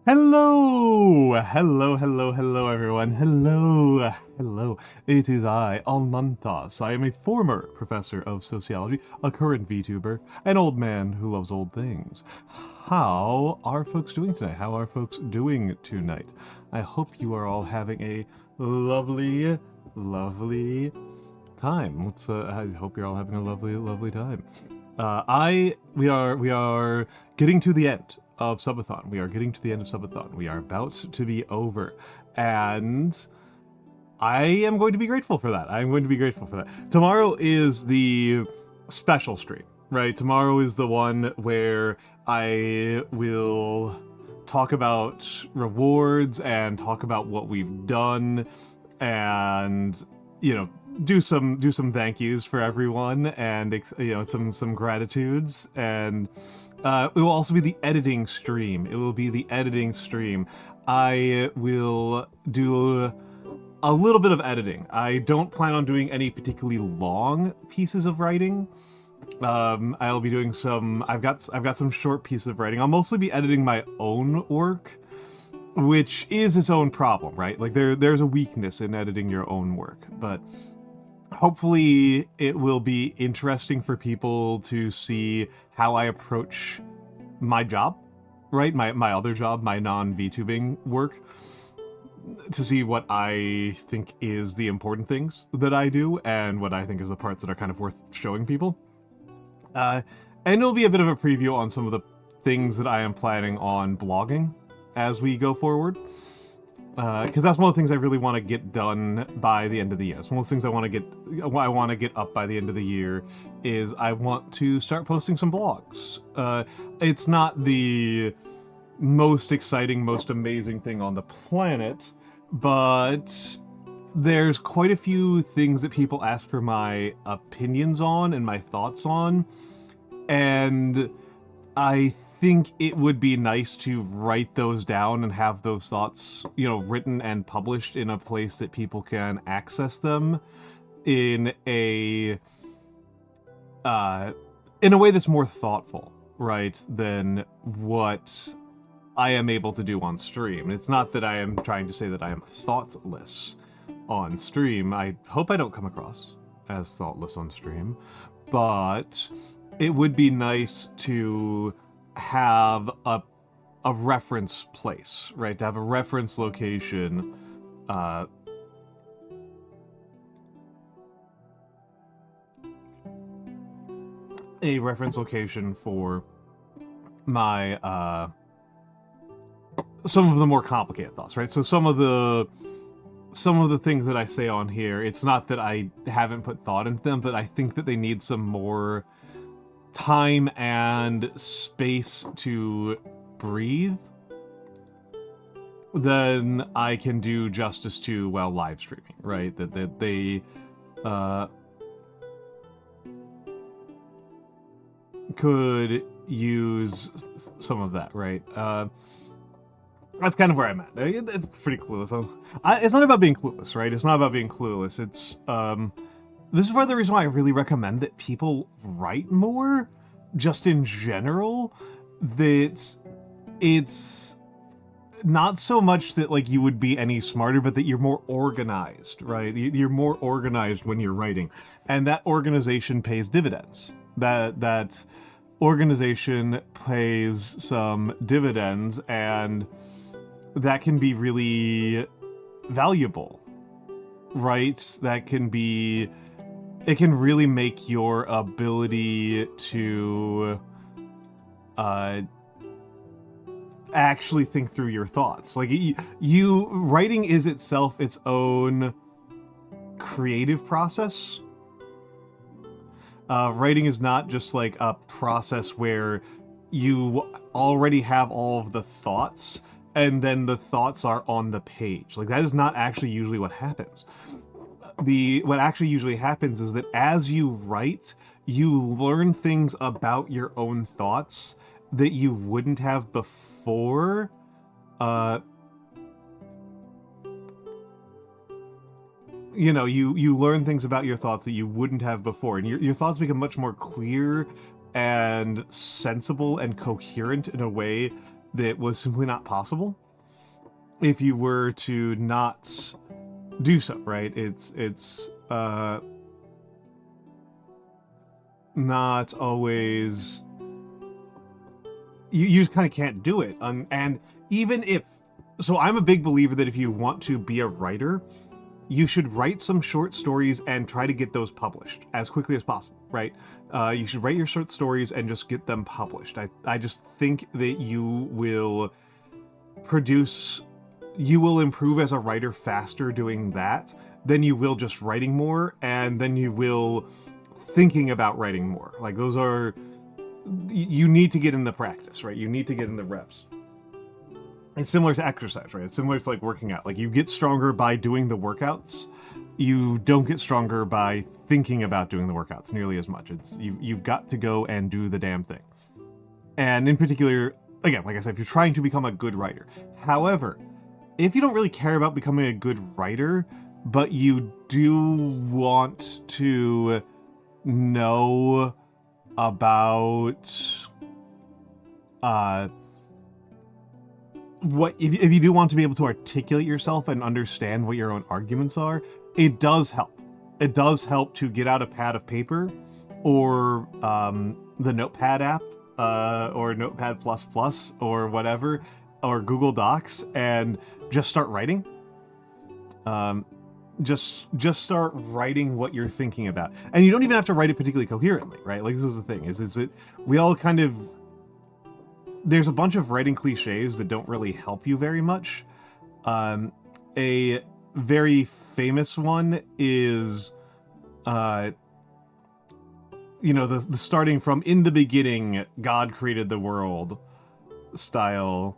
Hello! Hello, everyone. Hello. It is I, Almantas. I am a former professor of sociology, a current VTuber, an old man who loves old things. How are folks doing tonight? How are folks doing tonight? I hope you are all having a lovely time. I hope you're all having a lovely time. We are getting to the end of Subathon. We are getting to the end of Subathon. We are about to be over, and I am going to be grateful for that. I'm going to be grateful for that. Tomorrow is the special stream, right? Tomorrow is the one where I will talk about rewards and talk about what we've done, and do some thank yous for everyone, and some gratitudes, and it will also be the editing stream. I will do a little bit of editing. I don't plan on doing any particularly long pieces of writing. I'll be doing some. I've got some short pieces of writing. I'll mostly be editing my own work, which is its own problem, right? Like there's a weakness in editing your own work, but hopefully it will be interesting for people to see how I approach my job, right? My other job, my non-VTubing work, to see what I think is the important things that I do and what I think is the parts that are kind of worth showing people. And it'll be a bit of a preview on some of the things that I am planning on blogging as we go forward. Because that's one of the things I really want to get done by the end of the year. It's one of those things I want to get up by the end of the year is I want to start posting some blogs. It's not the most exciting, most amazing thing on the planet, but there's quite a few things that people ask for my opinions on and my thoughts on, and I think it would be nice to write those down and have those thoughts, written and published in a place that people can access them in a way that's more thoughtful, right, than what I am able to do on stream. It's not that I am trying to say that I am thoughtless on stream. I hope I don't come across as thoughtless on stream, but it would be nice to have a reference place, right? To have a reference location, for my some of the more complicated thoughts, right? So some of the things that I say on here, it's not that I haven't put thought into them, but I think that they need some more time and space to breathe, then I can do justice to, well, live streaming, right? That they could use some of that, right? That's kind of where I'm at. It's pretty clueless. It's not about being clueless, right? It's not about being clueless. It's this is part of the reason why I really recommend that people write more, just in general. That it's not so much that, like, you would be any smarter, but that you're more organized, right? You're more organized when you're writing. And that organization pays dividends. That organization pays some dividends, and that can be really valuable, right? It can really make your ability to actually think through your thoughts. Like, writing is itself its own creative process. Writing is not just like a process where you already have all of the thoughts and then the thoughts are on the page. Like, that is not actually usually what happens. What actually usually happens is that as you write, you learn things about your own thoughts that you wouldn't have before. You learn things about your thoughts that you wouldn't have before, and your thoughts become much more clear and sensible and coherent in a way that was simply not possible if you were to not do so, right? It's not always... You just kind of can't do it. And even if... So I'm a big believer that if you want to be a writer, you should write some short stories and try to get those published as quickly as possible, right? You should write your short stories and just get them published. I just think that you will improve as a writer faster doing that than you will just writing more, and then you will thinking about writing more. Like, those are... You need to get in the practice, right? You need to get in the reps. It's similar to exercise, right? It's similar to, like, working out. Like, you get stronger by doing the workouts. You don't get stronger by thinking about doing the workouts nearly as much. You've got to go and do the damn thing. And in particular, again, like I said, if you're trying to become a good writer. However, if you don't really care about becoming a good writer, but you do want to know about what if you do want to be able to articulate yourself and understand what your own arguments are, it does help. It does help to get out a pad of paper or the Notepad app or Notepad++ or whatever, or Google Docs, and just start writing. Just start writing what you're thinking about. And you don't even have to write it particularly coherently, right? Like, this is the thing, is that we all kind of... There's a bunch of writing cliches that don't really help you very much. A very famous one is, the starting from "in the beginning, God created the world" style.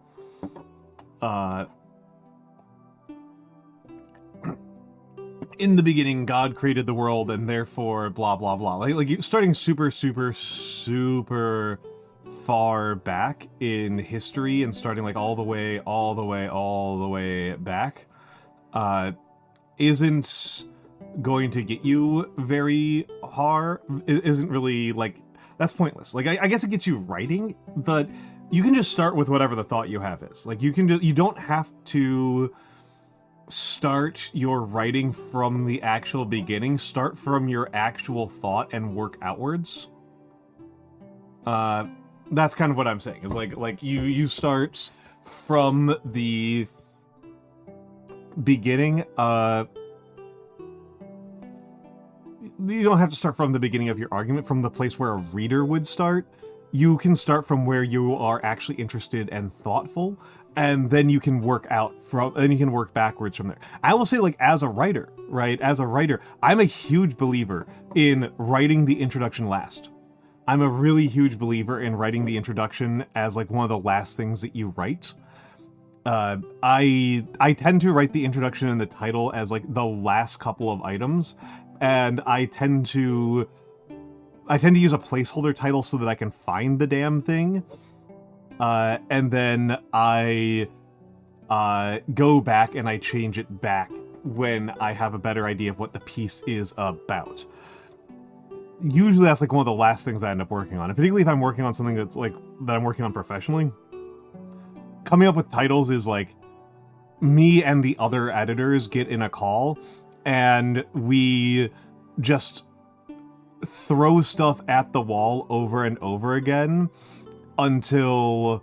In the beginning, God created the world, and therefore, blah blah blah. Like starting super far back in history and starting like all the way back, isn't going to get you very hard. It isn't really, like, that's pointless. Like, I guess it gets you writing, but you can just start with whatever the thought you have is. Like, you don't have to start your writing from the actual beginning. Start from your actual thought and work outwards. That's kind of what I'm saying. Is like you start from the beginning. You don't have to start from the beginning of your argument, from the place where a reader would start. You can start from where you are actually interested and thoughtful, and then you can work backwards from there. I will say, like, as a writer, right? As a writer, I'm a huge believer in writing the introduction last. I'm a really huge believer in writing the introduction as, like, one of the last things that you write. I tend to write the introduction and the title as, like, the last couple of items, and I tend to use a placeholder title so that I can find the damn thing, and then I go back and I change it back when I have a better idea of what the piece is about. Usually that's, like, one of the last things I end up working on, and particularly if I'm working on something that's, like, that I'm working on professionally. Coming up with titles is, like, me and the other editors get in a call, and we just throw stuff at the wall over and over again until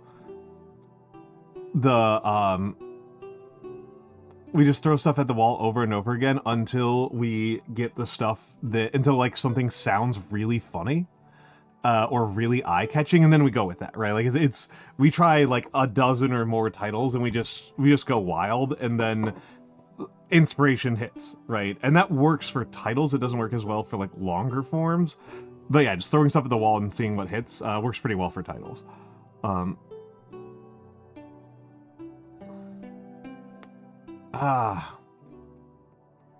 we just throw stuff at the wall over and over again until we get the stuff until, like, something sounds really funny, or really eye-catching, and then we go with that, right? Like, we try, like, a dozen or more titles, and we just go wild, and then inspiration hits, right? And that works for titles. It doesn't work as well for, like, longer forms. But yeah, just throwing stuff at the wall and seeing what hits works pretty well for titles.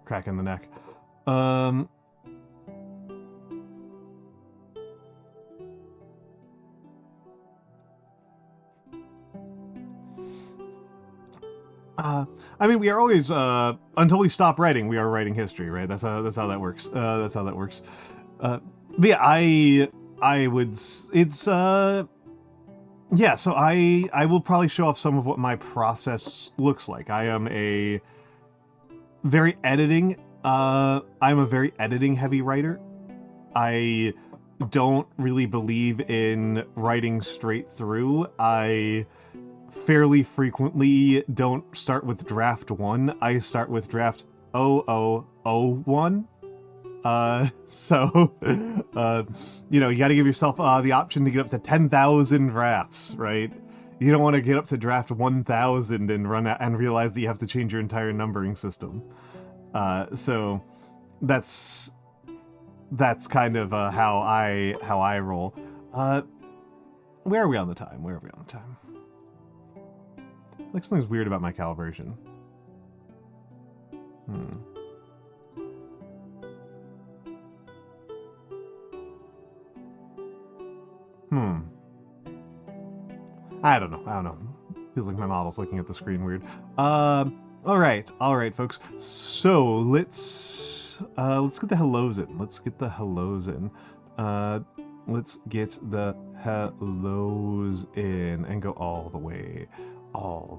Crack in the neck. I mean, we are always, until we stop writing, we are writing history, right? That's how that works. That's how that works. But yeah, I would, it's, yeah, so I will probably show off some of what my process looks like. I am a very editing, I'm a very editing heavy writer. I don't really believe in writing straight through. I fairly frequently don't start with draft 1. I start with draft 0001. You know, you gotta give yourself the option to get up to 10,000 drafts, right? You don't want to get up to draft 1,000 and run out and realize that you have to change your entire numbering system. So that's kind of how I roll. Where are we on the time? Where are we on the time? Like something's weird about my calibration. I don't know. Feels like my model's looking at the screen weird. All right, folks. So let's get the hellos in. Let's get the hellos in. Let's get the hellos in and go all the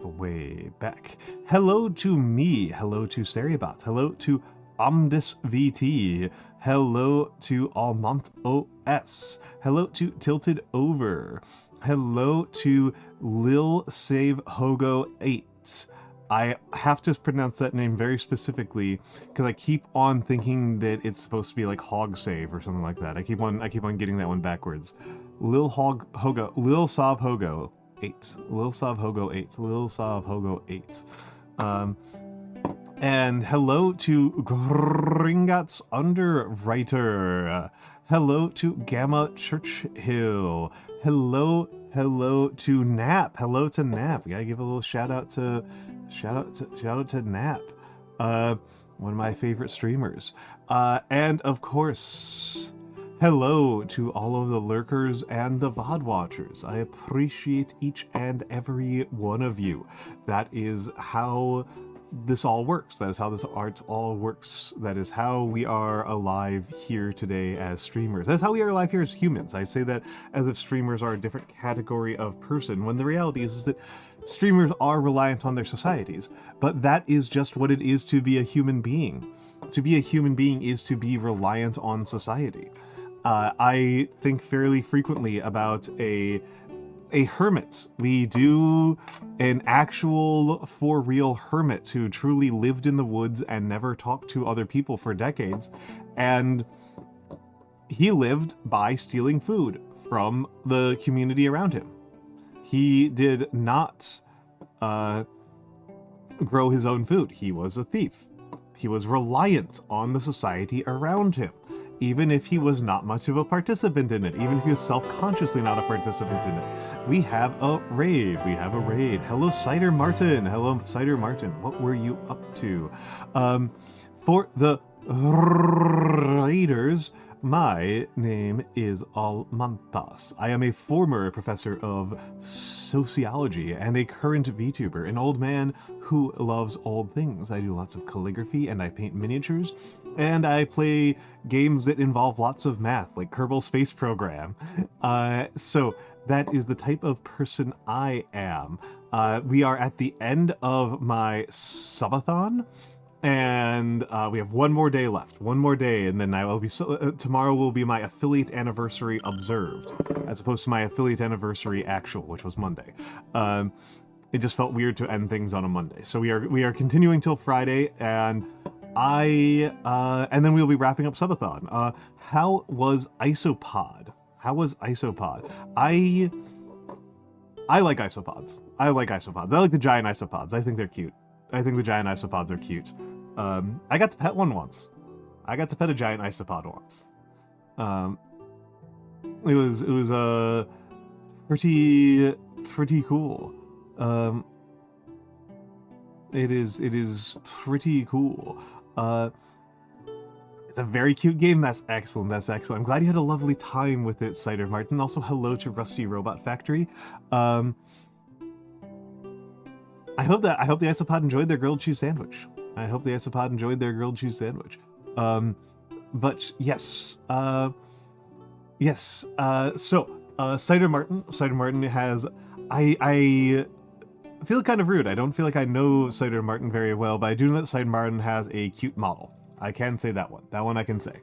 way back. Hello to me. Hello to Seriebot. Hello to VT. Hello to Almantas. Hello to Tilted Over. Hello to Lil Save Hogo 8. I have to pronounce that name very specifically because I keep on thinking that it's supposed to be like Hog Save or something like that. I keep on getting that one backwards. Lil Sav Hogo 8. Lil Sav Hogo 8. Lil Sav Hogo 8. And hello to Gringotts Underwriter. Hello to Gamma Churchill. Hello to Nap. Hello to Nap. We gotta give a little shout out to Nap. One of my favorite streamers. And of course, hello to all of the lurkers and the VOD watchers. I appreciate each and every one of you. That is how this all works. That is how this art all works. That is how we are alive here today as streamers. That's how we are alive here as humans. I say that as if streamers are a different category of person, when the reality is that streamers are reliant on their societies. But that is just what it is to be a human being. To be a human being is to be reliant on society. I think fairly frequently about a hermit. We do an actual for real hermit who truly lived in the woods and never talked to other people for decades, and he lived by stealing food from the community around him. He did not grow his own food. He was a thief. He was reliant on the society around him, even if he was not much of a participant in it, even if he was self-consciously not a participant in it. We have a raid. Hello, Cider Martin. Hello, Cider Martin. What were you up to? For the raiders, my name is Almantas. I am a former professor of sociology and a current VTuber, an old man who loves old things. I do lots of calligraphy and I paint miniatures, and I play games that involve lots of math, like Kerbal Space Program. So that is the type of person I am. We are at the end of my subathon, and we have one more day left. One more day, and then I will be. Tomorrow will be my affiliate anniversary observed, as opposed to my affiliate anniversary actual, which was Monday. It just felt weird to end things on a Monday, so we are continuing till Friday, and and then we'll be wrapping up subathon. How was Isopod? I like isopods. I like the giant isopods. I think they're cute. I think the giant isopods are cute. I got to pet one once. I got to pet a giant isopod once. It was pretty cool. It is pretty cool. It's a very cute game. That's excellent. I'm glad you had a lovely time with it, Cider Martin. Also, hello to Rusty Robot Factory. I hope the isopod enjoyed their grilled cheese sandwich. But yes. So, Cider Martin has... I feel kind of rude. I don't feel like I know Cider Martin very well, but I do know that Cider Martin has a cute model. I can say that one. That one I can say.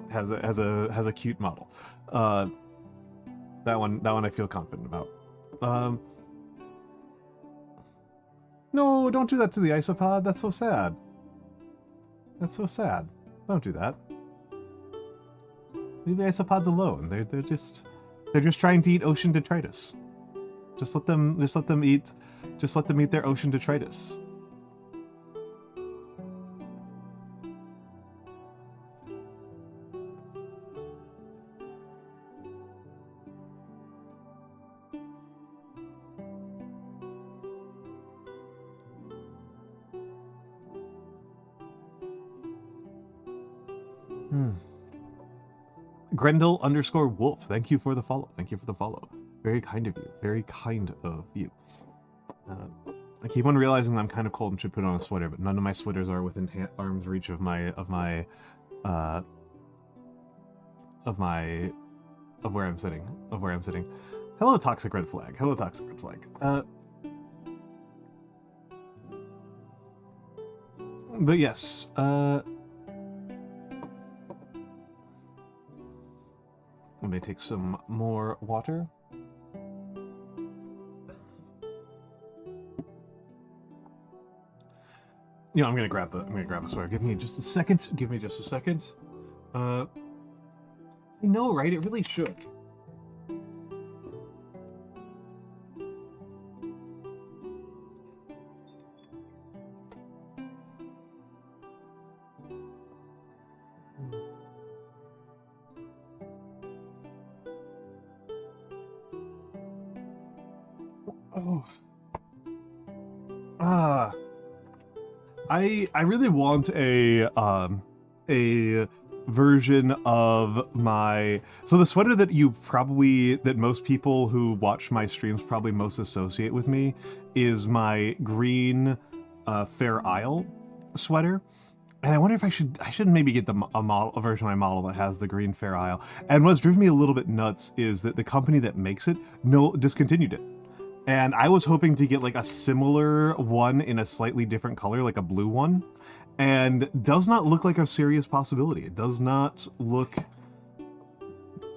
Has a cute model. That one I feel confident about. No, don't do that to the isopod. That's so sad. That's so sad. Don't do that. Leave the isopods alone. They're just trying to eat ocean detritus. Just let them eat their ocean detritus. Grendel_Wolf, thank you for the follow. Thank you for the follow. Very kind of you. Very kind of you. I keep on realizing that I'm kind of cold and should put on a sweater, but none of my sweaters are within arm's reach of where I'm sitting. Hello, Toxic Red Flag. Hello, Toxic Red Flag. But yes, let me take some more water. You know, I'm gonna grab a sweater. Give me just a second. I know, right? It really should. I really want a version of my... So the sweater that most people who watch my streams probably most associate with me is my green Fair Isle sweater. And I wonder if I should maybe get a version of my model that has the green Fair Isle. And what's driven me a little bit nuts is that the company that makes it discontinued it. And I was hoping to get like a similar one in a slightly different color, like a blue one, and does not look like a serious possibility. It does not look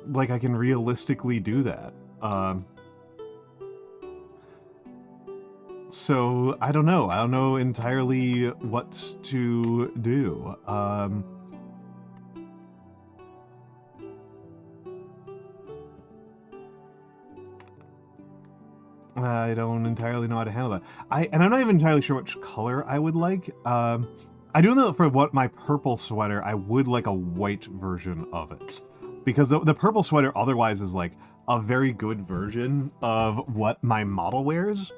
like I can realistically do that. So I don't know. I don't know entirely what to do. I don't entirely know how to handle that. And I'm not even entirely sure which color I would like. I do know that for my purple sweater, I would like a white version of it. Because the purple sweater otherwise is like a very good version of what my model wears,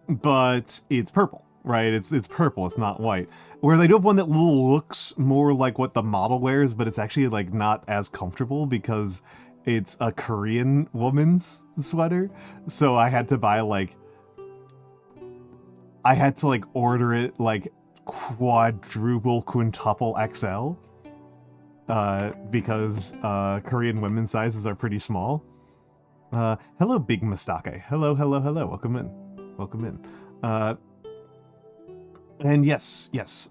but it's purple, right? It's purple, it's not white. Whereas I do have one that looks more like what the model wears, but it's actually like not as comfortable because it's a Korean woman's sweater. So I had to buy order it like quintuple XL. Because Korean women's sizes are pretty small. Hello, Big Mistake. Hello. Welcome in. And yes. Yes,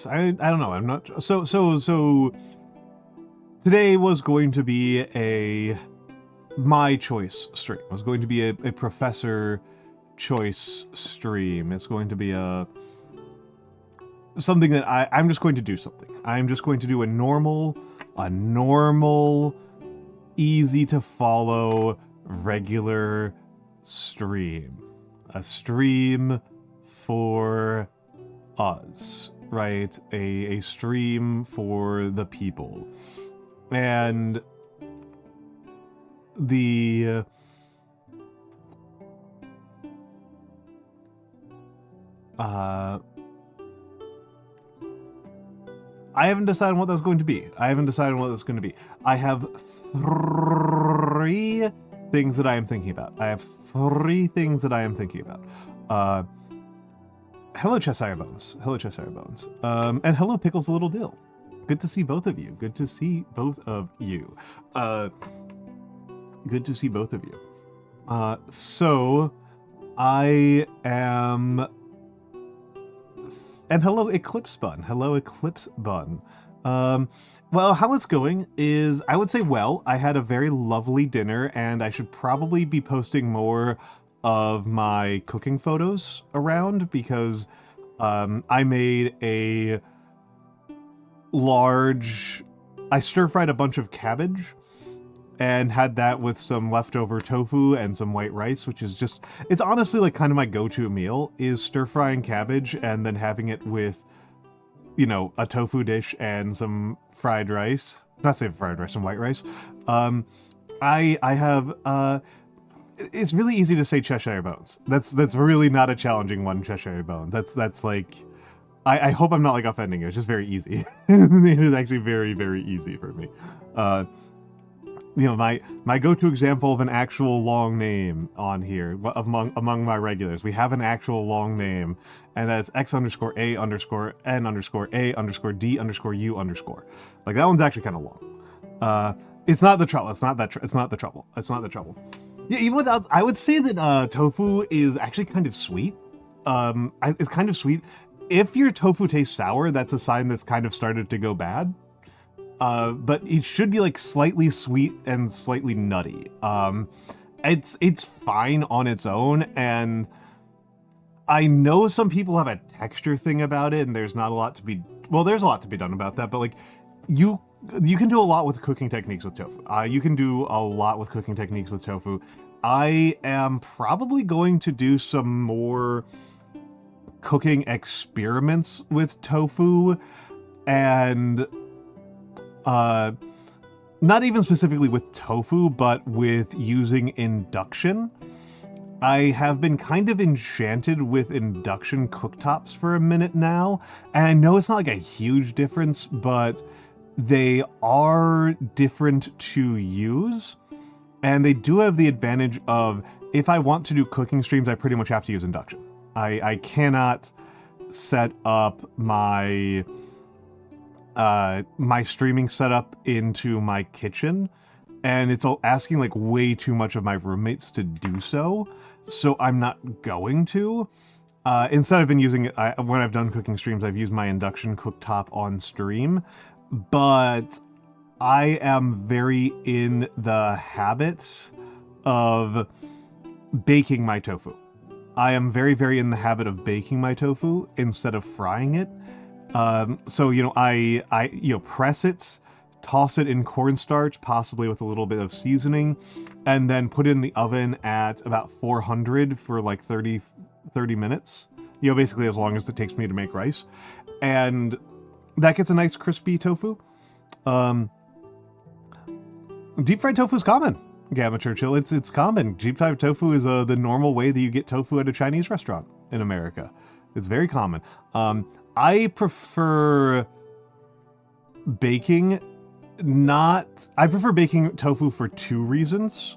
I don't know. I'm not so today was going to be my choice stream. It was going to be a professor choice stream. It's going to be something that I'm just going to do something. I'm just going to do a normal, easy to follow, regular stream. A stream for us, right? A stream for the people. And the I haven't decided what that's going to be. I have 3 things that I am thinking about. Hello, Cheshire Bones. And hello, Pickles the Little Dill. Good to see both of you. So, I am... And hello, Eclipse Bun. Well, how it's going is, I would say, well, I had a very lovely dinner, and I should probably be posting more of my cooking photos around, because I made a large... I stir-fried a bunch of cabbage, and had that with some leftover tofu and some white rice, which is just... It's honestly like kind of my go-to meal, is stir-frying cabbage and then having it with, you know, a tofu dish and some fried rice. Not say fried rice, some white rice. I have... It's really easy to say Cheshire Bones. That's really not a challenging one, Cheshire Bones. That's like... I hope I'm not like offending you. It's just very easy. It is actually very, very easy for me. You know, my go-to example of an actual long name on here, among my regulars. We have an actual long name, and that's X_A_N_A_D_U_. Like, that one's actually kind of long. It's not the trouble. It's not the trouble. Yeah, even without, I would say that tofu is actually kind of sweet. It's kind of sweet. If your tofu tastes sour, that's a sign that's kind of started to go bad. But it should be like slightly sweet and slightly nutty. It's fine on its own, and I know some people have a texture thing about it, and there's not a lot to be... Well, there's a lot to be done about that, but like, you can do a lot with cooking techniques with tofu. I am probably going to do some more cooking experiments with tofu, and not even specifically with tofu, but with using induction. I have been kind of enchanted with induction cooktops for a minute now, and I know it's not like a huge difference, but they are different to use, and they do have the advantage of, if I want to do cooking streams, I pretty much have to use induction. I cannot set up my my streaming setup into my kitchen, and it's asking like way too much of my roommates to do so I'm not going to. Instead, I've been using it when I've done cooking streams, I've used my induction cooktop on stream, but I am very in the habit of baking my tofu. I am very, very in the habit of baking my tofu instead of frying it. So, you know, I press it, toss it in cornstarch, possibly with a little bit of seasoning, and then put it in the oven at about 400 for like 30 minutes. You know, basically as long as it takes me to make rice. And that gets a nice crispy tofu. Deep fried tofu is common, Gamma Churchill. It's common. Deep fried tofu is the normal way that you get tofu at a Chinese restaurant in America. It's very common. I prefer baking. I prefer baking tofu for 2 reasons.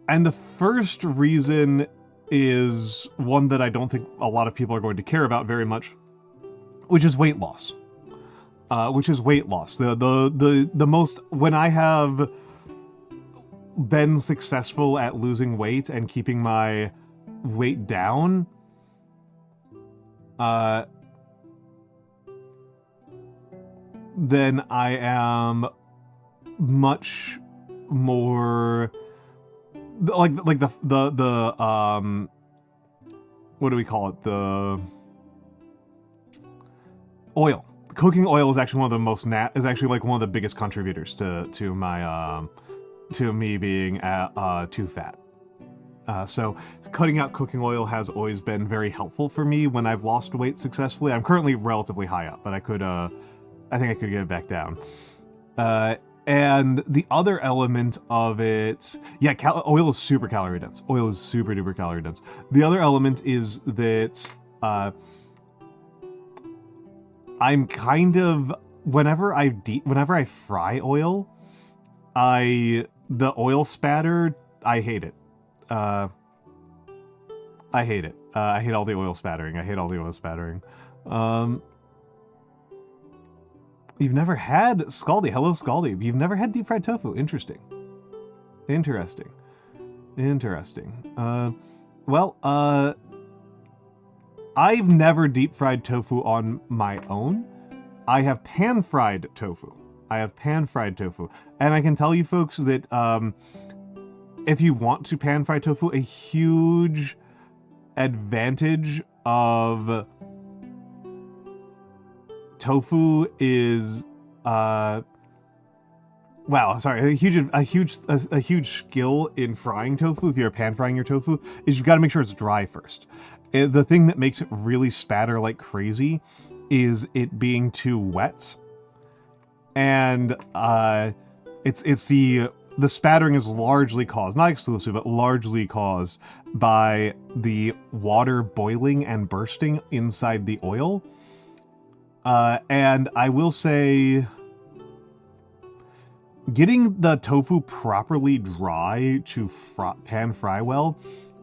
And the first reason is one that I don't think a lot of people are going to care about very much, which is weight loss. The most, when I have been successful at losing weight and keeping my weight down, then I am much more like the what do we call it? The oil. Cooking oil is actually one of the most is actually like one of the biggest contributors to my to me being too fat. So cutting out cooking oil has always been very helpful for me when I've lost weight successfully. I'm currently relatively high up, but I think I could get it back down. And the other element of it, yeah, oil is super calorie dense. Oil is super duper calorie dense. The other element is that I'm kind of, whenever I fry oil, the oil spatter, I hate it. I hate it. I hate all the oil spattering. You've never had Scaldy. Hello, Scaldy. You've never had deep fried tofu. Interesting. Well, I've never deep fried tofu on my own. I have pan fried tofu. And I can tell you folks that if you want to pan fry tofu, a huge advantage of tofu is a huge skill in frying tofu, if you're pan frying your tofu, is you've got to make sure it's dry first. The thing that makes it really spatter like crazy is it being too wet. And it's the spattering is largely caused, not exclusive, but largely caused by the water boiling and bursting inside the oil. And I will say, getting the tofu properly dry to pan fry well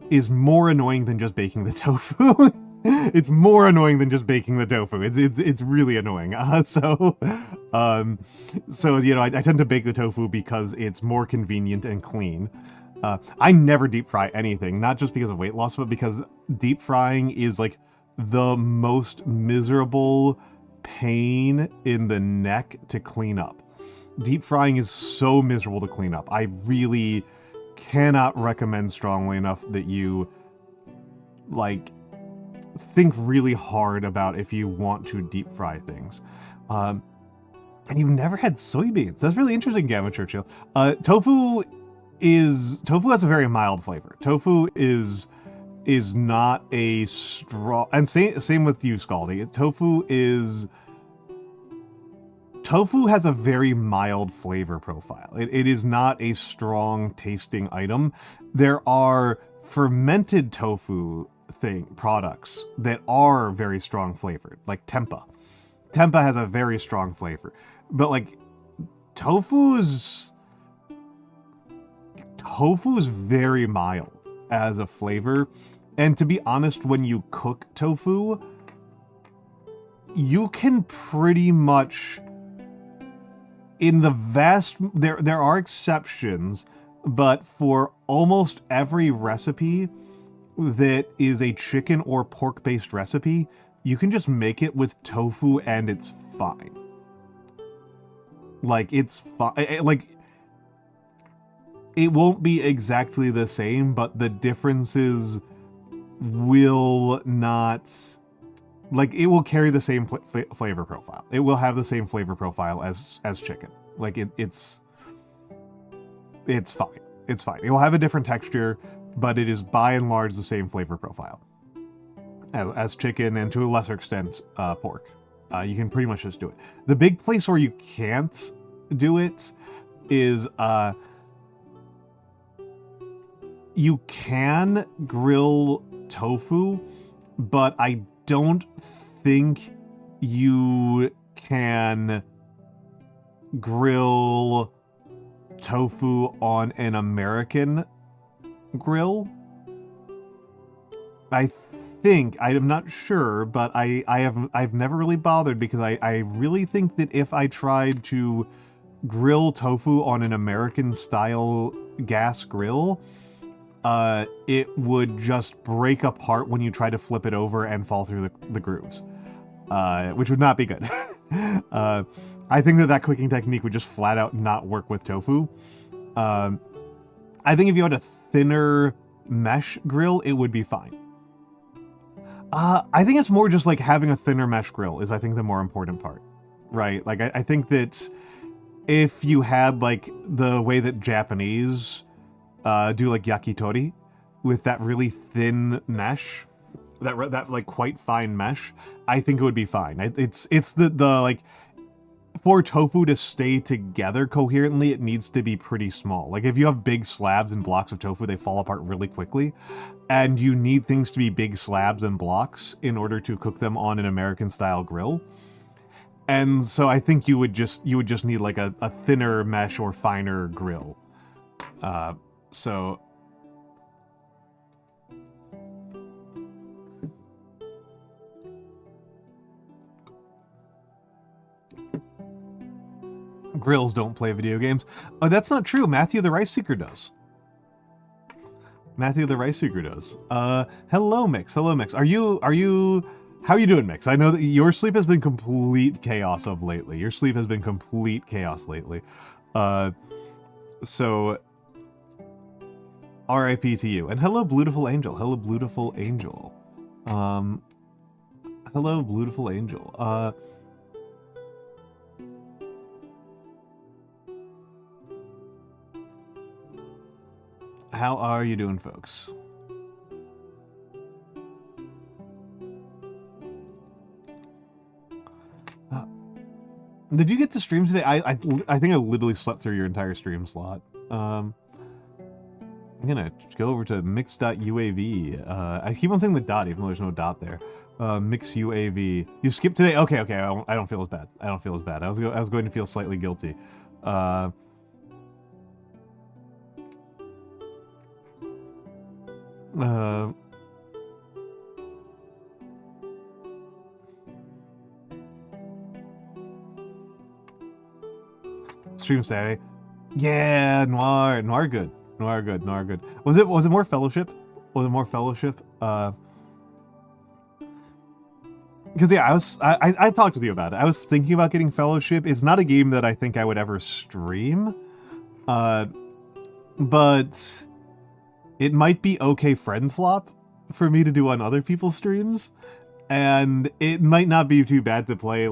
is more annoying than just baking the tofu. It's more annoying than just baking the tofu. It's really annoying. So you know, I tend to bake the tofu because it's more convenient and clean. I never deep fry anything, not just because of weight loss, but because deep frying is like the most miserable pain in the neck to clean up. Deep frying is so miserable to clean up. I really cannot recommend strongly enough that you like think really hard about if you want to deep fry things. And you've never had soybeans. That's really interesting, Gamma Churchill. Tofu has a very mild flavor. Tofu is not a strong, and same with you, Scaldy. Tofu has a very mild flavor profile. It is not a strong tasting item. There are fermented tofu products that are very strong flavored, like tempeh. Tempeh has a very strong flavor, but like tofu's very mild as a flavor. And to be honest, when you cook tofu, you can pretty much, in the there are exceptions, but for almost every recipe that is a chicken or pork-based recipe, you can just make it with tofu and it's fine. Like, it's fine. Like, it won't be exactly the same, but the differences will not... Like, it will carry the same flavor profile. It will have the same flavor profile as chicken. Like, it's fine. It's fine. It will have a different texture, but it is by and large the same flavor profile as chicken, and to a lesser extent, pork. You can pretty much just do it. The big place where you can't do it is you can grill tofu, but I don't think you can grill tofu on an American grill. I'm not sure, but I've never really bothered, because I really think that if I tried to grill tofu on an American style gas grill, it would just break apart when you try to flip it over and fall through the grooves, which would not be good. I think that cooking technique would just flat out not work with tofu. I think if you had a thinner mesh grill, it would be fine. I think it's more just like having a thinner mesh grill is, I think, the more important part, right? Like, I think that if you had like the way that Japanese do like yakitori with that really thin mesh, that like quite fine mesh, I think it would be fine. It's the like, for tofu to stay together coherently, it needs to be pretty small. Like, if you have big slabs and blocks of tofu, they fall apart really quickly, and you need things to be big slabs and blocks in order to cook them on an American style grill. And so I think you would just need like a thinner mesh or finer grill. So grills don't play video games. Oh, that's not true. Matthew the Rice Seeker does. Matthew the Rice Seeker does. Hello Mix. Hello Mix. How are you doing, Mix? I know that your sleep has been complete chaos of lately. Your sleep has been complete chaos lately. So R.I.P. to you. And hello, Beautiful Angel. Hello, Beautiful Angel. Hello, Beautiful Angel. How are you doing, folks? Did you get to stream today? I think I literally slept through your entire stream slot. I'm gonna go over to mix.uav. I keep on saying the dot, even though there's no dot there. Mix UAV. You skipped today? Okay, okay. I don't feel as bad. I don't feel as bad. I was going to feel slightly guilty. Stream Saturday. Yeah, Noir good. Noir good. Was it more Fellowship? Was it more Fellowship? Because yeah, I talked with you about it. I was thinking about getting Fellowship. It's not a game that I think I would ever stream. But it might be okay friend swap for me to do on other people's streams. And it might not be too bad to play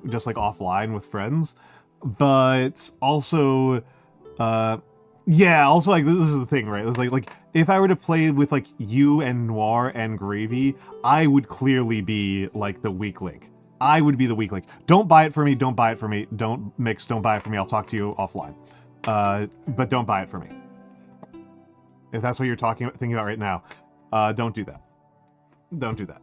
just offline with friends. But also, yeah, also this is the thing, right? It's like if I were to play with you and Noir and Gravy, I would clearly be the weak link. I would be the weak link. Don't buy it for me. Don't buy it for me. Don't Mix. Don't buy it for me. I'll talk to you offline. But don't buy it for me. If that's what you're thinking about right now, don't do that. Don't do that.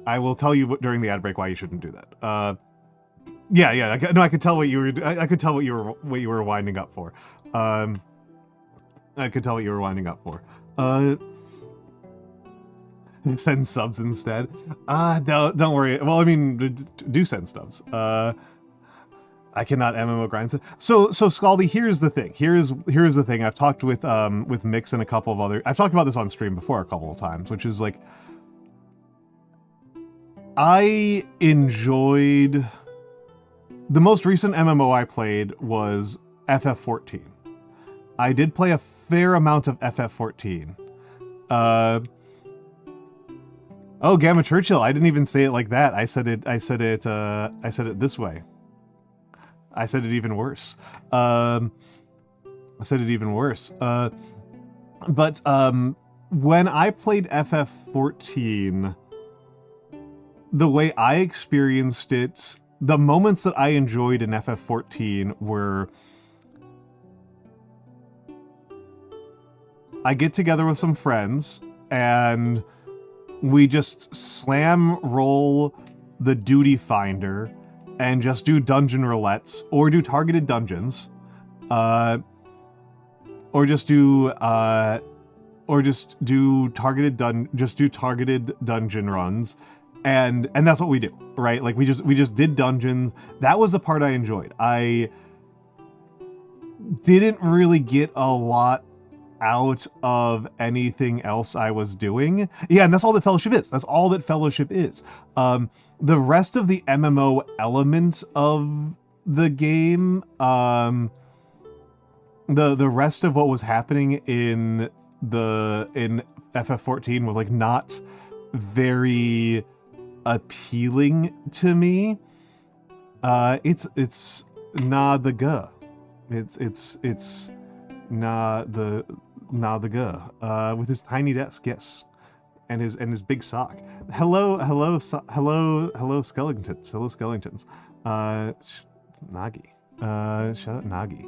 I will tell you during the ad break why you shouldn't do that. Yeah. I could tell what you were. I could tell what you were winding up for. I could tell what you were winding up for. Send subs instead. Don't worry. Well, I mean, do send subs. I cannot MMO grind. So Scaldy, here's the thing. Here's the thing. I've talked with Mix and a couple of other. I've talked about this on stream before a couple of times, which is I enjoyed the most recent MMO I played was FF14. I did play a fair amount of FF14. Oh, Gamma Churchill. I didn't even say it like that. I said it this way. I said it even worse. But when I played FF14, the way I experienced it, the moments that I enjoyed in FF14 were I get together with some friends and we just slam roll the duty finder and just do dungeon roulettes or do targeted dungeons, or just do targeted dungeon runs. And that's what we do, right? We just did dungeons. That was the part I enjoyed. I didn't really get a lot out of anything else I was doing. Yeah, and that's all that Fellowship is. That's all that Fellowship is. The rest of the MMO elements of the game, the rest of what was happening in FF14 was not very appealing to me. It's not the guh. It's not the guh. With his tiny desk, yes, and his big sock. Hello skeletons. Hello skeletons. Nagi. Shout out Nagi.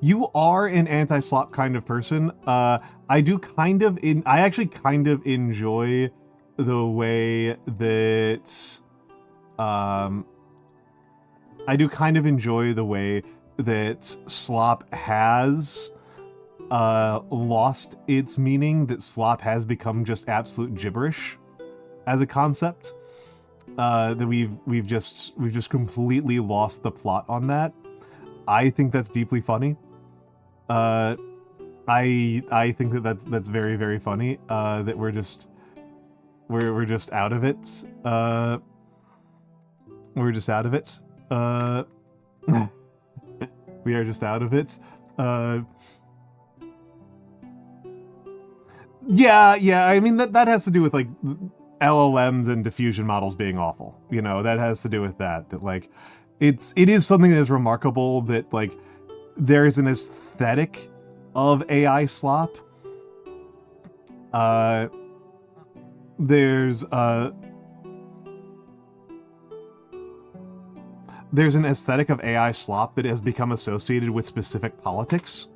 You are an anti-slop kind of person. I actually kind of enjoy the way that, I do kind of enjoy the way that slop has lost its meaning, that slop has become just absolute gibberish as a concept. That we've just completely lost the plot on that. I think that's deeply funny. I think that's very, very funny. That we're just out of it. We're just out of it. We are just out of it. Yeah. I mean that has to do with like LLMs and diffusion models being awful. You know, that has to do with that. That like, it is something that is remarkable that like there is an aesthetic of AI slop. There's an aesthetic of AI slop that has become associated with specific politics.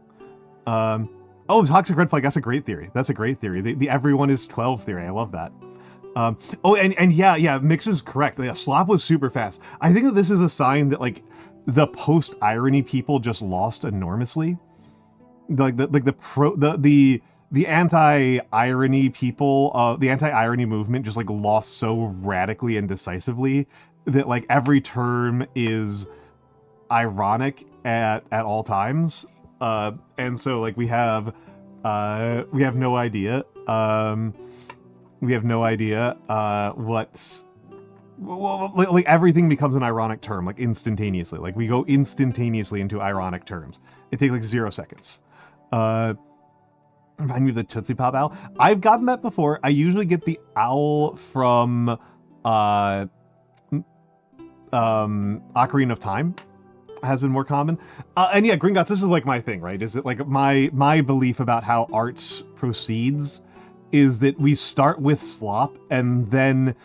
Oh, Toxic Red Flag, that's a great theory. That's a great theory. The everyone is 12 theory. I love that. Oh, and yeah, Mix is correct. Yeah, slop was super fast. I think that this is a sign that like the post-irony people just lost enormously. Like the anti-irony people, the anti-irony movement just like lost so radically and decisively that like every term is ironic at all times. And so like we have no idea. We have no idea what's... Well, like everything becomes an ironic term, like instantaneously. Like we go instantaneously into ironic terms. It takes like 0 seconds. Remind me of the Tootsie Pop owl. I've gotten that before. I usually get the owl from Ocarina of Time. Has been more common. And yeah, Gringotts, this is like my thing, right? Is it like my belief about how art proceeds is that we start with slop and then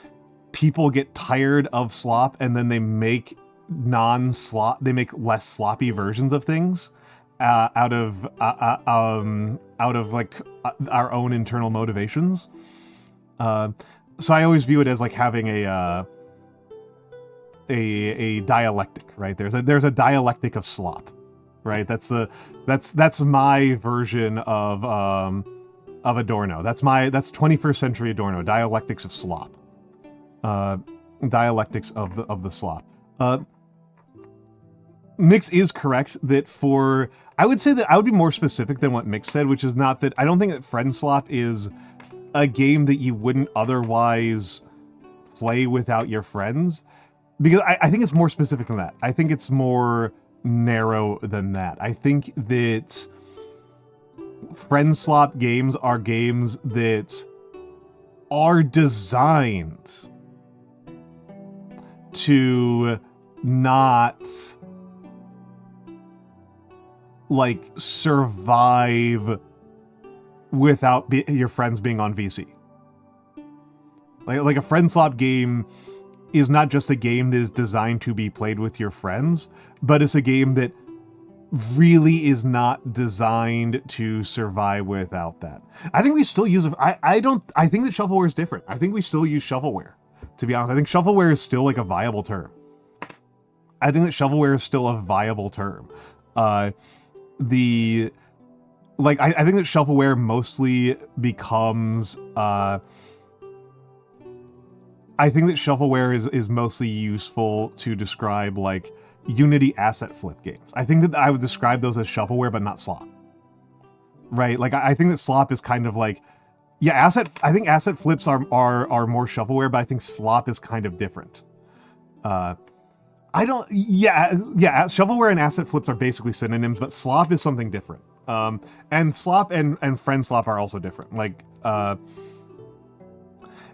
people get tired of slop and then they make less sloppy versions of things out of like our own internal motivations. So I always view it as like having a dialectic, right? There's a dialectic of slop, right? That's my version of Adorno. That's 21st century Adorno, dialectics of slop. Dialectics of the slop. Mix is correct that I would say that I would be more specific than what Mix said, which is not that I don't think that Friend Slop is a game that you wouldn't otherwise play without your friends. Because I think it's more specific than that. I think it's more narrow than that. I think that Friend Slop games are games that are designed to not like survive without your friends being on VC. Like a Friend Slop game is not just a game that is designed to be played with your friends, but it's a game that really is not designed to survive without that. I think we still use I think that shovelware is different. I think we still use shovelware, to be honest. I think shovelware is still like a viable term. I think that shovelware is still a viable term. I think that shovelware mostly becomes I think that shovelware is mostly useful to describe like Unity asset flip games. I think that I would describe those as shovelware, but not slop. Right? Like I think that slop is kind of like, yeah, I think asset flips are more shovelware, but I think slop is kind of different. Shovelware and asset flips are basically synonyms, but slop is something different. And slop and friend slop are also different. Like,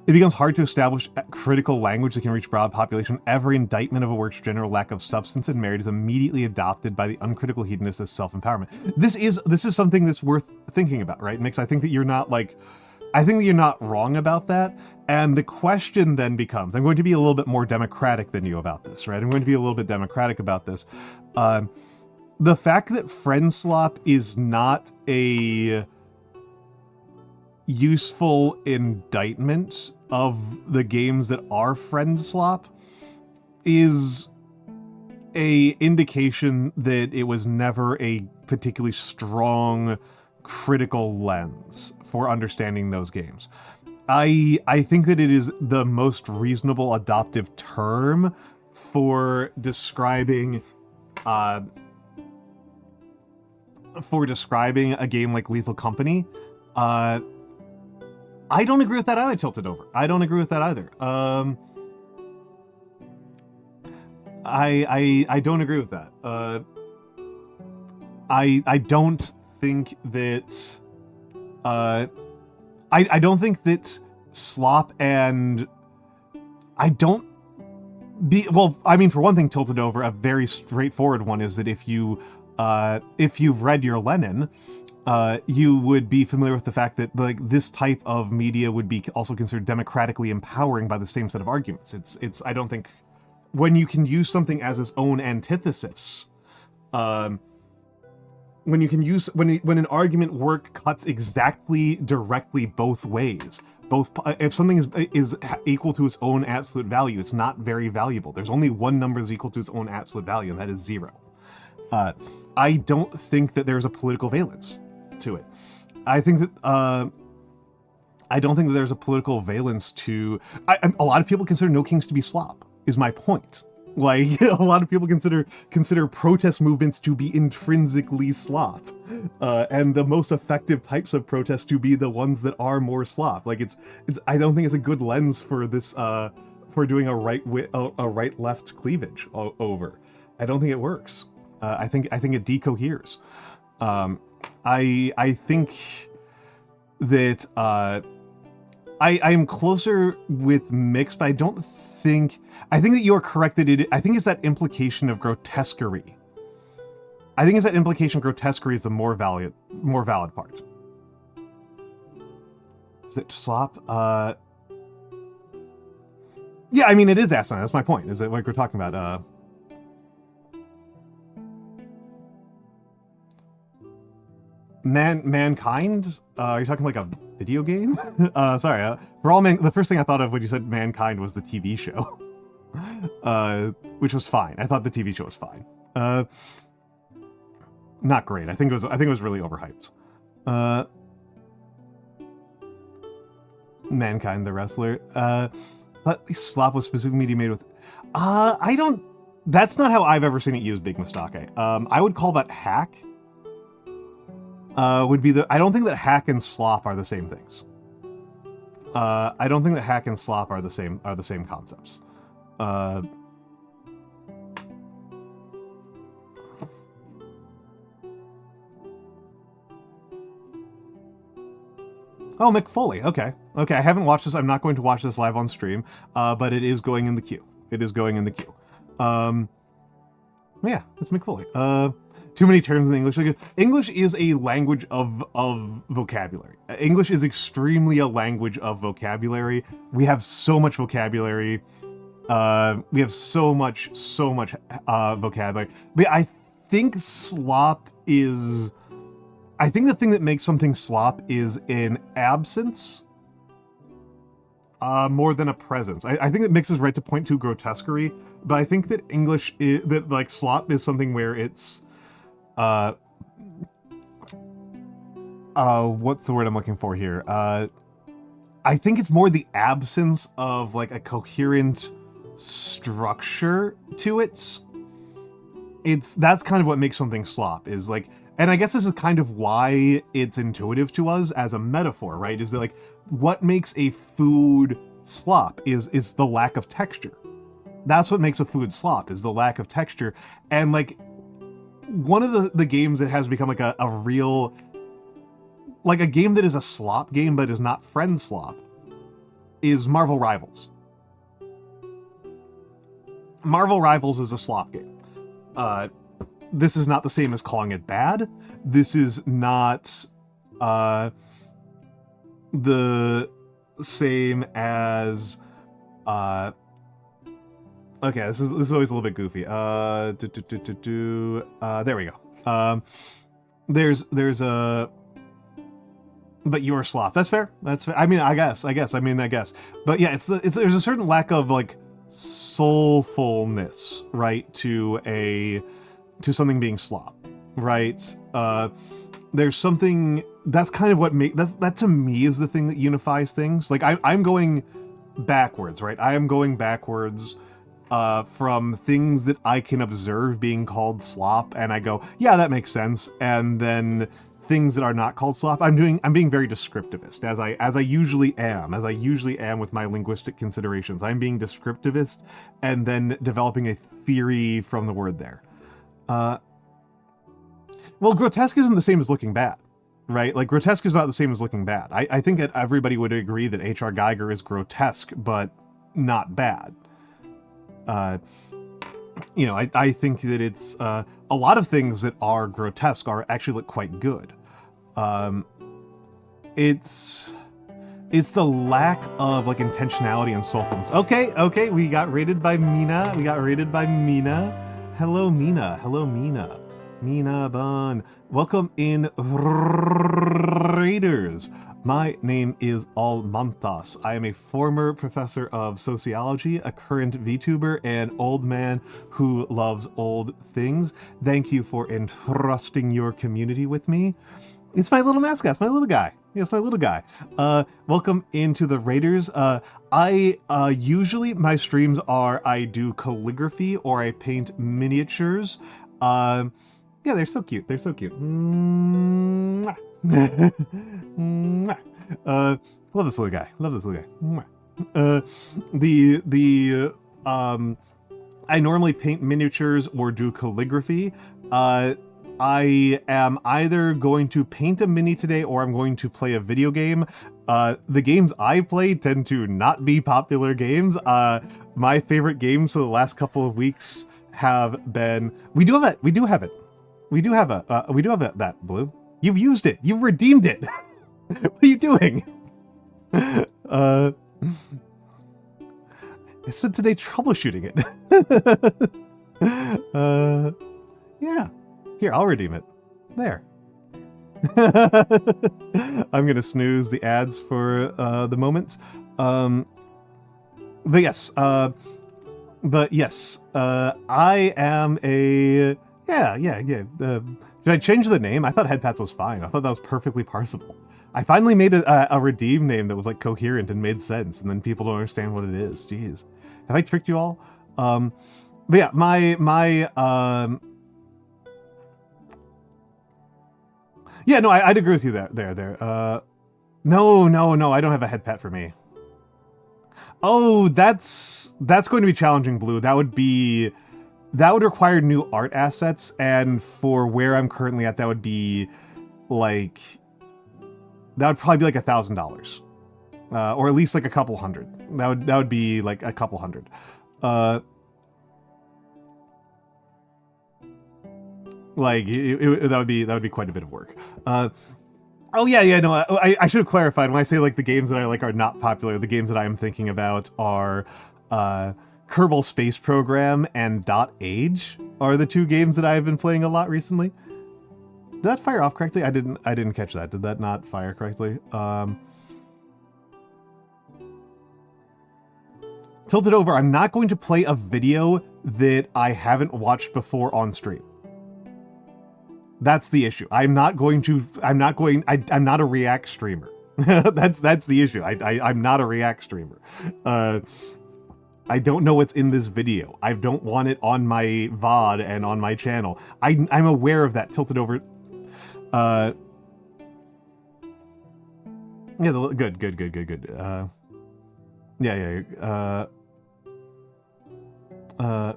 it becomes hard to establish critical language that can reach broad population. Every indictment of a work's general lack of substance and merit is immediately adopted by the uncritical hedonist as self-empowerment. This is something that's worth thinking about, right, Mix? I think that you're not wrong about that. And the question then becomes, I'm going to be a little bit more democratic than you about this, right? I'm going to be a little bit democratic about this. the fact that friend slop is not a useful indictment of the games that are friend slop is a indication that it was never a particularly strong critical lens for understanding those games. I think that it is the most reasonable adoptive term for describing a game like Lethal Company. I don't agree with that either, Tilted Over. I don't agree with that either. I don't agree with that. I don't think that I don't think that slop and I mean, for one thing, Tilted Over, a very straightforward one is that if you've read your Lenin, you would be familiar with the fact that like this type of media would be also considered democratically empowering by the same set of arguments. It's I don't think when you can use something as its own antithesis, when an argument work cuts exactly directly both ways, if something is equal to its own absolute value, it's not very valuable. There's only one number that's equal to its own absolute value, and that is 0. I don't think that there's a political valence to it. I think that I don't think that there's a political valence to. A lot of people consider No Kings to be slop. Is my point. Like, a lot of people consider protest movements to be intrinsically slop, and the most effective types of protest to be the ones that are more slop. Like, it's. I don't think it's a good lens for this, for doing a right-left cleavage over. I don't think it works. I think it decoheres. I think that I am closer with mixed, but I don't think. I think that you are correct that I think it's that implication of grotesquerie. I think it's that implication of grotesquerie is the more valid part. Is it slop? Yeah, I mean it is asinine. That's my point. Is it like we're talking about? Mankind? Are you talking like a video game? Sorry. The first thing I thought of when you said Mankind was the TV show, which was fine. I thought the TV show was fine. Not great. I think it was really overhyped. Mankind the wrestler. But slop was specifically media made with. I don't. That's not how I've ever seen it used, Big Mistake. I would call that hack. Would be I don't think that hack and slop are the same things. I don't think that hack and slop are the same concepts. Oh, McFoley. Okay. I haven't watched this. I'm not going to watch this live on stream. But it is going in the queue. Yeah, it's McFoley. Too many terms in English. English is a language of vocabulary. English is extremely a language of vocabulary. We have so much vocabulary. We have so much vocabulary. But I think slop is. I think the thing that makes something slop is an absence more than a presence. I think it mixes right to point to grotesquerie, but I think that English is that like slop is something where it's. What's the word I'm looking for here? I think it's more the absence of like a coherent structure to it. That's kind of what makes something slop is like, and I guess this is kind of why it's intuitive to us as a metaphor, right? Is that like what makes a food slop is the lack of texture. That's what makes a food slop is the lack of texture. And like one of the games that has become like a real, like a game that is a slop game but is not friend slop is Marvel Rivals. Marvel Rivals is a slop game. This is not the same as calling it bad. This is not the same as okay, this is always a little bit goofy. There we go. There's a... But you're a sloth. That's fair. That's fair. I mean, I guess. But yeah, there's a certain lack of, like, soulfulness, right, to something being slop, right? There's something... That's kind of what that to me is the thing that unifies things. Like, I'm going backwards, right? I am going backwards from things that I can observe being called slop, and I go, yeah, that makes sense. And then things that are not called slop, I'm being very descriptivist, as I usually am with my linguistic considerations. I'm being descriptivist and then developing a theory from the word there. Well, grotesque isn't the same as looking bad, right? Like, grotesque is not the same as looking bad. I think that everybody would agree that H.R. Geiger is grotesque, but not bad. You know, I think that it's a lot of things that are grotesque are actually look quite good. It's the lack of, like, intentionality and soulfulness. Okay, we got rated by Mina. Hello, Mina. Mina Bun. Welcome in, Raiders. My name is Almantas. I am a former professor of sociology, a current VTuber, and old man who loves old things. Thank you for entrusting your community with me. It's my little mascot. It's my little guy. Yeah, it's my little guy. Welcome into the Raiders. Usually my streams are I do calligraphy or I paint miniatures. Yeah, they're so cute. Mwah. Love this little guy. Mwah. I normally paint miniatures or do calligraphy. I am either going to paint a mini today or I'm going to play a video game. The games I play tend to not be popular games. My favorite games for the last couple of weeks have been... We do have that, Blue. You've used it. You've redeemed it. What are you doing? I spent today troubleshooting it. Yeah. Here, I'll redeem it. There. I'm gonna snooze the ads for the moment. But yes, I am a... Yeah. Did I change the name? I thought Headpats was fine. I thought that was perfectly parsable. I finally made a redeem name that was, like, coherent and made sense, and then people don't understand what it is. Jeez. Have I tricked you all? But yeah, yeah, no, I'd agree with you there. No, I don't have a head pat for me. Oh, that's going to be challenging, Blue. That would require new art assets, and for where I'm currently at, that would be, like... That would probably be like $1,000. Or at least like a couple hundred. That would be like a couple hundred. Like, that would be quite a bit of work. Oh yeah, no, I should have clarified. When I say, like, the games that I like are not popular, the games that I am thinking about are Kerbal Space Program and .age are the two games that I've been playing a lot recently. Did that fire off correctly? I didn't catch that. Did that not fire correctly? Tilted over, I'm not going to play a video that I haven't watched before on stream. That's the issue. I'm not a React streamer. That's the issue. I'm not a React streamer. I don't know what's in this video. I don't want it on my VOD and on my channel. I'm aware of that. Tilted over. Yeah, good. Yeah. Can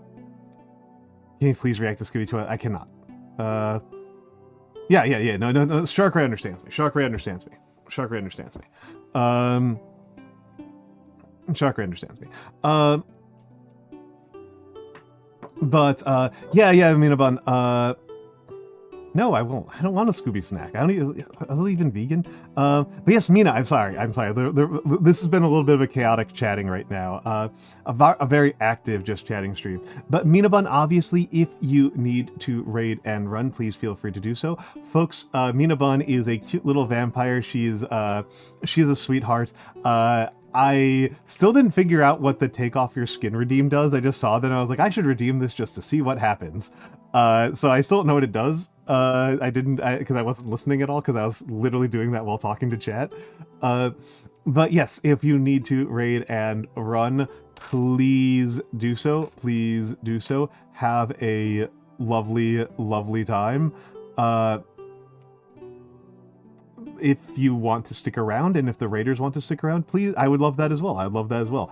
you please react to Scooby 2? I cannot. Yeah. No. Shark Ray understands me. Shark Ray understands me. But yeah, I mean, No, I won't. I don't want a Scooby snack. Are they even vegan? But yes, Mina, I'm sorry. This has been a little bit of a chaotic chatting right now. A very active just chatting stream. But Mina Bun, obviously, if you need to raid and run, please feel free to do so. Folks, Mina Bun is a cute little vampire. She's a sweetheart. I still didn't figure out what the take off your skin redeem does. I just saw that and I was like, I should redeem this just to see what happens. So I still don't know what it does. I didn't, because I wasn't listening at all, because I was literally doing that while talking to chat. But yes, if you need to raid and run, please do so. Please do so. Have a lovely, lovely time. If you want to stick around, and if the raiders want to stick around, please, I would love that as well. I'd love that as well.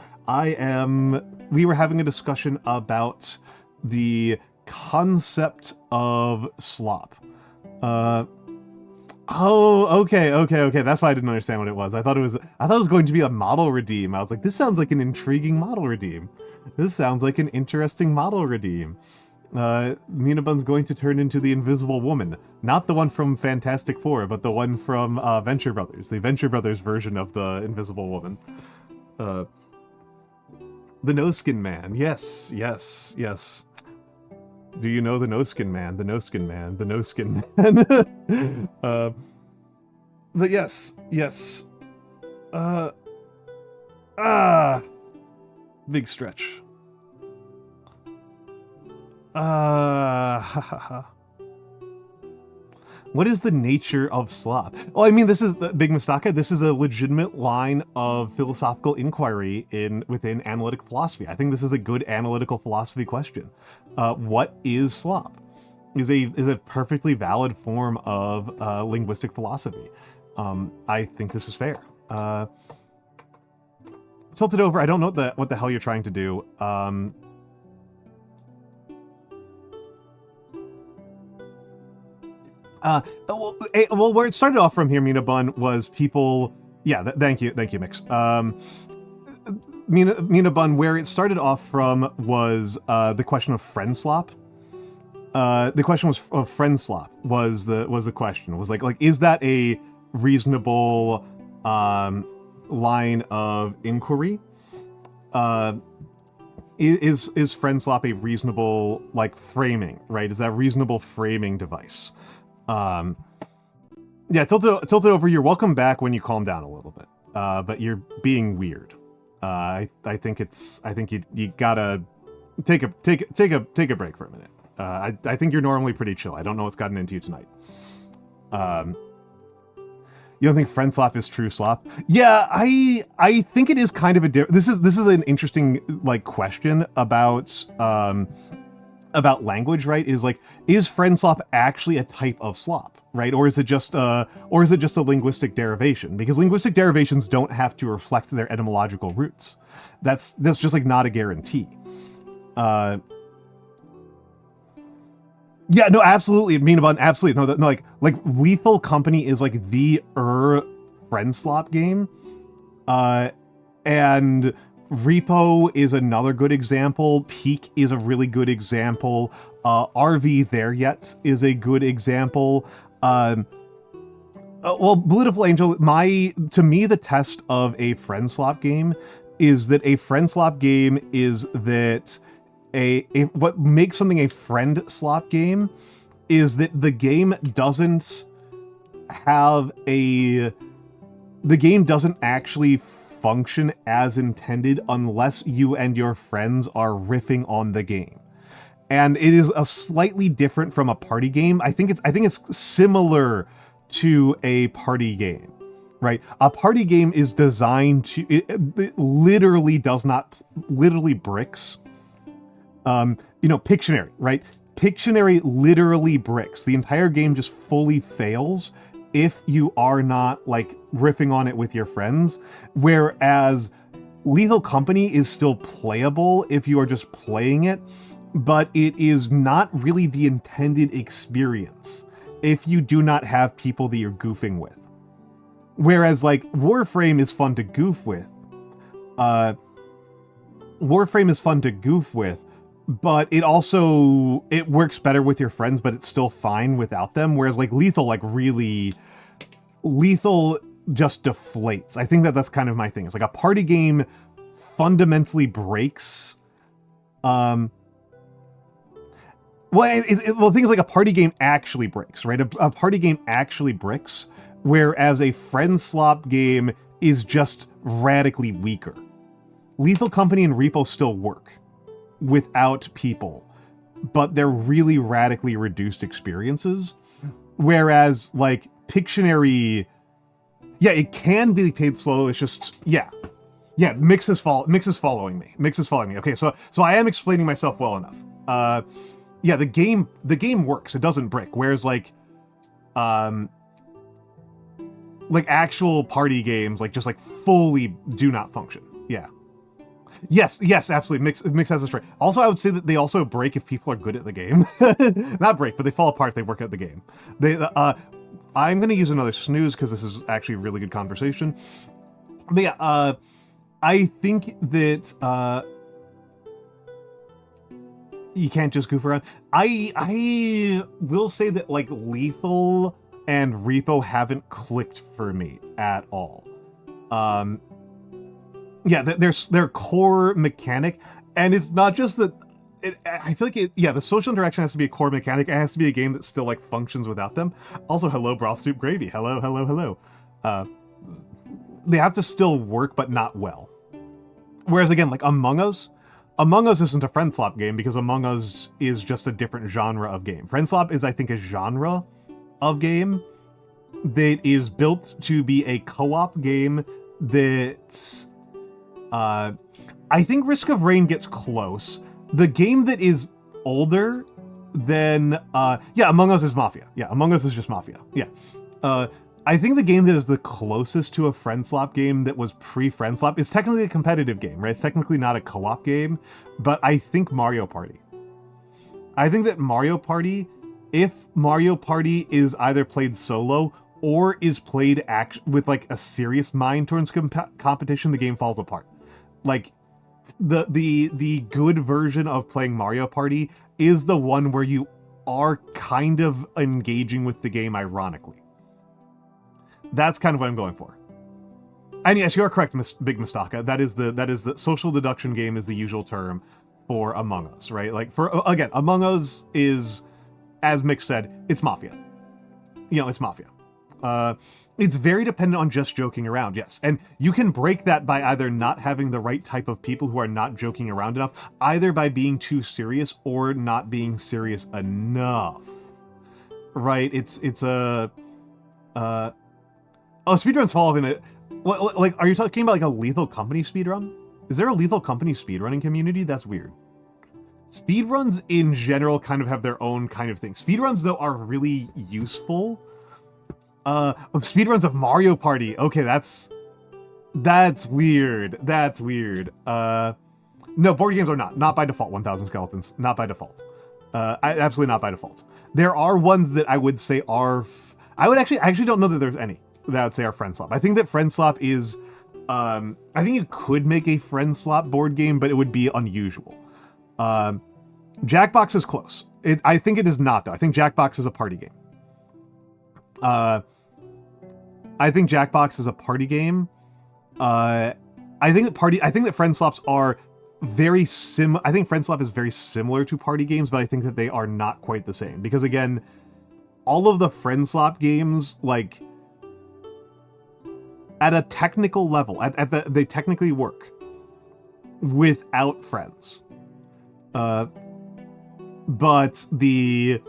We were having a discussion about the concept of slop. Oh, okay. That's why I didn't understand what it was. I thought it was going to be a model redeem. I was like, this sounds like an intriguing model redeem. This sounds like an interesting model redeem. Mina Bun's going to turn into the Invisible Woman. Not the one from Fantastic Four, but the one from Venture Brothers. The Venture Brothers version of the Invisible Woman. The No-Skin Man. Yes. Do you know the No-Skin Man? The No-Skin Man. The No-Skin Man. But yes. Big stretch. What is the nature of slop? Oh, I mean, this is the Big Mustaka. This is a legitimate line of philosophical inquiry within analytic philosophy. I think this is a good analytical philosophy question. What is slop? Is a perfectly valid form of linguistic philosophy. I think this is fair. Tilt it over. I don't know what the hell you're trying to do. Well, where it started off from here, Mina Bun, was people. Yeah, thank you, Mix. Mina Bun, where it started off from was the question of friend slop. The question was of friend slop was the question. It was like is that a reasonable line of inquiry? Is friend slop a reasonable framing? Right? Is that a reasonable framing device? Yeah, tilt it over. You're welcome back when you calm down a little bit. But you're being weird. I think you gotta take a break for a minute. I think you're normally pretty chill. I don't know what's gotten into you tonight. You don't think friend slop is true slop? Yeah, I think it is kind of a this is an interesting question about language, right? Is friend slop actually a type of slop, right? Or is it just a linguistic derivation? Because linguistic derivations don't have to reflect their etymological roots. That's just not a guarantee. Yeah, no, absolutely. Absolutely. No, Lethal Company is the friend slop game. And Repo is another good example. Peak is a really good example. RV There Yet is a good example. Well, Beautiful Angel, to me, the test of a friend slop game is that a friend slop game is that what makes something a friend slop game is that the game doesn't actually function as intended unless you and your friends are riffing on the game. And it is a slightly different from a party game. I think it's similar to a party game, right? A party game is designed to it literally bricks. Pictionary, right? Pictionary literally bricks. The entire game just fully fails if you are not riffing on it with your friends, whereas Lethal Company is still playable if you are just playing it, but it is not really the intended experience if you do not have people that you're goofing with. Whereas Warframe is fun to goof with. but it works better with your friends, but it's still fine without them. Whereas like Lethal, like really, Lethal just deflates. I think that's kind of my thing. It's like a party game fundamentally breaks. Well, the thing is, like, a party game actually breaks, right? A party game actually breaks, whereas a friend slop game is just radically weaker. Lethal Company and Repo still work without people, but they're really radically reduced experiences. Whereas, like, Pictionary, yeah, it can be played slow. It's just, yeah, Mix is following me. Okay, so I am explaining myself well enough. Yeah, the game works. It doesn't break. Whereas like actual party games, like just like fully do not function. Yeah. Yes, absolutely. Mix has a straight. Also, I would say that they also break if people are good at the game. Not break, but they fall apart if they work at the game. I'm gonna use another snooze because this is actually a really good conversation. But yeah, I think that you can't just goof around. I will say that like Lethal and Repo haven't clicked for me at all. Yeah, their core mechanic, and it's not just that. I feel like the social interaction has to be a core mechanic. It has to be a game that still like functions without them. Also, hello, broth soup gravy. Hello. They have to still work, but not well. Whereas again, like Among Us isn't a friend slop game because Among Us is just a different genre of game. Friend slop is, I think, a genre of game that is built to be a co-op game that I think Risk of Rain gets close. The game that is older than Among Us is Mafia. Yeah, Among Us is just Mafia. Yeah. I think the game that is the closest to a friend slop game that was pre-friend slop is technically a competitive game, right? It's technically not a co-op game, but I think Mario Party. I think that Mario Party, if Mario Party is either played solo or is played with like a serious mind towards competition, the game falls apart. Like the good version of playing Mario Party is the one where you are kind of engaging with the game ironically. That's kind of what I'm going for. And yes, you are correct, Big Mistaka. That is the social deduction game is the usual term for Among Us, right? Like again, Among Us is, as Mick said, it's Mafia. It's Mafia. It's very dependent on just joking around, yes. And you can break that by either not having the right type of people who are not joking around enough, either by being too serious or not being serious enough. Right? It's a speedruns fall in it. Like, are you talking about like a Lethal Company speedrun? Is there a Lethal Company speedrunning community? That's weird. Speedruns in general kind of have their own kind of thing. Speedruns, though, are really useful. Speedruns of Mario Party. Okay, that's weird. That's weird. No, board games are not by default 1000 Skeletons. Not by default. Absolutely not by default. There are ones that I would say are... I actually don't know that there's any that I would say are friend slop. I think that friend slop is... I think you could make a friend slop board game, but it would be unusual. Jackbox is close. I think it is not, though. I think Jackbox is a party game. I think Jackbox is a party game. I think that friend slops are very I think friend slop is very similar to party games, but I think that they are not quite the same. Because again, all of the friend slop games, like, at a technical level, they technically work without friends. But the...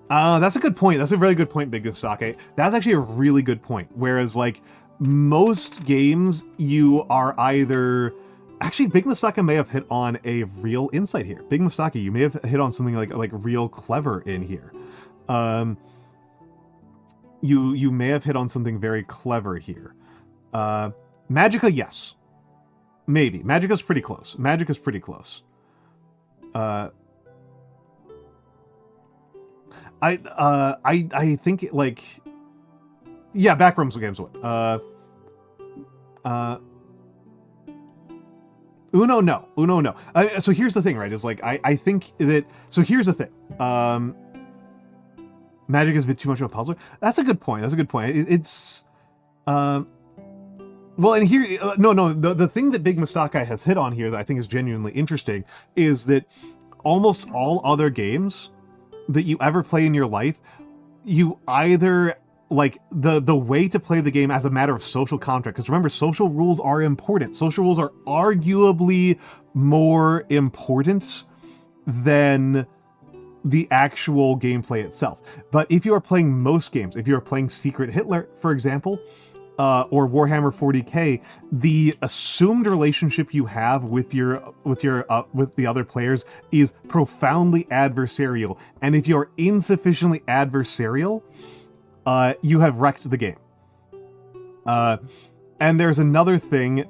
that's a good point. That's a really good point, Big Sake. That's actually a really good point. Whereas, like, most games, you are either... Actually, Big Mistaka may have hit on a real insight here. Big Mistaka, you may have hit on something like real clever in here. You may have hit on something very clever here. Magicka, yes. Maybe. Magicka's pretty close. I think, like... Yeah, Backrooms games would. Uno, no. Uno, no. So here's the thing, right? Is like I think that. So here's the thing. Magic is a bit too much of a puzzler. That's a good point. That's a good point. It's. Well, and here, no. The thing that Big Mustakai has hit on here that I think is genuinely interesting is that almost all other games that you ever play in your life, you either like the way to play the game as a matter of social contract, because remember, social rules are important. Social rules are arguably more important than the actual gameplay itself. But if you are playing most games, if you are playing Secret Hitler, for example, or Warhammer 40k, the assumed relationship you have with the other players is profoundly adversarial. And if you're insufficiently adversarial, you have wrecked the game. And there's another thing,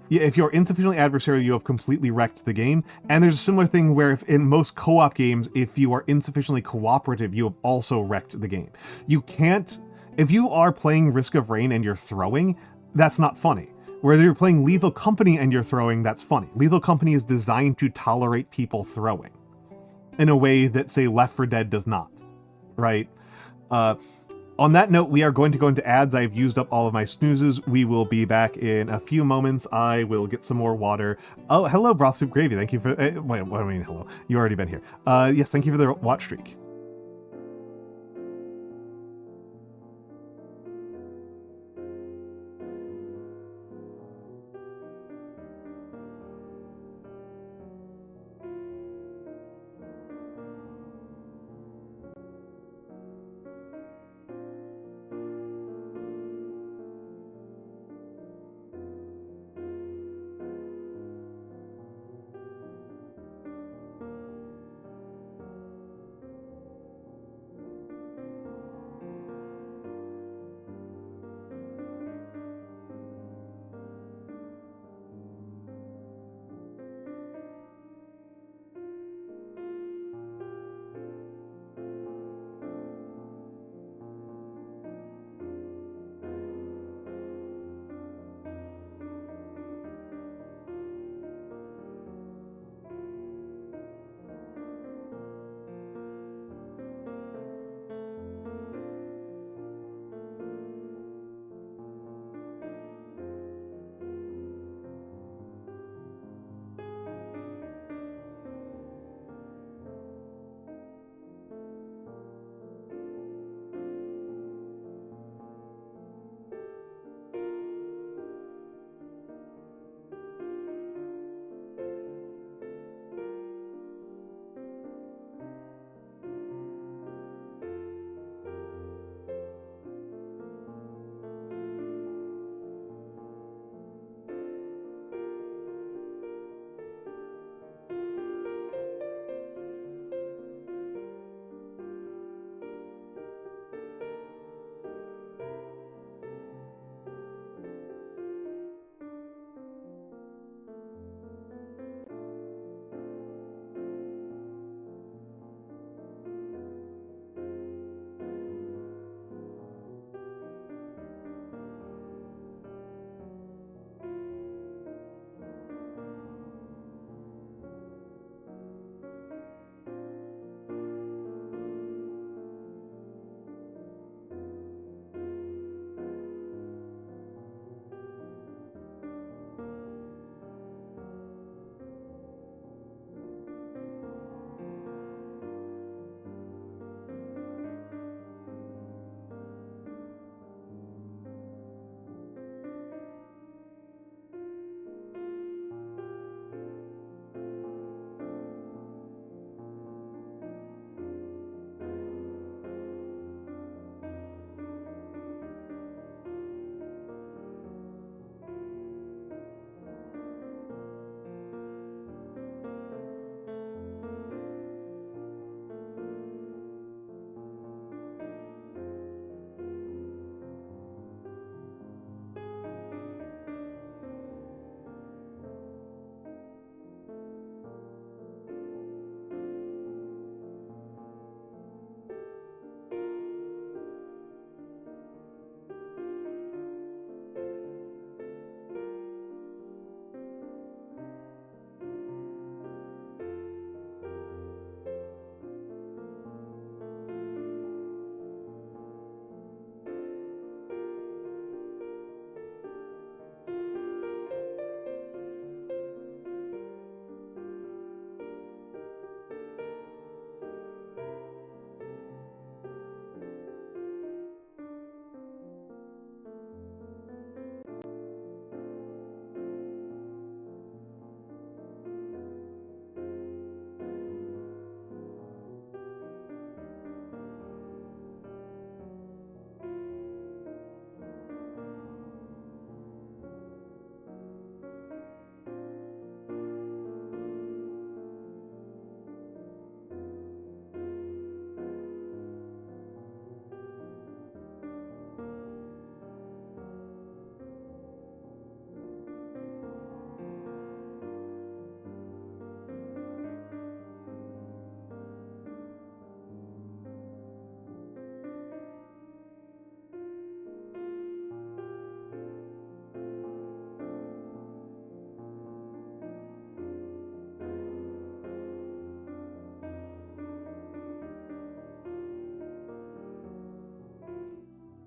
if you're insufficiently adversarial, you have completely wrecked the game. And there's a similar thing where if in most co-op games, if you are insufficiently cooperative, you have also wrecked the game. You can't, if you are playing Risk of Rain and you're throwing, that's not funny. Whether you're playing Lethal Company and you're throwing, that's funny. Lethal Company is designed to tolerate people throwing in a way that, say, Left 4 Dead does not, right? On that note, we are going to go into ads. I've used up all of my snoozes. We will be back in a few moments. I will get some more water. Oh, hello, Broth Soup Gravy. Thank you for... wait, what do I mean hello? You've already been here. Yes, thank you for the watch streak.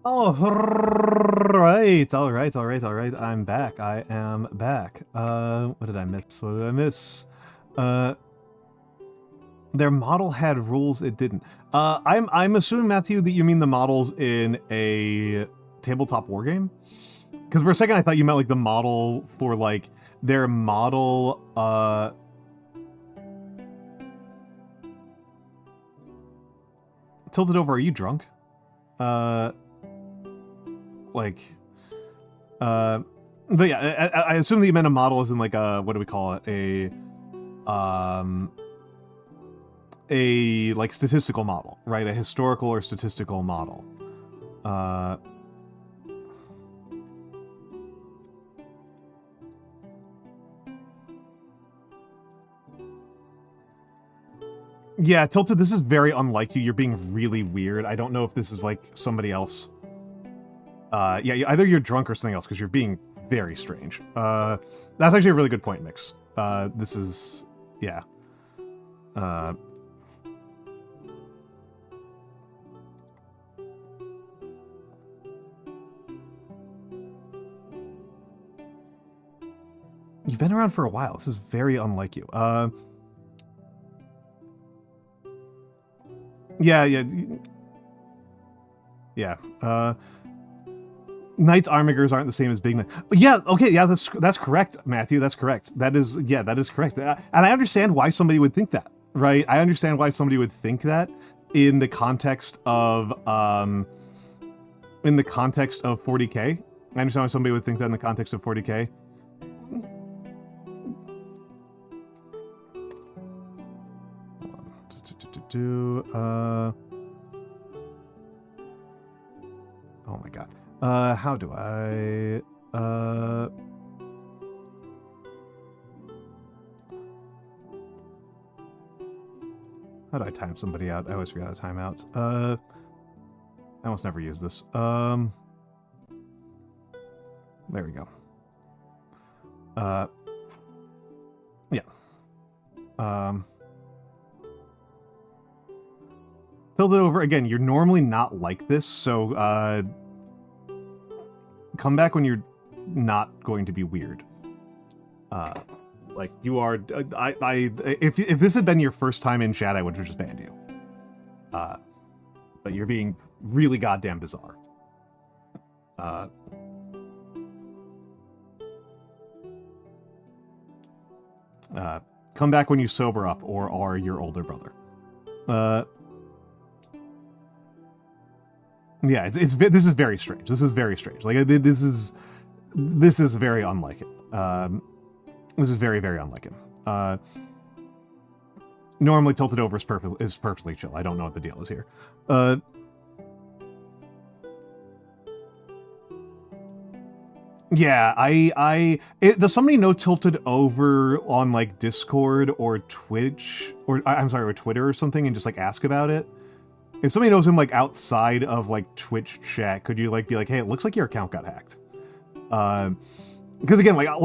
All right, all right, all right, all right. I'm back. I am back. What did I miss? What did I miss? Their model had rules it didn't. I'm assuming, Matthew, that you mean the models in a tabletop wargame? Because for a second I thought you meant like the model for like their model. Tilted over. Are you drunk? But yeah, I assume that you meant a model as in like a, what do we call it? A like statistical model, right? A historical or statistical model. Yeah, Tilted, this is very unlike you. You're being really weird. I don't know if this is like somebody else. Yeah, either you're drunk or something else, because you're being very strange. That's actually a really good point, Mix. This is... yeah. You've been around for a while. This is very unlike you. Yeah. Knights Armigers aren't the same as Big Knight. Yeah, okay, yeah, that's correct, Matthew. That's correct. That is correct. And I understand why somebody would think that, right? I understand why somebody would think that in the context of 40K. I understand why somebody would think that in the context of 40K. Oh my god. How do I... how do I time somebody out? I always forget how to time out. I almost never use this. There we go. Yeah. Tilted over again. You're normally not like this, so come back when you're not going to be weird. Like you are. If this had been your first time in chat, I would have just banned you. But you're being really goddamn bizarre. Come back when you sober up or are your older brother. Yeah, this is very strange. This is very strange. Like this is very unlike it. This is very, very unlike him. Normally Tilted Over is perfectly chill. I don't know what the deal is here. Yeah, does somebody know Tilted Over on like Discord or Twitch or I'm sorry, or Twitter or something, and just like ask about it? If somebody knows him like outside of like Twitch chat, could you like be like, hey, it looks like your account got hacked? Because again, oh,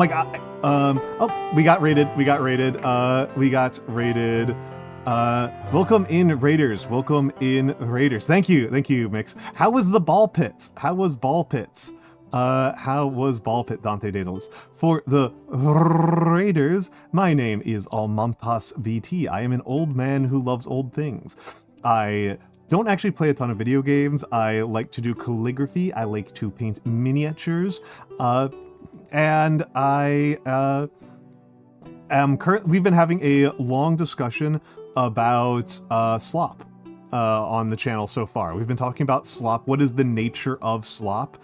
we got raided. Welcome in, Raiders. Welcome in, Raiders. Thank you, Mix. How was the ball pit? How was ball pit, Dante Daedalus? For the Raiders, my name is Almantas VT. I am an old man who loves old things. I don't actually play a ton of video games. I like to do calligraphy. I like to paint miniatures. And I we've been having a long discussion about slop on the channel so far. We've been talking about slop. What is the nature of slop?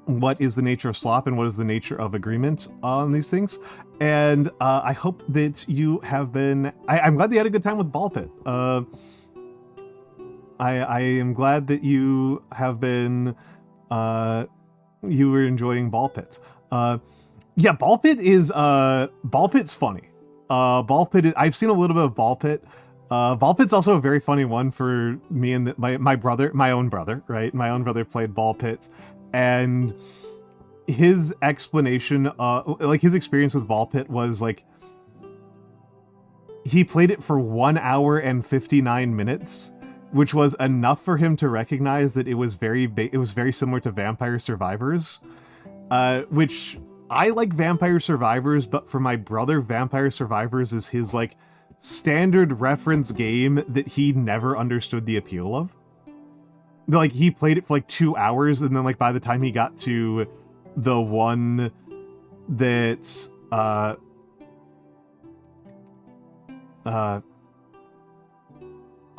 What is the nature of slop and what is the nature of agreement on these things? And I hope that you have been... I'm glad that you had a good time with Ball Pit. I am glad that you have been... you were enjoying Ball Pits. Yeah, Ball Pit is... Ball Pit's funny. Ball Pit is... I've seen a little bit of Ball Pit. Ball Pit's also a very funny one for me and my brother, my own brother, right? My own brother played Ball Pit, and his explanation, like his experience with Ball Pit was like, he played it for 1 hour and 59 minutes, which was enough for him to recognize that it was very similar to Vampire Survivors, which I like Vampire Survivors, but for my brother, Vampire Survivors is his like standard reference game that he never understood the appeal of. Like, he played it for like 2 hours, and then like by the time he got to the one that's oh,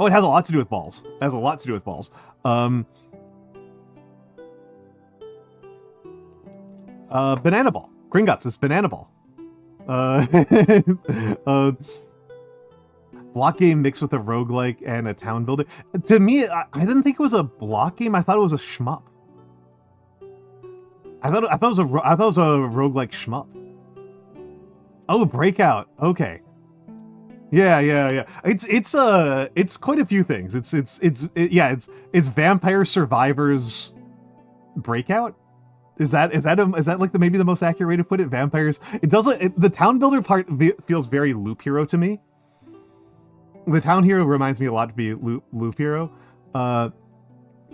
it has a lot to do with balls. It has a lot to do with balls. Banana ball. Gringotts, it's banana ball. Block game mixed with a roguelike and a town builder. To me, I didn't think it was a block game. I thought it was a shmup. I thought it was a roguelike shmup. Oh, Breakout. Okay. Yeah. It's quite a few things. It's Vampire Survivors Breakout. Is that like maybe the most accurate way to put it? Vampires. The town builder part feels very Loop Hero to me. The town hero reminds me a lot to be Loop Hero. Some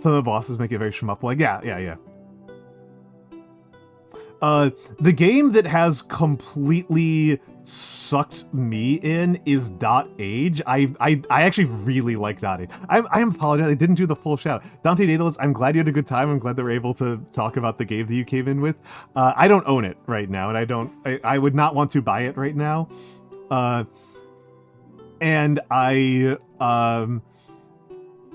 of the bosses make it very shmup-like. Yeah. The game that has completely sucked me in is Dotage. I actually really like Dotage. I apologize, I didn't do the full shout. Dante Daedalus, I'm glad you had a good time. I'm glad that we're able to talk about the game that you came in with. I don't own it right now, and I would not want to buy it right now.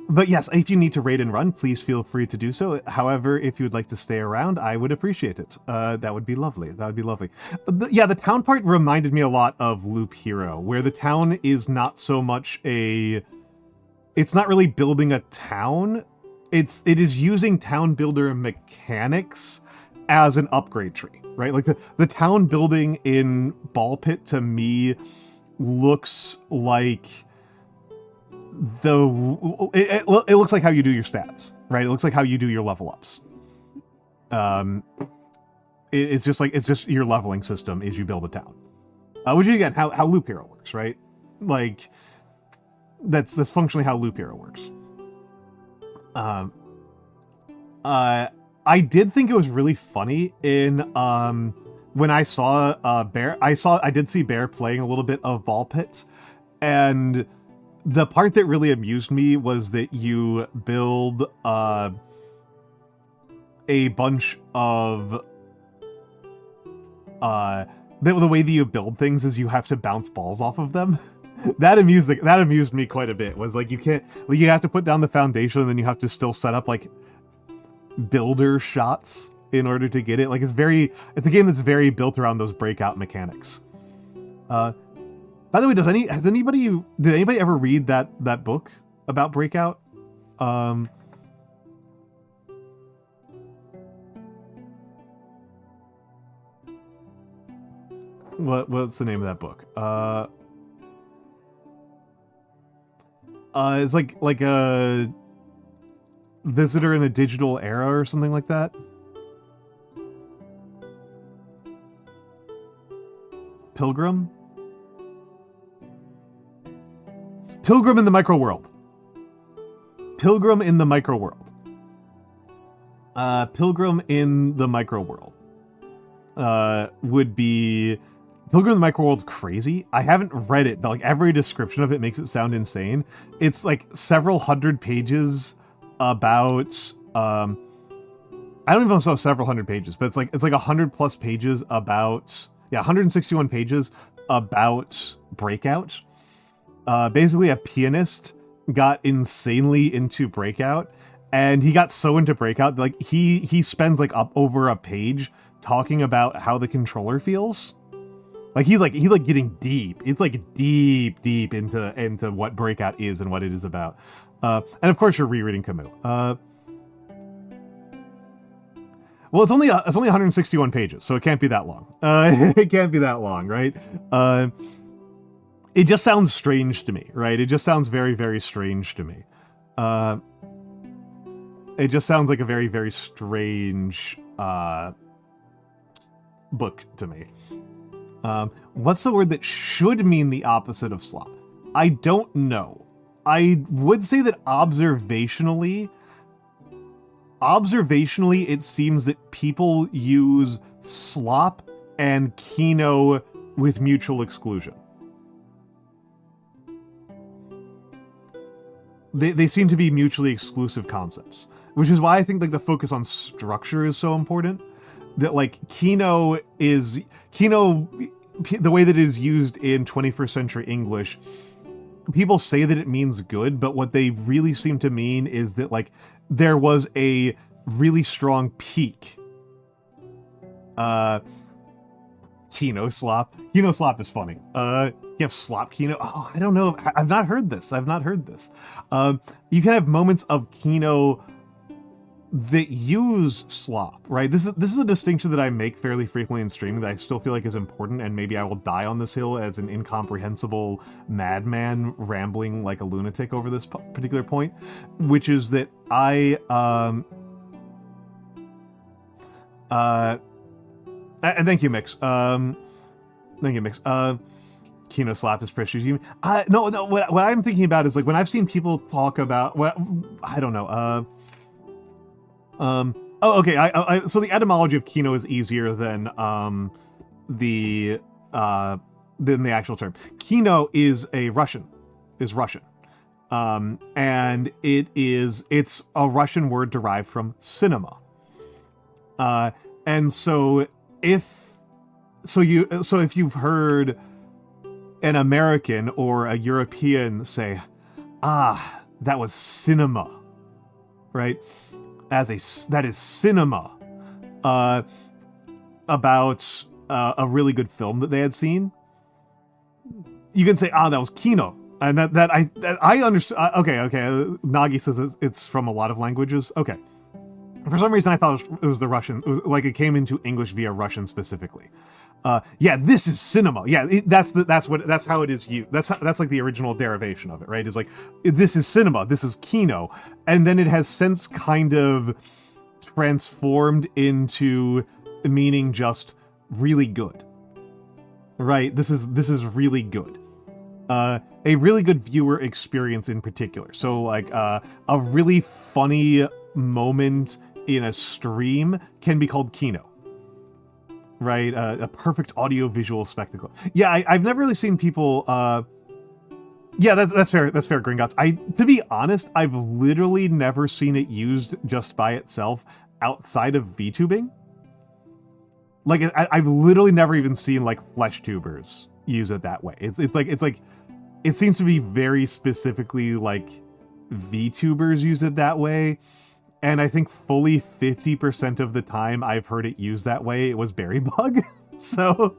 But yes, if you need to raid and run, please feel free to do so. However, if you would like to stay around, I would appreciate it. That would be lovely. That would be lovely. The town part reminded me a lot of Loop Hero, where the town is not so much it's not really building a town. It is using town builder mechanics as an upgrade tree, right? Like the town building in Ball Pit to me looks like it looks like how you do your stats, right? It looks like how you do your level ups. It's just your leveling system is you build a town, which is again how Loop Hero works, right? Like that's functionally how Loop Hero works. I did think it was really funny in when I saw Bear. I did see Bear playing a little bit of Ball Pit, and the part that really amused me was that you build a bunch of the way that you build things is you have to bounce balls off of them. That amused me quite a bit. Was like you have to put down the foundation, and then you have to still set up like builder shots in order to get it. Like it's a game that's very built around those breakout mechanics. By the way, did anybody ever read that book about Breakout? What's the name of that book? It's like a visitor in a digital era or something like that. Pilgrim in the Micro World. Pilgrim in the Micro World. Pilgrim in the Micro World. Would be... Pilgrim in the Micro World's crazy. I haven't read it, but like every description of it makes it sound insane. It's like several hundred pages about... I don't even know if it's several hundred pages, but it's like 100+ pages about... Yeah, 161 pages about Breakout. Basically, a pianist got insanely into Breakout, and he got so into Breakout, like he spends like up over a page talking about how the controller feels. Like he's getting deep. It's like deep into what Breakout is and what it is about. And of course, you're rereading Camus. Well, it's only 161 pages, so it can't be that long. It can't be that long, right? It just sounds strange to me, right? It just sounds very, very strange to me. It just sounds like a very, very strange book to me. What's the word that should mean the opposite of slop? I don't know. I would say that observationally, it seems that people use slop and kino with mutual exclusion. They seem to be mutually exclusive concepts, which is why I think like the focus on structure is so important. That like kino, the way that it is used in 21st century English, people say that it means good, but what they really seem to mean is that like there was a really strong peak. Kino slop. Kino slop is funny. You have slop kino. Oh, I don't know. I've not heard this. You can have moments of kino that use slop, right? This is a distinction that I make fairly frequently in streaming that I still feel like is important, and maybe I will die on this hill as an incomprehensible madman rambling like a lunatic over this particular point, which is that and thank you, Mix. Kino slap is precious. No. What I'm thinking about is like when I've seen people talk about. Well, I don't know. Oh, okay. So the etymology of kino is easier than the actual term. Kino is Russian. And it's a Russian word derived from cinema. And so if you've heard an American or a European say, that was cinema, right? That is cinema, about a really good film that they had seen, you can say, that was kino. And that I understand. Okay. Nagi says it's from a lot of languages. Okay. For some reason, I thought it was the Russian. It was like it came into English via Russian specifically. This is cinema. Yeah, that's how it is used. That's like the original derivation of it, right? It's like, this is cinema. This is kino, and then it has since kind of transformed into meaning just really good, right? This is really good. A really good viewer experience in particular. So like a really funny moment in a stream can be called kino, right? A perfect audio-visual spectacle. Yeah, I've never really seen people. Yeah, that's fair. That's fair, Gringotts. To be honest, I've literally never seen it used just by itself outside of VTubing. Like I've literally never even seen like flesh tubers use it that way. It's like it seems to be very specifically like VTubers use it that way. And I think fully 50% of the time I've heard it used that way, it was Berry Bug. So,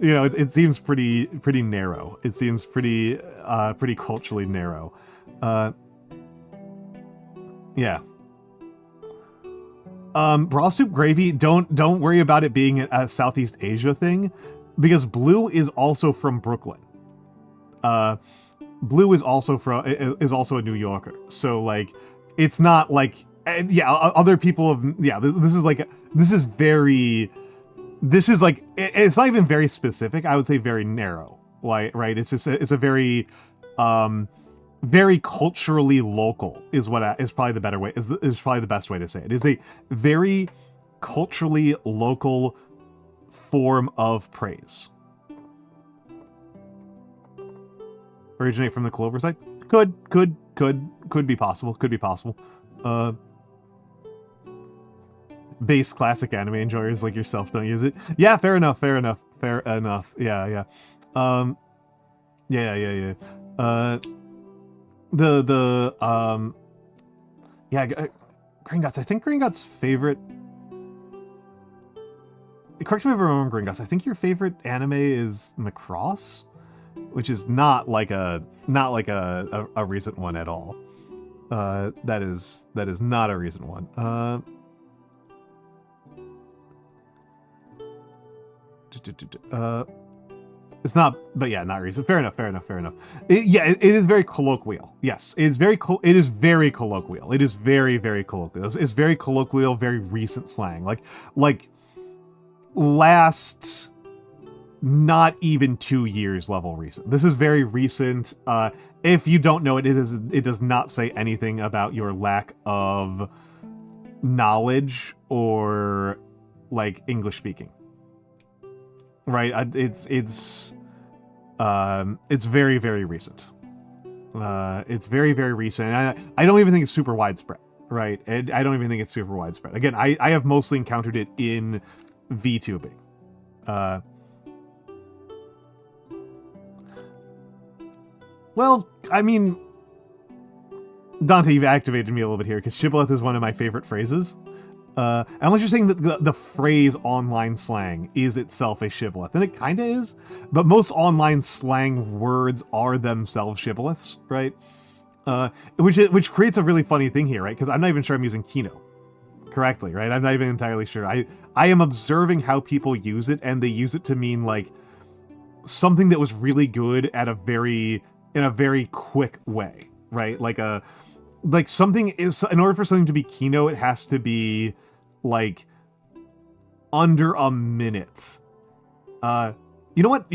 it seems pretty narrow. It seems pretty culturally narrow. Yeah. Raw soup gravy, don't worry about it being a Southeast Asia thing, because Blue is also from Brooklyn. Blue is also a New Yorker. So like, it's not like, other people have, this is like, it's not even very specific. I would say very narrow, right? It's a very, very culturally local is probably the better way, is probably the best way to say it. It's a very culturally local form of praise. Originate from the Clover side? Could be possible. Base classic anime enjoyers like yourself don't use it. Yeah, fair enough. Yeah. Gringotts, I think Gringotts' favorite, correct me if I'm wrong, Gringotts, I think your favorite anime is Macross, which is not like a recent one at all. That is not a recent one. It's not, but yeah, not recent. Fair enough. It is very colloquial. Yes, it is very colloquial. It is very, very colloquial. It's very colloquial, very recent slang. Like last, not even 2 years level recent. This is very recent. If you don't know it, it does not say anything about your lack of knowledge or like English speaking. Right? It's very, very recent. It's very, very recent. I don't even think it's super widespread, right? And I don't even think it's super widespread. Again, I have mostly encountered it in VTubing. Well, I mean, Dante, you've activated me a little bit here, because shibboleth is one of my favorite phrases. Unless you're saying that the phrase online slang is itself a shibboleth, and it kind of is, but most online slang words are themselves shibboleths, right? Which creates a really funny thing here, right? Because I'm not even sure I'm using Kino correctly, right? I'm not even entirely sure. I am observing how people use it, and they use it to mean like something that was really good in a very quick way, right? Like something is, in order for something to be Kino, it has to be like under a minute. You know what?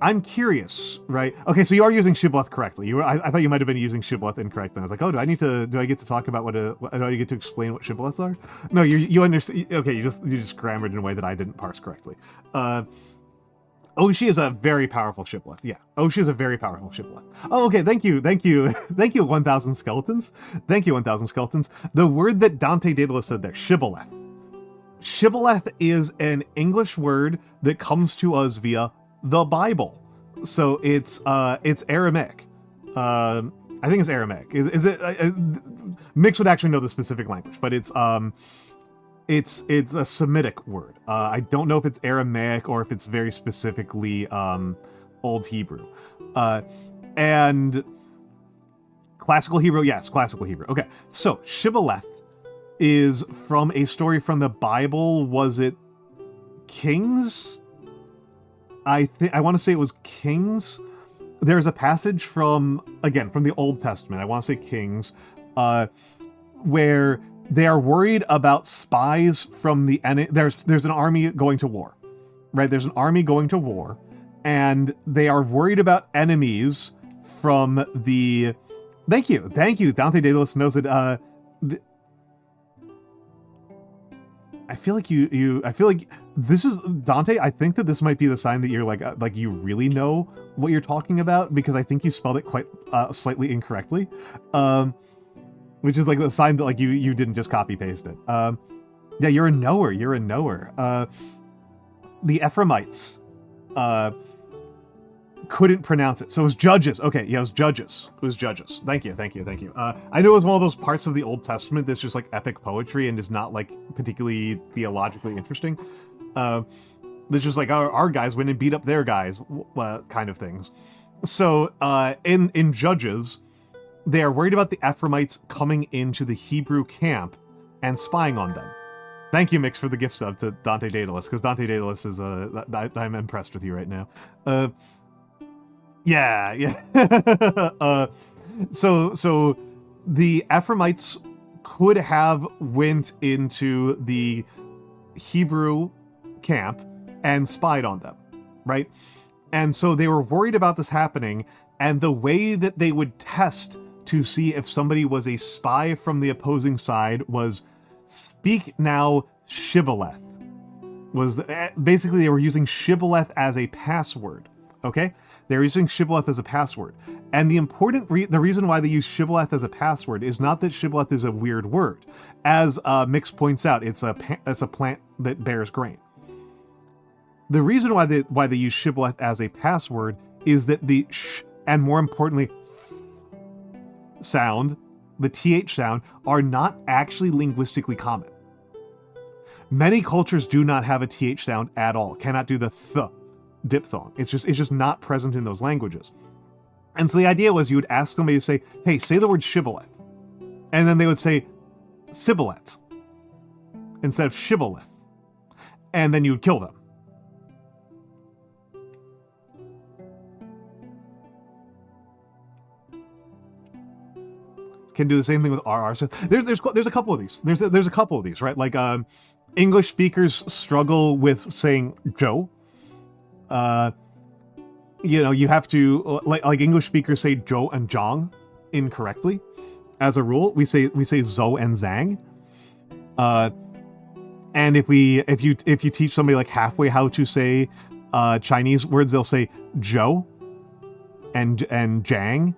I'm curious, right? Okay, so you are using shibboleth correctly. I thought you might have been using shibboleth incorrectly. I was like, oh, do I get to talk about do I get to explain what shibboleths are? No, you understand. Okay, you just grammared in a way that I didn't parse correctly. Oshi is a very powerful shibboleth. Yeah, Oshi is a very powerful shibboleth. Oh, okay, thank you, 1,000 skeletons. Thank you, 1,000 skeletons. The word that Dante Daedalus said there, shibboleth. Shibboleth is an English word that comes to us via the Bible. So it's Aramaic. I think it's Aramaic. Is it? Mix would actually know the specific language, but it's a Semitic word. I don't know if it's Aramaic or if it's very specifically Old Hebrew. And Classical Hebrew, yes, Classical Hebrew. Okay, so shibboleth is from a story from the Bible. Was it Kings? I want to say it was Kings. There's a passage from the Old Testament. I want to say Kings, where they are worried about spies from the enemy. There's an army going to war, right? There's an army going to war, and they are worried about enemies from the. Thank you. Dante Daedalus knows that. I feel like I feel like this is Dante. I think that this might be the sign that you're like you really know what you're talking about, because I think you spelled it quite slightly incorrectly. Which is like the sign that like you didn't just copy paste it. Yeah, you're a knower. The Ephraimites couldn't pronounce it, so it was judges. Okay, yeah, it was judges. Thank you. I know it was one of those parts of the Old Testament that's just like epic poetry and is not like particularly theologically interesting. There's just like our guys went and beat up their guys, kind of things. So in Judges, they are worried about the Ephraimites coming into the Hebrew camp and spying on them. Thank you, Mix, for the gift sub to Dante Daedalus, because Dante Daedalus is I'm impressed with you right now. Yeah. So the Ephraimites could have went into the Hebrew camp and spied on them, right? And so they were worried about this happening, and the way that they would test to see if somebody was a spy from the opposing side was speak now shibboleth. Was basically they were using shibboleth as a password. Okay, they're using shibboleth as a password, and the reason why they use shibboleth as a password is not that shibboleth is a weird word, as Mix points out. It's a plant that bears grain. The reason why they use shibboleth as a password is that the sh and more importantly sound, the th sound, are not actually linguistically common. Many cultures do not have a th sound at all. Cannot do the th diphthong. It's just not present in those languages. And so the idea was you would ask somebody to say, hey, say the word shibboleth. And then they would say sibboleth instead of shibboleth. And then you would kill them. Can do the same thing with RR. So there's a couple of these. There's a couple of these, right? Like English speakers struggle with saying Joe. you have to like English speakers say Zhou and Zhang incorrectly. As a rule, we say Zhou and Zhang. And if you teach somebody like halfway how to say Chinese words, they'll say Zhou and Zhang,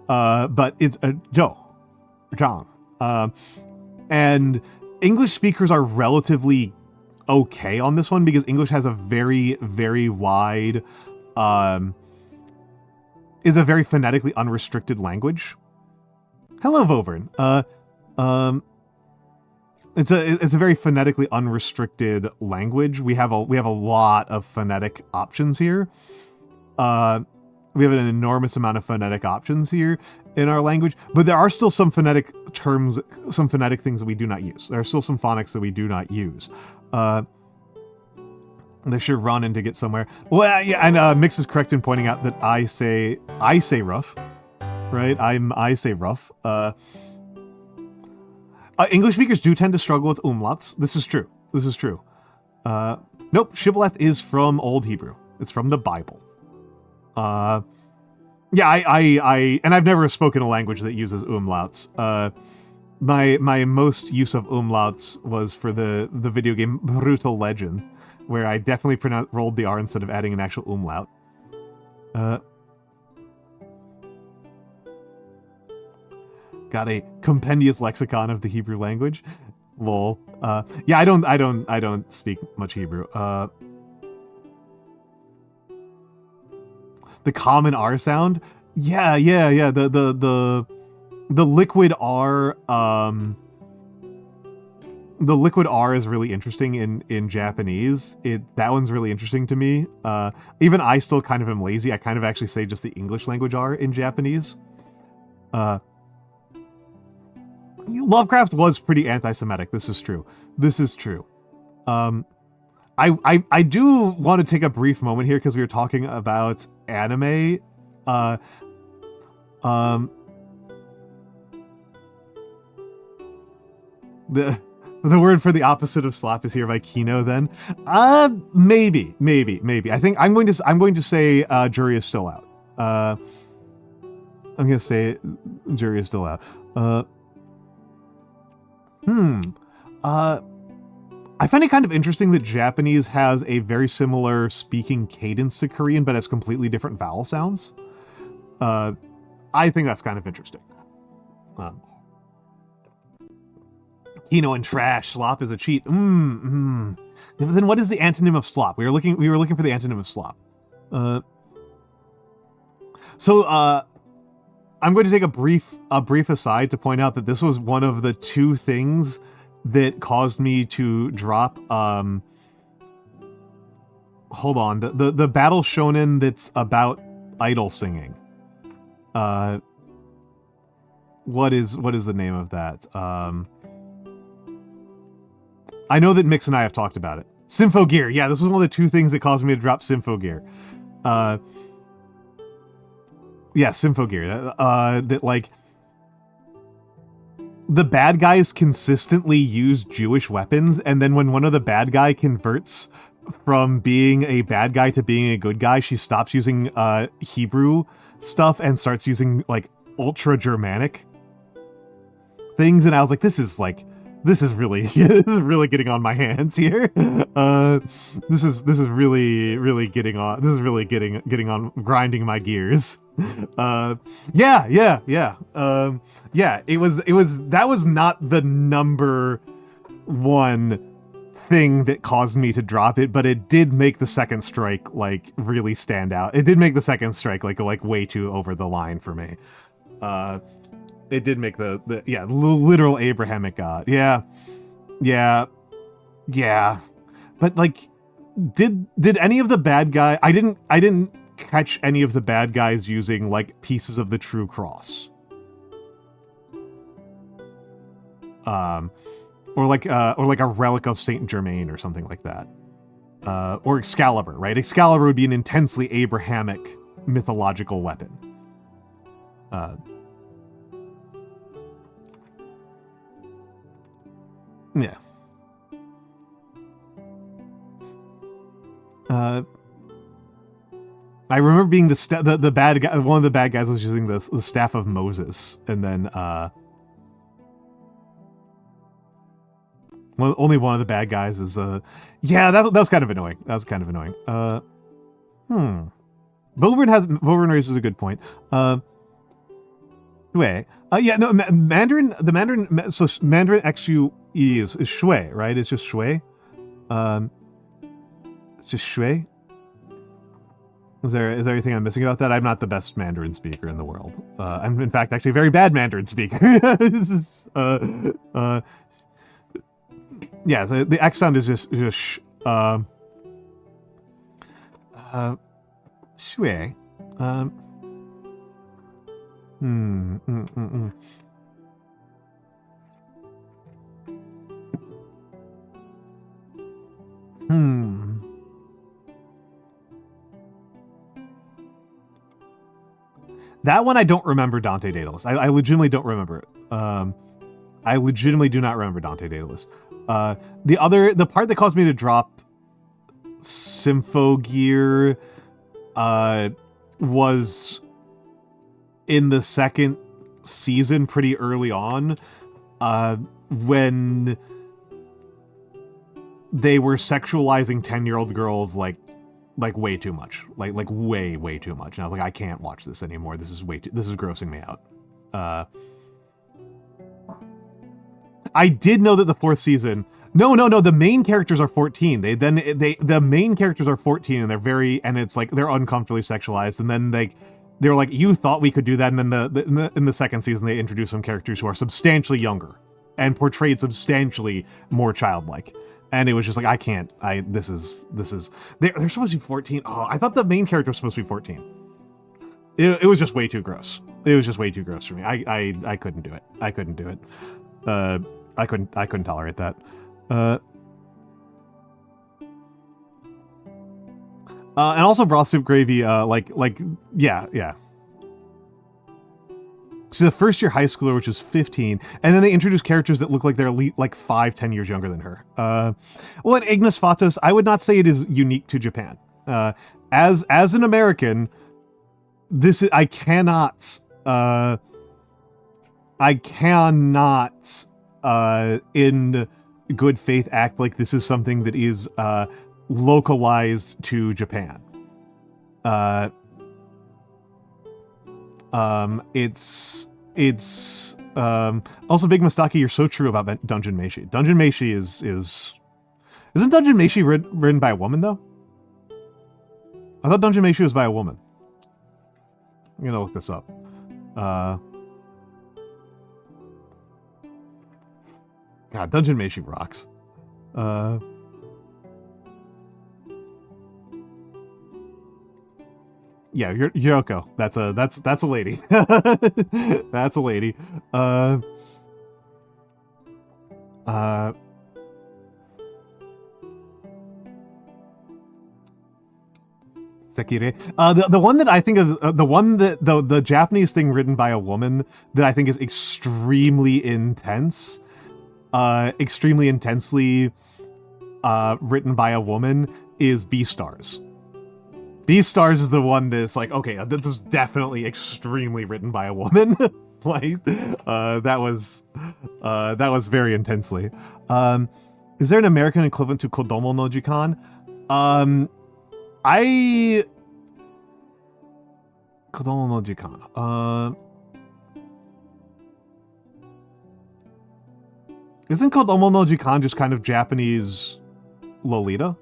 but it's Zhou, Zhang. And English speakers are relatively okay on this one because English has a very, very wide, is a very phonetically unrestricted language. Hello, Vovern. It's a very phonetically unrestricted language. We have a lot of phonetic options here. We have an enormous amount of phonetic options here in our language, but there are still some phonetic terms, some phonetic things that we do not use. There are still some phonics that we do not use. They should run in to get somewhere. Well, yeah, and Mix is correct in pointing out that I say rough, right? I say rough. English speakers do tend to struggle with umlauts. This is true. Nope, Shibboleth is from Old Hebrew. It's from the Bible. Yeah, I and I've never spoken a language that uses umlauts. My most use of umlauts was for the video game Brutal Legend, where I definitely rolled the R instead of adding an actual umlaut. Got a compendious lexicon of the Hebrew language. Lol. Yeah, I don't speak much Hebrew. The common R sound? Yeah. The liquid R, the liquid R is really interesting in Japanese. That one's really interesting to me. Even I still kind of am lazy. I kind of actually say just the English language R in Japanese. Lovecraft was pretty anti-Semitic. This is true. I do want to take a brief moment here because we were talking about anime. The word for the opposite of slop is here by Kino. Then, maybe. I think I'm going to say jury is still out. I'm going to say jury is still out. I find it kind of interesting that Japanese has a very similar speaking cadence to Korean, but has completely different vowel sounds. I think that's kind of interesting. Kino and trash. Slop is a cheat. Then what is the antonym of slop? We were looking for the antonym of slop. I'm going to take a brief aside to point out that this was one of the two things that caused me to drop hold on, the battle shonen that's about idol singing. What is the name of that? I know that Mix and I have talked about it. Symphogear. Yeah, this was one of the two things that caused me to drop Symphogear. Yeah, Symphogear. That like the bad guys consistently use Jewish weapons, and then when one of the bad guy converts from being a bad guy to being a good guy, she stops using Hebrew stuff and starts using like ultra Germanic things, and I was like, this is really getting on my hands here. This is really getting on grinding my gears. Yeah. That was not the number one thing that caused me to drop it, but it did make the second strike like really stand out. It did make the second strike like go like way too over the line for me. It did make the literal Abrahamic god. Yeah. But like, did any of the bad guy? I didn't catch any of the bad guys using like pieces of the True Cross. Or like a relic of Saint Germain or something like that. Or Excalibur, right? Excalibur would be an intensely Abrahamic mythological weapon. Yeah. I remember being the bad guy. One of the bad guys was using the staff of Moses, and then only one of the bad guys is yeah, that was kind of annoying. That was kind of annoying. Vovern raises a good point. Shui. Yeah, no, Mandarin. The Mandarin. So Mandarin XU is Shui, right? It's just Shui. It's just Shui. Is there anything I'm missing about that? I'm not the best Mandarin speaker in the world. I'm in fact actually a very bad Mandarin speaker. This is yeah. The X sound is just Shui. That one I don't remember Dante Daedalus. I legitimately don't remember it. I legitimately do not remember Dante Daedalus. The part that caused me to drop Symphogear was in the second season pretty early on, when they were sexualizing 10-year-old girls like way too much, like way too much. And I was like, I can't watch this anymore. This is grossing me out. I did know that the fourth season. No. The main characters are 14. The main characters are 14, and and it's like they're uncomfortably sexualized. And then they're like, you thought we could do that, and then in the second season they introduce some characters who are substantially younger and portrayed substantially more childlike. And it was just like, I can't. This is. They're supposed to be 14. Oh, I thought the main character was supposed to be 14. It was just way too gross. It was just way too gross for me. I couldn't do it. I couldn't do it. I couldn't tolerate that. And also broth soup gravy. Yeah. So the first year high schooler, which is 15, and then they introduce characters that look like they're like 5-10 years younger than her. Well, and Ignis Fatos, I would not say it is unique to Japan. As an American, I cannot in good faith act like this is something that is localized to Japan. It's also Big Mustaki, you're so true about Dungeon Meshi. Dungeon Meshi isn't Dungeon Meshi written by a woman though? I thought Dungeon Meshi was by a woman. I'm gonna look this up. God, Dungeon Meshi rocks. Yeah, Yoko. That's a lady. That's a lady. Sekire. The one that I think of, the Japanese thing written by a woman that I think is extremely intense, extremely intensely written by a woman is Beastars. Beastars is the one that's like, okay, this was definitely extremely written by a woman. Like, that was very intensely. Is there an American equivalent to Kodomo no Jikan? Kodomo no Jikan. Isn't Kodomo no Jikan just kind of Japanese Lolita?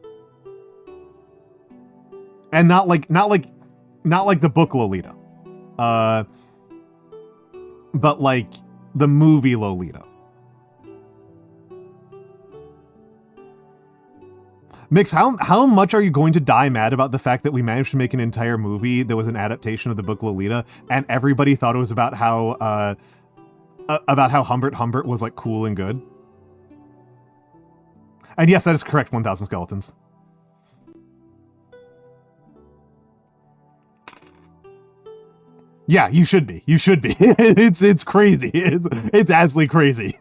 And not like the book Lolita. But like the movie Lolita. Mix, how much are you going to die mad about the fact that we managed to make an entire movie that was an adaptation of the book Lolita, and everybody thought it was about how Humbert Humbert was like cool and good? And yes, that is correct, 1,000 Skeletons. Yeah, you should be. You should be. It's crazy. It's absolutely crazy.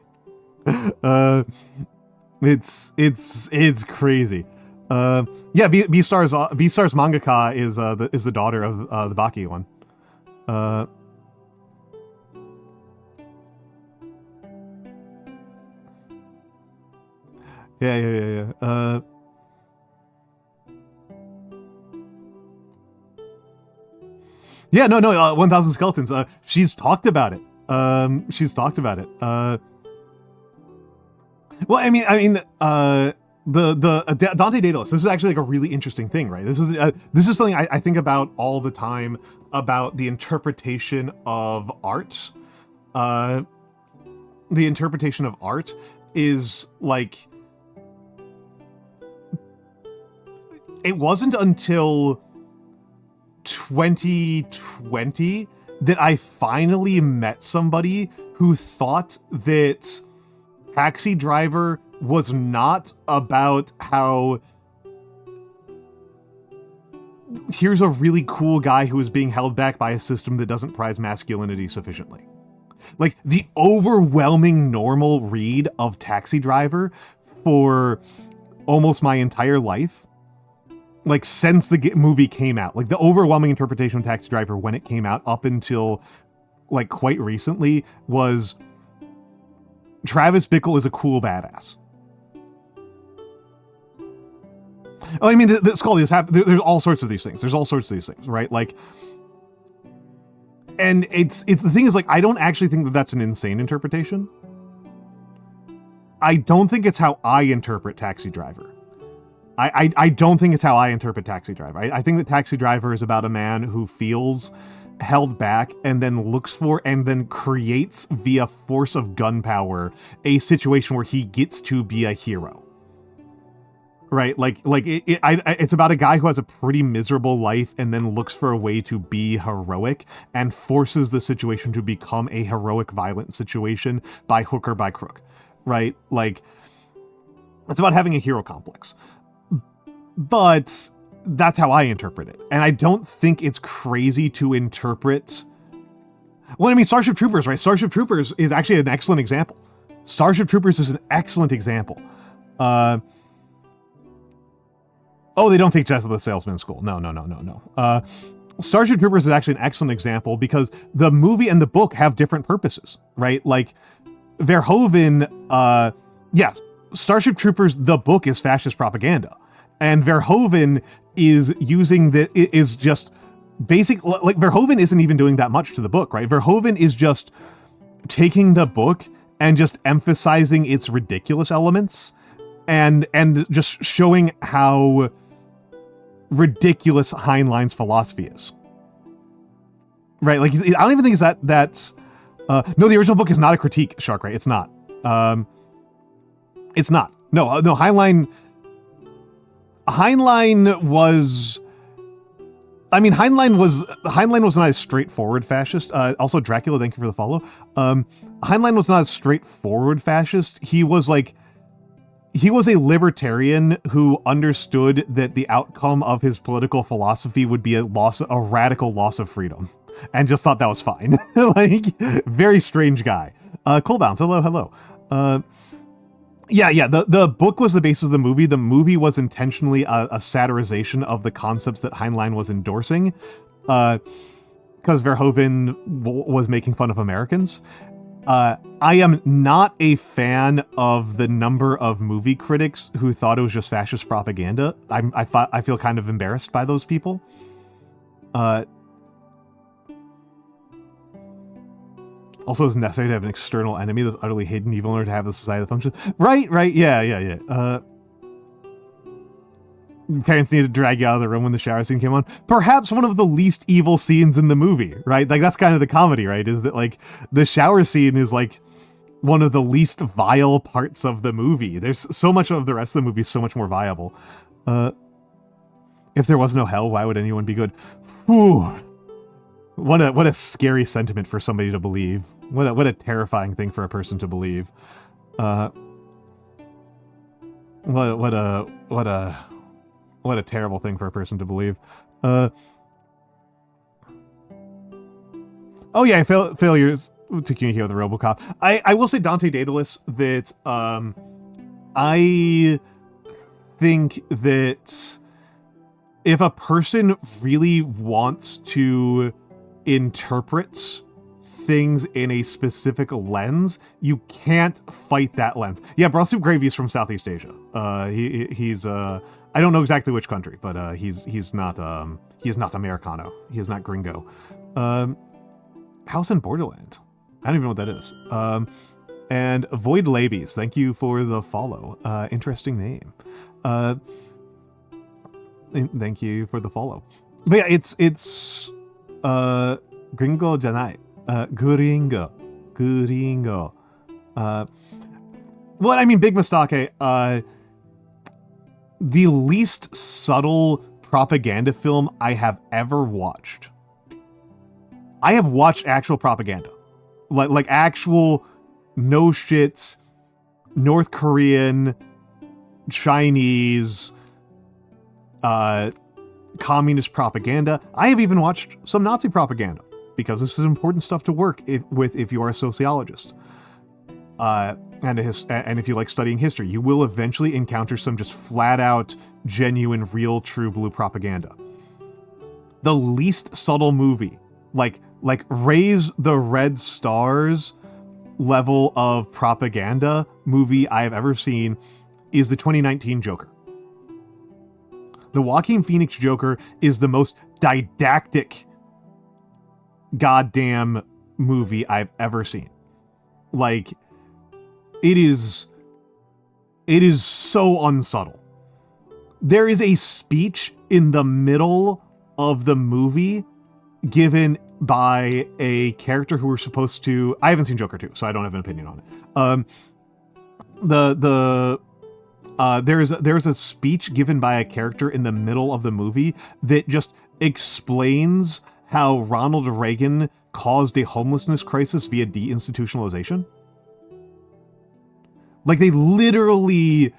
It's crazy. Yeah, Beastar's mangaka is the daughter of the Baki one. Yeah. Yeah, no, 1,000 Skeletons. She's talked about it. Well, I mean, the Dante Daedalus. This is actually like a really interesting thing, right? This is something I think about all the time about the interpretation of art. The interpretation of art is like, it wasn't until 2020 that I finally met somebody who thought that Taxi Driver was not about how here's a really cool guy who is being held back by a system that doesn't prize masculinity sufficiently. Like, the overwhelming normal read of Taxi Driver for almost my entire life, like since the movie came out, like the overwhelming interpretation of Taxi Driver when it came out up until like quite recently was Travis Bickle is a cool badass. Oh, I mean, Scully, there's all sorts of these things. There's all sorts of these things, right? Like, and it's the thing is, like, I don't actually think that that's an insane interpretation. I don't think it's how I interpret Taxi Driver. I don't think it's how I interpret Taxi Driver. I think that Taxi Driver is about a man who feels held back and then looks for and then creates via force of gunpowder a situation where he gets to be a hero. Right? It's about a guy who has a pretty miserable life and then looks for a way to be heroic and forces the situation to become a heroic, violent situation by hook or by crook. Right? Like, it's about having a hero complex. But that's how I interpret it. And I don't think it's crazy to interpret... Well, I mean, Starship Troopers, right? Starship Troopers is actually an excellent example. Starship Troopers is an excellent example. Oh, they don't take Jeff of the Salesman School. No. Starship Troopers is actually an excellent example because the movie and the book have different purposes, right? Like, Verhoeven, Starship Troopers, the book is fascist propaganda. And Verhoeven is using is just basic, like, Verhoeven isn't even doing that much to the book, right? Verhoeven is just taking the book and just emphasizing its ridiculous elements and just showing how ridiculous Heinlein's philosophy is. Right? Like, I don't even think that's no, the original book is not a critique, Shark, right? It's not. It's not. No, Heinlein was... I mean, Heinlein was not a straightforward fascist. Also, Dracula, thank you for the follow. Heinlein was not a straightforward fascist. He was a libertarian who understood that the outcome of his political philosophy would be a radical loss of freedom, and just thought that was fine. Like, very strange guy. Cool Bounce, hello. Yeah. The book was the basis of the movie. The movie was intentionally a satirization of the concepts that Heinlein was endorsing, because Verhoeven was making fun of Americans. I am not a fan of the number of movie critics who thought it was just fascist propaganda. I feel kind of embarrassed by those people. Also, it's necessary to have an external enemy that's utterly hidden evil in order to have the society that functions. Right, yeah. Parents needed to drag you out of the room when the shower scene came on. Perhaps one of the least evil scenes in the movie, right? Like, that's kind of the comedy, right? Is that, like, the shower scene is, like, one of the least vile parts of the movie. There's so much of the rest of the movie so much more viable. If there was no hell, why would anyone be good? Whew. What a scary sentiment for somebody to believe. What a terrifying thing for a person to believe. What a terrible thing for a person to believe. Oh yeah, failures to communicate with the RoboCop. I will say Dante Daedalus that I think that if a person really wants to interpret things in a specific lens, you can't fight that lens. Yeah, Broth Soup Gravy is from Southeast Asia. He's I don't know exactly which country, but he's not Americano. He is not gringo. House in Borderland. I don't even know what that is. And Void Labies, thank you for the follow. Interesting name. Thank you for the follow. But yeah, it's Gringo janai. Gringo. What I mean, Big Mistake, the least subtle propaganda film I have ever watched. I have watched actual propaganda. Like actual no shits North Korean, Chinese, communist propaganda. I have even watched some Nazi propaganda, because this is important stuff to work with if you are a sociologist. And if you like studying history, you will eventually encounter some just flat out, genuine, real, true blue propaganda. The least subtle movie, like Raise the Red Stars level of propaganda movie I have ever seen, is the 2019 Joker. The Joaquin Phoenix Joker is the most didactic goddamn movie I've ever seen. Like, it is so unsubtle. There is a speech in the middle of the movie given by a character who we're supposed to... I haven't seen Joker 2, so I don't have an opinion on it. There's a speech given by a character in the middle of the movie that just explains how Ronald Reagan caused a homelessness crisis via deinstitutionalization. Like, they literally...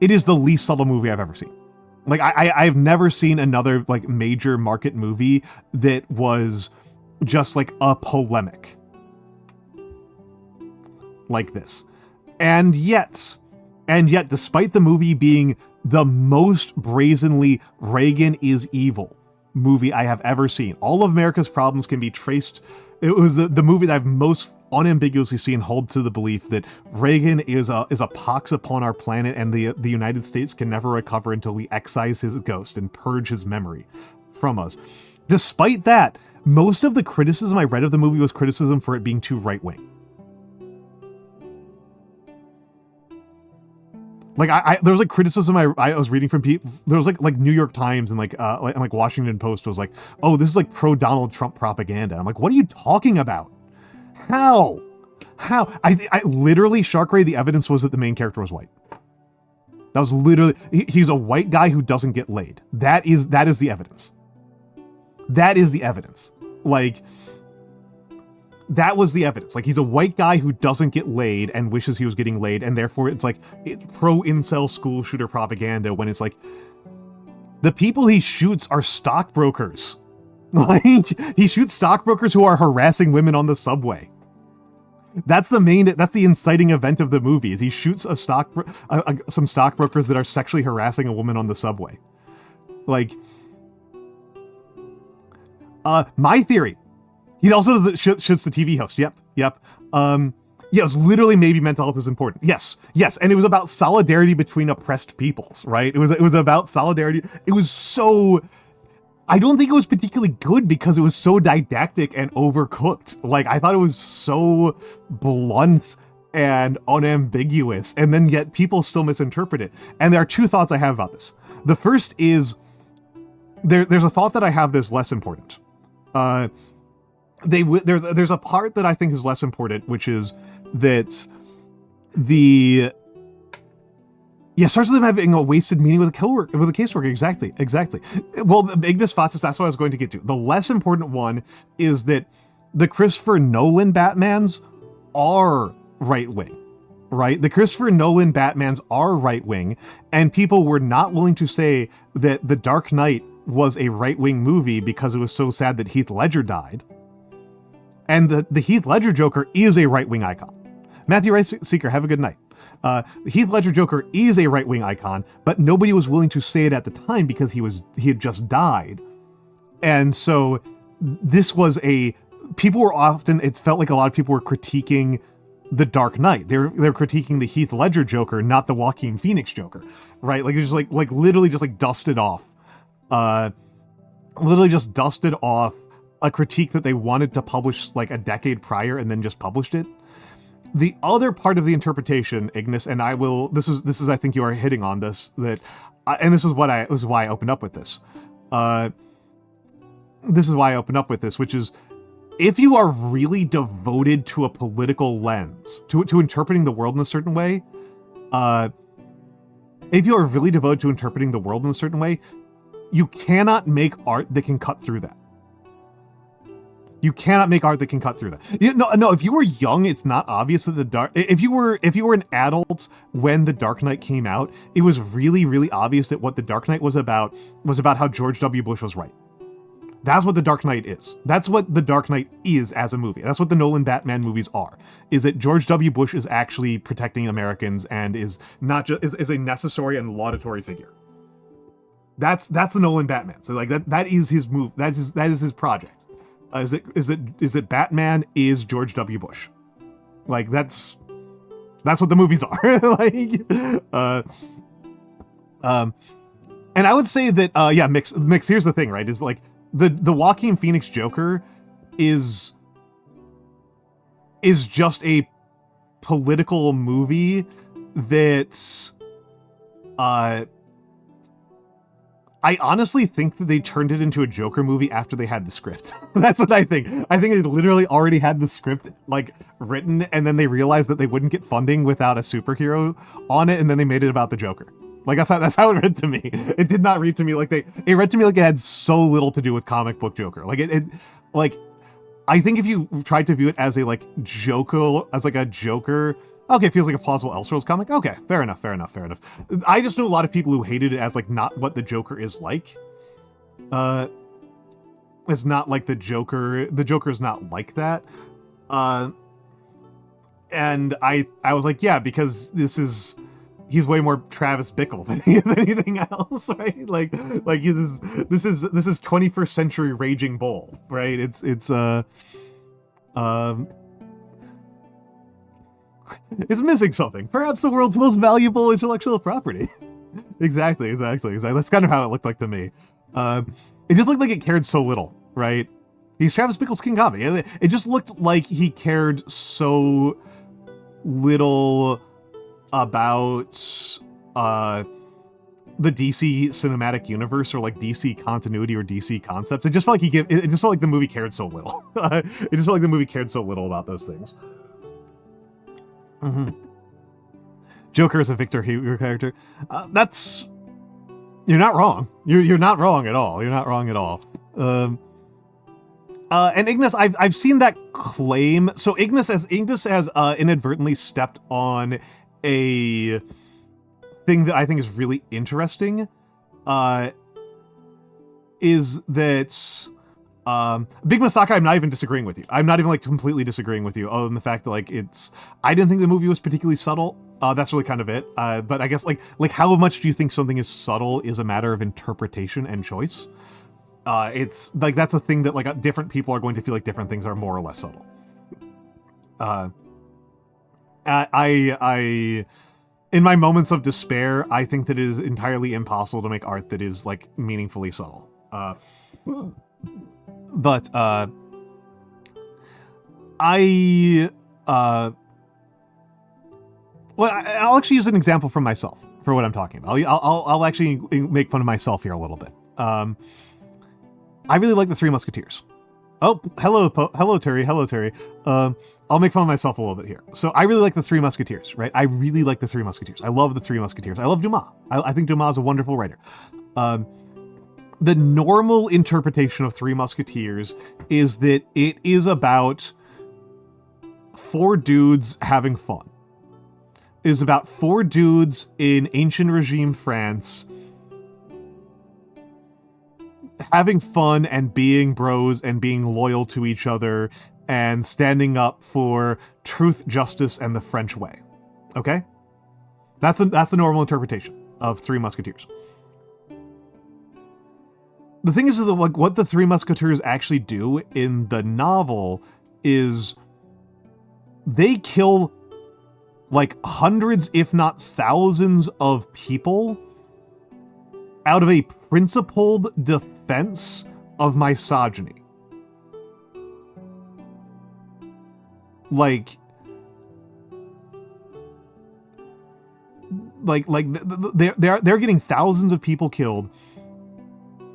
It is the least subtle movie I've ever seen. Like, I've never seen another, like, major market movie that was just, like, a polemic like this. And yet, despite the movie being the most brazenly Reagan is evil movie I have ever seen, all of America's problems can be traced. It was the movie that I've most unambiguously seen hold to the belief that Reagan is a pox upon our planet, and the United States can never recover until we excise his ghost and purge his memory from us. Despite that, most of the criticism I read of the movie was criticism for it being too right-wing. Like, there was like criticism I was reading from people. There was like New York Times and like Washington Post was like, oh, this is like pro Donald Trump propaganda. I'm like, what are you talking about? How? I literally, Shark Ray, the evidence was that the main character was white. That was literally, he's a white guy who doesn't get laid. That is the evidence. That is the evidence. Like, that was the evidence. Like, he's a white guy who doesn't get laid and wishes he was getting laid, and therefore it's like pro-incel school shooter propaganda, when it's like, the people he shoots are stockbrokers. Like, he shoots stockbrokers who are harassing women on the subway. That's the inciting event of the movie, is he shoots some stockbrokers that are sexually harassing a woman on the subway. Like, my theory, he also shoots the TV host. Yep. Yeah, it was literally maybe mental health is important. Yes, and it was about solidarity between oppressed peoples, right? It was about solidarity. It was so... I don't think it was particularly good because it was so didactic and overcooked. Like, I thought it was so blunt and unambiguous, and then yet people still misinterpret it. And there are two thoughts I have about this. The first is, there's a thought that I have that's less important. There's a part that I think is less important, which is that starts with them having a wasted meeting with a caseworker. Exactly. Well, the Ignis Fatuus, that's what I was going to get to. The less important one is that the Christopher Nolan Batmans are right-wing, right? The Christopher Nolan Batmans are right-wing, and people were not willing to say that The Dark Knight was a right-wing movie because it was so sad that Heath Ledger died. And the Heath Ledger Joker is a right-wing icon. Matthew Rice Seeker, have a good night. Heath Ledger Joker is a right-wing icon, but nobody was willing to say it at the time because he had just died. And so this was people were often, it felt like a lot of people were critiquing the Dark Knight. They're critiquing the Heath Ledger Joker, not the Joaquin Phoenix Joker, right? Like, it's just like literally just like dusted off. Literally just dusted off a critique that they wanted to publish like a decade prior and then just published it. The other part of the interpretation, Ignis, and I will, this is I think you are hitting on this, that, and this is why I opened up with this. This is why I opened up with this, which is, if you are really devoted to a political lens, to interpreting the world in a certain way, if you are really devoted to interpreting the world in a certain way, you cannot make art that can cut through that. You cannot make art that can cut through that. No, if you were young, it's not obvious that if you were an adult when The Dark Knight came out, it was really, really obvious that what The Dark Knight was about how George W. Bush was right. That's what The Dark Knight is. That's what The Dark Knight is as a movie. That's what the Nolan Batman movies are. Is that George W. Bush is actually protecting Americans and is not just is a necessary and laudatory figure. That's the Nolan Batman. So like that is his move. That is his project. Is that Batman is George W. Bush. Like that's what the movies are. And I would say that Mix. Here's the thing, right? Is like the Joaquin Phoenix Joker is just a political movie that's I honestly think that they turned it into a Joker movie after they had the script. That's what I think. I think they literally already had the script like written, and then they realized that they wouldn't get funding without a superhero on it, and then they made it about the Joker. Like that's how it read to me. It did not read to me like it read to me like it had so little to do with comic book Joker. Like it I think if you tried to view it as a like Joker, okay, it feels like a plausible Elseworlds comic. Okay, fair enough. I just know a lot of people who hated it as like not what the Joker is like. It's not like the Joker. The Joker is not like that. And I was like, yeah, because he's way more Travis Bickle than he is anything else, right? Like this is 21st century Raging Bull, right? It's missing something. Perhaps the world's most valuable intellectual property. Exactly. That's kind of how it looked like to me. It just looked like it cared so little, right? He's Travis Bickle's King Kami. It just looked like he cared so little about the DC cinematic universe or like DC continuity or DC concepts. It just felt like it just felt like the movie cared so little. It just felt like the movie cared so little about those things. Mm-hmm. Joker is a Victor Hugo character. You're not wrong. You're not wrong at all. You're not wrong at all. And Ignis, I've seen that claim. So Ignis has inadvertently stepped on a thing that I think is really interesting. Is that Big Masaka, I'm not even disagreeing with you. I'm not even like completely disagreeing with you, other than the fact that like I didn't think the movie was particularly subtle. That's really kind of it. But I guess like how much do you think something is subtle is a matter of interpretation and choice. It's like that's a thing that like different people are going to feel like different things are more or less subtle. I in my moments of despair, I think that it is entirely impossible to make art that is like meaningfully subtle. But I'll actually use an example from myself for what I'm talking about. I'll actually make fun of myself here a little bit. I really like the Three Musketeers. Oh, hello Terry. I'll make fun of myself a little bit here. So I really like the Three Musketeers, right? I really like the Three Musketeers. I love the Three Musketeers. I love Dumas. I think Dumas is a wonderful writer. The normal interpretation of Three Musketeers is that it is about four dudes having fun. It is about four dudes in ancient regime France having fun and being bros and being loyal to each other and standing up for truth, justice, and the French way. Okay? That's the normal interpretation of Three Musketeers. The thing is that, like, what the Three Musketeers actually do in the novel is they kill like hundreds, if not thousands, of people out of a principled defense of misogyny. They're getting thousands of people killed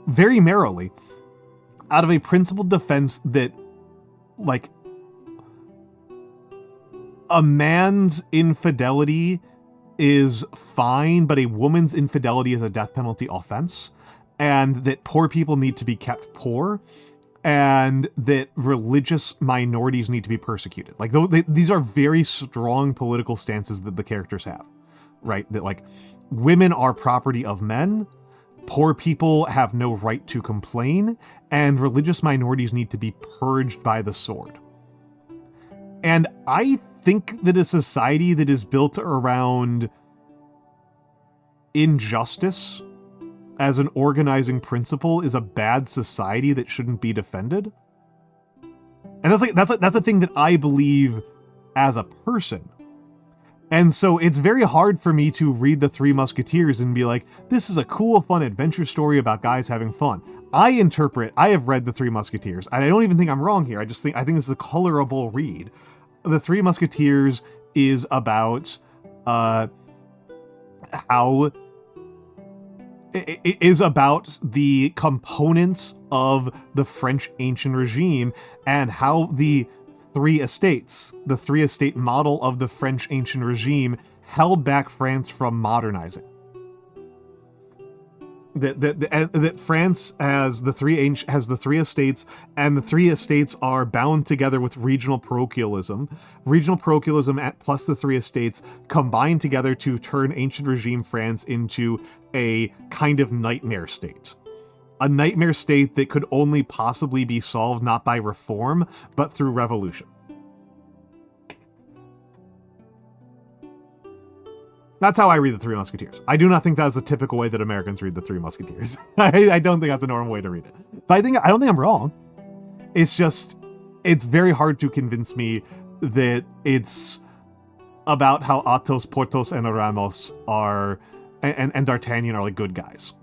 very merrily out of a principled defense that, like, a man's infidelity is fine, but a woman's infidelity is a death penalty offense, and that poor people need to be kept poor, and that religious minorities need to be persecuted. Like, these are very strong political stances that the characters have, right? That, like, women are property of men, poor people have no right to complain, and religious minorities need to be purged by the sword. And I think that a society that is built around injustice as an organizing principle is a bad society that shouldn't be defended. And that's a thing that I believe as a person. And so it's very hard for me to read the Three Musketeers and be like, this is a cool, fun adventure story about guys having fun. I have read the Three Musketeers, and I don't even think I'm wrong here. I think this is a colorable read. The Three Musketeers is about how it is about the components of the French ancient regime and how the three estate model of the French ancient regime held back France from modernizing. That France has the three estates, and the three estates are bound together with regional parochialism. Regional parochialism plus the three estates combine together to turn ancient regime France into a kind of nightmare state. A nightmare state that could only possibly be solved not by reform, but through revolution. That's how I read the Three Musketeers. I do not think that's the typical way that Americans read the Three Musketeers. I don't think that's a normal way to read it. But I don't think I'm wrong. It's just, it's very hard to convince me that it's about how Athos, Porthos, and Aramis are, and D'Artagnan are like good guys.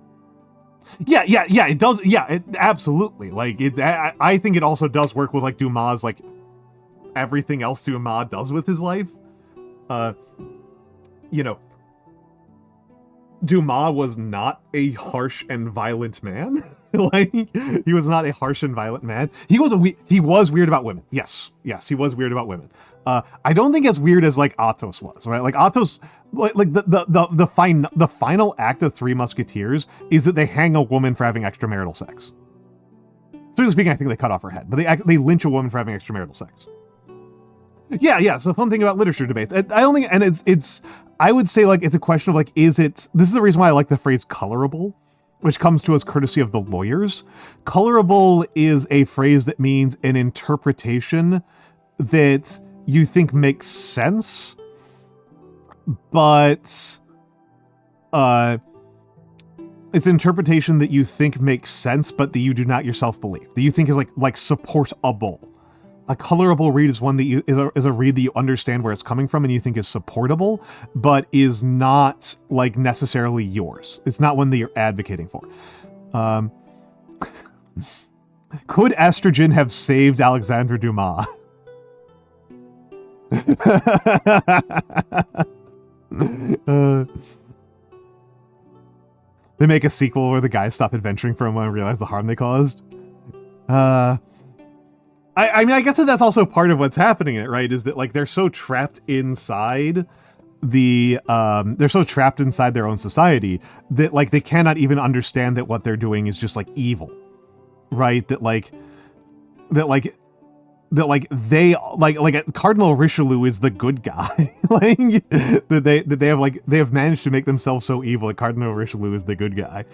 Yeah, it does. Yeah, it absolutely. Like, I think it also does work with, like, Dumas, like, everything else Dumas does with his life. You know, Dumas was not a harsh and violent man. Like, he was not a harsh and violent man. He was weird about women. Yes, he was weird about women. I don't think as weird as, like, Athos was, right? Like, Athos, like the final act of Three Musketeers is that they hang a woman for having extramarital sex. Strictly speaking, I think they cut off her head, but they lynch a woman for having extramarital sex. Yeah. So fun thing about literature debates. I don't think, and it's. I would say, like, it's a question of, like, this is the reason why I like the phrase colorable, which comes to us courtesy of the lawyers. Colorable is a phrase that means an interpretation that you think makes sense, but it's an interpretation that you think makes sense, but that you do not yourself believe, that you think is like supportable. A colorable read is one that is a read that you understand where it's coming from and you think is supportable, but is not, like, necessarily yours. It's not one that you're advocating for. Could estrogen have saved Alexandre Dumas? They make a sequel where the guys stop adventuring for a moment and realize the harm they caused. I mean, I guess that's also part of what's happening in it, right? Is that, like, they're so trapped inside their own society that, like, they cannot even understand that what they're doing is just, like, evil, right? That Cardinal Richelieu is the good guy. Like, they have managed to make themselves so evil that Cardinal Richelieu is the good guy.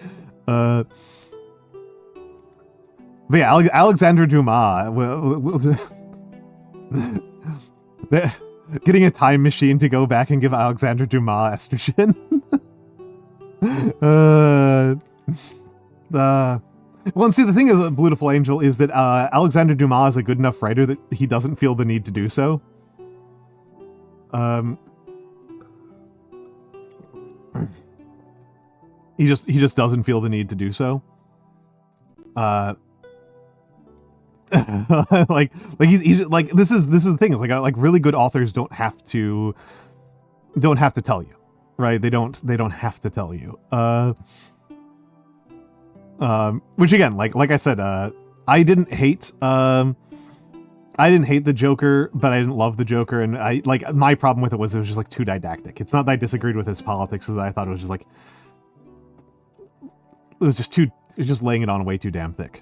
But yeah, Alexandre Dumas. Getting a time machine to go back and give Alexander Dumas estrogen. Well, and see, the thing is, Beautiful Angel, is that Alexander Dumas is a good enough writer that he doesn't feel the need to do so. He just doesn't feel the need to do so. He's like, this is the thing. It's like really good authors don't have to tell you, right? They don't have to tell you. Which again, like I said, I didn't hate the Joker, but I didn't love the Joker, and my problem with it was just like too didactic. It's not that I disagreed with his politics, it's that I thought it was just like it's just laying it on way too damn thick.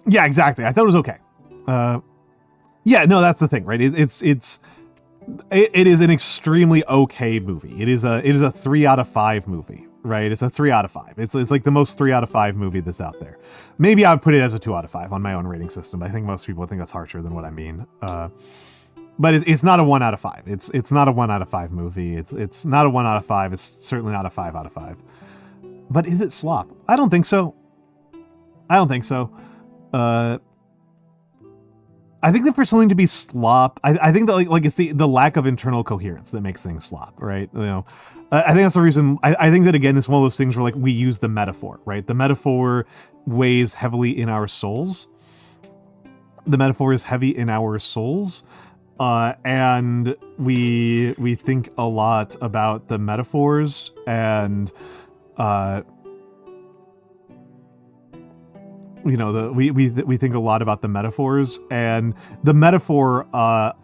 Yeah, exactly. I thought it was okay. Yeah, no, that's the thing, right? It is an extremely okay movie. It is a 3 out of 5 movie, right? It's a 3 out of 5. It's like the most 3 out of 5 movie that's out there. Maybe I would put it as a 2 out of 5 on my own rating system. I think most people think that's harsher than what I mean. But it's not a 1 out of 5. It's not a 1 out of 5 movie. It's not a 1 out of 5. It's certainly not a 5 out of 5. But is it slop? I don't think so. I don't think so. I think that for something to be slop, I think that like it's the lack of internal coherence that makes things slop, right? You know, I think that's the reason. I think that again, it's one of those things where like we use the metaphor, right? The metaphor weighs heavily in our souls. The metaphor is heavy in our souls, and we think a lot about the metaphors and. You know, we think a lot about the metaphors, and the metaphor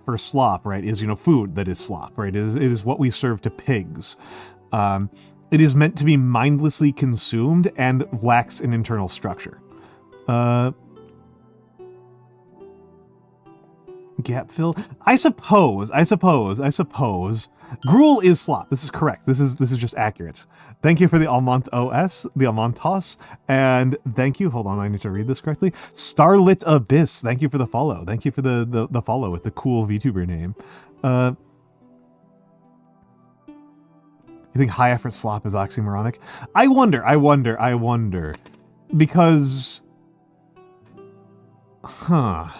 for slop, right, is, you know, food that is slop, right? It is what we serve to pigs. It is meant to be mindlessly consumed and lacks an internal structure. Gap fill? I suppose. Gruel is slop. This is correct. This is just accurate. Thank you for the Almantas, and thank you. Hold on, I need to read this correctly. Starlit Abyss. Thank you for the follow. Thank you for the follow with the cool VTuber name. You think high effort slop is oxymoronic? I wonder. Because, Well,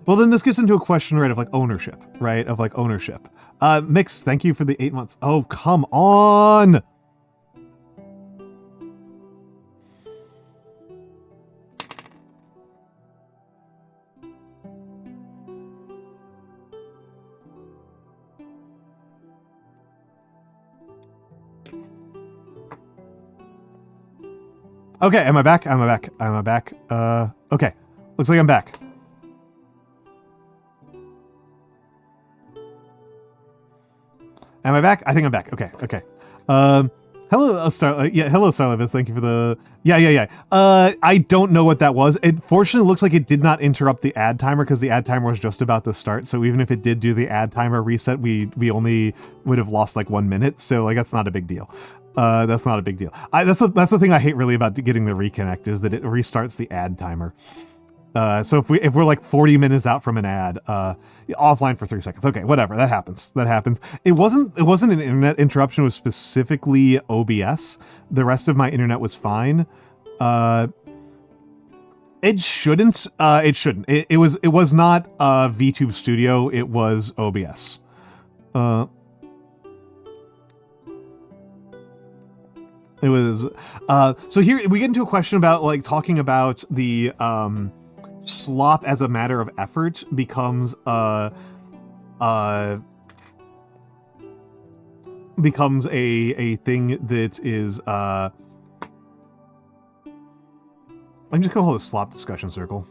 then this gets into a question, right, of like ownership, right? Of like ownership. Mix, thank you for the 8 months. Oh, come on! Okay, am I back? Okay. Looks like I'm back. Am I back? I think I'm back. Okay. Hello, hello, Starlivis. Thank you for the... Yeah. I don't know what that was. It fortunately looks like it did not interrupt the ad timer, because the ad timer was just about to start. So even if it did do the ad timer reset, we only would have lost like 1 minute. So like, that's not a big deal. That's not a big deal. That's the thing I hate really about getting the reconnect, is that it restarts the ad timer. So if we're like 40 minutes out from an ad, offline for 3 seconds. Okay, whatever. That happens. It wasn't an internet interruption. It was specifically OBS. The rest of my internet was fine. It shouldn't. It was not VTube Studio. It was OBS. It was. So here we get into a question about like talking about the slop as a matter of effort becomes a thing that is I'm just gonna hold a slop discussion circle.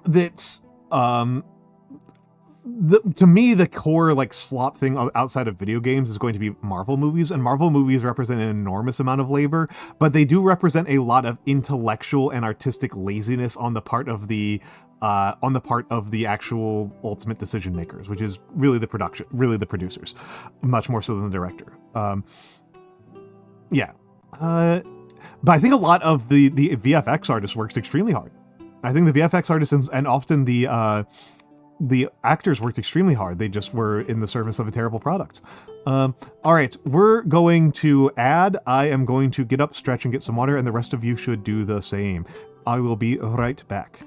That's to me, the core like slop thing outside of video games is going to be Marvel movies, and Marvel movies represent an enormous amount of labor, but they do represent a lot of intellectual and artistic laziness on the part of the actual ultimate decision makers, which is really the producers, much more so than the director. Yeah. But I think a lot of the VFX artist works extremely hard. I think the VFX artists and often the actors worked extremely hard. They just were in the service of a terrible product. All right, we're going to add. I am going to get up, stretch, and get some water, and the rest of you should do the same. I will be right back.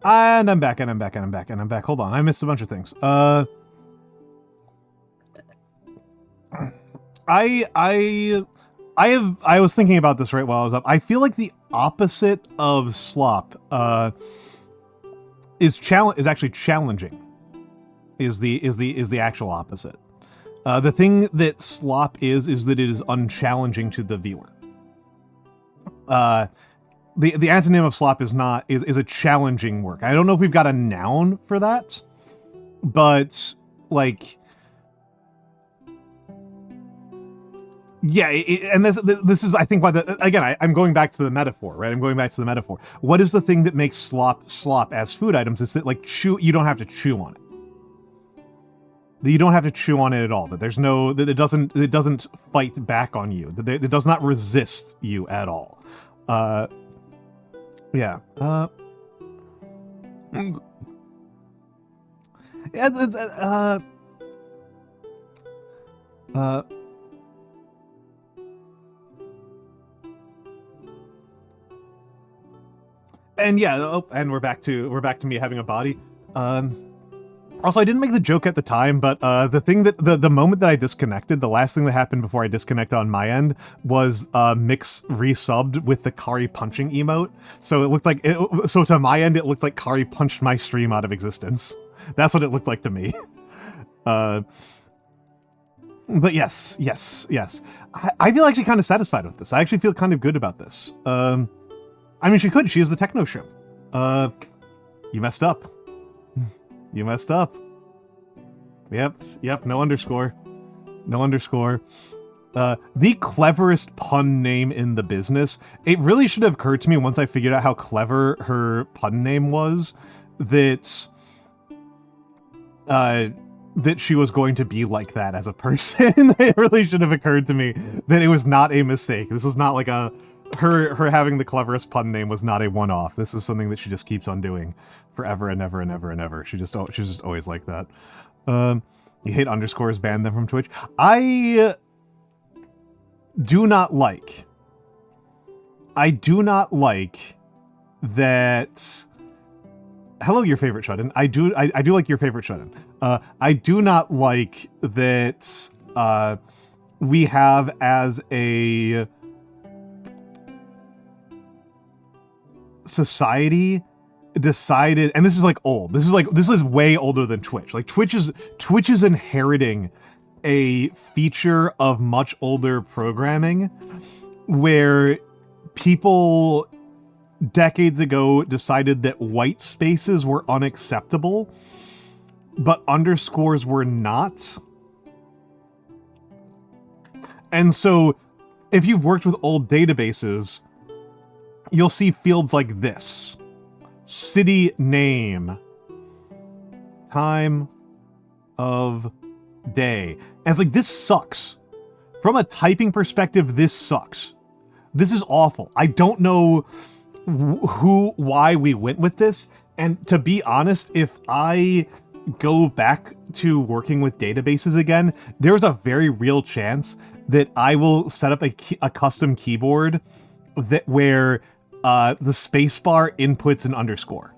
And I'm back, and I'm back, and I'm back, and I'm back. Hold on, I missed a bunch of things. I was thinking about this right while I was up. I feel like the opposite of slop is actually challenging. Is the actual opposite. The thing that slop is that it is unchallenging to the viewer. The antonym of slop is a challenging work. I don't know if we've got a noun for that, but like, yeah, and this is, I think, why I'm going back to the metaphor, right? I'm going back to the metaphor. What is the thing that makes slop as food items? It's that, like, you don't have to chew on it. That you don't have to chew on it at all. That there's no, that it doesn't fight back on you. That it does not resist you at all. Yeah. And yeah, and we're back to me having a body. Also, I didn't make the joke at the time, but the moment that I disconnected, the last thing that happened before I disconnected on my end was Mix resubbed with the Kari punching emote. So it looked like so to my end, it looked like Kari punched my stream out of existence. That's what it looked like to me. But yes. I feel actually kind of satisfied with this. I actually feel kind of good about this. I mean, she is the techno show. You messed up. You messed up. Yep, no underscore. No underscore. The cleverest pun name in the business. It really should have occurred to me once I figured out how clever her pun name was, that she was going to be like that as a person. It really should have occurred to me that it was not a mistake. This was not like her having the cleverest pun name was not a one-off. This is something that she just keeps on doing forever and ever and ever and ever. She's just always like that. You hate underscores, ban them from Twitch. I do not like that. Hello, your favorite shut-in. I do like your favorite shut-in. I do not like that we have as a society decided, and this is like old. This is way older than Twitch. Like Twitch is inheriting a feature of much older programming where people decades ago decided that white spaces were unacceptable, but underscores were not. And so if you've worked with old databases, you'll see fields like this. City name. Time of day. And it's like, this sucks. From a typing perspective, this sucks. This is awful. I don't know why we went with this. And to be honest, if I go back to working with databases again, there's a very real chance that I will set up a custom keyboard where the spacebar inputs an underscore.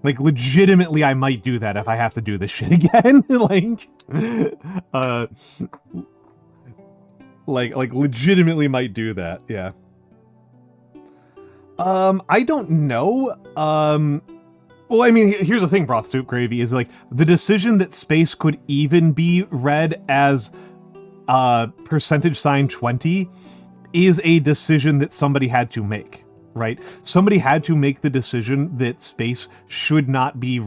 Like, legitimately, I might do that if I have to do this shit again. like legitimately might do that. Yeah. I don't know. Well, I mean, here's the thing, Broth Soup Gravy, is like the decision that space could even be read as %20 is a decision that somebody had to make, right? Somebody had to make the decision that space should not be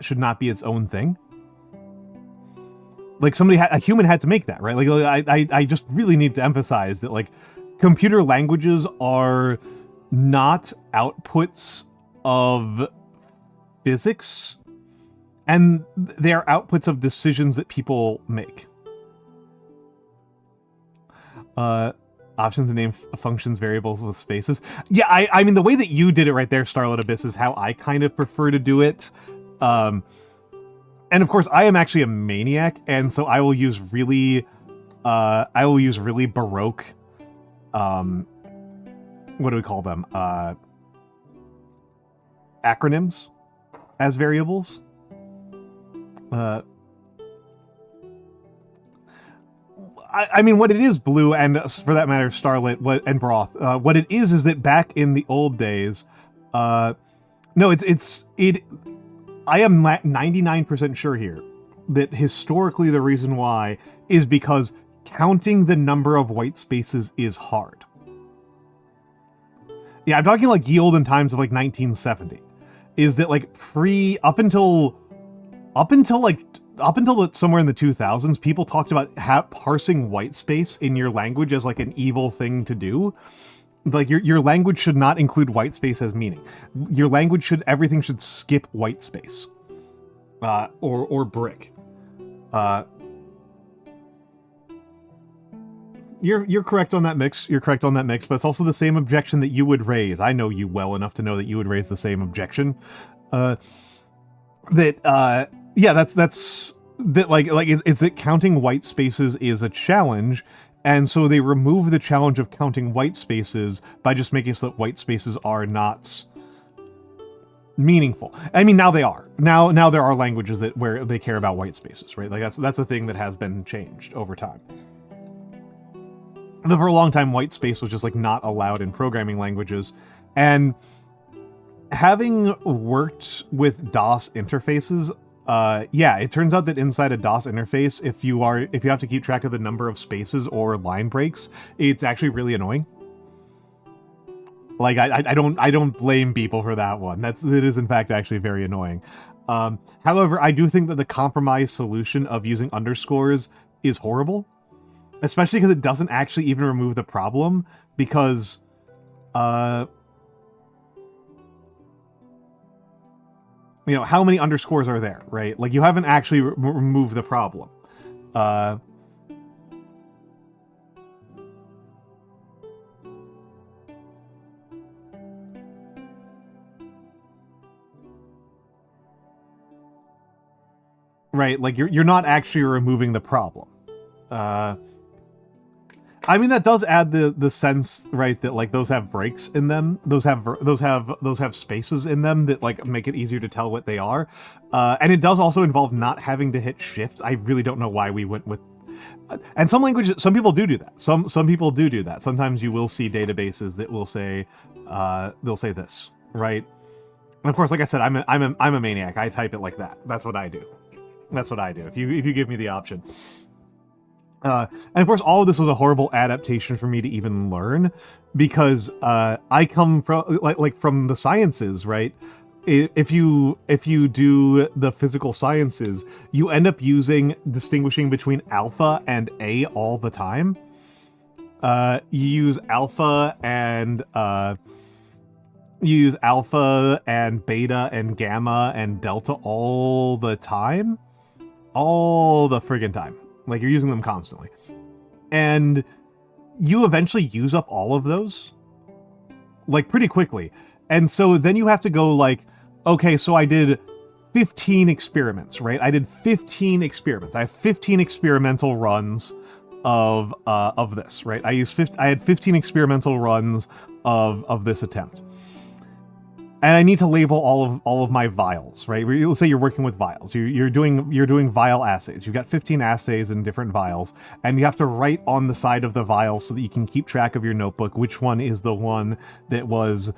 should not be its own thing. Like a human had to make that, right? Like I just really need to emphasize that, like, computer languages are not outputs of physics, and they are outputs of decisions that people make. Options to name functions variables with spaces. Yeah, I mean, the way that you did it right there, Starlit Abyss, is how I kind of prefer to do it. And of course, I am actually a maniac, and so I will use really baroque, what do we call them? acronyms as variables. I mean, what it is, Blue, and for that matter, Starlit and Broth, what it is that back in the old days, no, I am 99% sure here that historically the reason why is because counting the number of white spaces is hard. Yeah, I'm talking like ye olden times of like 1970. Is that like up until somewhere in the 2000s, people talked about parsing white space in your language as like an evil thing to do. Like your language should not include white space as meaning. Your language everything should skip white space, or brick. You're correct on that mix. You're correct on that mix, but it's also the same objection that you would raise. I know you well enough to know that you would raise the same objection. Yeah, that's that it's that counting white spaces is a challenge, and so they remove the challenge of counting white spaces by just making so that white spaces are not meaningful. I mean, now they are. Now there are languages where they care about white spaces, right? Like that's a thing that has been changed over time. But for a long time, white space was just like not allowed in programming languages, and having worked with DOS interfaces, yeah, it turns out that inside a DOS interface, if you have to keep track of the number of spaces or line breaks, it's actually really annoying. Like I don't blame people for that one. It is in fact actually very annoying. However, I do think that the compromise solution of using underscores is horrible, especially because it doesn't actually even remove the problem, because you know, how many underscores are there, right? Like, you haven't actually removed the problem. Right, like, you're not actually removing the problem. I mean, that does add the sense, right, that like those have breaks in them. Those have spaces in them that like make it easier to tell what they are. And it does also involve not having to hit shift. I really don't know why we went with. And some languages, some people do that. Some people do that. Sometimes you will see databases that will say, they'll say this, right? And of course, like I said, I'm a maniac. I type it like that. That's what I do. That's what I do. If you give me the option. And of course, all of this was a horrible adaptation for me to even learn, because I come from like from the sciences, right? If you do the physical sciences, you end up distinguishing between alpha and A all the time. You use alpha and beta and gamma and delta all the time, all the friggin' time. Like, you're using them constantly. And you eventually use up all of those, like, pretty quickly. And so then you have to go, like, okay, so I did 15 experiments, right? I did 15 experiments. I have 15 experimental runs of this, right? I had 15 experimental runs of this attempt. And I need to label all of my vials, right? Let's say you're working with vials. You're doing vial assays. You've got 15 assays in different vials, and you have to write on the side of the vial so that you can keep track of your notebook which one is the one that was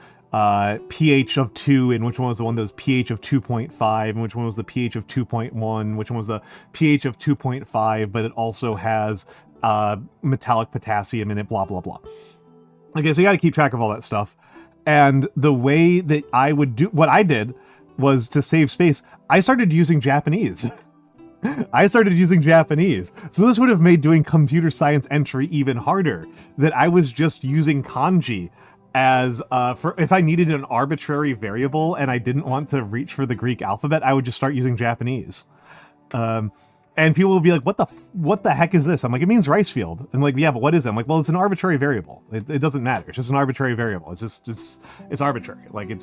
pH of 2, and which one was the one that was pH of 2.5, and which one was the pH of 2.1, which one was the pH of 2.5, but it also has metallic potassium in it, blah, blah, blah. Okay, so you got to keep track of all that stuff. And the way that I would do, what I did was, to save space, I started using Japanese. So this would have made doing computer science entry even harder, that I was just using kanji as, for if I needed an arbitrary variable and I didn't want to reach for the Greek alphabet, I would just start using Japanese. And people will be like, what the heck is this? I'm like, it means rice field. And like, yeah, but what is it? I'm like, well, it's an arbitrary variable. It doesn't matter. It's just an arbitrary variable. It's arbitrary. Like, it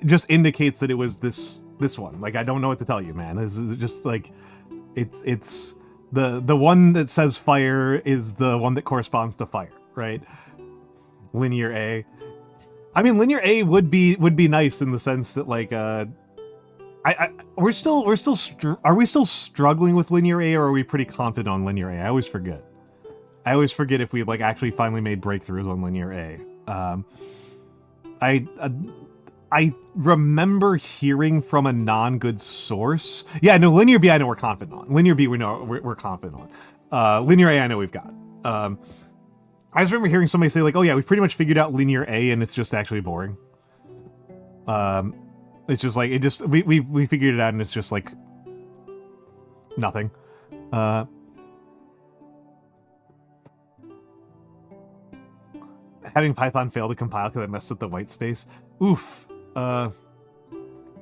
just indicates that it was this one. Like, I don't know what to tell you, man. It's just like, it's the one that says fire is the one that corresponds to fire, right? Linear A. I mean, linear A would be nice in the sense that like are we still struggling with linear A, or are we pretty confident on linear A? I always forget. If we like actually finally made breakthroughs on linear A. I remember hearing from a non-good source. Yeah, no, linear B I know we're confident on. Linear B we know we're confident on. Linear A I know we've got. I just remember hearing somebody say like, "Oh yeah, we've pretty much figured out linear A, and it's just actually boring." It's just like we figured it out, and it's just like nothing. Having Python fail to compile because I messed up the white space. Oof.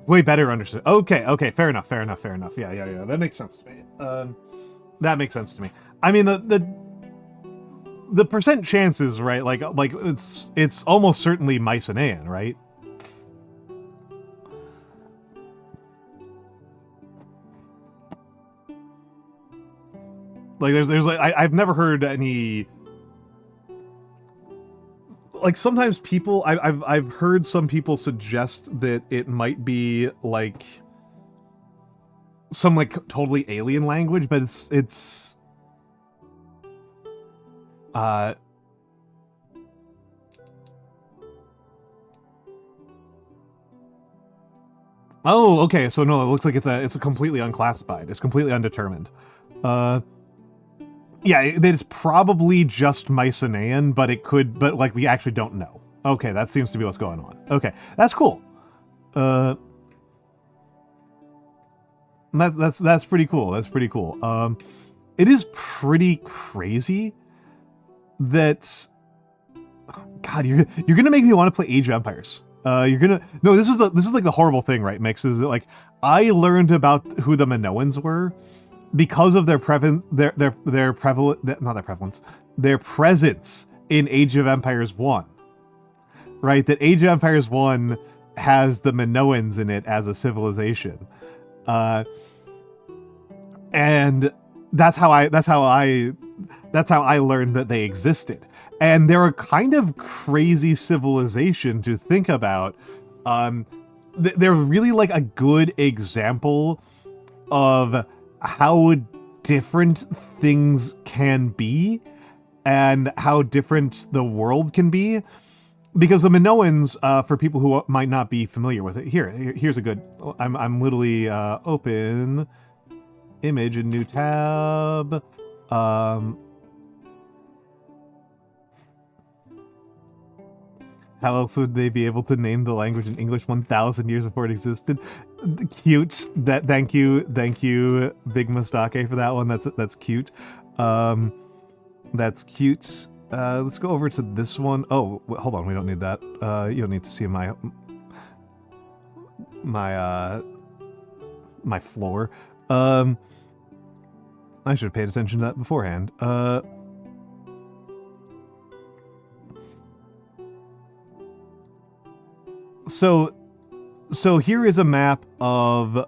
Way better understood. Okay, fair enough. Yeah. That makes sense to me. That makes sense to me. I mean, the percent chances, right? Like it's almost certainly Mycenaean, right? Like there's like I've never heard any. Like sometimes people, I've heard some people suggest that it might be like some like totally alien language, but it's oh, okay, so no, it looks like it's a completely unclassified. It's completely undetermined. Yeah, it's probably just Mycenaean, but like we actually don't know. Okay, that seems to be what's going on. Okay, that's cool. That's pretty cool. That's pretty cool. It is pretty crazy that, God, you're gonna make me want to play Age of Empires. This is like the horrible thing, right, Mix? Is that like I learned about who the Minoans were because of their presence in Age of Empires 1. Right? That Age of Empires 1 has the Minoans in it as a civilization. And that's how I learned that they existed. And they're a kind of crazy civilization to think about. They're really like a good example of how different things can be and how different the world can be. Because the Minoans, for people who might not be familiar with it, here's a good. I'm literally open image in new tab. How else would they be able to name the language in English 1,000 years before it existed? Cute. Thank you, Big Mustake, for that one. That's cute. That's cute. Let's go over to this one. Oh, hold on. We don't need that. You don't need to see my floor. I should have paid attention to that beforehand. So here is a map of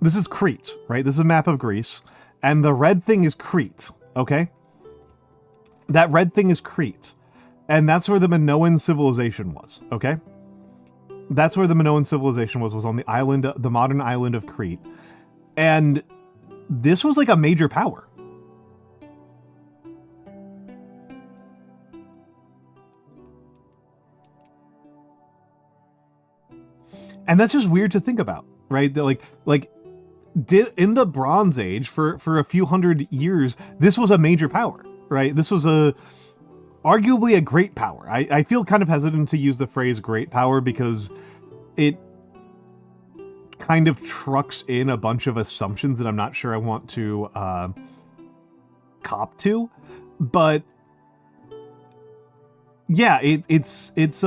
this is Crete, right? This is a map of Greece, and the red thing is Crete, okay? That red thing is Crete, and that's where the Minoan civilization was, okay? That's where the Minoan civilization was on the island, the modern island of Crete, and this was like a major power. And that's just weird to think about, right? That in the Bronze Age, for a few hundred years, this was a major power, right? This was arguably a great power. I feel kind of hesitant to use the phrase great power because it kind of trucks in a bunch of assumptions that I'm not sure I want to cop to. But yeah, it's it's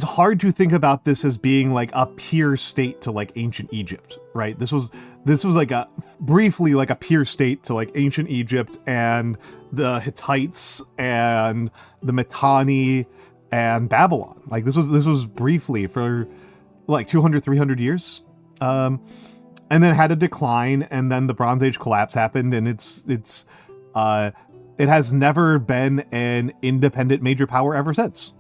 hard to think about this as being like a peer state to like ancient Egypt, right? This was like briefly like a peer state to like ancient Egypt and the Hittites and the Mitanni and Babylon. Like this was briefly for like 200, 300 years. and then had a decline, and then the Bronze Age collapse happened, and it has never been an independent major power ever since.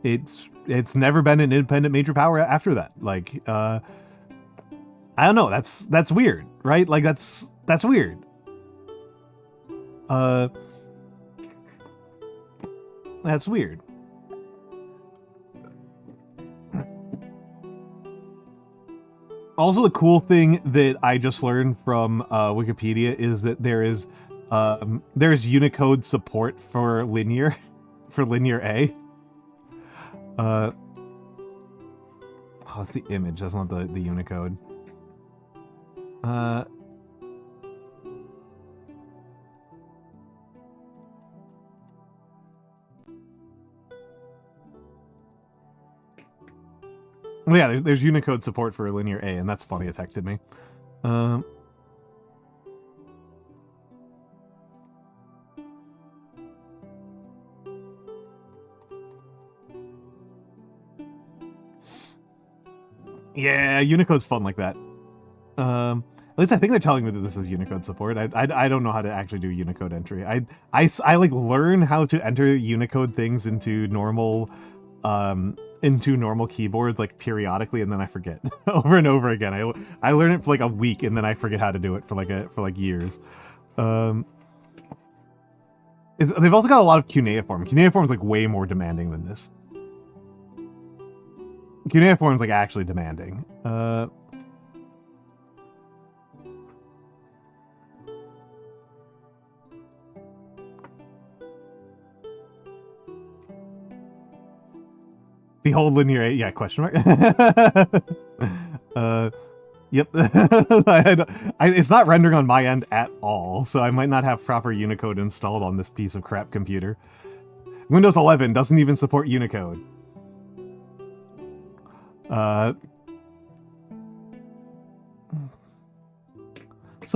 It's never been an independent major power after that. Like, I don't know. That's weird, right? Like that's weird. That's weird. Also, the cool thing that I just learned from Wikipedia is that there is Unicode support for linear A. Oh, it's the image. That's not the Unicode. Well, yeah, there's Unicode support for linear A, and that's funny. It texted me. Yeah, Unicode's fun like that. At least I think they're telling me that this is Unicode support. I don't know how to actually do Unicode entry. I like learn how to enter Unicode things into normal keyboards like periodically, and then I forget over and over again. I learn it for like a week, and then I forget how to do it for like years. They've also got a lot of cuneiform. Cuneiform is like way more demanding than this. Cuneiform is like actually demanding. Behold linear A, yeah, question mark. Yep. It's not rendering on my end at all, so I might not have proper Unicode installed on this piece of crap computer. Windows 11 doesn't even support Unicode. Some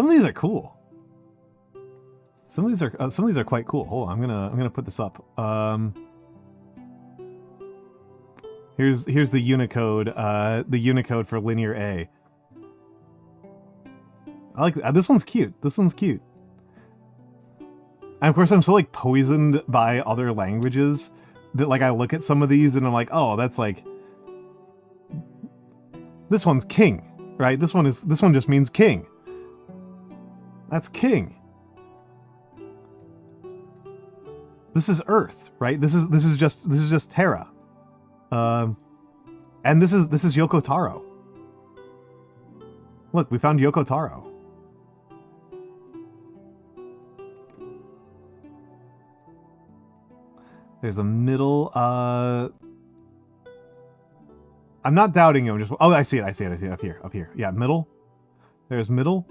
of these are cool. Some of these are quite cool. Hold on, I'm gonna put this up. Here's the Unicode for linear A. I like this one's cute. This one's cute. And of course, I'm so like poisoned by other languages that like I look at some of these and I'm like, oh, that's like this one's king, right? This one just means king. That's king. This is Earth, right? This is just Terra. And this is Yoko Taro. Look, we found Yoko Taro. There's a middle, I'm not doubting him, oh, I see it, up here. Yeah, middle. There's middle.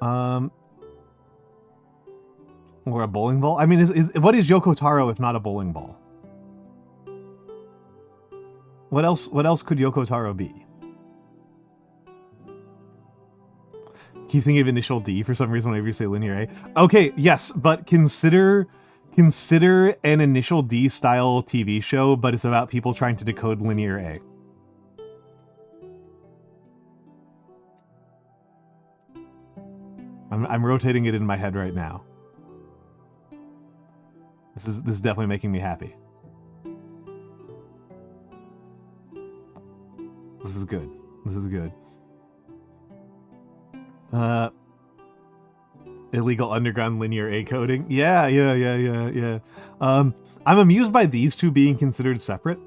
Or a bowling ball? I mean, what is Yoko Taro if not a bowling ball? What else could Yoko Taro be? Keep thinking of initial D for some reason whenever you say linear A. Okay, yes, but consider an initial D style TV show, but it's about people trying to decode linear A. I'm rotating it in my head right now. This is definitely making me happy. This is good. This is good. Illegal underground linear A coding. Yeah. I'm amused by these two being considered separate.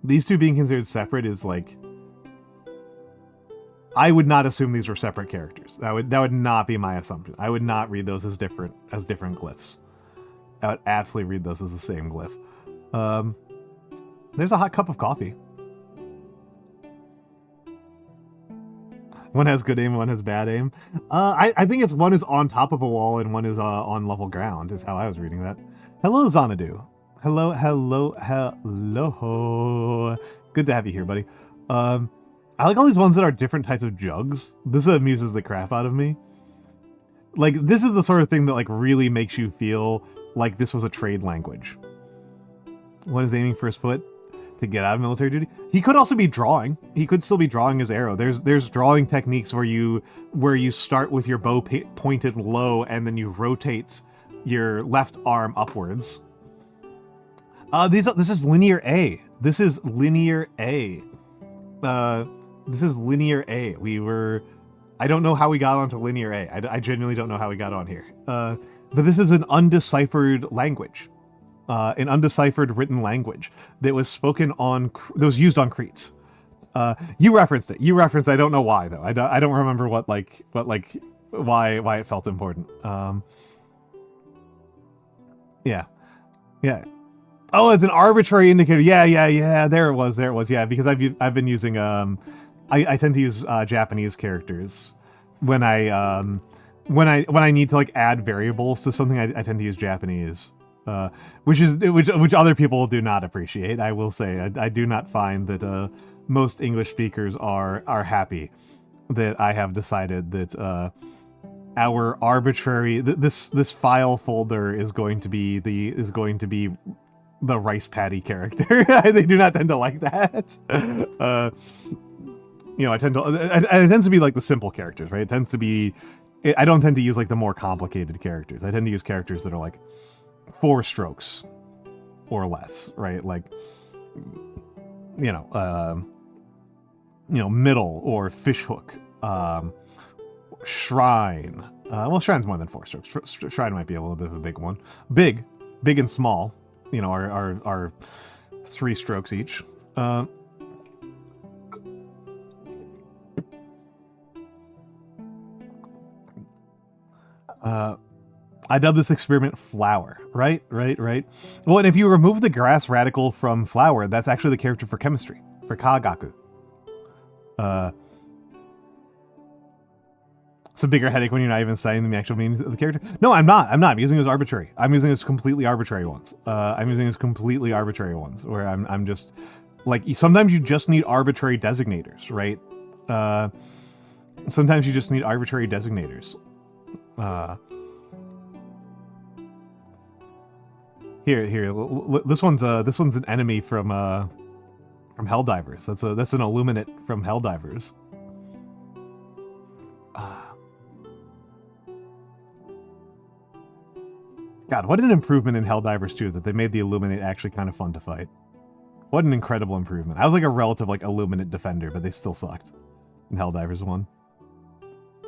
These two being considered separate is like, I would not assume these were separate characters. That would not be my assumption. I would not read those as different glyphs. I would absolutely read those as the same glyph. There's a hot cup of coffee. One has good aim, one has bad aim. I think it's one is on top of a wall and one is on level ground, is how I was reading that. Hello, Xanadu. Hello. Good to have you here, buddy. I like all these ones that are different types of jugs. This amuses the crap out of me. Like, this is the sort of thing that like really makes you feel like this was a trade language. One is aiming for his foot. to get out of military duty. He could also be drawing. He could still be drawing his arrow. There's drawing techniques where you start with your bow pointed low and then you rotate your left arm upwards. This is linear A. This is linear A. This is linear A. I don't know how we got onto linear A. I genuinely don't know how we got on here. But this is an undeciphered language. An undeciphered written language that was spoken on, that was used on Cretes. You referenced it. I don't know why though. I don't remember why it felt important. Yeah. Oh, it's an arbitrary indicator. Yeah. There it was. Yeah, because I've been using I tend to use Japanese characters when I need to like add variables to something. I tend to use Japanese. Which other people do not appreciate. I will say I do not find that most English speakers are happy that I have decided that our arbitrary this file folder is going to be the rice paddy character. They do not tend to like that. It tends to be like the simple characters, right? It tends to be. I don't tend to use like the more complicated characters. I tend to use characters that are like 4 strokes or less, right? Like, middle or fishhook, shrine. Well, shrine's more than 4 strokes. Shrine might be a little bit of a big one. Big and small, are 3 strokes each. I dubbed this experiment flower, right? Well, and if you remove the grass radical from flower, that's actually the character for chemistry, for kagaku. It's a bigger headache when you're not even saying the actual meanings of the character. No, I'm not. I'm using it as arbitrary. I'm using it as completely arbitrary ones. Where I'm just like, sometimes you just need arbitrary designators, right? Sometimes you just need arbitrary designators. Here. This one's an enemy from Helldivers. That's an Illuminate from Helldivers. God, what an improvement in Helldivers 2 that they made the Illuminate actually kind of fun to fight. What an incredible improvement. I was like a relative like Illuminate defender, but they still sucked in Helldivers 1.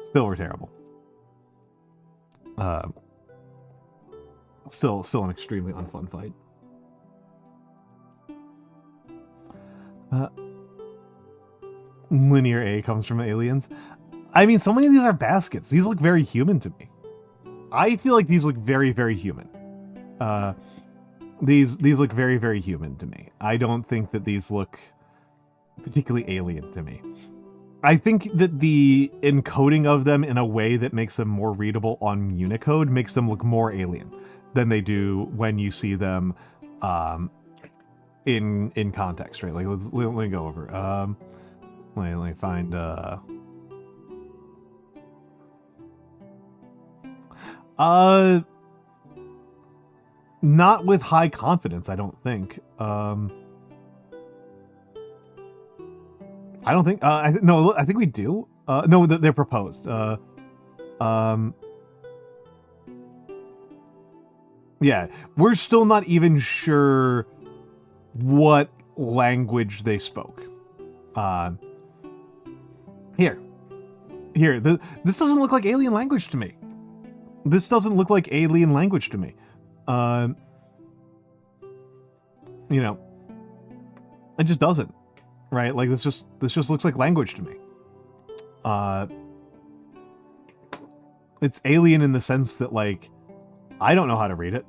Still were terrible. Still an extremely unfun fight. Linear A comes from aliens. I mean, so many of these are baskets. These look very human to me. I feel like these look very, very human. These look very, very human to me. I don't think that these look particularly alien to me. I think that the encoding of them in a way that makes them more readable on Unicode makes them look more alien than they do when you see them in context, right? Like, let me go over. Let me find. Not with high confidence, I don't think. I don't think. No, I think we do. No, they're proposed. Yeah, we're still not even sure what language they spoke. Here. This doesn't look like alien language to me. It just doesn't, right? Like this just looks like language to me. It's alien in the sense that like I don't know how to read it.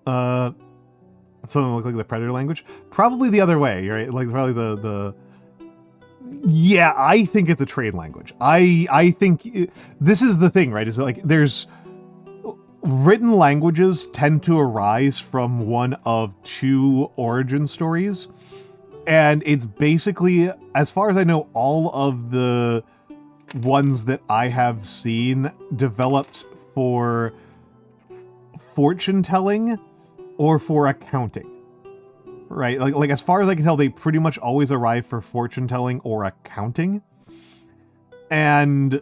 Something looks like the Predator language. Probably the other way, right? Like probably the. Yeah, I think it's a trade language. I think this is the thing, right? Is like there's written languages tend to arise from one of 2 origin stories, and it's basically, as far as I know, all of the ones that I have seen developed for fortune telling or for accounting, right? Like as far as I can tell, they pretty much always arrive for fortune telling or accounting. And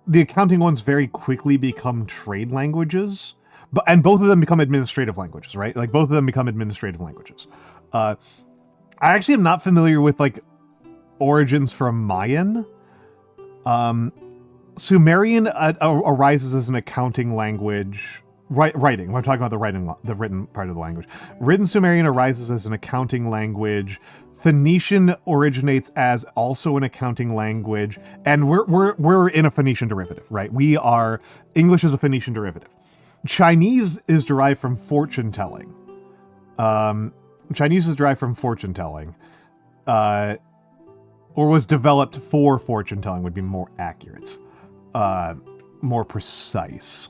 the accounting ones very quickly become trade languages, and both of them become administrative languages, right? Like both of them become administrative languages. I actually am not familiar with like origins from Mayan. Sumerian arises as an accounting language. Writing. I'm talking about the written part of the language. Written Sumerian arises as an accounting language. Phoenician originates as also an accounting language, and we're in a Phoenician derivative, right? English is a Phoenician derivative. Chinese is derived from fortune telling. Chinese is derived from fortune telling, or was developed for fortune telling would be more accurate, more precise.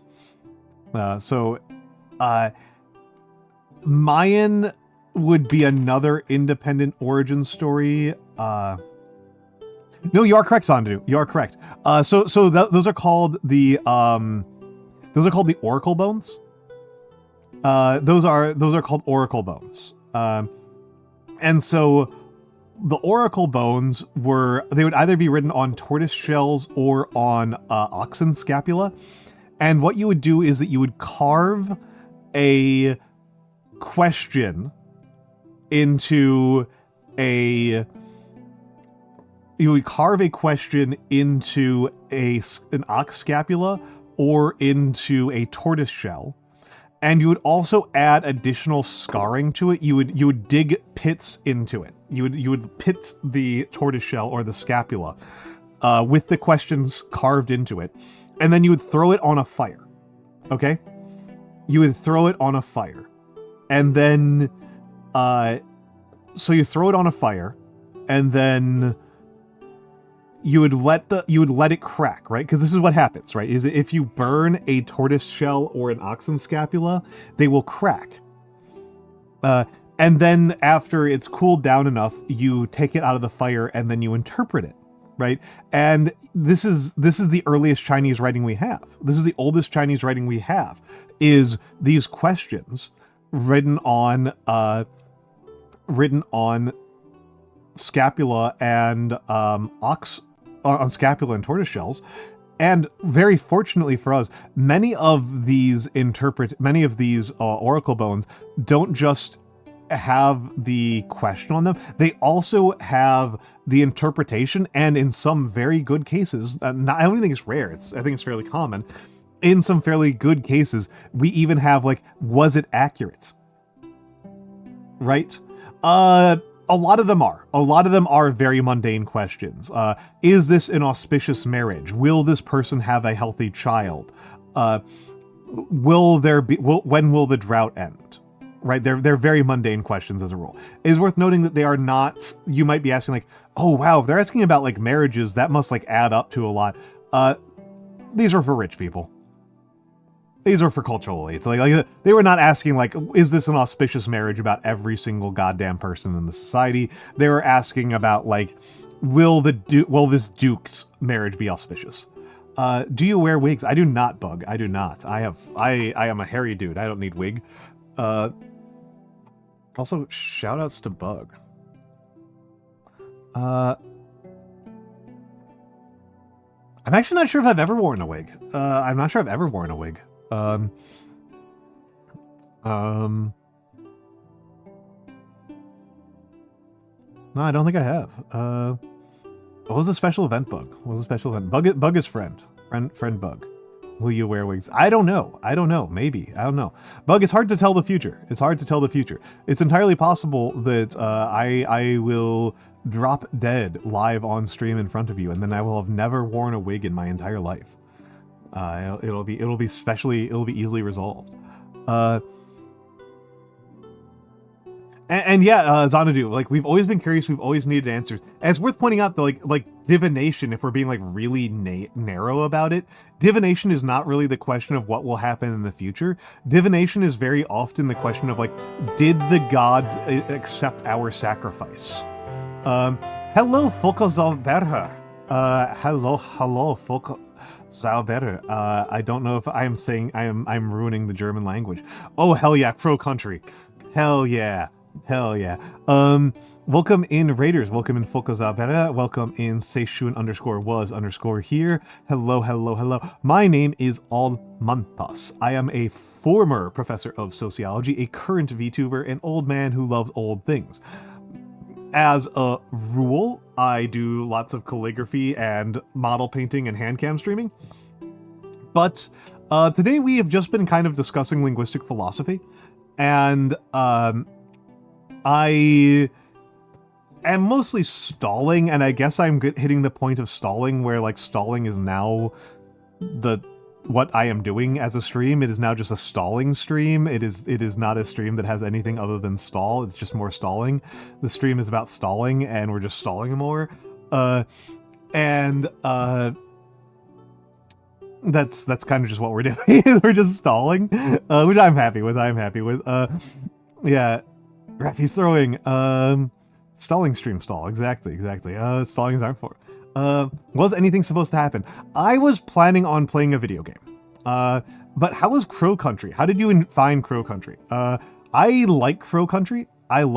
Mayan would be another independent origin story. No, you are correct, Sandu. You are correct. Those are called the oracle bones. Those are called oracle bones. And so the oracle bones they would either be written on tortoise shells or on oxen scapula. And what you would do is that you would carve a question into an ox scapula or into a tortoise shell. And you would also add additional scarring to it. You would dig pits into it. You would pit the tortoise shell or the scapula with the questions carved into it. And then you would throw it on a fire, okay? You would throw it on a fire. And then, so you throw it on a fire, and then you would let it crack, right? Because this is what happens, right? Is if you burn a tortoise shell or an oxen scapula, they will crack. And then after it's cooled down enough, you take it out of the fire and then you interpret it. Right, and this is the earliest Chinese writing we have. This is the oldest Chinese writing we have. Is these questions written on scapula and on scapula and tortoise shells, and very fortunately for us, many of these oracle bones don't just have the question on them, they also have the interpretation, and in some very good cases, I don't think it's rare, I think it's fairly common, in some fairly good cases, we even have like, was it accurate? Right? A lot of them are very mundane questions. Is this an auspicious marriage? Will this person have a healthy child? When will the drought end? Right, they're very mundane questions as a rule. It is worth noting that they are not. You might be asking like, oh wow, if they're asking about like marriages, that must like add up to a lot. These are for rich people. These are for cultural elites. Like they were not asking like, is this an auspicious marriage about every single goddamn person in the society? They were asking about like, will this duke's marriage be auspicious? Do you wear wigs? I do not, Bug. I do not. I am a hairy dude. I don't need wig. Also, shoutouts to Bug. I'm actually not sure if I've ever worn a wig. I'm not sure I've ever worn a wig. No, I don't think I have. What was the special event, Bug? What was the special event? Bug is friend Bug. Will you wear wigs? I don't know. Maybe. I don't know. Bug, it's hard to tell the future. It's entirely possible that I will drop dead live on stream in front of you, and then I will have never worn a wig in my entire life. It'll be easily resolved. And yeah, Xanadu, like, we've always been curious, we've always needed answers. And it's worth pointing out that, like divination, if we're being, like, really narrow about it, divination is not really the question of what will happen in the future. Divination is very often the question of, like, did the gods accept our sacrifice? Hello, Folka Zalberha. Hello, Folka Zalberha. I don't know if I'm ruining the German language. Oh, hell yeah, Crow Country. Hell yeah. Hell yeah. Welcome in Raiders, welcome in Fokozabera, welcome in Seishun_was_ here. Hello, hello, hello. My name is Almantas. I am a former professor of sociology, a current VTuber, an old man who loves old things. As a rule, I do lots of calligraphy and model painting and handcam streaming. But today we have just been kind of discussing linguistic philosophy, and I am mostly stalling, and I guess I'm hitting the point of stalling where, like, stalling is now what I am doing as a stream. It is now just a stalling stream. It is not a stream that has anything other than stall. It's just more stalling. The stream is about stalling, and we're just stalling more. That's kind of just what we're doing. We're just stalling, which I'm happy with. Yeah. Raffy's throwing, stalling stream stall, exactly. Stalling is art for. Was anything supposed to happen? I was planning on playing a video game. But how was Crow Country? How did you find Crow Country? I like Crow Country. I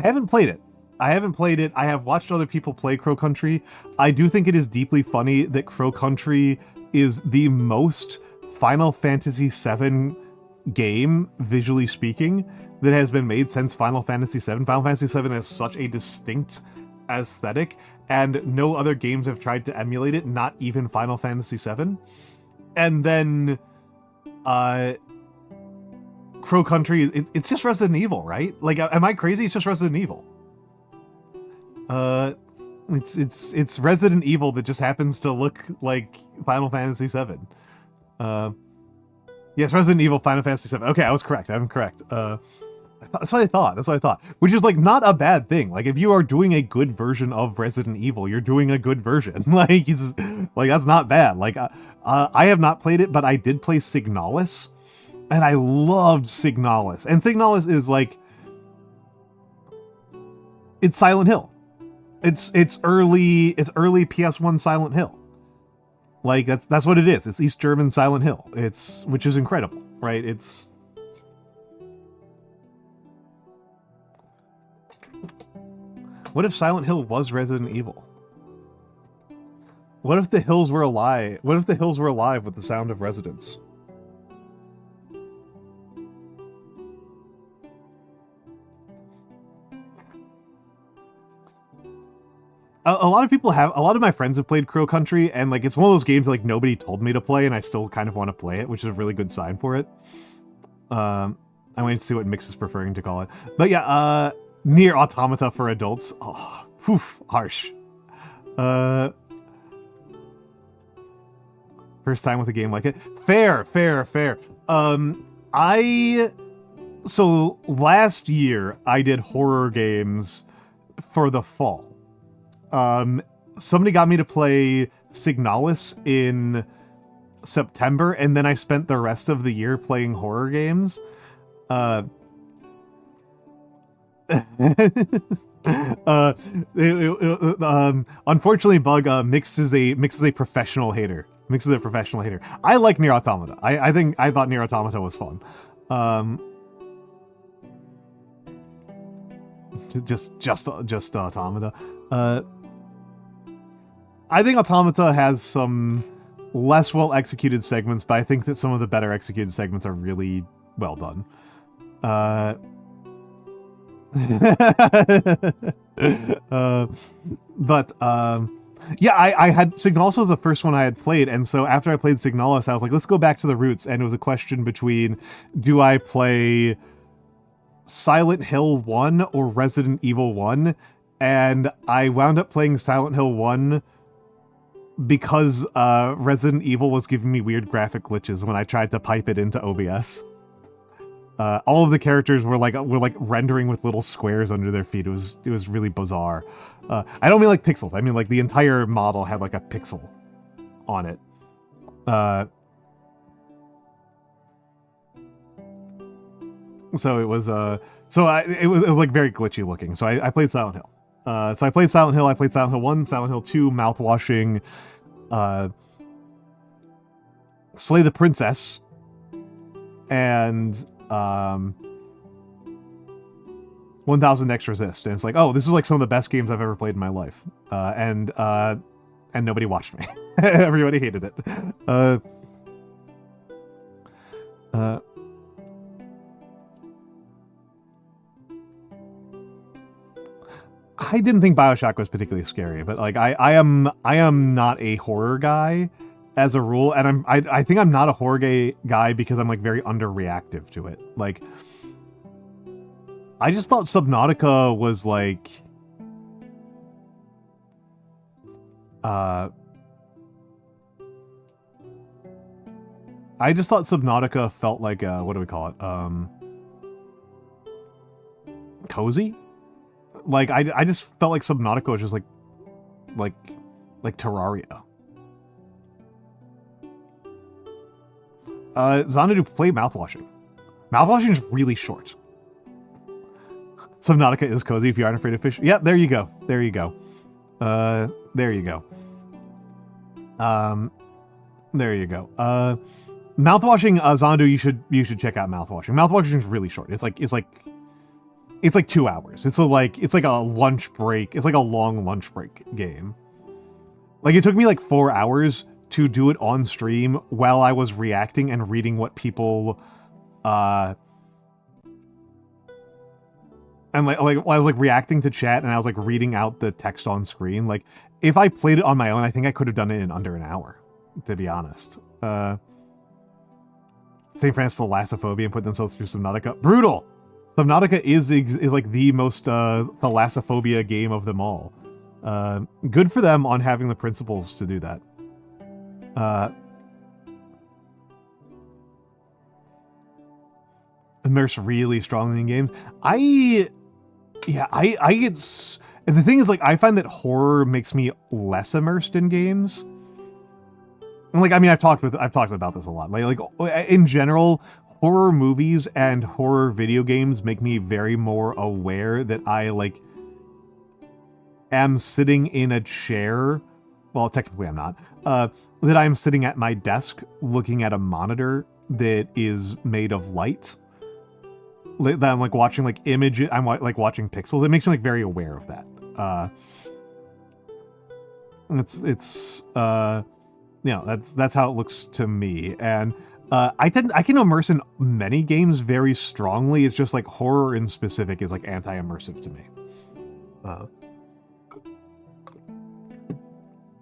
haven't played it. I have watched other people play Crow Country. I do think it is deeply funny that Crow Country is the most Final Fantasy VII game, visually speaking, that has been made since Final Fantasy VII. Final Fantasy VII has such a distinct aesthetic, and no other games have tried to emulate it, not even Final Fantasy VII. And then, Crow Country, it's just Resident Evil, right? Like, am I crazy? It's just Resident Evil. It's Resident Evil that just happens to look like Final Fantasy VII. Yes, Resident Evil, Final Fantasy VII. Okay, I was correct. I'm correct. That's what I thought. Which is, like, not a bad thing. Like, if you are doing a good version of Resident Evil, you're doing a good version. Like, that's not bad. Like, I have not played it, but I did play Signalis, and I loved Signalis. And Signalis is, like, it's Silent Hill. It's early PS1 Silent Hill. Like, that's what it is. It's East German Silent Hill. Which is incredible, right? What if Silent Hill was Resident Evil? What if the hills were alive? What if the hills were alive with the sound of residents? A lot of my friends have played Crow Country, and, like, it's one of those games that, like, nobody told me to play, and I still kind of want to play it, which is a really good sign for it. I'm waiting to see what Mix is preferring to call it. But yeah, Nier Automata for adults. Oh, whew, harsh. First time with a game like it. Fair. So last year, I did horror games for the fall. Somebody got me to play Signalis in September, and then I spent the rest of the year playing horror games. Unfortunately, Bug, Mix is a professional hater. I like Nier Automata. I thought Nier Automata was fun. Just Automata. I think Automata has some less well executed segments, but I think that some of the better executed segments are really well done. Yeah, I had Signalis was the first one I had played, and so after I played Signalis, I was like, let's go back to the roots, and it was a question between, do I play Silent Hill 1 or Resident Evil 1? And I wound up playing Silent Hill 1 because Resident Evil was giving me weird graphic glitches when I tried to pipe it into OBS. All of the characters were like rendering with little squares under their feet. It was really bizarre. I don't mean like pixels. I mean like the entire model had like a pixel on it. So it was it was like very glitchy looking. So I played Silent Hill. So I played Silent Hill. I played Silent Hill 1, Silent Hill 2, mouthwashing, Slay the Princess, and 1000 X Resist, and it's like, oh, this is like some of the best games I've ever played in my life, and nobody watched me. Everybody hated it. I didn't think BioShock was particularly scary, but like I am not a horror guy as a rule, and I think I'm not a horror guy because I'm like very underreactive to it. Like, I just thought Subnautica was like I just thought Subnautica felt like what do we call it? Cozy? Like I just felt like Subnautica was just like Terraria. Xanadu, play mouthwashing. Mouthwashing is really short. Subnautica is cozy if you aren't afraid of fish. Yeah, there you go. There you go. There you go. There you go. Mouthwashing, Xanadu, you should check out mouthwashing. Mouthwashing is really short. It's like 2 hours. It's like a lunch break. It's like a long lunch break game. Like, it took me like 4 hours to do it on stream while I was reacting and reading what people, and like I was like reacting to chat and I was like reading out the text on screen. Like, if I played it on my own, I think I could have done it in under an hour, to be honest. St. Francis Thalassophobia and put themselves through Subnautica. Brutal! Subnautica is like the most thalassophobia game of them all. Good for them on having the principles to do that. Immerse really strongly in games. And the thing is, like, I find that horror makes me less immersed in games. And like, I mean, I've talked about this a lot. Like in general, horror movies and horror video games make me very more aware that I like am sitting in a chair. Well, technically I'm not. That I'm sitting at my desk looking at a monitor that is made of light. That I'm like watching like images. I'm like watching pixels. It makes me like very aware of that. You know, that's how it looks to me. And I can immerse in many games very strongly. It's just like horror in specific is like anti-immersive to me.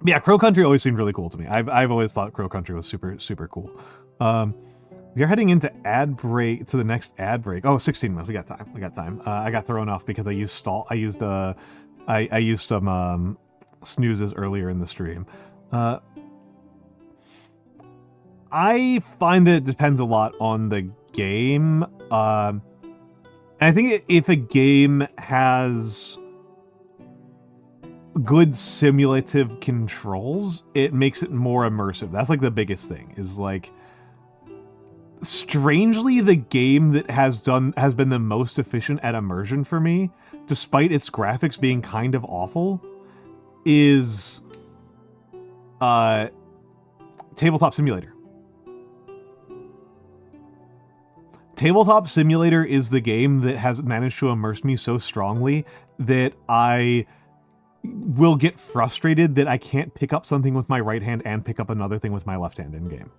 Yeah, Crow Country always seemed really cool to me. I've always thought Crow Country was super cool. We're heading into the next ad break. Oh, 16 minutes. We got time. I got thrown off because I used some snoozes earlier in the stream. I find that it depends a lot on the game. And I think if a game has good simulative controls, it makes it more immersive. That's like the biggest thing, is like, strangely, the game that has been the most efficient at immersion for me, despite its graphics being kind of awful, is Tabletop Simulator. Tabletop Simulator is the game that has managed to immerse me so strongly that I will get frustrated that I can't pick up something with my right hand and pick up another thing with my left hand in game.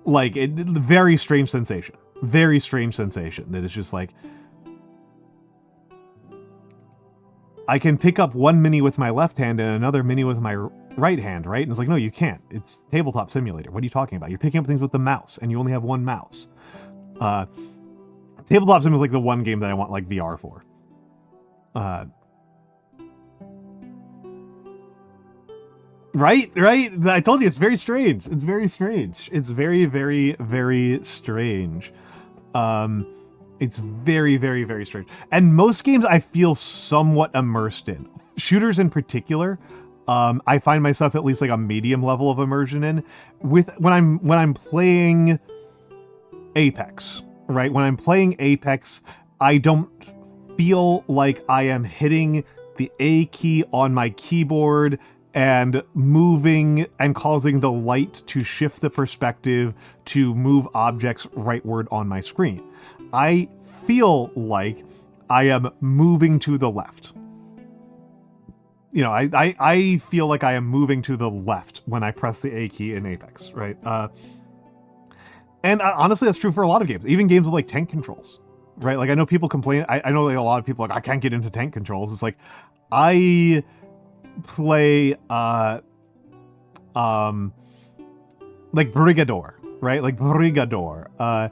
Like, very strange sensation. Very strange sensation that it's just like, I can pick up one mini with my left hand and another mini with my right hand, right? And it's like, no, you can't. It's Tabletop Simulator. What are you talking about? You're picking up things with the mouse, and you only have one mouse. Tabletop Sim is like the one game that I want like VR for. Right? I told you, it's very strange. It's very strange. It's very strange. It's very strange. And most games I feel somewhat immersed in. Shooters in particular, I find myself at least like a medium level of immersion in. When I'm playing Apex, right? When I'm playing Apex, I don't feel like I am hitting the A key on my keyboard and moving and causing the light to shift the perspective to move objects rightward on my screen. I feel like I am moving to the left. You know, I feel like I am moving to the left when I press the A key in Apex, right? And honestly, that's true for a lot of games, even games with like tank controls, right? Like I know people complain, I know like a lot of people are like, I can't get into tank controls. It's like, I play like Brigador, right? Like Brigador.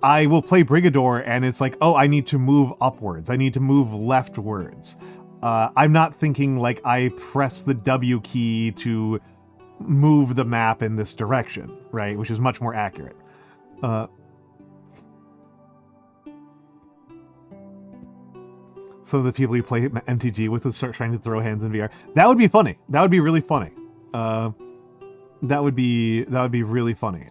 I will play Brigador and it's like, oh, I need to move upwards. I need to move leftwards. I'm not thinking like I press the W key to move the map in this direction, right? Which is much more accurate. So the people you play MTG with would start trying to throw hands in VR. That would be funny. That would be really funny. That would be really funny.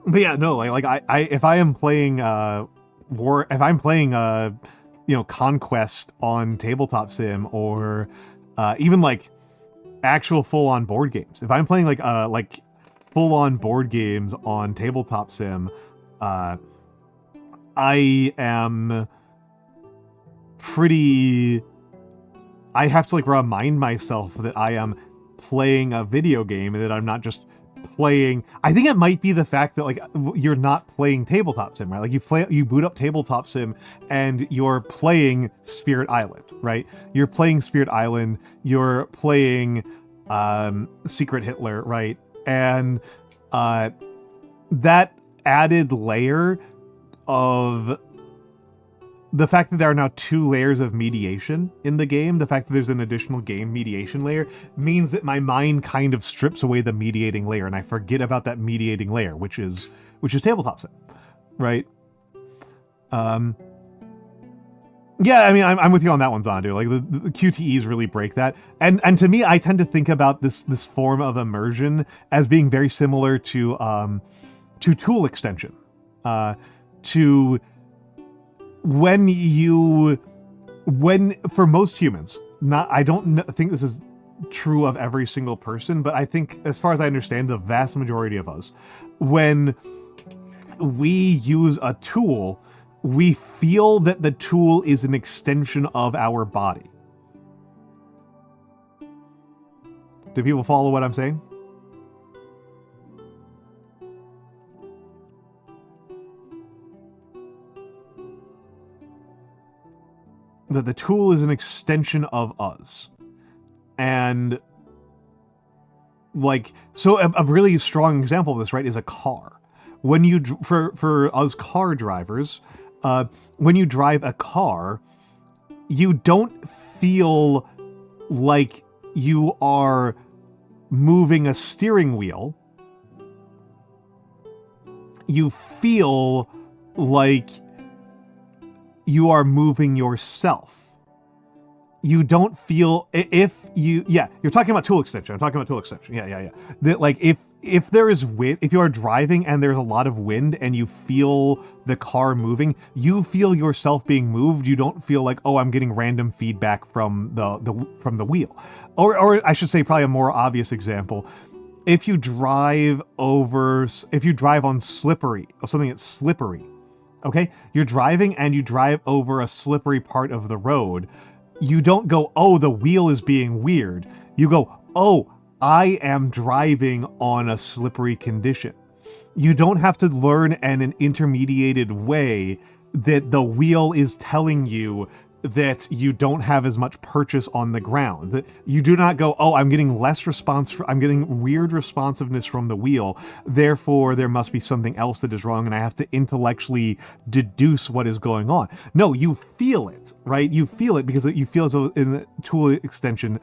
But yeah, no, like I if I am playing if I'm playing you know, Conquest on Tabletop Sim, or even like actual full-on board games. If I'm playing like full-on board games on Tabletop Sim, I am pretty, I have to like remind myself that I am playing a video game and that I'm not just playing. I think it might be the fact that like you're not playing Tabletop Sim, right? Like you boot up Tabletop Sim and you're playing Spirit Island, right? You're playing Spirit Island, you're playing Secret Hitler, right? And that added layer of the fact that there are now 2 layers of mediation in the game, the fact that there's an additional game mediation layer, means that my mind kind of strips away the mediating layer, and I forget about that mediating layer, which is Tabletop Sim, right? Yeah, I mean, I'm with you on that one, Zondu. Like the QTEs really break that, and to me, I tend to think about this form of immersion as being very similar to tool extension, to when for most humans, I don't think this is true of every single person, but I think as far as I understand, the vast majority of us, when we use a tool, we feel that the tool is an extension of our body. Do people follow what I'm saying? That the tool is an extension of us. And like, so a really strong example of this, right, is a car. When you, for us car drivers, when you drive a car, you don't feel like you are moving a steering wheel. You feel like you are moving yourself. You don't feel, if you, yeah, you're talking about tool extension. I'm talking about tool extension. Yeah. That like if there is wind, if you are driving and there's a lot of wind and you feel the car moving, you feel yourself being moved. You don't feel like, oh, I'm getting random feedback from the wheel. Or I should say, probably a more obvious example. If you drive on slippery, or something that's slippery, okay? You're driving and you drive over a slippery part of the road. You don't go, oh, the wheel is being weird. You go, oh, I am driving on a slippery condition. You don't have to learn in an intermediated way that the wheel is telling you that you don't have as much purchase on the ground. That you do not go, oh, I'm getting less response, I'm getting weird responsiveness from the wheel, therefore there must be something else that is wrong and I have to intellectually deduce what is going on. No, you feel it, right? You feel it because you feel as though in the tool extension,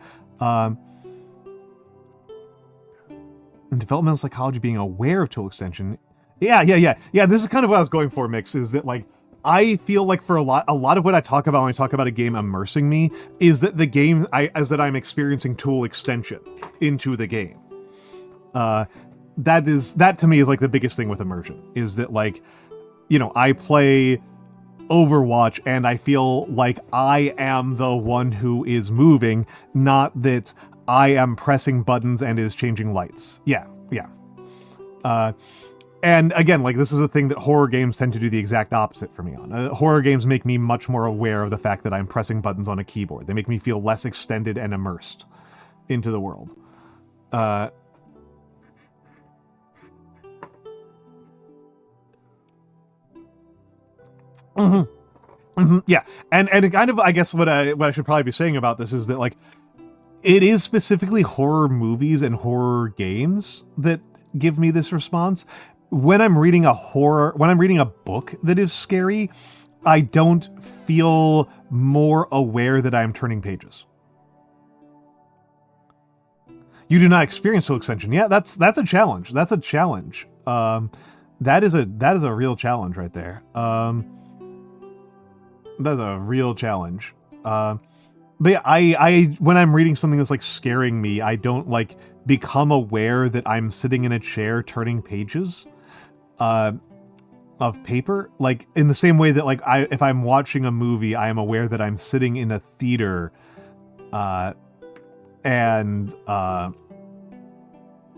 And developmental psychology being aware of tool extension. Yeah. This is kind of what I was going for, Mix, is that, like, I feel like for a lot of what I talk about when I talk about a game immersing me is that the game, I'm experiencing tool extension into the game. That to me is, like, the biggest thing with immersion, is that, like, you know, I play Overwatch and I feel like I am the one who is moving, not that I am pressing buttons and is changing lights. Yeah. And again, like, this is a thing that horror games tend to do the exact opposite for me on. Horror games make me much more aware of the fact that I'm pressing buttons on a keyboard. They make me feel less extended and immersed into the world. Yeah, and kind of, I guess what I should probably be saying about this is that, like, it is specifically horror movies and horror games that give me this response. When I'm reading a book that is scary, I don't feel more aware that I'm turning pages. You do not experience tool extension. Yeah, that's a challenge. That's a challenge. That is a real challenge right there. That's a real challenge. But yeah, I when I'm reading something that's, like, scaring me, I don't, like, become aware that I'm sitting in a chair turning pages of paper. Like, in the same way that, like, if I'm watching a movie, I am aware that I'm sitting in a theater, and I'm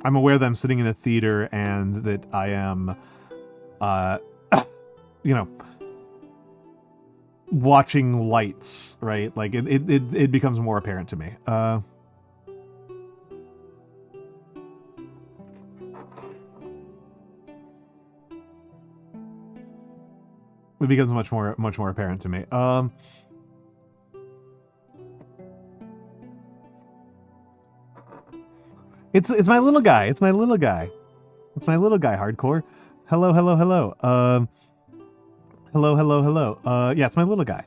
aware that I'm sitting in a theater and that I am, you know, watching lights, right? Like, it becomes more apparent to me. It becomes much more apparent to me. It's my little guy. It's my little guy. It's my little guy, Hardcore. Hello. Hello. Yeah, it's my little guy.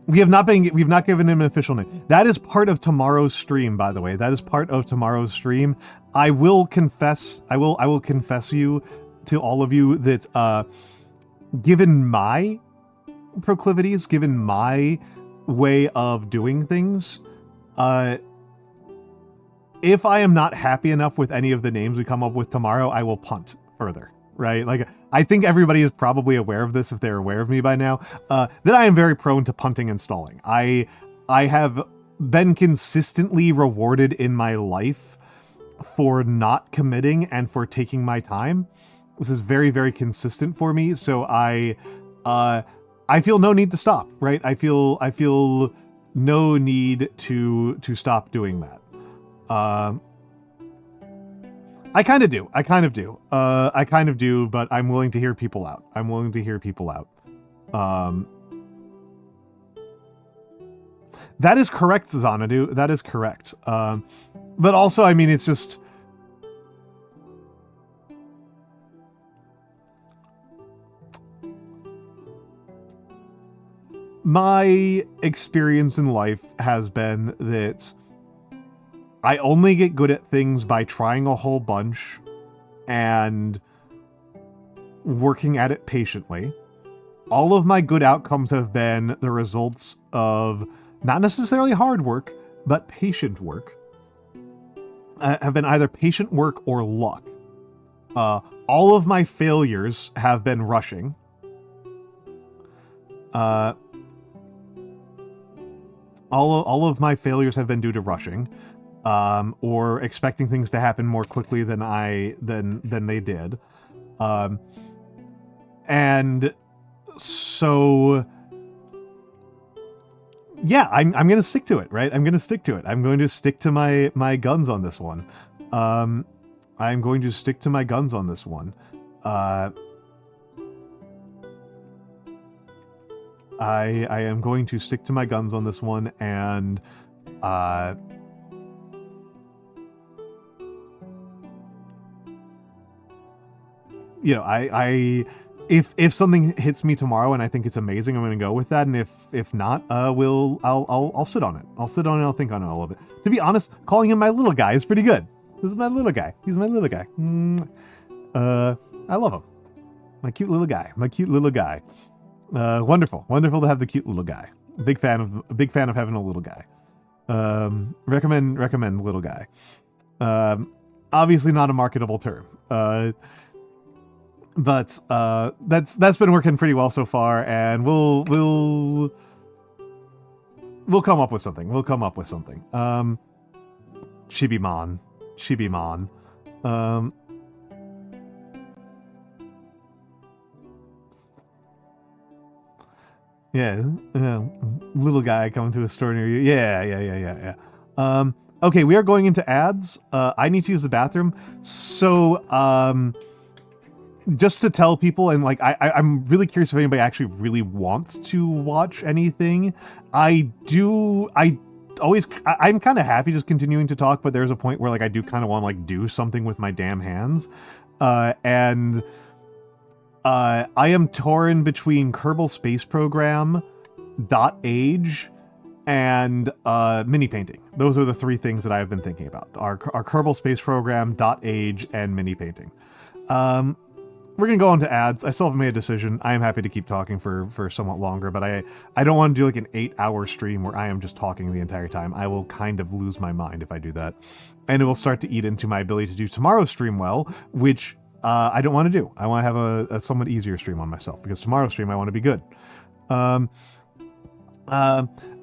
We've not given him an official name. That is part of tomorrow's stream, by the way. That is part of tomorrow's stream. I will confess you to all of you that, given my proclivities, given my way of doing things, if I am not happy enough with any of the names we come up with tomorrow, I will punt further, right? Like, I think everybody is probably aware of this if they're aware of me by now, that I am very prone to punting and stalling. I have been consistently rewarded in my life for not committing and for taking my time. This is very, very consistent for me, so I feel no need to stop, right? I feel no need to stop doing that. I kind of do, but I'm willing to hear people out. That is correct, Xanadu. That is correct. But also, I mean, it's just... My experience in life has been that I only get good at things by trying a whole bunch and working at it patiently. All of my good outcomes have been the results of not necessarily hard work, but patient work. Have been either patient work or luck. All of my failures have been rushing. All of my failures have been due to rushing, or expecting things to happen more quickly than they did, and so yeah, I'm gonna stick to it, right? I'm going to stick to my guns on this one. I'm going to stick to my guns on this one. I am going to stick to my guns on this one, and you know, if something hits me tomorrow and I think it's amazing, I'm gonna go with that. And if not, I'll sit on it. I'll sit on it. I'll think on it a little bit. To be honest, calling him my little guy is pretty good. This is my little guy. He's my little guy. I love him. My cute little guy. My cute little guy. Wonderful to have the cute little guy. A big fan of having a little guy. Recommend little guy. Obviously not a marketable term. But that's been working pretty well so far, and we'll come up with something. We'll come up with something. Chibimon. Yeah, little guy coming to a store near you. Yeah. Okay, we are going into ads. I need to use the bathroom, so just to tell people, and like I'm really curious if anybody actually really wants to watch anything. I'm kind of happy just continuing to talk, but there's a point where like I do kind of want to like do something with my damn hands, and I am torn between Kerbal Space Program, Dotage, and mini painting. Those are the three things that I have been thinking about: our Kerbal Space Program, Dotage, and mini painting. We're gonna go on to ads. I still haven't made a decision. I am happy to keep talking for somewhat longer, but I don't want to do like an 8-hour stream where I am just talking the entire time. I will kind of lose my mind if I do that, and it will start to eat into my ability to do tomorrow's stream well, which I don't want to do. I want to have a somewhat easier stream on myself, because tomorrow's stream I want to be good.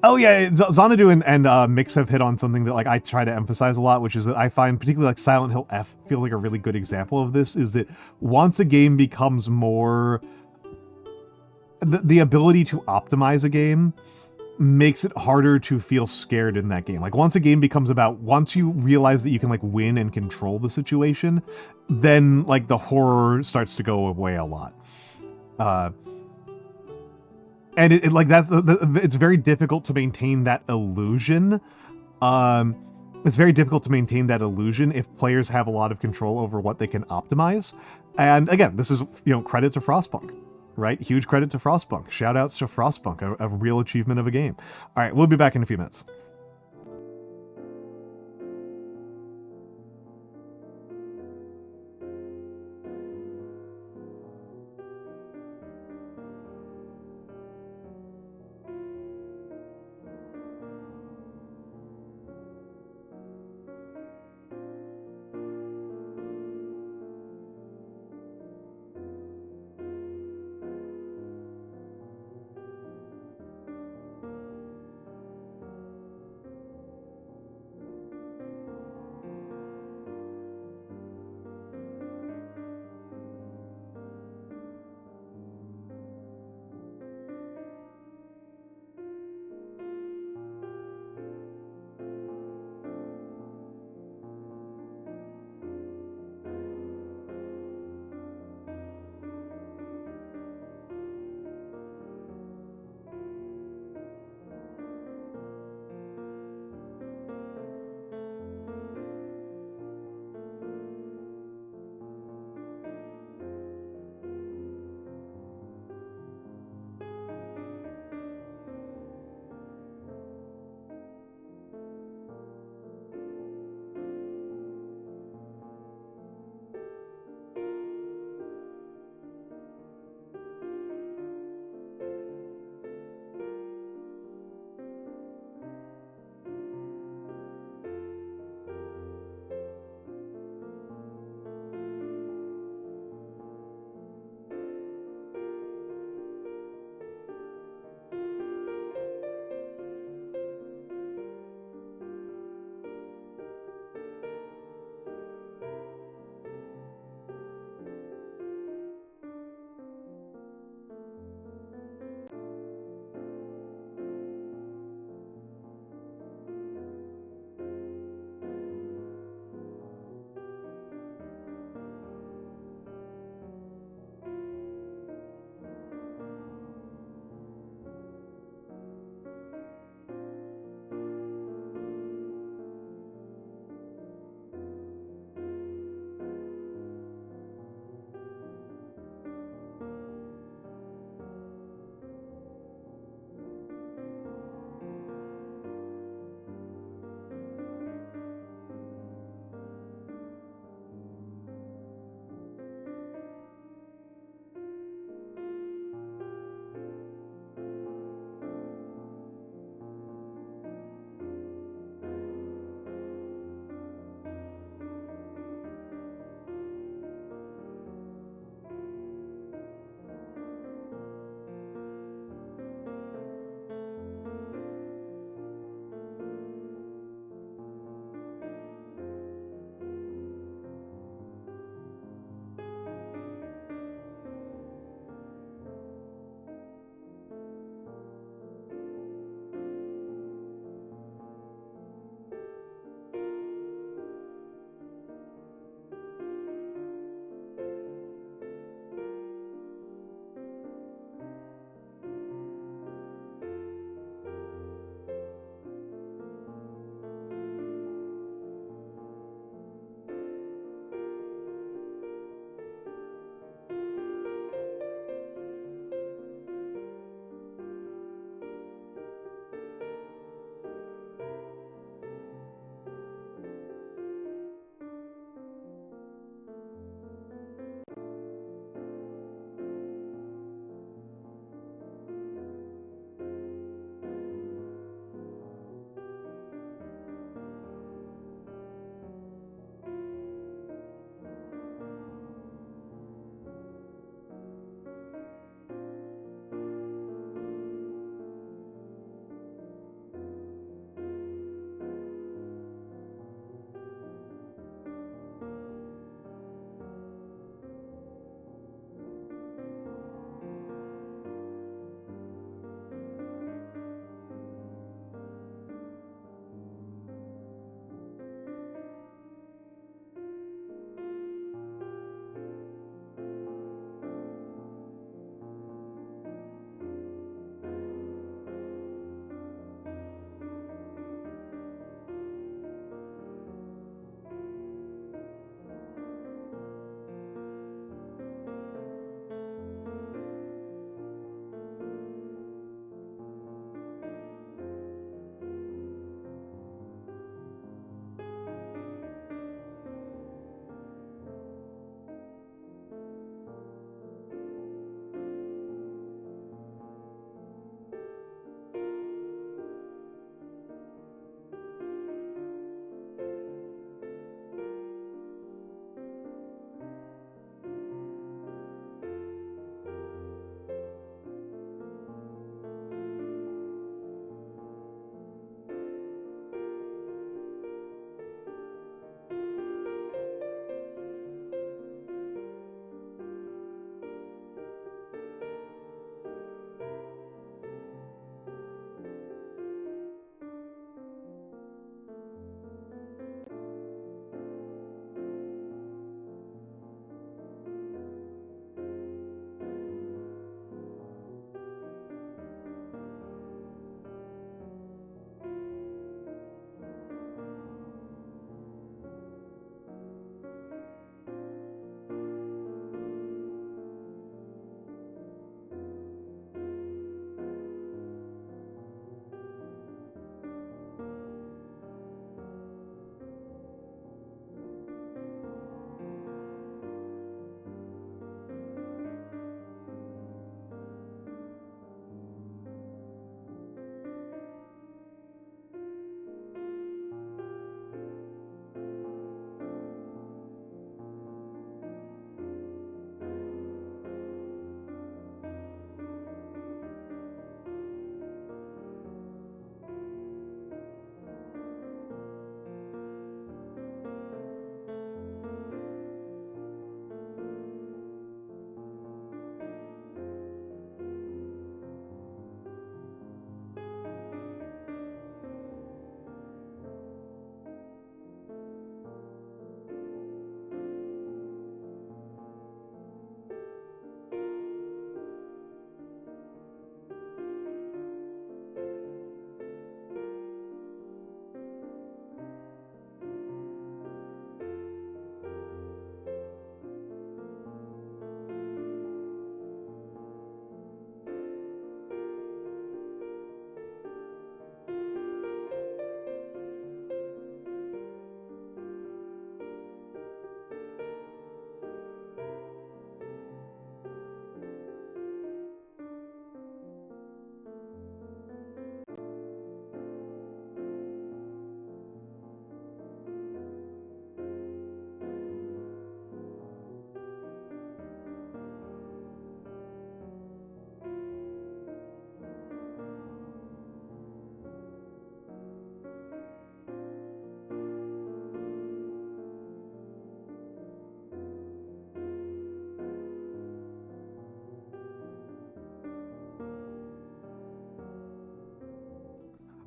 Oh yeah, Xanadu and Mix have hit on something that like I try to emphasize a lot, which is that I find particularly like Silent Hill F feels like a really good example of this, is that once a game becomes more... The ability to optimize a game makes it harder to feel scared in that game. Like once a game becomes about, once you realize that you can like win and control the situation, then like the horror starts to go away a lot. And it like it's very difficult to maintain that illusion. It's very difficult to maintain that illusion if players have a lot of control over what they can optimize. And again, this is, credit to Frostpunk, right? Huge credit to Frostpunk. Shout outs to Frostpunk, a real achievement of a game. All right, we'll be back in a few minutes.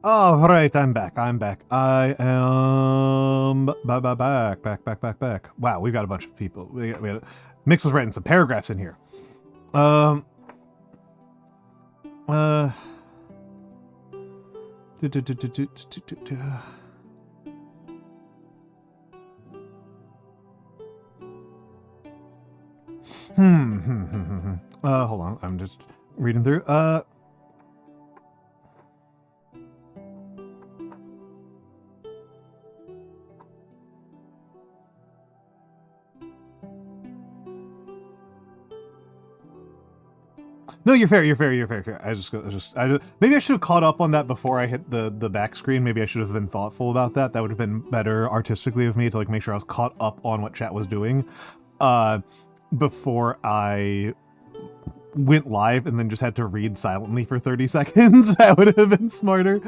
Oh, right, I'm back. I am back. Wow, we've got a bunch of people. Mix was writing some paragraphs in here. Um. Do, do, do, do, do, do, do, do. Hold on. I'm just reading through. No, you're fair. Maybe I should have caught up on that before I hit the back screen. Maybe I should have been thoughtful about that. That would have been better artistically of me to like make sure I was caught up on what chat was doing, before I went live and then just had to read silently for 30 seconds. That would have been smarter.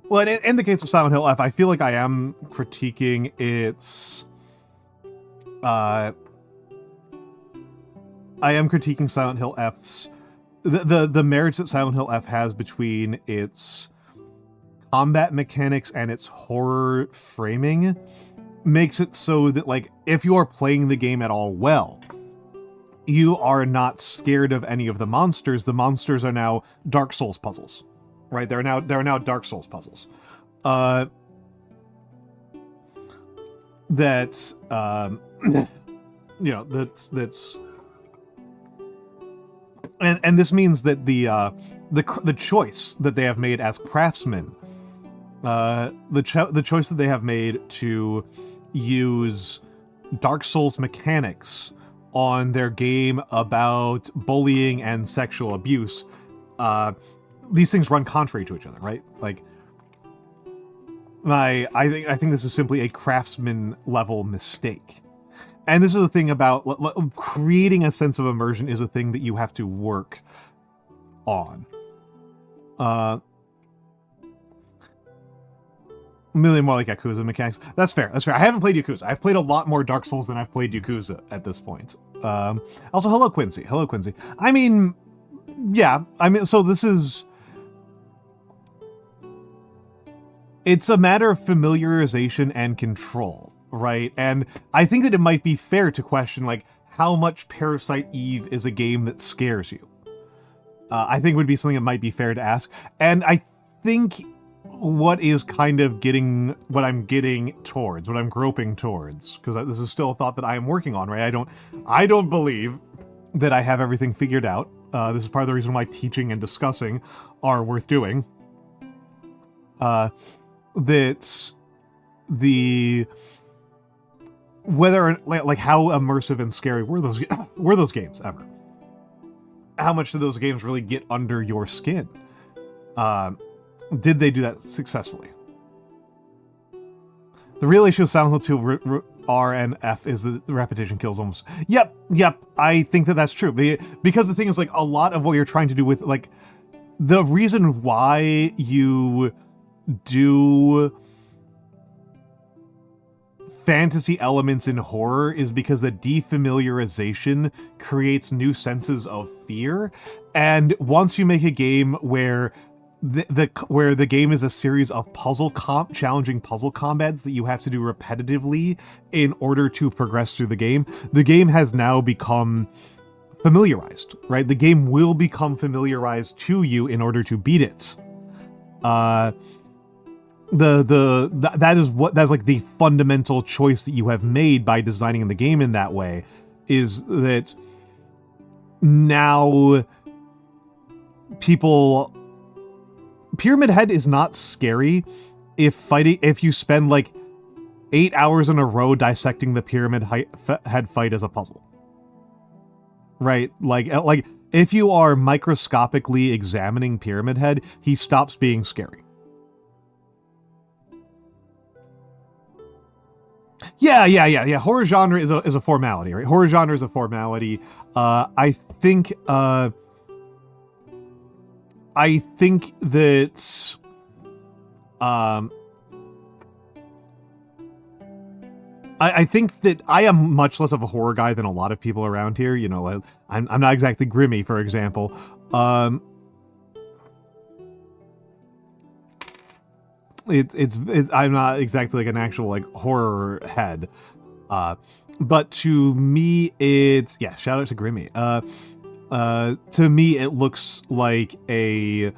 Well, in the case of Silent Hill F, I feel like I am critiquing its... I am critiquing Silent Hill F's... The marriage that Silent Hill F has between its combat mechanics and its horror framing makes it so that, like, if you are playing the game at all well, you are not scared of any of the monsters. The monsters are now Dark Souls puzzles. Right, there are now Dark Souls puzzles, that you know, that's and this means that the choice that they have made as craftsmen, the choice that they have made to use Dark Souls mechanics on their game about bullying and sexual abuse, these things run contrary to each other, right? Like, I think this is simply a craftsman level mistake. And this is the thing about creating a sense of immersion is a thing that you have to work on. A million more like Yakuza mechanics. That's fair. I haven't played Yakuza. I've played a lot more Dark Souls than I've played Yakuza at this point. Also, hello Quincy. I mean, yeah. So this is... It's a matter of familiarization and control, right? And I think that it might be fair to question, like, how much Parasite Eve is a game that scares you. I think would be something that might be fair to ask. And I think what is kind of what I'm groping towards, because this is still a thought that I am working on, right? I don't believe that I have everything figured out. This is part of the reason why teaching and discussing are worth doing. That's whether, like, how immersive and scary were those games ever? How much did those games really get under your skin? Did they do that successfully? The real issue with Silent Hill 2 R and F is that the repetition kills almost. Yep. I think that that's true, because the thing is, like, a lot of what you're trying to do with, like, the reason why you do fantasy elements in horror is because the defamiliarization creates new senses of fear. And once you make a game where the game is a series of challenging puzzle combats that you have to do repetitively in order to progress through the game has now become familiarized, right? The game will become familiarized to you in order to beat it. That's like the fundamental choice that you have made by designing the game in that way, is that now Pyramid Head is not scary if you spend like 8 hours in a row dissecting the Pyramid Head fight as a puzzle. Right? Like if you are microscopically examining Pyramid Head, he stops being scary. Yeah. Horror genre is a formality, right? Horror genre is a formality. I think that I think that I am much less of a horror guy than a lot of people around here. You know, I'm not exactly Grimmy, for example. It's I'm not exactly like an actual like horror head. But to me, it's yeah. Shout out to Grimmy. To me, it looks like who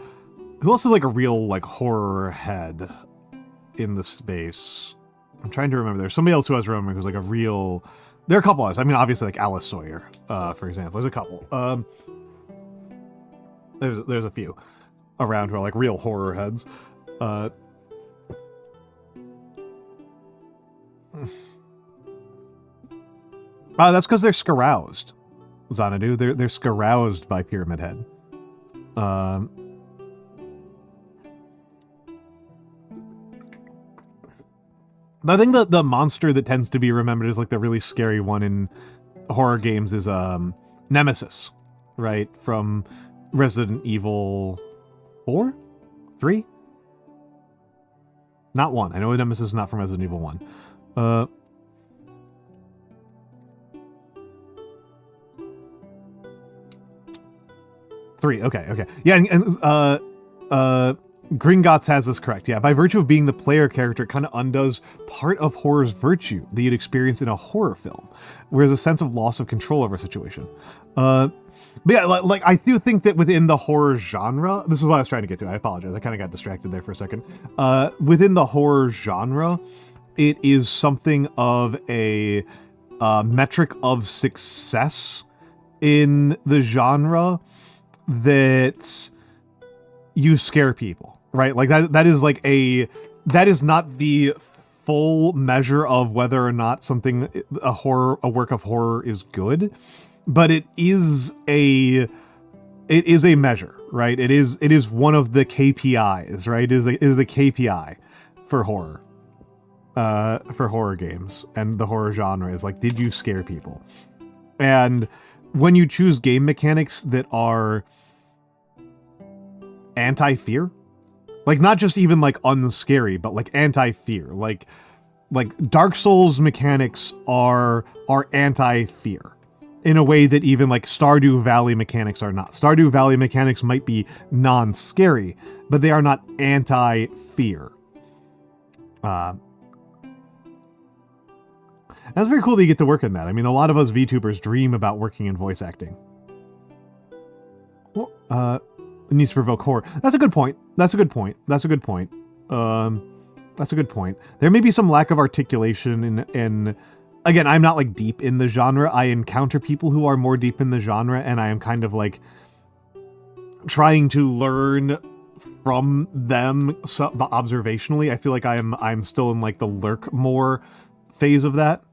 else is like a real like horror head in the space. I'm trying to remember. There's somebody else who I was remembering who's like a real. There are a couple others. I mean, obviously like Alice Sawyer, for example. There's a couple. There's a few around who are like real horror heads. That's because they're scaroused, Xanadu. They're scaroused by Pyramid Head. I think the monster that tends to be remembered as like the really scary one in horror games is Nemesis, right? From Resident Evil 4? 3? Not 1. I know Nemesis is not from Resident Evil 1. 3. Okay. Yeah, and Gringotts has this correct. Yeah, by virtue of being the player character, it kind of undoes part of horror's virtue that you'd experience in a horror film, whereas a sense of loss of control over a situation. But yeah, like I do think that within the horror genre, this is what I was trying to get to. I apologize. I kind of got distracted there for a second. Within the horror genre, it is something of a metric of success in the genre that you scare people, right? Like that is like that is not the full measure of whether or not something, a work of horror is good, but it is a measure, right? It is one of the KPIs, right? It is the KPI for horror games and the horror genre is like, did you scare people? And when you choose game mechanics that are anti-fear, like not just even like unscary, but like anti-fear, like Dark Souls mechanics are anti-fear in a way that even like Stardew Valley mechanics are not. Stardew Valley mechanics might be non-scary, but they are not anti-fear. That's very cool that you get to work in that. I mean, a lot of us VTubers dream about working in voice acting. Well, it needs to provoke horror. That's a good point. That's a good point. There may be some lack of articulation in again, I'm not like deep in the genre. I encounter people who are more deep in the genre, and I am kind of like trying to learn from them observationally. I feel like I'm still in like the lurk more phase of that.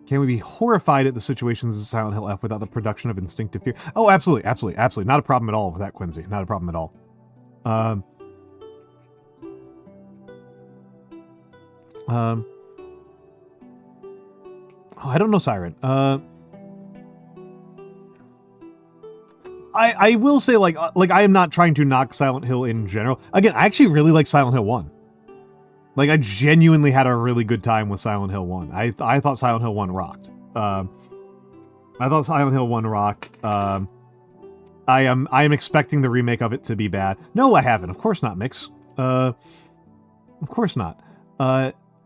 Can we be horrified at the situations in Silent Hill F without the production of instinctive fear? Oh, absolutely. Not a problem at all with that, Quincy. Not a problem at all. Oh, I don't know, Siren. I will say, like I am not trying to knock Silent Hill in general. Again, I actually really like Silent Hill 1. Like, I genuinely had a really good time with Silent Hill 1. I thought Silent Hill 1 rocked. I am expecting the remake of it to be bad. No, I haven't. Of course not, Mix. Of course not.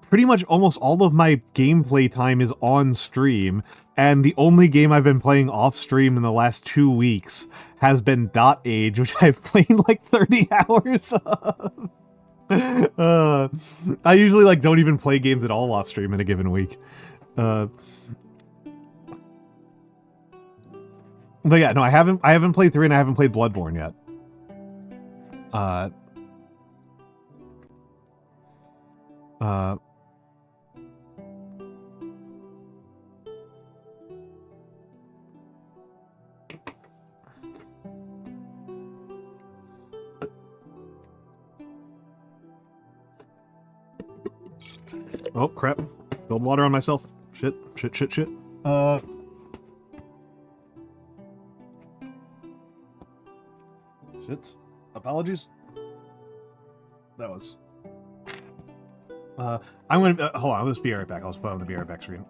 Pretty much almost all of my gameplay time is on stream, and the only game I've been playing off stream in the last 2 weeks has been Dotage, which I've played like 30 hours of. I usually like don't even play games at all off stream in a given week. But yeah, no, I haven't played 3 and I haven't played Bloodborne yet. Oh, crap. Spilled water on myself. Shit. Shit. Apologies. That was... I'm gonna... hold on, I'll just be right back. I'll just put on the be right back screen.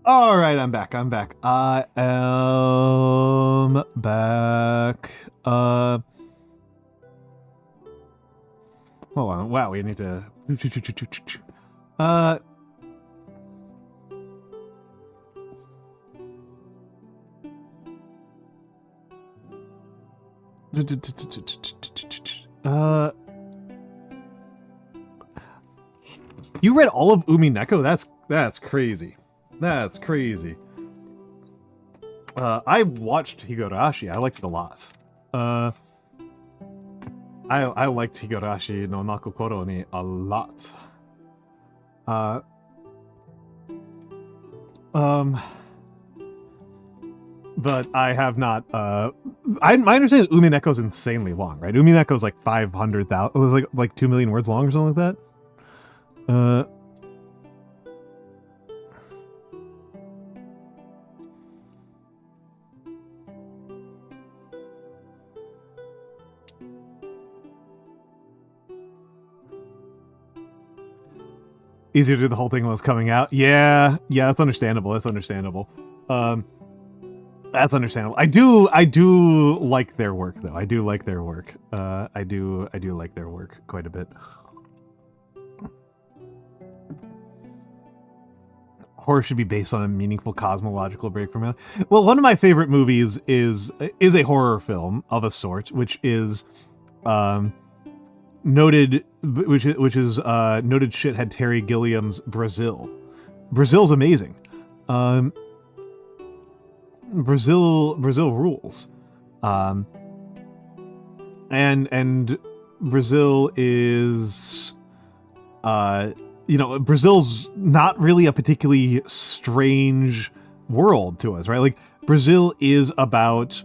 All right, I'm back. I am back. Hold on. Wow, we need to... You read all of Umineko? That's crazy. That's crazy. I watched Higurashi. I liked it a lot. I liked Higurashi no Nakokoro ni a lot. But I have not, my understanding is Umineko's insanely long, right? Umineko's like 500,000, it was like 2 million words long or something like that. Easier to do the whole thing when it was coming out. Yeah, that's understandable. That's understandable. That's understandable. I do like their work though. I do like their work. I do like their work quite a bit. Horror should be based on a meaningful cosmological break from it. Well, one of my favorite movies is a horror film of a sort, which is noted shithead Terry Gilliam's Brazil. Brazil's amazing. Brazil rules. And Brazil is, Brazil's not really a particularly strange world to us, right? Like, Brazil is about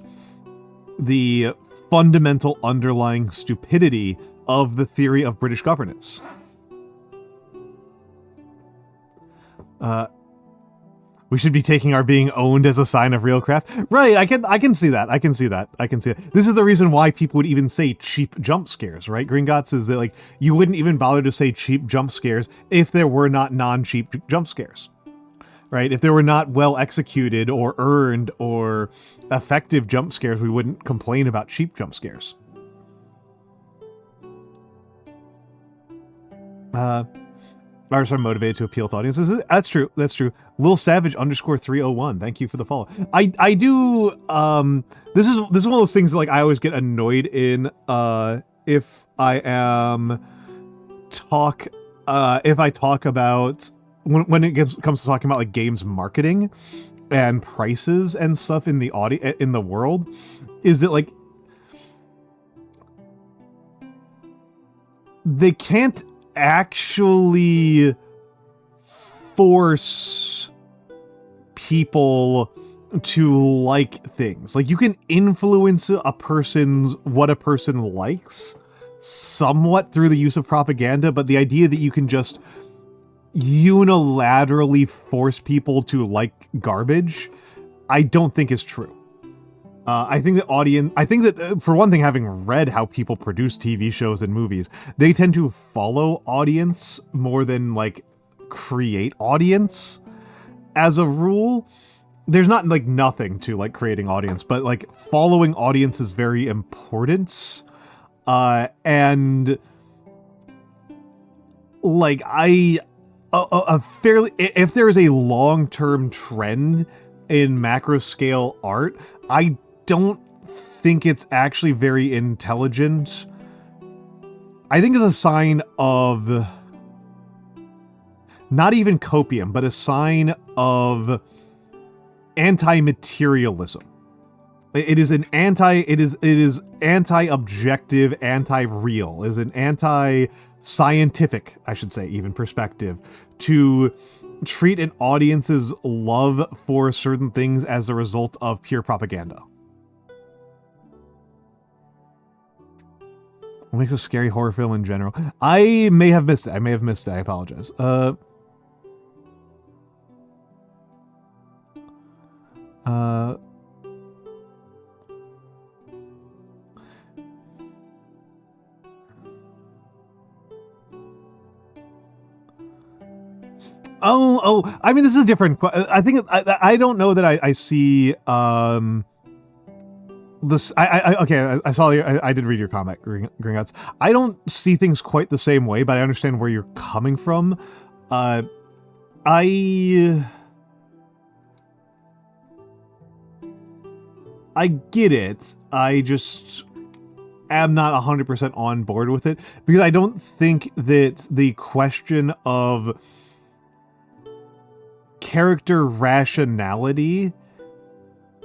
the fundamental underlying stupidity of the theory of British governance. We should be taking our being owned as a sign of real craft. Right, I can see that. I can see that. This is the reason why people would even say cheap jump scares, right? Gringotts is that, like, you wouldn't even bother to say cheap jump scares if there were not non-cheap jump scares. Right? If there were not well executed or earned or effective jump scares, we wouldn't complain about cheap jump scares. Artists are motivated to appeal to audiences. That's true. That's true. Lil Savage _301. Thank you for the follow. I do. This is one of those things that, like, I always get annoyed in. If I talk about when it comes to talking about, like, games marketing and prices and stuff in the world, is that, like, they can't actually force people to like things. Like, you can influence what a person likes somewhat through the use of propaganda, but the idea that you can just unilaterally force people to like garbage, I don't think is true. I think that for one thing, having read how people produce TV shows and movies, they tend to follow audience more than, like, create audience as a rule. There's not, like, nothing to, like, creating audience, but, like, following audience is very important. And, like, if there is a long-term trend in macro scale art, I don't think it's actually very intelligent. I think it's a sign of not even copium, but a sign of anti-materialism. It is anti-objective, anti-real. It is an anti-scientific, I should say, even perspective to treat an audience's love for certain things as a result of pure propaganda. What makes a scary horror film in general? I may have missed it. I apologize. I mean, this is a different. I think I don't know that I see this. Okay. I saw. I did read your comment, Gringotts. I don't see things quite the same way, but I understand where you're coming from. I get it. I just am not 100% on board with it because I don't think that the question of character rationality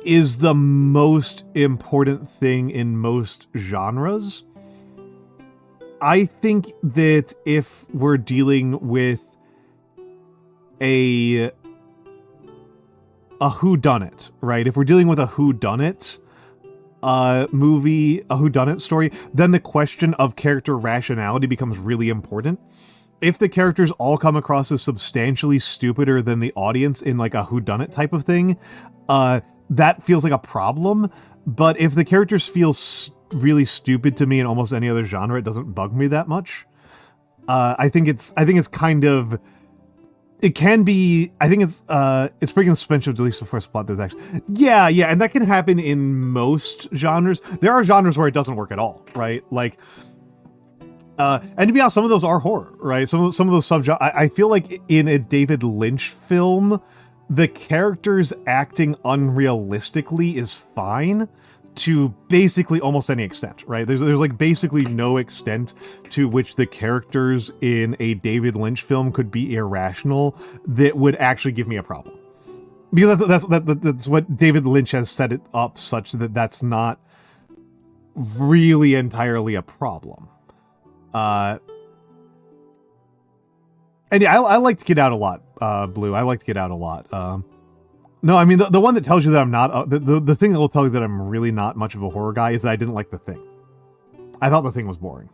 is the most important thing in most genres. I think that if we're dealing with a whodunit, right? If we're dealing with a whodunit movie, a whodunit story, then the question of character rationality becomes really important. If the characters all come across as substantially stupider than the audience in, like, a whodunit type of thing, that feels like a problem. But if the characters feel really stupid to me in almost any other genre, it doesn't bug me that much. I think it's kind of. It can be. I think it's breaking the suspension of deletion before plot. There's actually. Yeah, and that can happen in most genres. There are genres where it doesn't work at all, right? Like. And to be honest, some of those are horror, right? Some of those subgenres. I feel like in a David Lynch film, the characters acting unrealistically is fine, to basically almost any extent, right? There's like basically no extent to which the characters in a David Lynch film could be irrational that would actually give me a problem. Because that's what David Lynch has set it up such that that's not really entirely a problem. And yeah, I like to get out a lot, Blue. I like to get out a lot. No, I mean, the one that tells you that I'm not, the thing that will tell you that I'm really not much of a horror guy is that I didn't like The Thing. I thought The Thing was boring.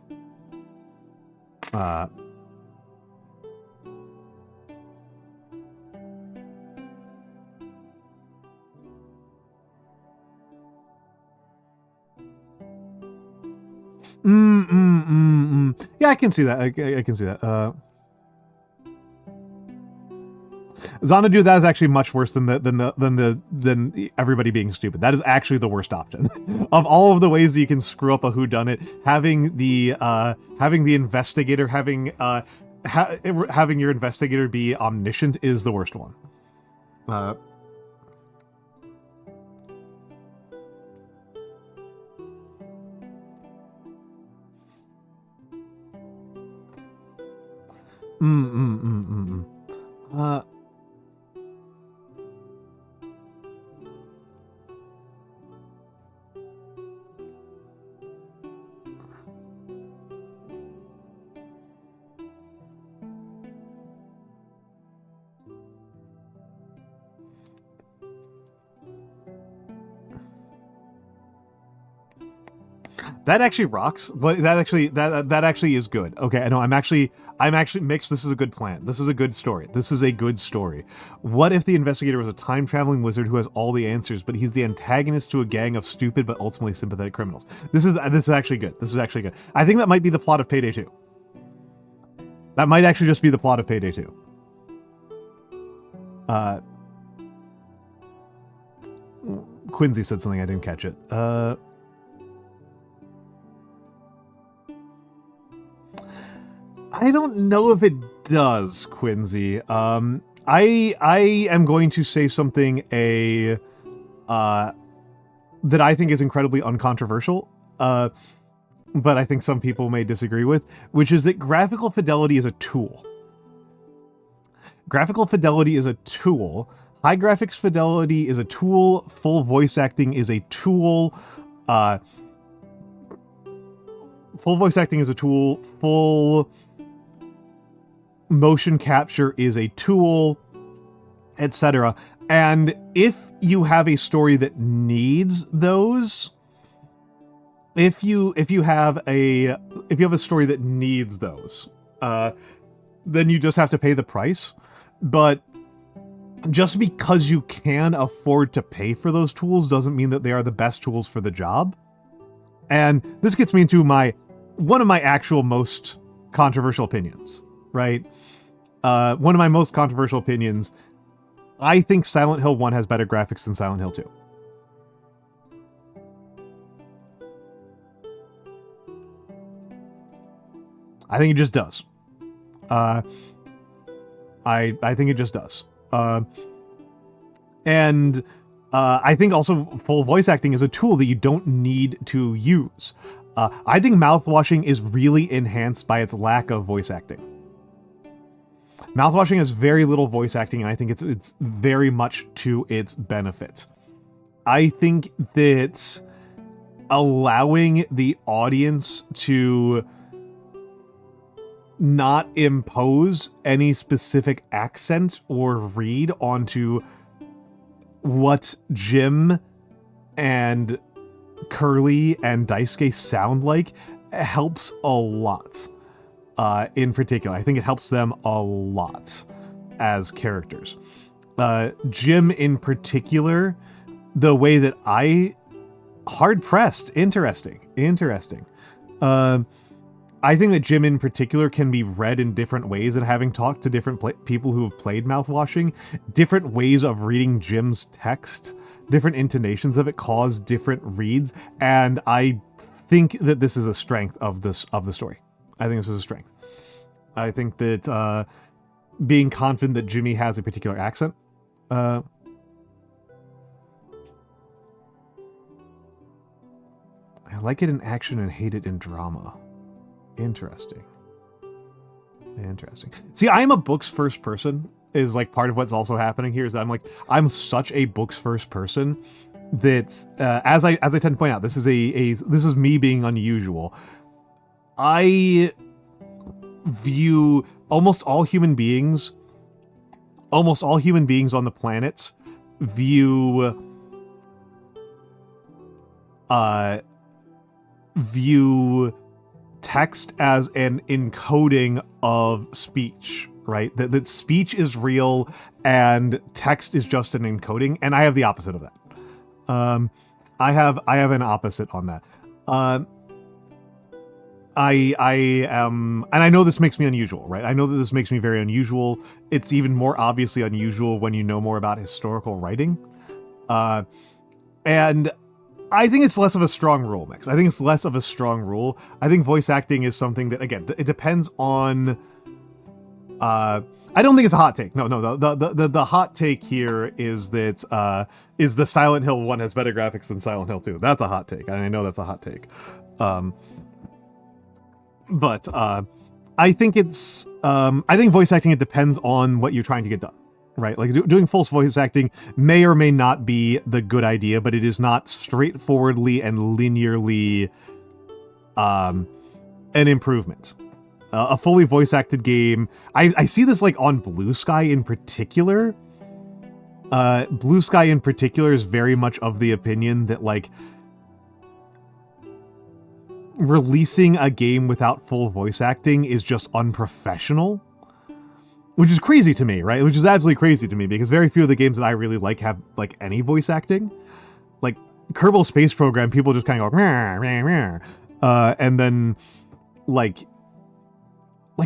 Yeah, I can see that. I can see that. Xanadu, that is actually much worse than everybody being stupid. That is actually the worst option. Of all of the ways that you can screw up a whodunit, having the investigator having your investigator be omniscient is the worst one. That actually rocks. But that actually is good. Okay, I know. I'm actually mixed. This is a good plan. This is a good story. This is a good story. What if the investigator was a time traveling wizard who has all the answers, but he's the antagonist to a gang of stupid but ultimately sympathetic criminals? This is actually good. This is actually good. I think that might be the plot of Payday 2. That might actually just be the plot of Payday 2. Quincy said something, I didn't catch it. I don't know if it does, Quincy. I am going to say something that I think is incredibly uncontroversial, but I think some people may disagree with, which is that graphical fidelity is a tool. Graphical fidelity is a tool. High graphics fidelity is a tool. Full voice acting is a tool. Full voice acting is a tool. Full motion capture is a tool, etc. And if you have a story that needs those, if you have a story that needs those, then you just have to pay the price. But just because you can afford to pay for those tools doesn't mean that they are the best tools for the job. And this gets me into one of my actual most controversial opinions, right? One of my most controversial opinions, I think Silent Hill 1 has better graphics than Silent Hill 2. I think it just does. I think it just does. And I think also full voice acting is a tool that you don't need to use. I think mouthwashing is really enhanced by its lack of voice acting. Mouthwashing has very little voice acting, and I think it's very much to its benefit. I think that allowing the audience to not impose any specific accent or read onto what Jim and Curly and Daisuke sound like helps a lot. In particular, I think it helps them a lot as characters. Jim in particular, the way that hard-pressed, interesting. I think that Jim in particular can be read in different ways, and having talked to different people who have played mouthwashing, different ways of reading Jim's text, different intonations of it cause different reads, and I think that this is a strength of the story. I think this is a strength. I think that being confident that Jimmy has a particular accent, like it in action and hate it in drama. Interesting. Interesting. See, I am a books first person, is like part of what's also happening here, is that I'm such a books first person that as I tend to point out, this is this is me being unusual. I view almost all human beings on the planet view text as an encoding of speech, right? That speech is real and text is just an encoding, and I have the opposite of that. I have an opposite on that. I am, and I know this makes me unusual, right? I know that this makes me very unusual. It's even more obviously unusual when you know more about historical writing. And I think it's less of a strong rule, Mix. I think it's less of a strong rule. I think voice acting is something that, again, it depends on... I don't think it's a hot take. No, the hot take here is that is the Silent Hill 1 has better graphics than Silent Hill 2. That's a hot take. I know that's a hot take. But I think it's... I think voice acting, it depends on what you're trying to get done. Right, like doing full voice acting may or may not be the good idea, but it is not straightforwardly and linearly an improvement. A fully voice acted game, I see this like on Blue Sky in particular. Blue Sky in particular is very much of the opinion that like releasing a game without full voice acting is just unprofessional. Which is crazy to me, right? Which is absolutely crazy to me, because very few of the games that I really like have, like, any voice acting. Like, Kerbal Space Program, people just kind of go, meh, meh, meh. And then, like,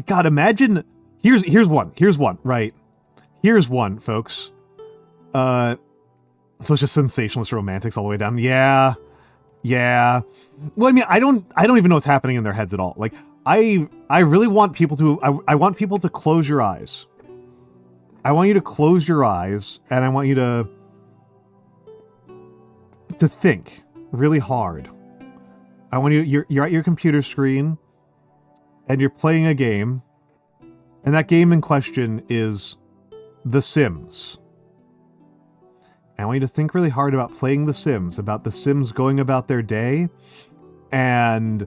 God, imagine, here's one, right? Here's one, folks. So it's just sensationalist romantics all the way down. Yeah. Well, I mean, I don't even know what's happening in their heads at all. Like, I really want people to... I want people to close your eyes. I want you to close your eyes, and I want you to think really hard. I want you... You're at your computer screen, and you're playing a game, and that game in question is The Sims. And I want you to think really hard about playing The Sims, about The Sims going about their day, and...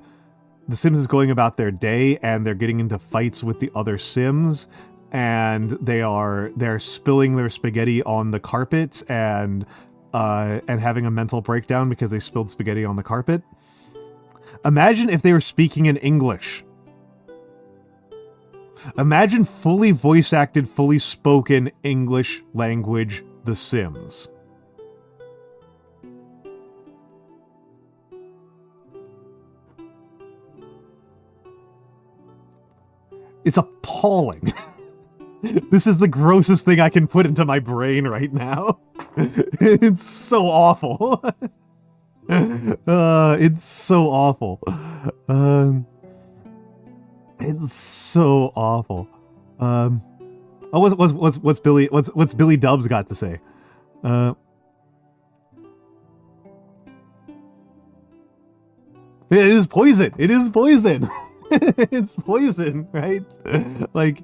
The Sims is going about their day, and they're getting into fights with the other Sims, and they're spilling their spaghetti on the carpet and having a mental breakdown because they spilled spaghetti on the carpet. Imagine if they were speaking in English. Imagine fully voice acted, fully spoken English language The Sims. It's appalling. This is the grossest thing I can put into my brain right now. It's so awful. It's so awful. It's so awful. What's Billy Dubs got to say? It is poison. It is poison. It's poison, right? Like,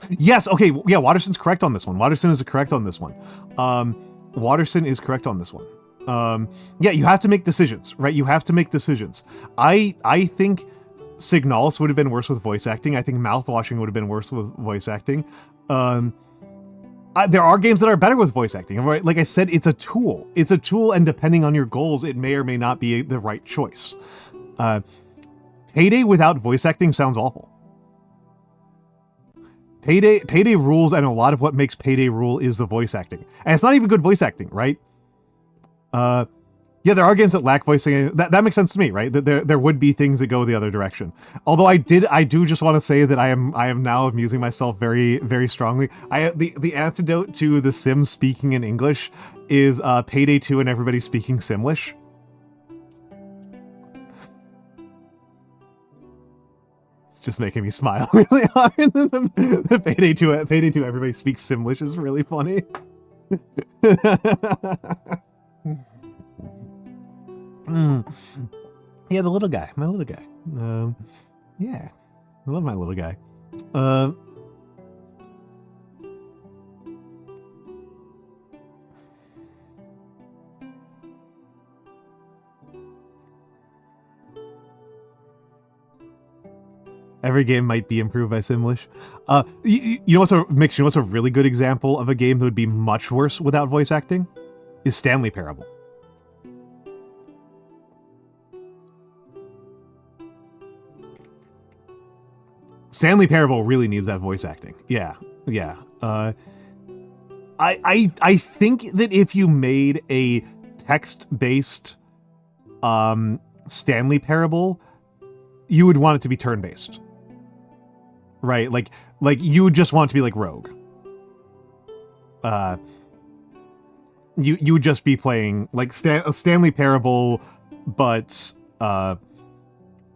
yes, okay, yeah, Watterson's correct on this one. Watterson is correct on this one. Watterson is correct on this one. Yeah, you have to make decisions, right? You have to make decisions. I think Signalis would have been worse with voice acting. I think Mouthwashing would have been worse with voice acting. There are games that are better with voice acting. Right? Like I said, it's a tool. It's a tool, and depending on your goals, it may or may not be the right choice. Payday without voice acting sounds awful. Payday rules, and a lot of what makes Payday rule is the voice acting. And it's not even good voice acting, right? Yeah, there are games that lack voicing. That makes sense to me, right? There would be things that go the other direction. Although I do just want to say that I am now amusing myself very, very strongly. The antidote to The Sims speaking in English is Payday 2 and everybody speaking Simlish. Just making me smile really hard. The Payday 2, everybody speaks Simlish is really funny. Yeah, the little guy, my little guy. Yeah, I love my little guy. Every game might be improved by Simlish. You know what's a really good example of a game that would be much worse without voice acting? Is Stanley Parable. Stanley Parable really needs that voice acting. Yeah, yeah. I think that if you made a text-based Stanley Parable, you would want it to be turn-based. Right? Like you would just want it to be like Rogue. You would just be playing like Stanley Parable, but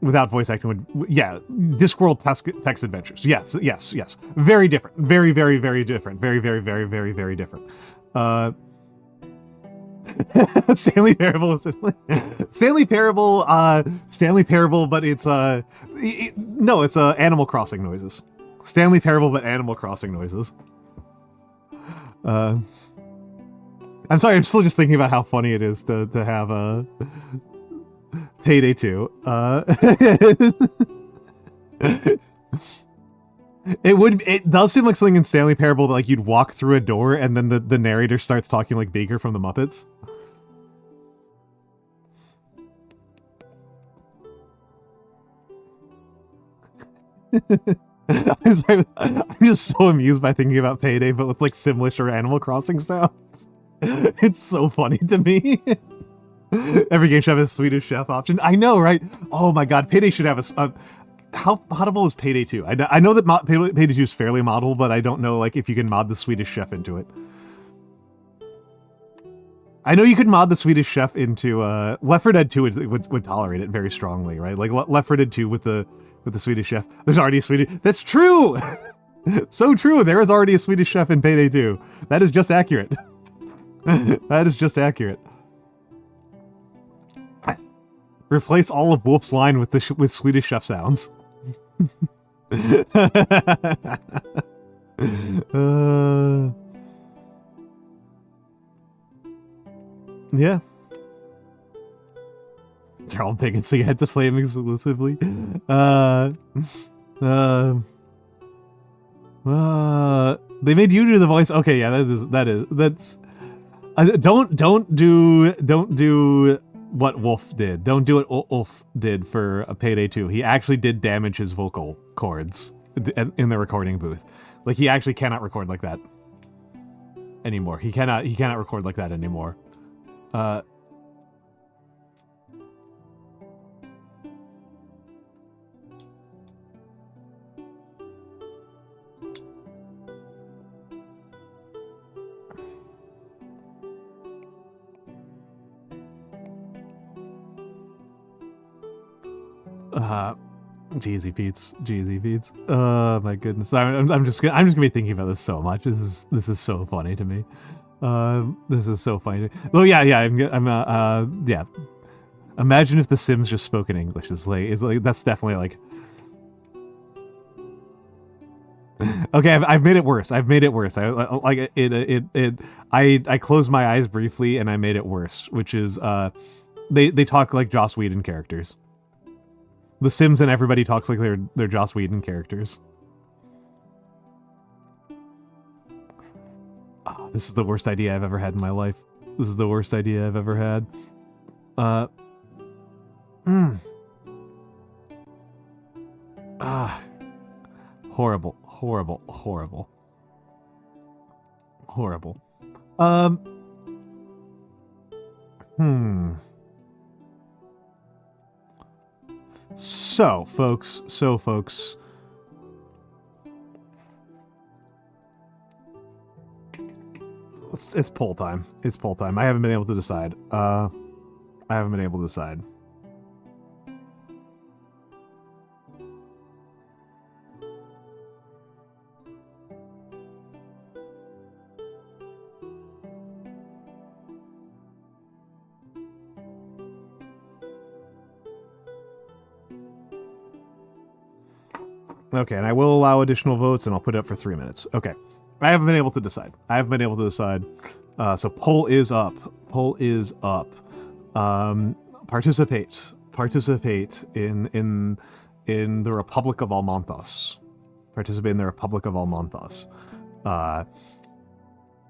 without voice acting yeah, Discworld text adventures. Yes. Very different. Very different. Very different. Stanley Parable, but it's it's Animal Crossing noises. Stanley Parable, but Animal Crossing noises. I'm sorry, I'm still just thinking about how funny it is to have Payday 2. It does seem like something in Stanley Parable that like you'd walk through a door and then the narrator starts talking like Baker from the Muppets. I'm sorry, I'm just so amused by thinking about Payday, but with like Simlish or Animal Crossing sounds. It's so funny to me. Every game should have a Swedish Chef option. I know, right? Oh my god, Payday should have a how moddable is Payday 2? I know that Payday 2 is fairly moddable, but I don't know like if you can mod the Swedish Chef into it. I know you could mod the Swedish Chef into Left 4 Dead 2 would tolerate it very strongly, right? Like Left 4 Dead 2 with the Swedish Chef. There's already a Swedish. That's true. So true. There is already a Swedish Chef in Payday 2. That is just accurate. That is just accurate. Replace all of Wolf's line with Swedish Chef sounds. Yeah. They're all big, and so you had to play them exclusively. They made you do the voice. Okay, yeah, that's. Don't do what Wolf did. Don't do what Wolf did for a Payday 2. He actually did damage his vocal cords in the recording booth. Like he actually cannot record like that anymore. He cannot record like that anymore. Jeezy Pete's. Oh my goodness. I'm just gonna be thinking about this so much. This is so funny to me. This is so funny. Oh yeah. Yeah. Imagine if The Sims just spoke in English. Is like that's definitely like. Okay, I've made it worse. I like it. I closed my eyes briefly and I made it worse, which is they talk like Joss Whedon characters. The Sims and everybody talks like they're Joss Whedon characters. Oh, this is the worst idea I've ever had in my life. This is the worst idea I've ever had. Horrible. So, folks. It's poll time. I haven't been able to decide. Okay, and I will allow additional votes, and I'll put it up for 3 minutes. Okay. I haven't been able to decide. So poll is up. Poll is up. Participate in the Republic of Almantas. Participate in the Republic of Almantas.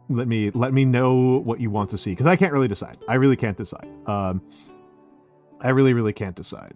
Let me know what you want to see, because I can't really decide. I really can't decide. I really can't decide.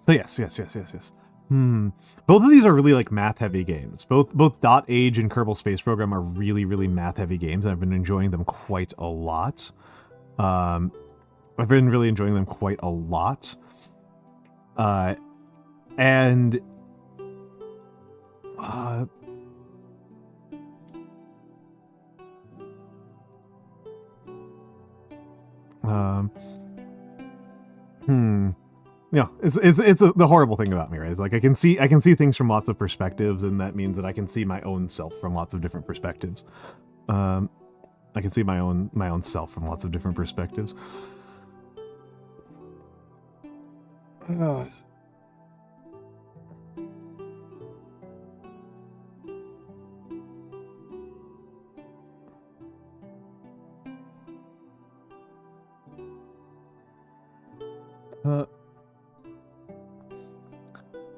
But yes. Both of these are really like math-heavy games. Both Dotage and Kerbal Space Program are really math-heavy games, and I've been enjoying them quite a lot. And yeah, it's the horrible thing about me, right? It's like I can see things from lots of perspectives, and that means that I can see my own self from lots of different perspectives. I can see my own self from lots of different perspectives.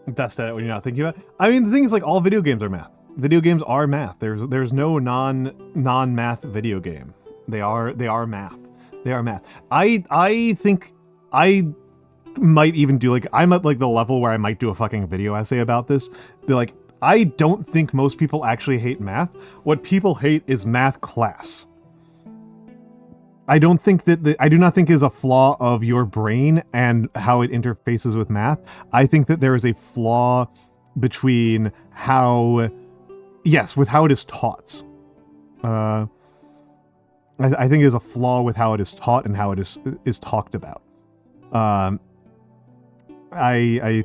That's that when you're not thinking about it. I mean, the thing is, like, all video games are math. Video games are math. There's no non-math video game. They are math. They are math. I think I might even do, like, I'm at like the level where I might do a fucking video essay about this. They're like, I don't think most people actually hate math. What people hate is math class. I don't think that I do not think is a flaw of your brain and how it interfaces with math. I think that there is a flaw between how it is taught. I think there's a flaw with how it is taught and how it is talked about. I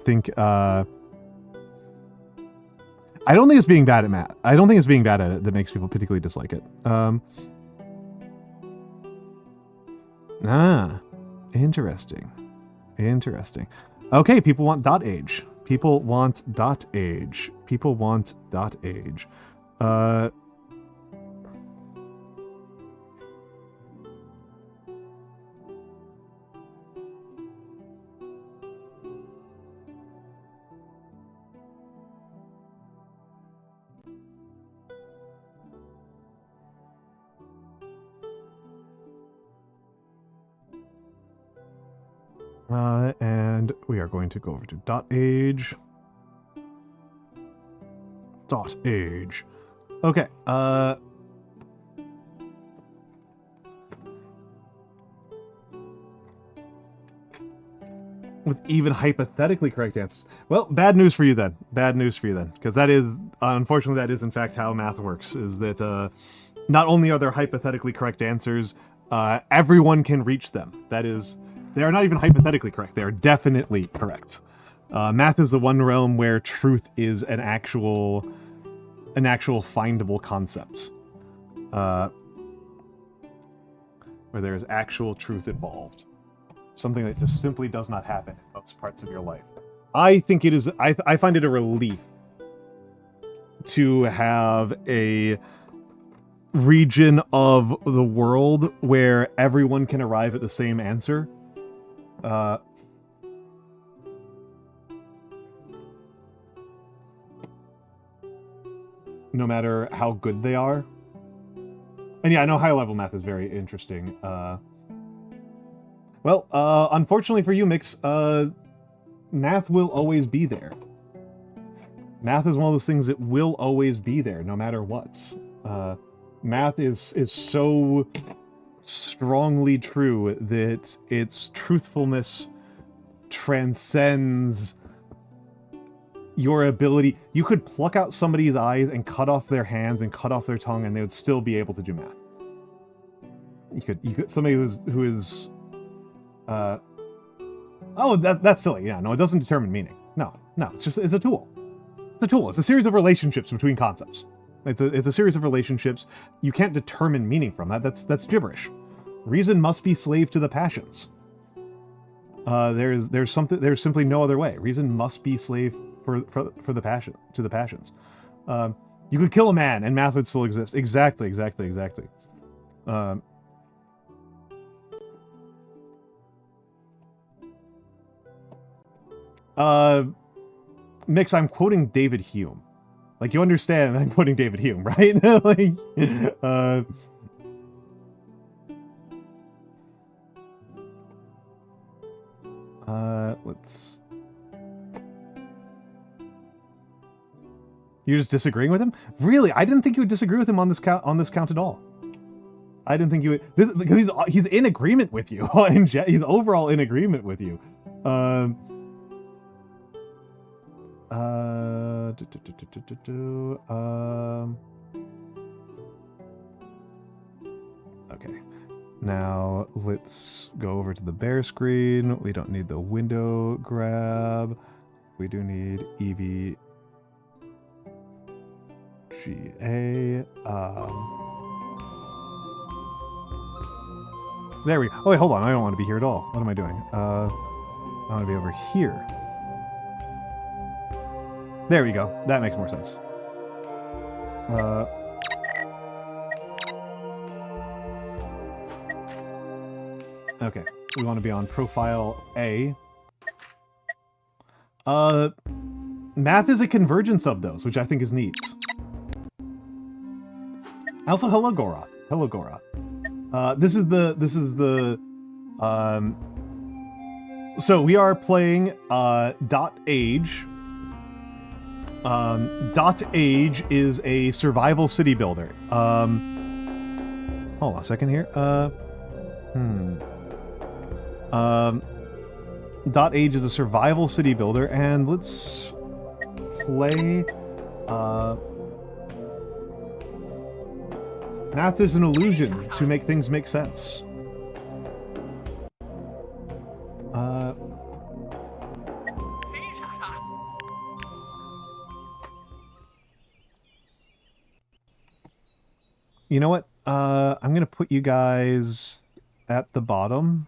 think I don't think it's being bad at math. I don't think it's being bad at it that makes people particularly dislike it. Interesting. Okay, people want Dotage. And we are going to go over to Dotage. Okay, with even hypothetically correct answers. Well, bad news for you then. Because that is, unfortunately, that is in fact how math works, is that not only are there hypothetically correct answers, everyone can reach them. That is, they are not even hypothetically correct. They are definitely correct. Math is the one realm where truth is an actual findable concept. Where there is actual truth involved. Something that just simply does not happen in most parts of your life. I think it is, I find it a relief to have a region of the world where everyone can arrive at the same answer. No matter how good they are. And yeah, I know high-level math is very interesting. Well, unfortunately for you, Mix, math will always be there. Math is one of those things that will always be there, no matter what. Math is so strongly true that its truthfulness transcends your ability. You could pluck out somebody's eyes and cut off their hands and cut off their tongue, and they would still be able to do math. You could somebody who is oh, that's silly. Yeah, no, it doesn't determine meaning. No, it's a tool. It's a tool. It's a series of relationships between concepts. It's a series of relationships. You can't determine meaning from that. That's gibberish. Reason must be slave to the passions. There's simply no other way. Reason must be slave for the passions. You could kill a man and math would still exist. Exactly. Mix, I'm quoting David Hume. Like, you understand I'm quoting David Hume, right? Like, let's... You're just disagreeing with him? Really? I didn't think you would disagree with him on this count at all. I didn't think you would... because he's in agreement with you. He's overall in agreement with you. Okay. Now, let's go over to the bare screen. We don't need the window grab. We do need EVGA. There we go. Oh, wait, hold on. I don't want to be here at all. What am I doing? I want to be over here. There we go. That makes more sense. Okay. We want to be on profile A. Math is a convergence of those, which I think is neat. Also, hello, Goroth. Hello, Goroth. This is the so we are playing .age. .age is a survival city builder. Hold on a second here. .age is a survival city builder, and let's play math is an illusion to make things make sense. You know what? I'm gonna put you guys at the bottom.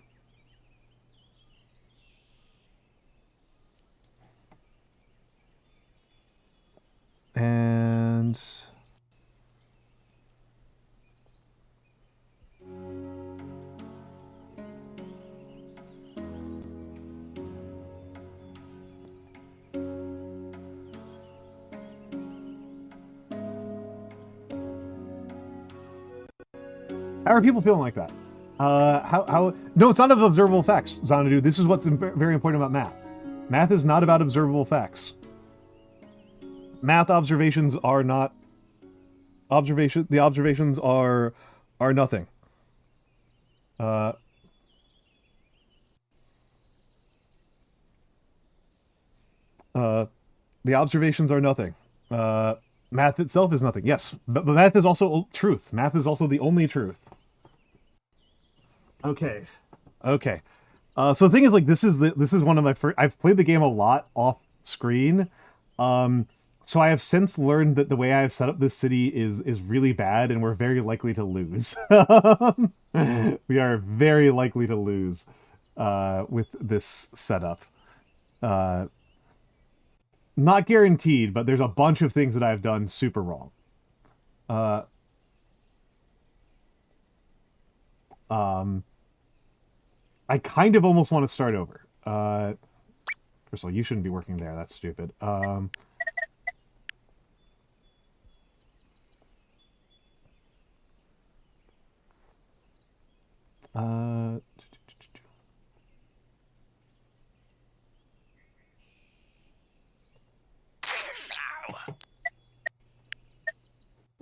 And how are people feeling like that? No, it's not of observable facts, Xanadu. This is what's very important about math. Math is not about observable facts. Math observations are not the observations are nothing. The observations are nothing. Math itself is nothing. Yes, but math is also truth. Math is also the only truth. Okay. So the thing is, like, this is one of my first. I've played the game a lot off screen. So I have since learned that the way I have set up this city is really bad, and we're very likely to lose. We are very likely to lose with this setup. Not guaranteed, but there's a bunch of things that I've done super wrong. I kind of almost want to start over. First of all, you shouldn't be working there. That's stupid.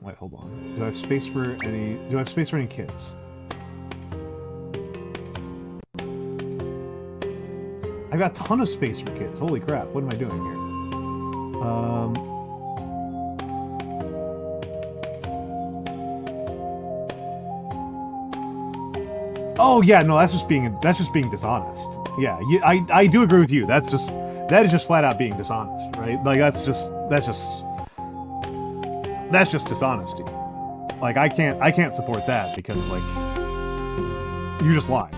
Wait, hold on. Do I have space for any kids? got a ton of space for kids. Holy crap, what am I doing here? Oh yeah, no, that's just being dishonest. Yeah, I do agree with you. That is just flat out being dishonest, right? Like that's just dishonesty. Like I can't support that because like you just lied.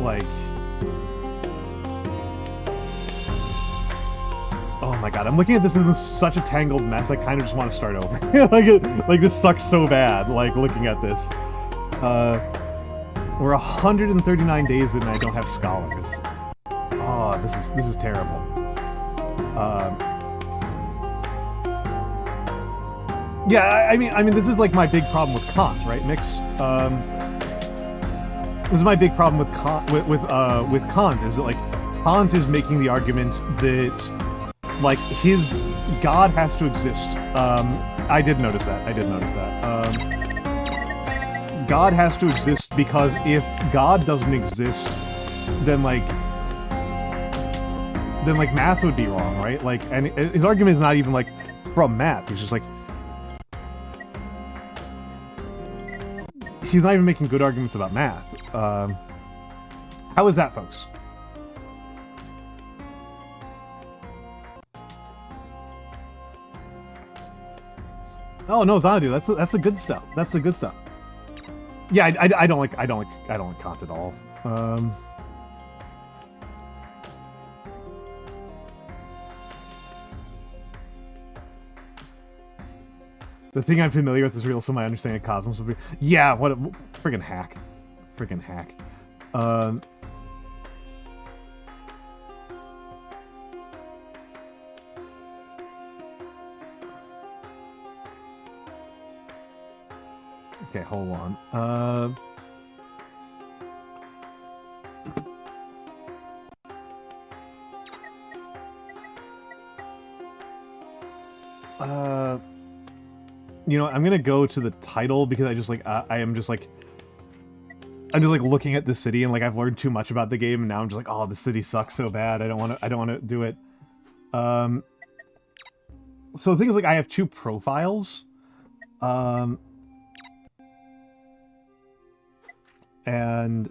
Like, oh my god, I'm looking at this in such a tangled mess. I kind of just want to start over. like this sucks so bad. Like looking at this, we're 139 days in and I don't have scholars. Oh, this is terrible. Yeah, I mean, this is like my big problem with Kant, right, Mix? This is my big problem with Kant, with Kant, is that like Kant is making the argument that like his God has to exist. I did notice that. God has to exist because if God doesn't exist, then like math would be wrong, right? Like, and his argument is not even like from math. He's just like, he's not even making good arguments about math. How is that, folks? Oh no, Xanadu, that's the good stuff. That's the good stuff. Yeah, I don't like Kant at all. The thing I'm familiar with is real, so my understanding of cosmos would be... Yeah, what a... Friggin' hack. Friggin' hack. Okay, hold on. You know, I'm gonna go to the title because I just like I'm just like looking at the city and like I've learned too much about the game and now I'm just like, oh, the city sucks so bad. I don't want to do it. So the thing is, like, I have two profiles. And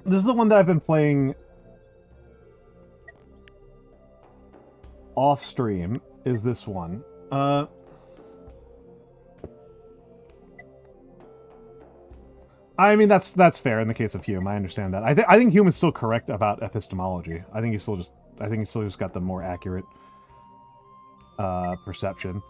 this is the one that I've been playing off stream, is this one. I mean, that's fair in the case of Hume. I understand that. I think Hume is still correct about epistemology. I think he's still just got the more accurate perception.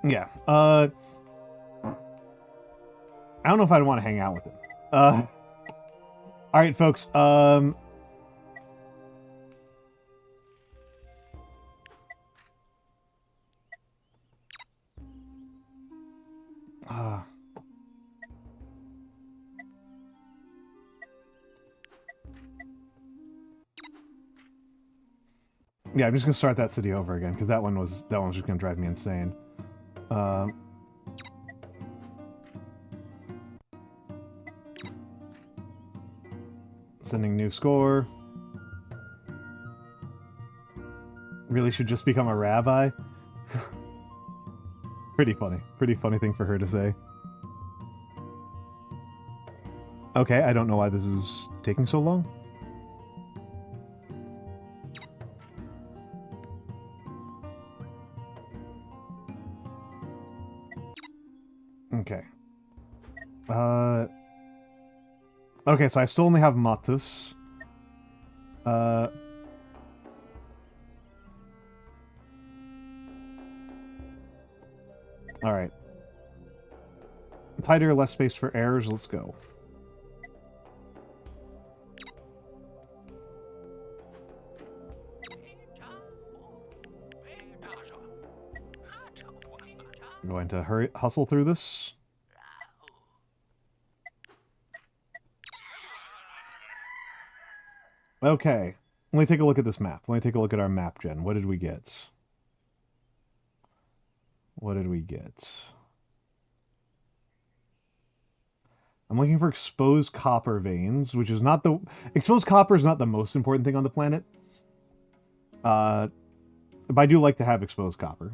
Yeah. I don't know if I'd want to hang out with him. All right, folks. Yeah, I'm just gonna start that city over again because that one was just gonna drive me insane. Sending new score. Really should just become a rabbi. Pretty funny thing for her to say. Okay, I don't know why this is taking so long. Okay. Okay, so I still only have Matus. Alright. Tighter, less space for errors, let's go. I'm going to hustle through this. Okay. Let me take a look at this map. Let me take a look at our map gen. What did we get? What did we get? I'm looking for exposed copper veins, which is not the... Exposed copper is not the most important thing on the planet. But I do like to have exposed copper.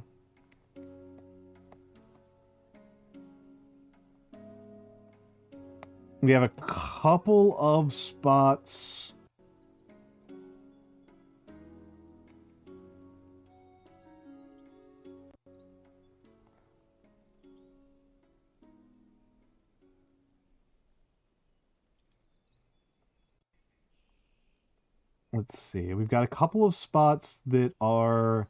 We have a couple of spots... Let's see. We've got a couple of spots that are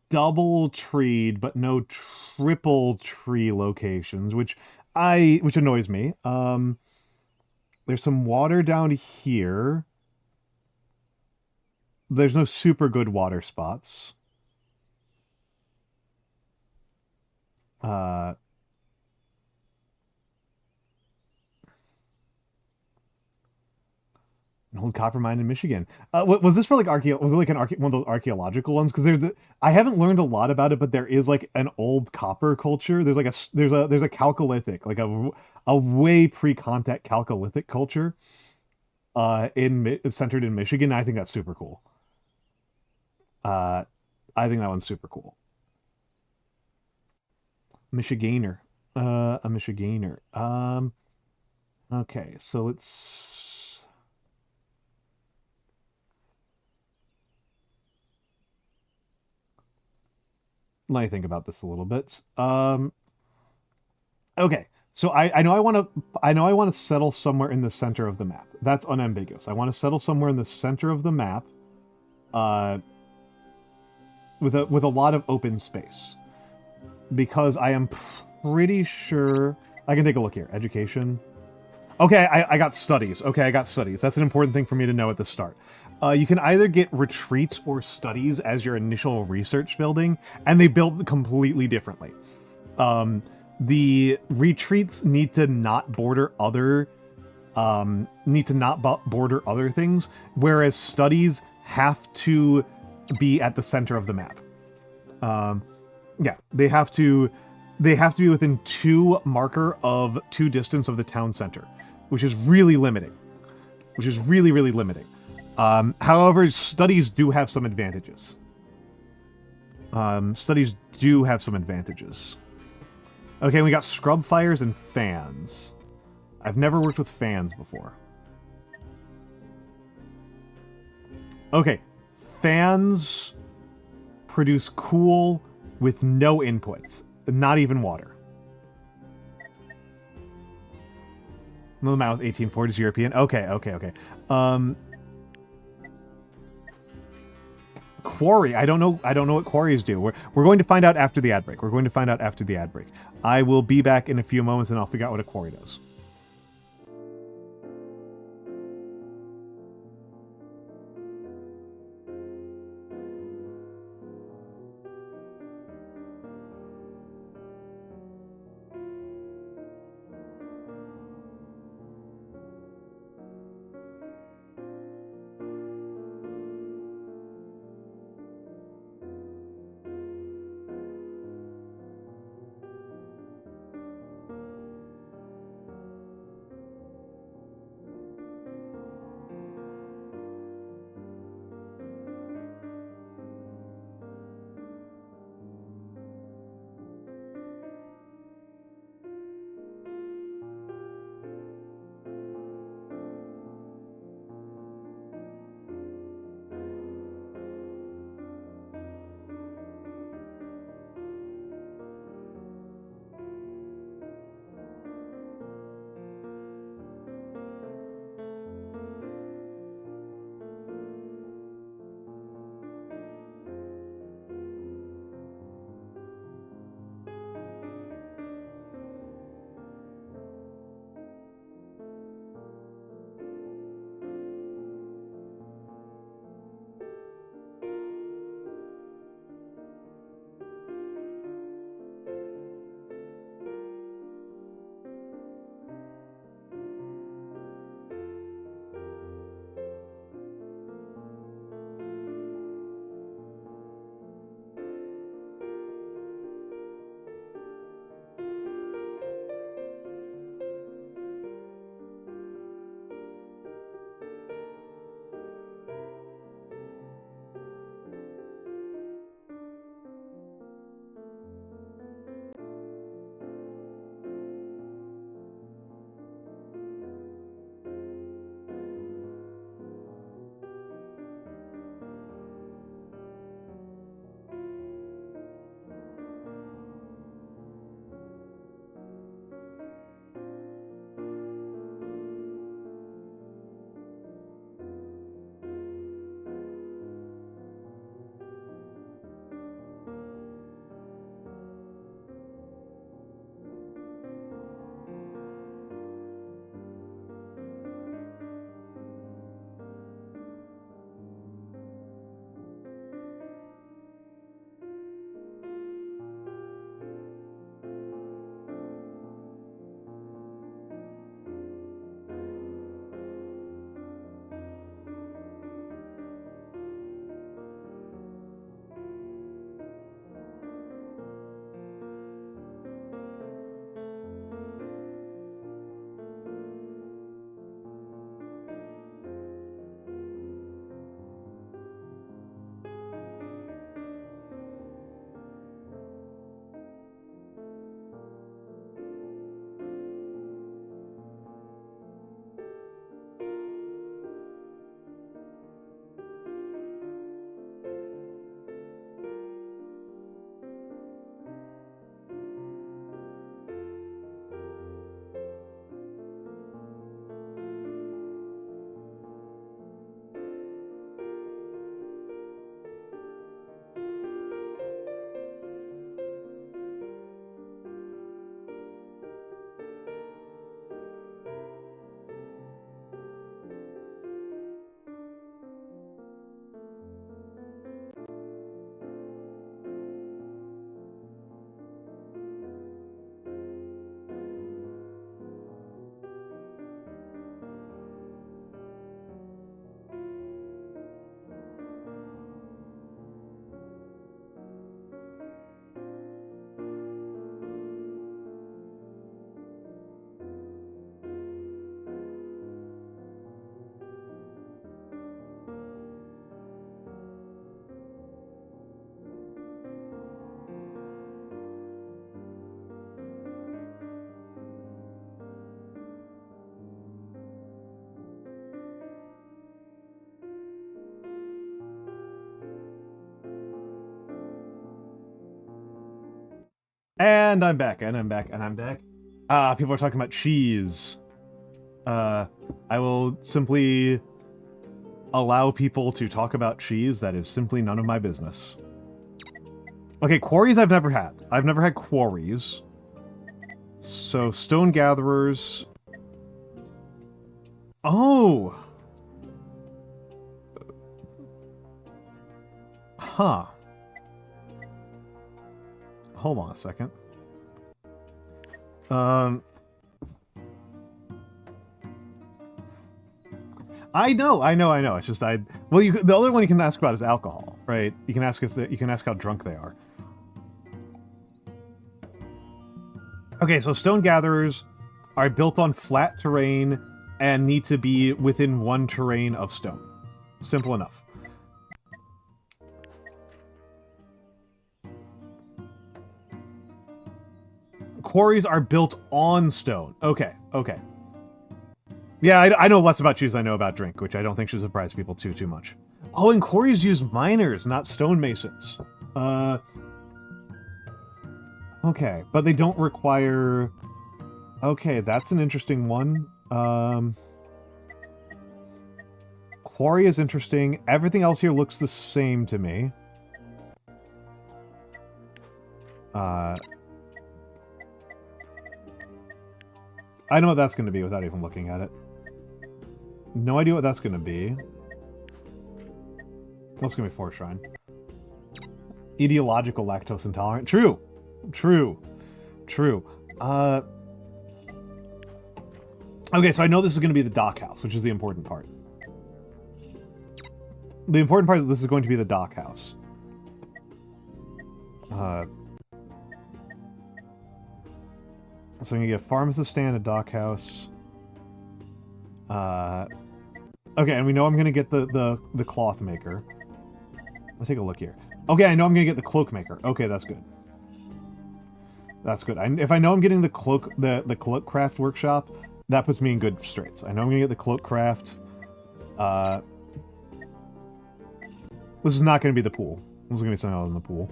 double treed, but no triple tree locations, which annoys me. There's some water down here. There's no super good water spots. An old copper mine in Michigan. Was this for like was it like one of those archaeological ones? Because I haven't learned a lot about it, but there is like an old copper culture. There's like there's a Chalcolithic, like a way pre-contact Chalcolithic culture, centered in Michigan. I think that's super cool. I think that one's super cool. Michiganer, a Michiganer. Okay, so let's. Let me think about this a little bit. Okay, so I know I want to settle somewhere in the center of the map. That's unambiguous. I want to settle somewhere in the center of the map, with a lot of open space, because I am pretty sure I can take a look here. Education. Okay, I got studies. Okay, I got studies. That's an important thing for me to know at the start. You can either get retreats or studies as your initial research building, and they build completely differently. The retreats need to not border other things, whereas studies have to be at the center of the map. Yeah, they have to be within 2 marker of 2 distance of the town center, which is really limiting. Which is really, really limiting. However, studies do have some advantages. Okay, we got scrub fires and fans. I've never worked with fans before. Okay, fans produce cool with no inputs, not even water. No, the mouse 1840s European. Okay. Quarry. I don't know what quarries do. We're going to find out after the ad break. I will be back in a few moments and I'll figure out what a quarry does. And I'm back, and I'm back, and I'm back. People are talking about cheese. I will simply allow people to talk about cheese. That is simply none of my business. Okay, quarries I've never had. I've never had quarries. So, stone gatherers... Oh! Huh. Hold on a second. I know. It's just well, the other one you can ask about is alcohol, right? You can ask you can ask how drunk they are. Okay, so stone gatherers are built on flat terrain and need to be within one terrain of stone. Simple enough. Quarries are built on stone. Okay. Yeah, I know less about cheese than I know about drink, which I don't think should surprise people too much. Oh, and quarries use miners, not stonemasons. Okay, but they don't require... Okay, that's an interesting one. Quarry is interesting. Everything else here looks the same to me. I know what that's going to be without even looking at it. No idea what that's going to be. What's going to be Forest Shrine? Ideological lactose intolerant. True. Okay, so I know this is going to be the dock house, which is the important part. The important part is that this is going to be the dock house. So I'm going to get a pharmacist stand, a dock house. Okay, and we know I'm going to get the cloth maker. Let's take a look here. Okay, I know I'm going to get the cloak maker. Okay, that's good. That's good. If I know I'm getting the cloak craft workshop, that puts me in good straits. I know I'm going to get the cloak craft. This is not going to be the pool. This is going to be something else in the pool.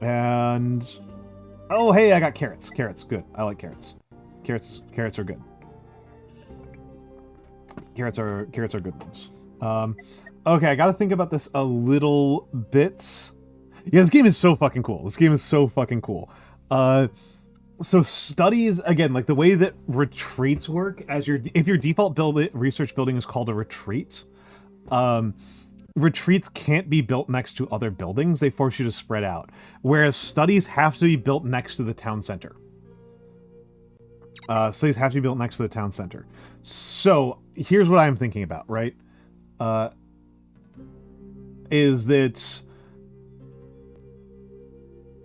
And... Oh, hey, I got carrots. Carrots, good. I like carrots. Carrots are good. Carrots are good ones. Okay, I gotta think about this a little bit. Yeah, this game is so fucking cool. So studies, again, like the way that retreats work, if your default research building is called a retreat, retreats can't be built next to other buildings. They force you to spread out. Whereas studies have to be built next to the town center. So, here's what I'm thinking about, right? Is that...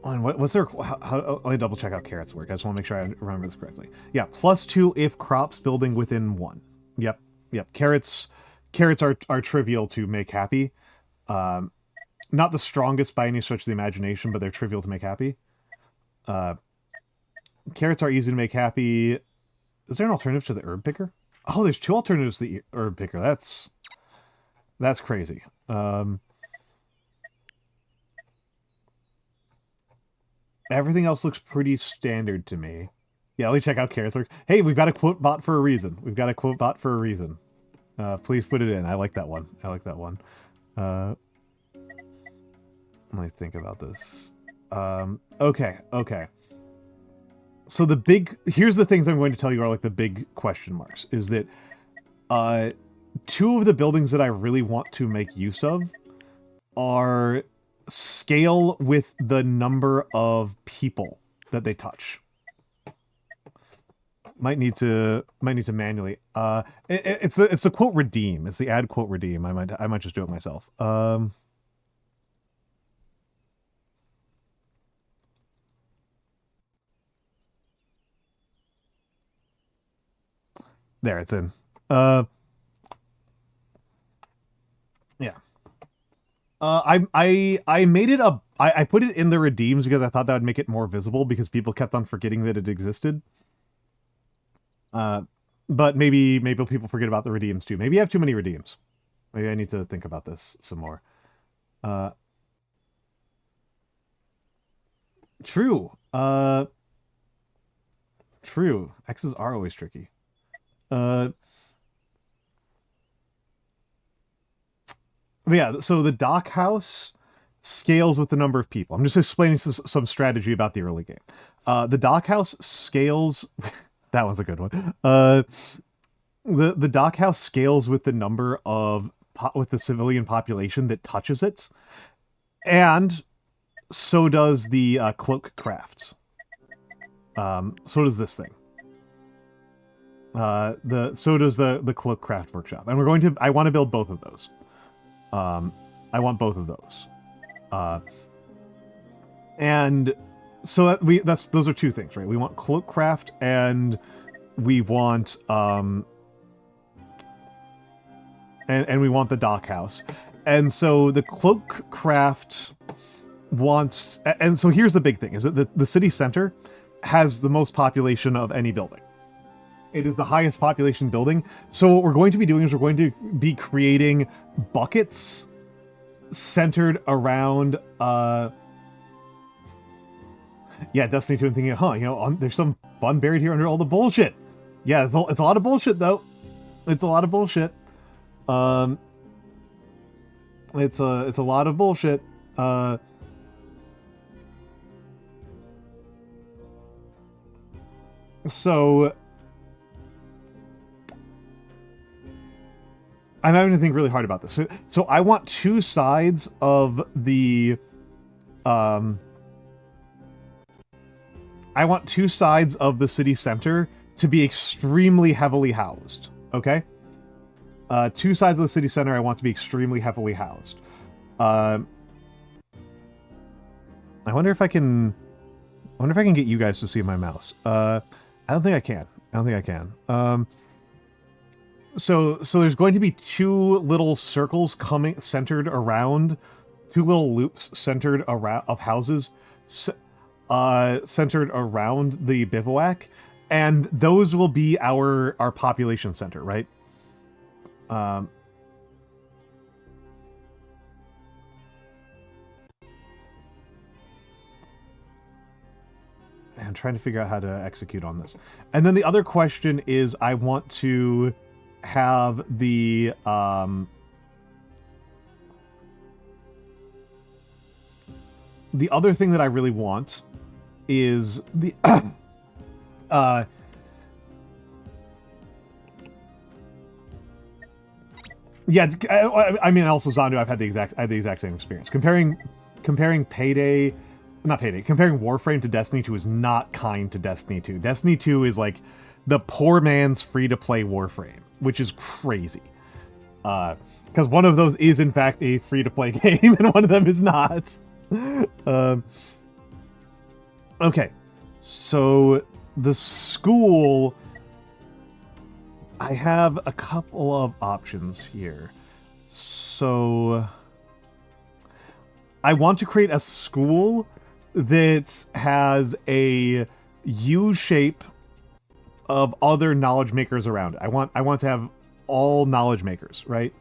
What's their... let me double check how carrots work. I just want to make sure I remember this correctly. Yeah, +2 if crops building within 1. Yep. Carrots are trivial to make happy. Not the strongest by any stretch of the imagination, but they're trivial to make happy. Carrots are easy to make happy. Is there an alternative to the herb picker? Oh, there's 2 alternatives to the herb picker. That's crazy. Everything else looks pretty standard to me. Yeah, let me check out carrots. Hey, we've got a quote bot for a reason. Please put it in. I like that one. Let me think about this. Okay. So here's the things I'm going to tell you are like the big question marks. Is that 2 of the buildings that I really want to make use of are scale with the number of people that they touch. Might need to manually. It's the quote redeem. It's the add quote redeem. I might just do it myself. There, it's in. Yeah. I made it I put it in the redeems because I thought that would make it more visible because people kept on forgetting that it existed. But maybe people forget about the redeems too. Maybe I have too many redeems. Maybe I need to think about this some more. True. True. X's are always tricky. But yeah, so the dock house scales with the number of people. I'm just explaining some strategy about the early game. The dock house scales... that one's a good one. The dock house scales with the number of... with the civilian population that touches it. And so does the cloak craft. So does this thing. So does the cloak craft workshop. And we're going to... I want to build both of those. I want both of those. And so those are two things, right? We want cloak craft and we want and we want the dock house. And so the cloak craft wants, and so here's the big thing, is that the city center has the most population of any building. It is the highest population building. So what we're going to be doing is we're going to be creating buckets centered around, yeah, Destiny 2, and thinking, huh, you know, there's some fun buried here under all the bullshit. Yeah, it's a lot of bullshit, though. It's a lot of bullshit. It's a lot of bullshit. So I'm having to think really hard about this. So I want two sides of the I want two sides of the city center to be extremely heavily housed. Okay? Two sides of the city center I want to be extremely heavily housed. I wonder if I can get you guys to see my mouse. I don't think I can. So there's going to be two little circles centered around, two little loops centered around of houses, centered around the bivouac, and those will be our population center, right? I'm trying to figure out how to execute on this. And then the other question is, I want to have the other thing that I really want is the yeah, I mean, also Zandu, I've had the exact same experience. Comparing comparing Warframe to Destiny 2 is not kind to Destiny 2. Destiny 2 is like the poor man's free-to-play Warframe, which is crazy. Because one of those is, in fact, a free-to-play game, and one of them is not. Okay, so the school... I have a couple of options here. So... I want to create a school that has a U shape of other knowledge makers around it. I want to have all knowledge makers, right?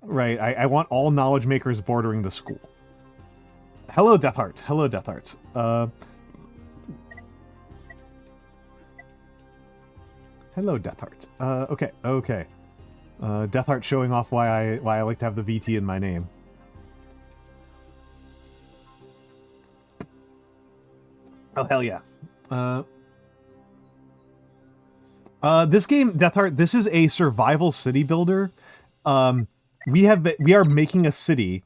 Right, I want all knowledge makers bordering the school. Hello, Deathheart. Hello, Deathheart. Hello, Deathheart. Okay. Deathheart showing off why I like to have the VT in my name. Oh, hell yeah. This game, Deathheart, this is a survival city builder. We are making a city.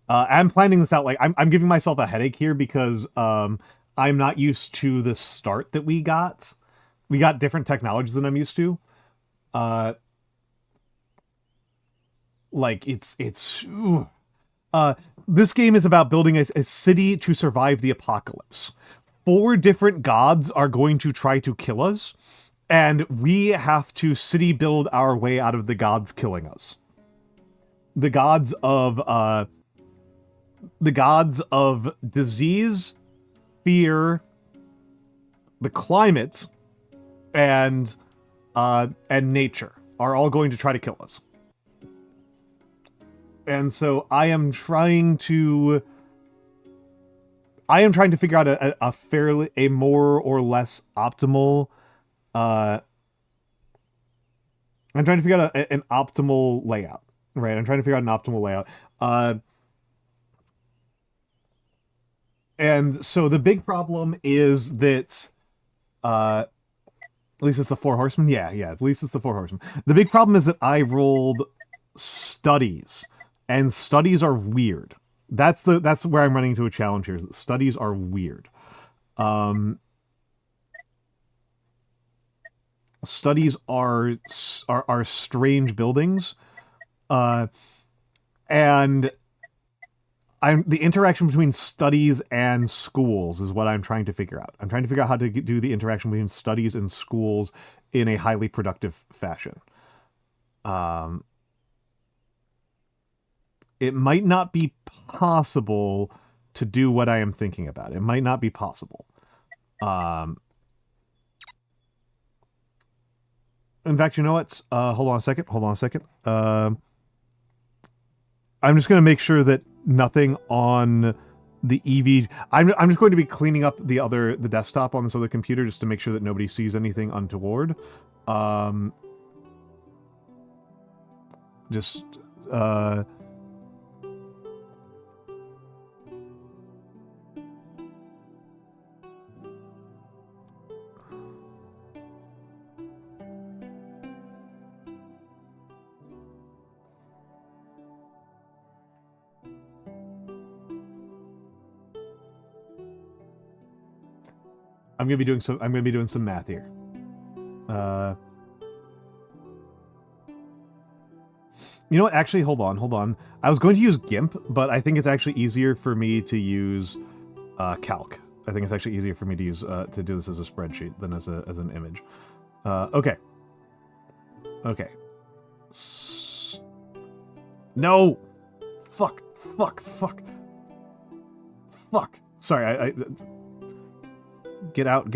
I'm planning this out, like, I'm giving myself a headache here because I'm not used to the start that we got. We got different technologies than I'm used to. Like, this game is about building a city to survive the apocalypse. 4 different gods are going to try to kill us, and we have to city build our way out of the gods killing us. The gods of disease, fear, the climate, and nature are all going to try to kill us. And so I am trying to figure out a more or less optimal I'm trying to figure out an optimal layout, right? I'm trying to figure out an optimal layout. And so the big problem is that at least it's the Four Horsemen. Yeah, at least it's the Four Horsemen. The big problem is that I rolled studies, and studies are weird. That's where I'm running into a challenge here. Is that studies are weird. Studies are strange buildings, and the interaction between studies and schools is what I'm trying to figure out. I'm trying to figure out how to do the interaction between studies and schools in a highly productive fashion. It might not be possible to do what I am thinking about. It might not be possible. In fact, you know what? Hold on a second. I'm just going to make sure that nothing on the EV... I'm just going to be cleaning up the desktop on this other computer just to make sure that nobody sees anything untoward. I'm gonna be doing some math here. You know what? Actually, hold on. I was going to use GIMP, but I think it's actually easier for me to use Calc. I think it's actually easier for me to use to do this as a spreadsheet than as an image. Okay. No. Fuck. Sorry, I Get out.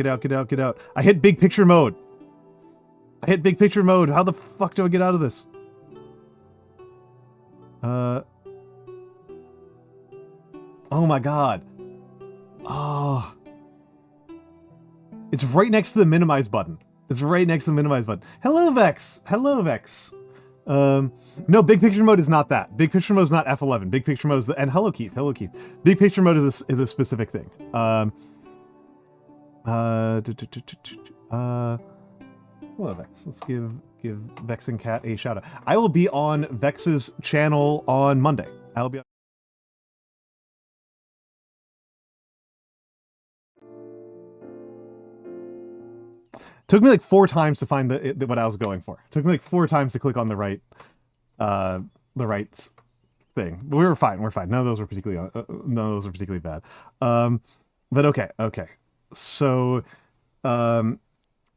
I hit big picture mode. How the fuck do I get out of this? Oh my god. Oh. It's right next to the minimize button. Hello, Vex. No, big picture mode is not that. Big picture mode is not F11. Big picture mode is and hello, Keith. Big picture mode is a specific thing. Hello, Vex. Let's give Vex and Cat a shout out. I will be on Vex's channel on Monday. I'll be on... Took me like 4 times to find what I was going for. Took me like 4 times to click on the right thing. But we were fine. None of those were particularly bad. But okay. So, none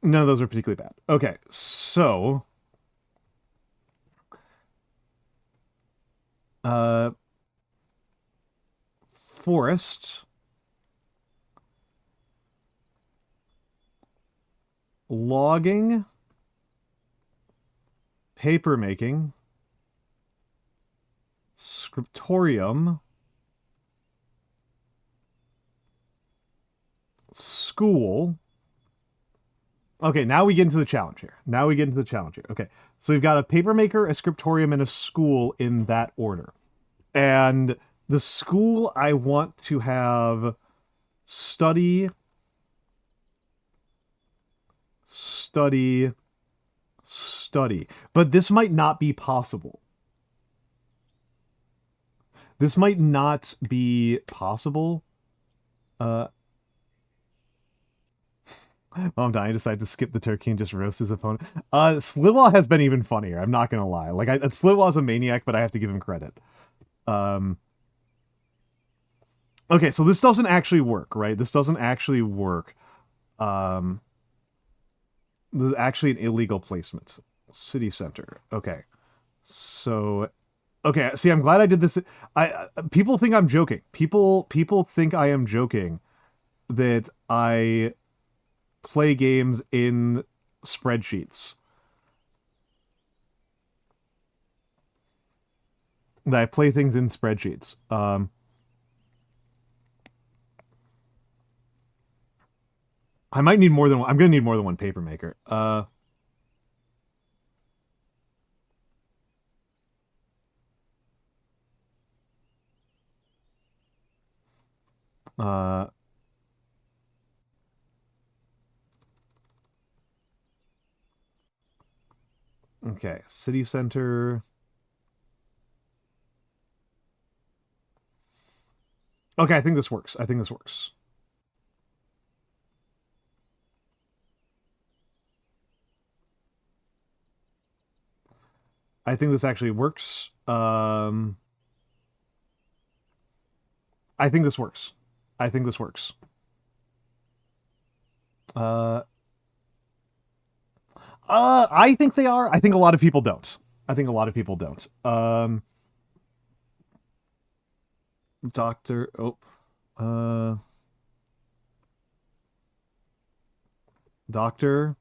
of those are particularly bad. Okay, so... forest... logging... paper making... scriptorium... school. Okay, now we get into the challenge here. Okay, so we've got a paper maker, a scriptorium, and a school in that order. And the school, I want to have study. But this might not be possible. I'm dying. I decided to skip the turkey and just roast his opponent. Sliwa has been even funnier. I'm not gonna lie. Like, Sliwa's a maniac, but I have to give him credit. Okay, so this doesn't actually work, right? This is actually an illegal placement. City center. Okay. So, okay. See, I'm glad I did this. People think I'm joking. People think I am joking that I play games in spreadsheets. that I play things in spreadsheets. I might need more than one. I'm going to need more than one paper maker. Okay, city center. Okay, I think this works. I think this works. I think this actually works. I think this works. I think this works. I think they are. I think a lot of people don't. I think a lot of people don't. Doctor. Doctor.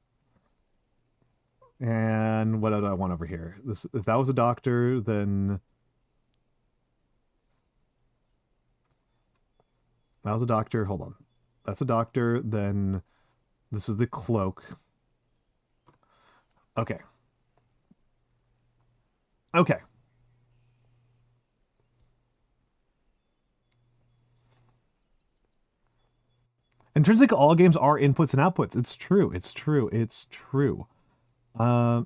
And what do I want over here? This, if that was a doctor, then that was a doctor. Hold on. That's a doctor. Then this is the cloak. Okay. Okay. Intrinsic, all games are inputs and outputs. It's true. It's true. It's true. Let's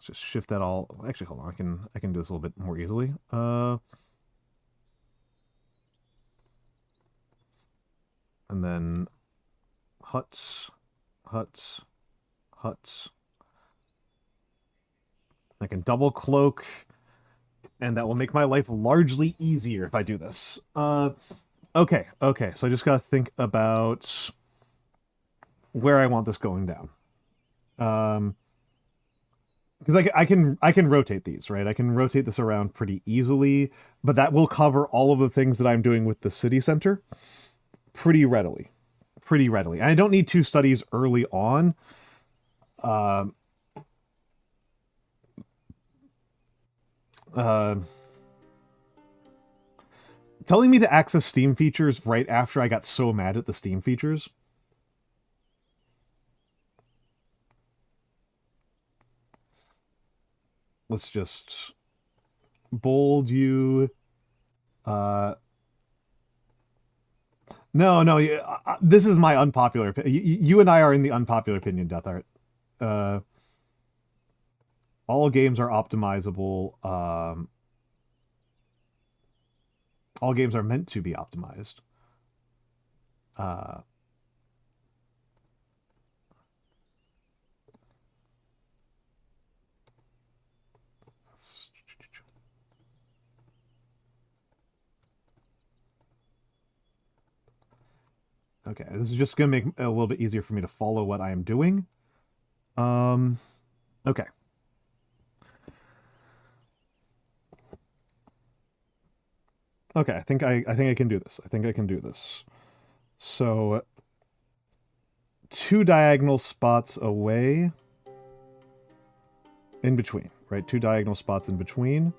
just shift that all. Actually, hold on. I can do this a little bit more easily. And then huts. I can double cloak, and that will make my life largely easier if I do this. Okay. So I just gotta think about where I want this going down. Because I can rotate these, right? I can rotate this around pretty easily, but that will cover all of the things that I'm doing with the city center pretty readily. And I don't need 2 studies early on. Telling me to access Steam features right after I got so mad at the Steam features. Let's just bold you. No, this is my unpopular opinion. You and I are in the unpopular opinion, Death Art. All games are optimizable. All games are meant to be optimized. Okay, this is just going to make it a little bit easier for me to follow what I am doing. Okay. Okay, I think I can do this. I think I can do this. So 2 diagonal spots away. In between, right? 2 diagonal spots in between.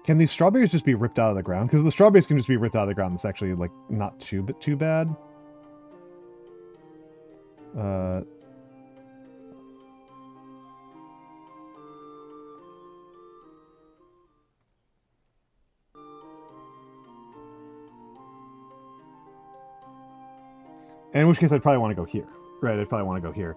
Can these strawberries just be ripped out of the ground? Because the strawberries can just be ripped out of the ground. It's actually, like, not too bad. In which case, I'd probably want to go here. Right, I'd probably want to go here.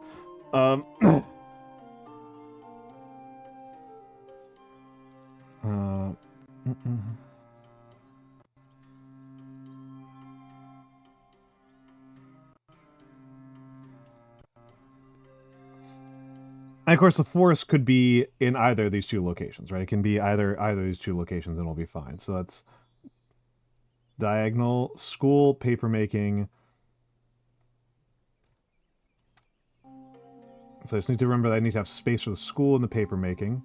And of course, the forest could be in either of these 2 locations, right? It can be either of these 2 locations, and it'll be fine. So that's diagonal, school, paper making. So I just need to remember that I need to have space for the school and the paper making.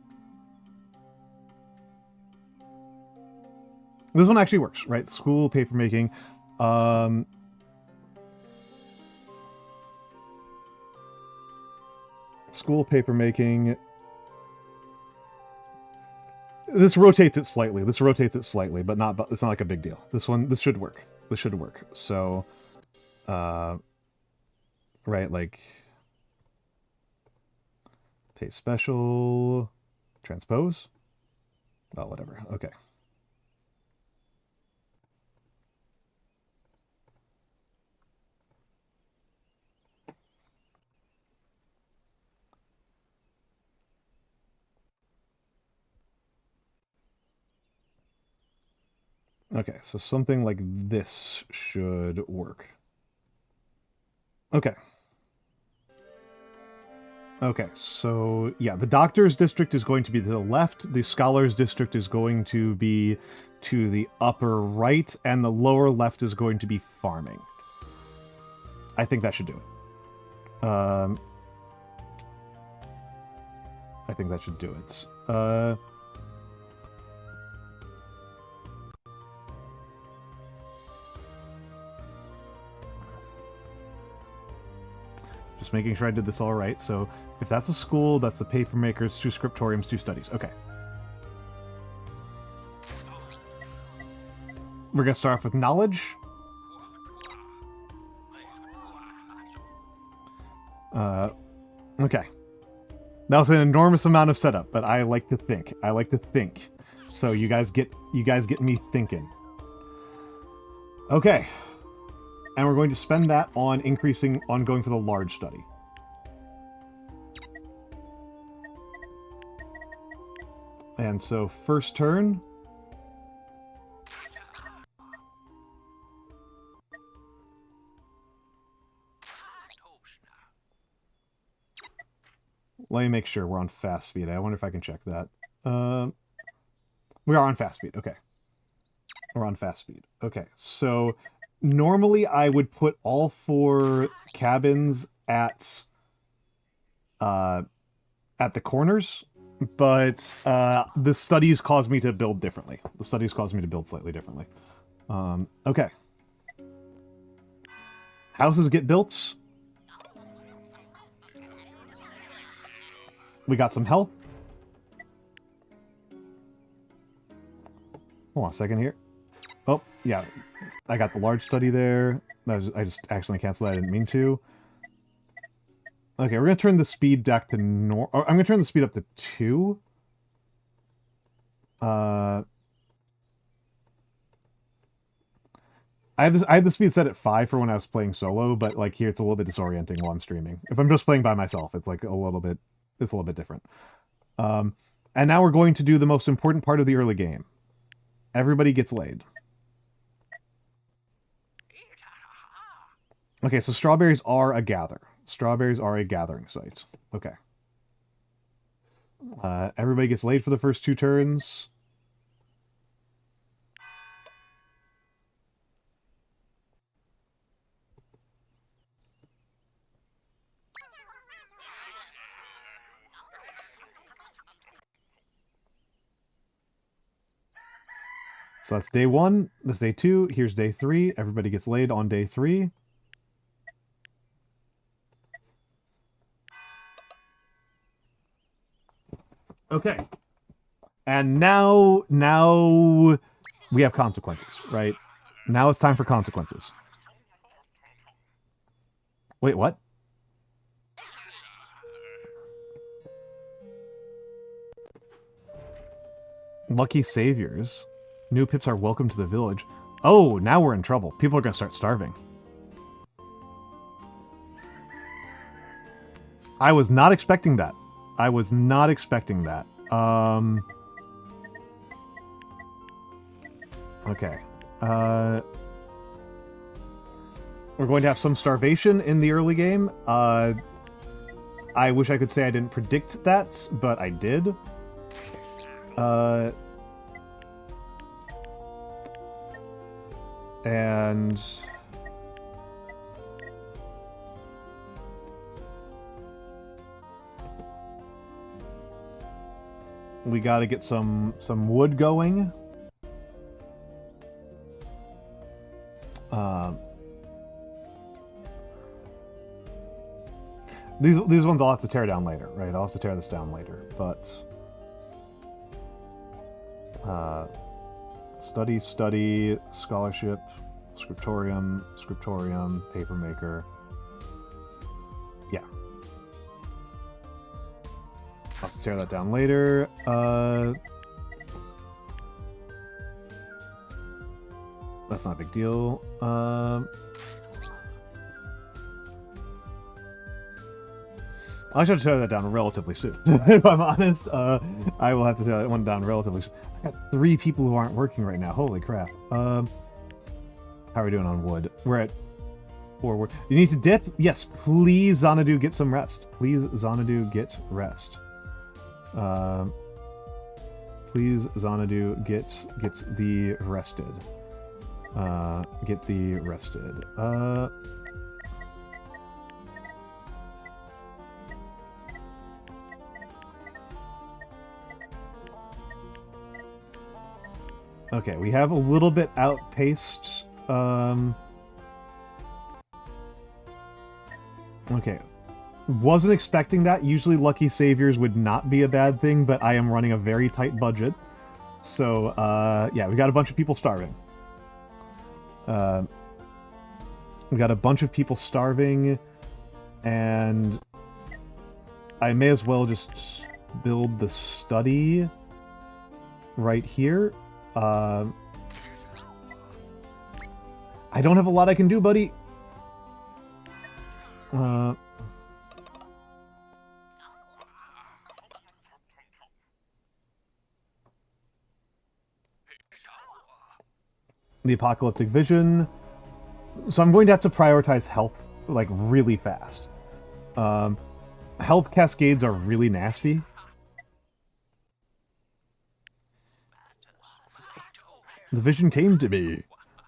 This one actually works, right? School, paper making. School, paper making. This rotates it slightly. This rotates it slightly, but it's not like a big deal. This should work. This should work. So, right, like, pay special, transpose. Oh, whatever. Okay. Okay, so something like this should work. Okay. Okay, so yeah, the doctor's district is going to be to the left, the scholar's district is going to be to the upper right, and the lower left is going to be farming. I think that should do it. I think that should do it. Just making sure I did this all right. So if that's a school, that's the paper makers, 2 scriptoriums, 2 studies. Okay. We're going to start off with knowledge. Okay. That was an enormous amount of setup, but I like to think. I like to think. So you guys get me thinking. Okay. And we're going to spend that on going for the large study. And so first turn. Let me make sure we're on fast speed. I wonder if I can check that. We are on fast speed. Okay. We're on fast speed. Okay. So normally I would put all 4 cabins at the corners, but the studies caused me to build differently. The studies caused me to build slightly differently. Okay. Houses get built. We got some health. Hold on a second here. Oh, yeah. I got the large study there. I just accidentally canceled that. I didn't mean to. Okay, we're going to turn the speed back to I'm going to turn the speed up to 2. I had the speed set at 5 for when I was playing solo, but like here it's a little bit disorienting while I'm streaming. If I'm just playing by myself, it's like a little bit different. And now we're going to do the most important part of the early game. Everybody gets laid. Okay, so strawberries are a gather. Strawberries are a gathering site. Okay. Everybody gets laid for the first 2 turns. So that's day 1. That's day 2. Here's day 3. Everybody gets laid on day 3. Okay. And now we have consequences, right? Now it's time for consequences. Wait, what? Lucky saviors. New pips are welcome to the village. Oh, now we're in trouble. People are going to start starving. I was not expecting that. I was not expecting that. Okay. We're going to have some starvation in the early game. I wish I could say I didn't predict that, but I did. And We gotta get some wood going. These ones I'll have to tear down later, right? I'll have to tear this down later, but study, scholarship, scriptorium, papermaker. Yeah. I'll have to tear that down later. That's not a big deal. I should tear that down relatively soon. If I'm honest, I will have to tear that one down relatively soon. I got 3 people who aren't working right now. Holy crap. How are we doing on wood? We're at 4 wood. You need to dip? Yes, please, Xanadu, get some rest. Please, Xanadu, get rest. Please, Xanadu, get the rested. Get the rested. Okay, we have a little bit outpaced. Okay. Wasn't expecting that. Usually Lucky Saviors would not be a bad thing, but I am running a very tight budget. So, yeah, we got a bunch of people starving. We got a bunch of people starving, and I may as well just build the study right here. I don't have a lot I can do, buddy. The apocalyptic vision. So I'm going to have to prioritize health, like, really fast. Health cascades are really nasty. The vision came to me.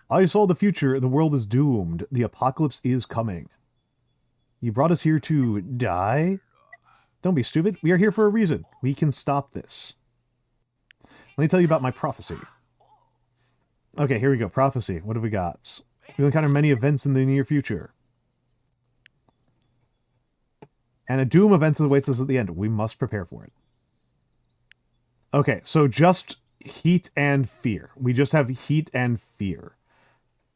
I saw the future. The world is doomed. The apocalypse is coming. You brought us here to die? Don't be stupid. We are here for a reason. We can stop this. Let me tell you about my prophecy. Okay, here we go. Prophecy. What have we got? We'll encounter many events in the near future. And a doom event awaits us at the end. We must prepare for it. Okay, so just heat and fear. We just have heat and fear.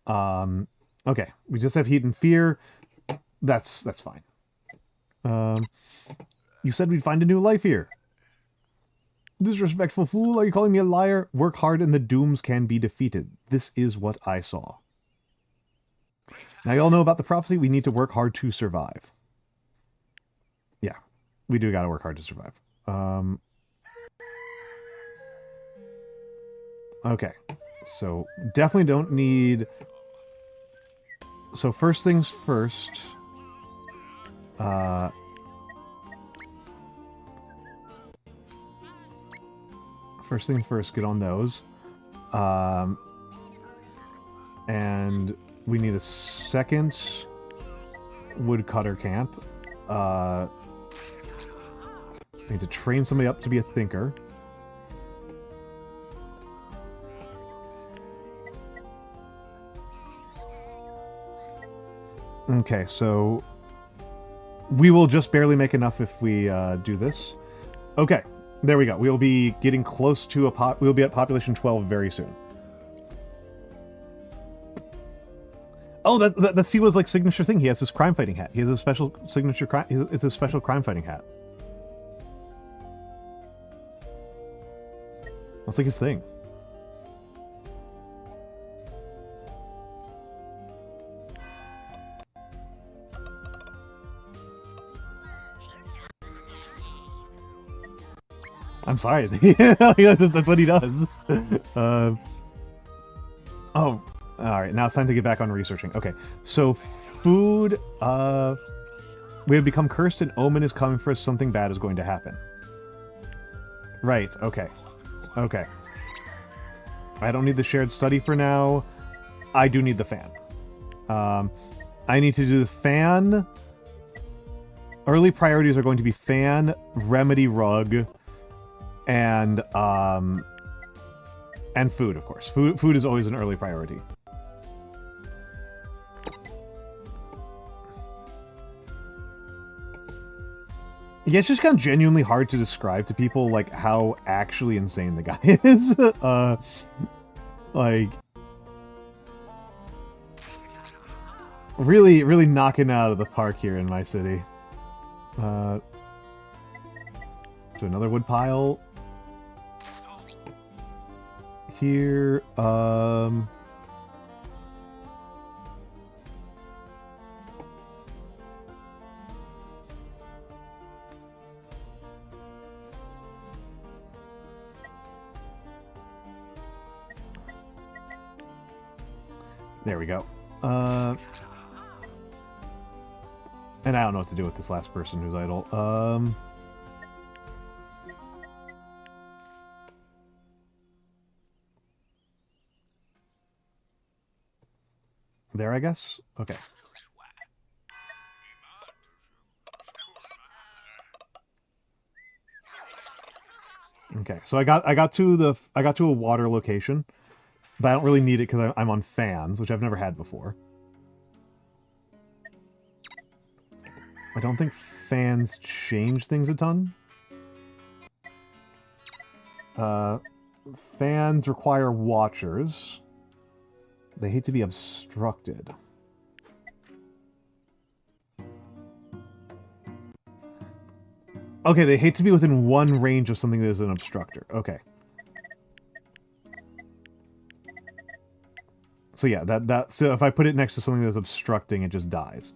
Okay, we just have heat and fear. That's fine. You said we'd find a new life here. Disrespectful fool, are you calling me a liar? Work hard and the dooms can be defeated. This is what I saw. Now you all know about the prophecy. We need to work hard to survive. Yeah, we do gotta work hard to survive. Okay, so definitely don't need... So first things first... First things first, get on those. And we need a second woodcutter camp. I need to train somebody up to be a thinker. Okay, so we will just barely make enough if we do this. Okay, there we go. We'll be getting close to we'll be at population 12 very soon. Oh, that's Siwa's like signature thing. He has this crime fighting hat. He has a special signature crime. It's a special crime fighting hat. That's like his thing. I'm sorry. That's what he does. Oh, alright. Now it's time to get back on researching. Okay, so food... we have become cursed. An omen is coming for us. Something bad is going to happen. Right, okay. Okay. I don't need the shared study for now. I do need the fan. I need to do the fan. Early priorities are going to be fan, remedy rug, and food, of course. Food is always an early priority. Yeah, it's just kind of genuinely hard to describe to people, like, how actually insane the guy is. Like, really knocking out of the park here in my city. To another wood pile. Here, there we go. And I don't know what to do with this last person who's idle. There, I guess? Okay. Okay, so I got to a water location, but I don't really need it because I'm on fans, which I've never had before. I don't think fans change things a ton. Fans require watchers. They hate to be obstructed. Okay, they hate to be within one range of something that is an obstructor. Okay. So yeah, so if I put it next to something that's obstructing, it just dies.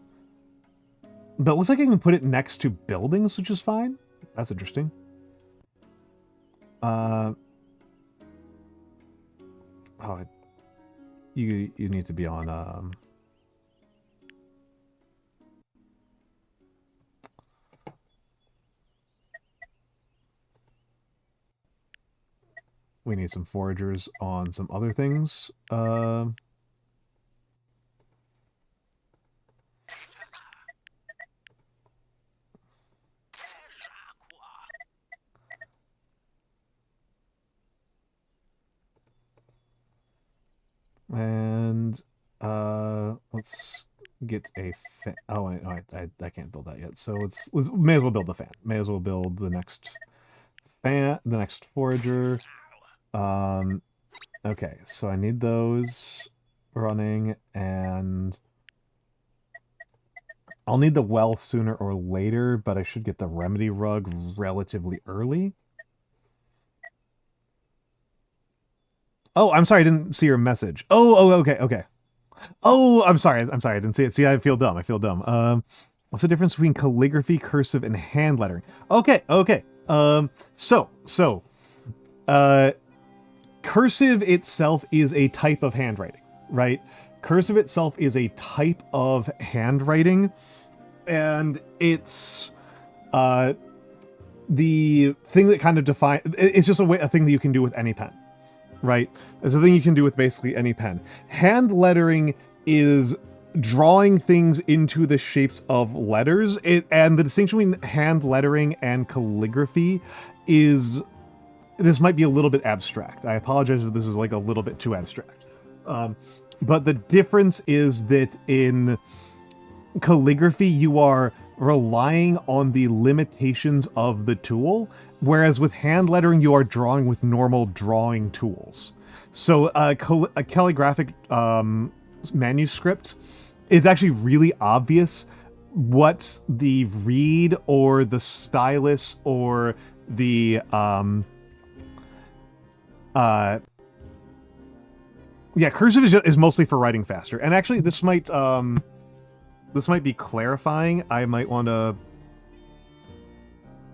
But it looks like I can put it next to buildings, which is fine. That's interesting. You need to be on we need some foragers on some other things. And let's get a fan. Oh, I can't build that yet. So let's may as well build the fan. May as well build the next fan, the next forager. Okay, so I need those running, and I'll need the well sooner or later, but I should get the remedy rug relatively early. Oh, I'm sorry, I didn't see your message. Oh, okay. Oh, I'm sorry, I didn't see it. See, I feel dumb. What's the difference between calligraphy, cursive, and hand lettering? Okay. Cursive itself is a type of handwriting, right? Cursive itself is a type of handwriting, and it's the thing that kind of defines. It's just a thing that you can do with any pen, right? It's a thing you can do with basically any pen. Hand lettering is drawing things into the shapes of letters, and the distinction between hand lettering and calligraphy is. This might be a little bit abstract. I apologize if this is like a little bit too abstract. But the difference is that in calligraphy, you are relying on the limitations of the tool, whereas with hand lettering, you are drawing with normal drawing tools. So a calligraphic manuscript is actually really obvious what the reed or the stylus or the yeah, cursive is mostly for writing faster. And actually, this might be clarifying. I might want to,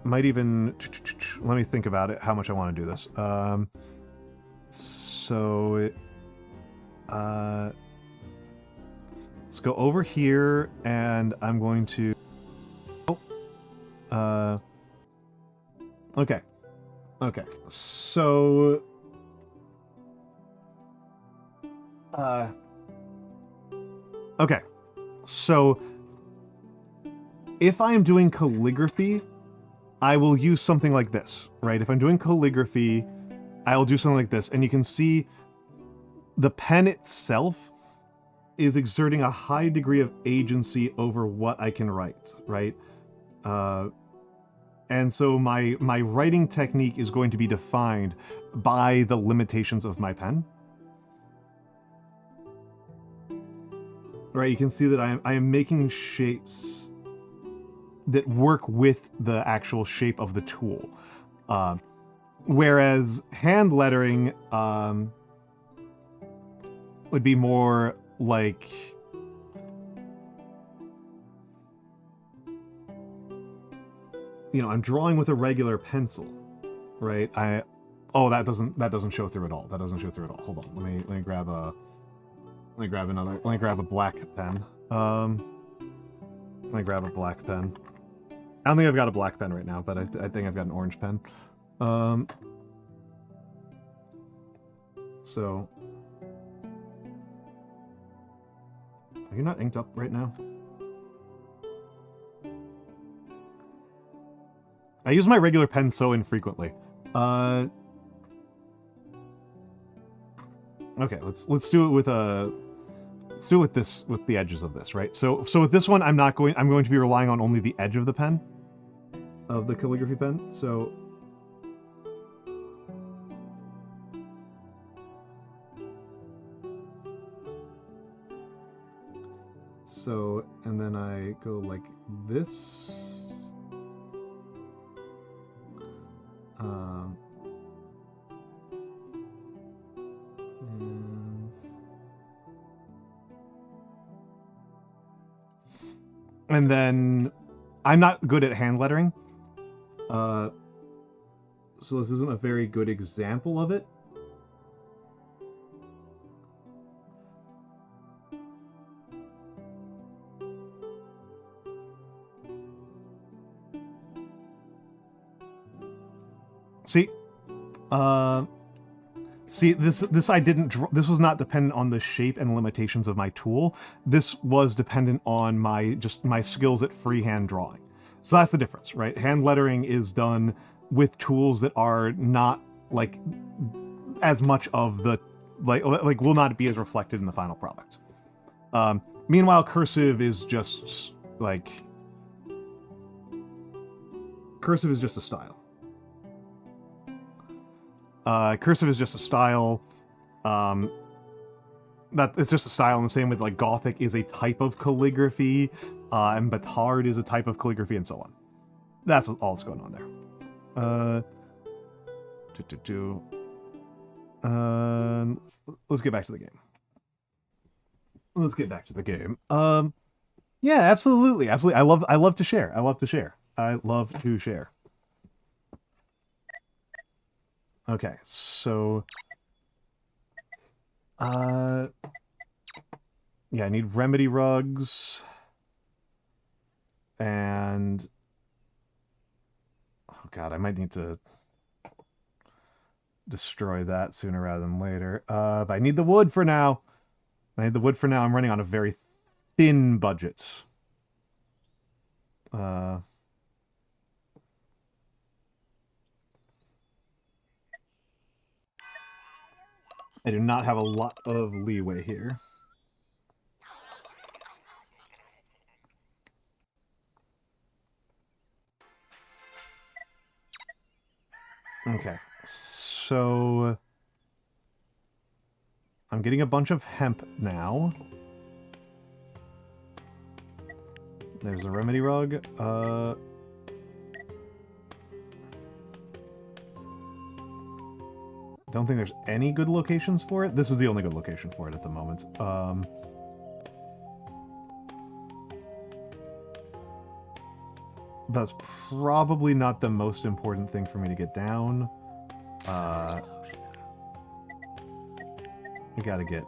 let me think about it, how much I want to do this. Let's go over here, and I'm going to, okay, so, okay, so if I'm doing calligraphy, I will use something like this, right? If I'm doing calligraphy, I'll do something like this, and you can see the pen itself is exerting a high degree of agency over what I can write, right? And so my writing technique is going to be defined by the limitations of my pen. Right, you can see that I am making shapes that work with the actual shape of the tool. Whereas hand lettering would be more like... You know, I'm drawing with a regular pencil, right? Oh, that doesn't show through at all. That doesn't show through at all. Hold on, let me grab a black pen. Let me grab a black pen. I don't think I've got a black pen right now, but I think I've got an orange pen. So, are you not inked up right now? I use my regular pen so infrequently. Okay, let's do it with with the edges of this, right? So with this one, I'm going to be relying on only the edge of the pen, of the calligraphy pen. So, and then I go like this. And then I'm not good at hand lettering, so this isn't a very good example of it. See, this I didn't draw. This was not dependent on the shape and limitations of my tool. This was dependent on my skills at freehand drawing. So that's the difference, right? Hand lettering is done with tools that are not like as much of the like will not be as reflected in the final product. Meanwhile, cursive is just like cursive is just a style. Cursive is just a style. It's just a style in the same way that, like, Gothic is a type of calligraphy, and Batard is a type of calligraphy, and so on. That's all that's going on there. Let's get back to the game. Yeah, absolutely. I love to share. I love to share. Okay, so... yeah, I need remedy rugs. And... oh god, I might need to destroy that sooner rather than later. But I need the wood for now. I'm running on a very thin budget. I do not have a lot of leeway here. Okay, so I'm getting a bunch of hemp now. There's a remedy rug. Don't think there's any good locations for it. This is the only good location for it at the moment. That's probably not the most important thing for me to get down. We gotta get...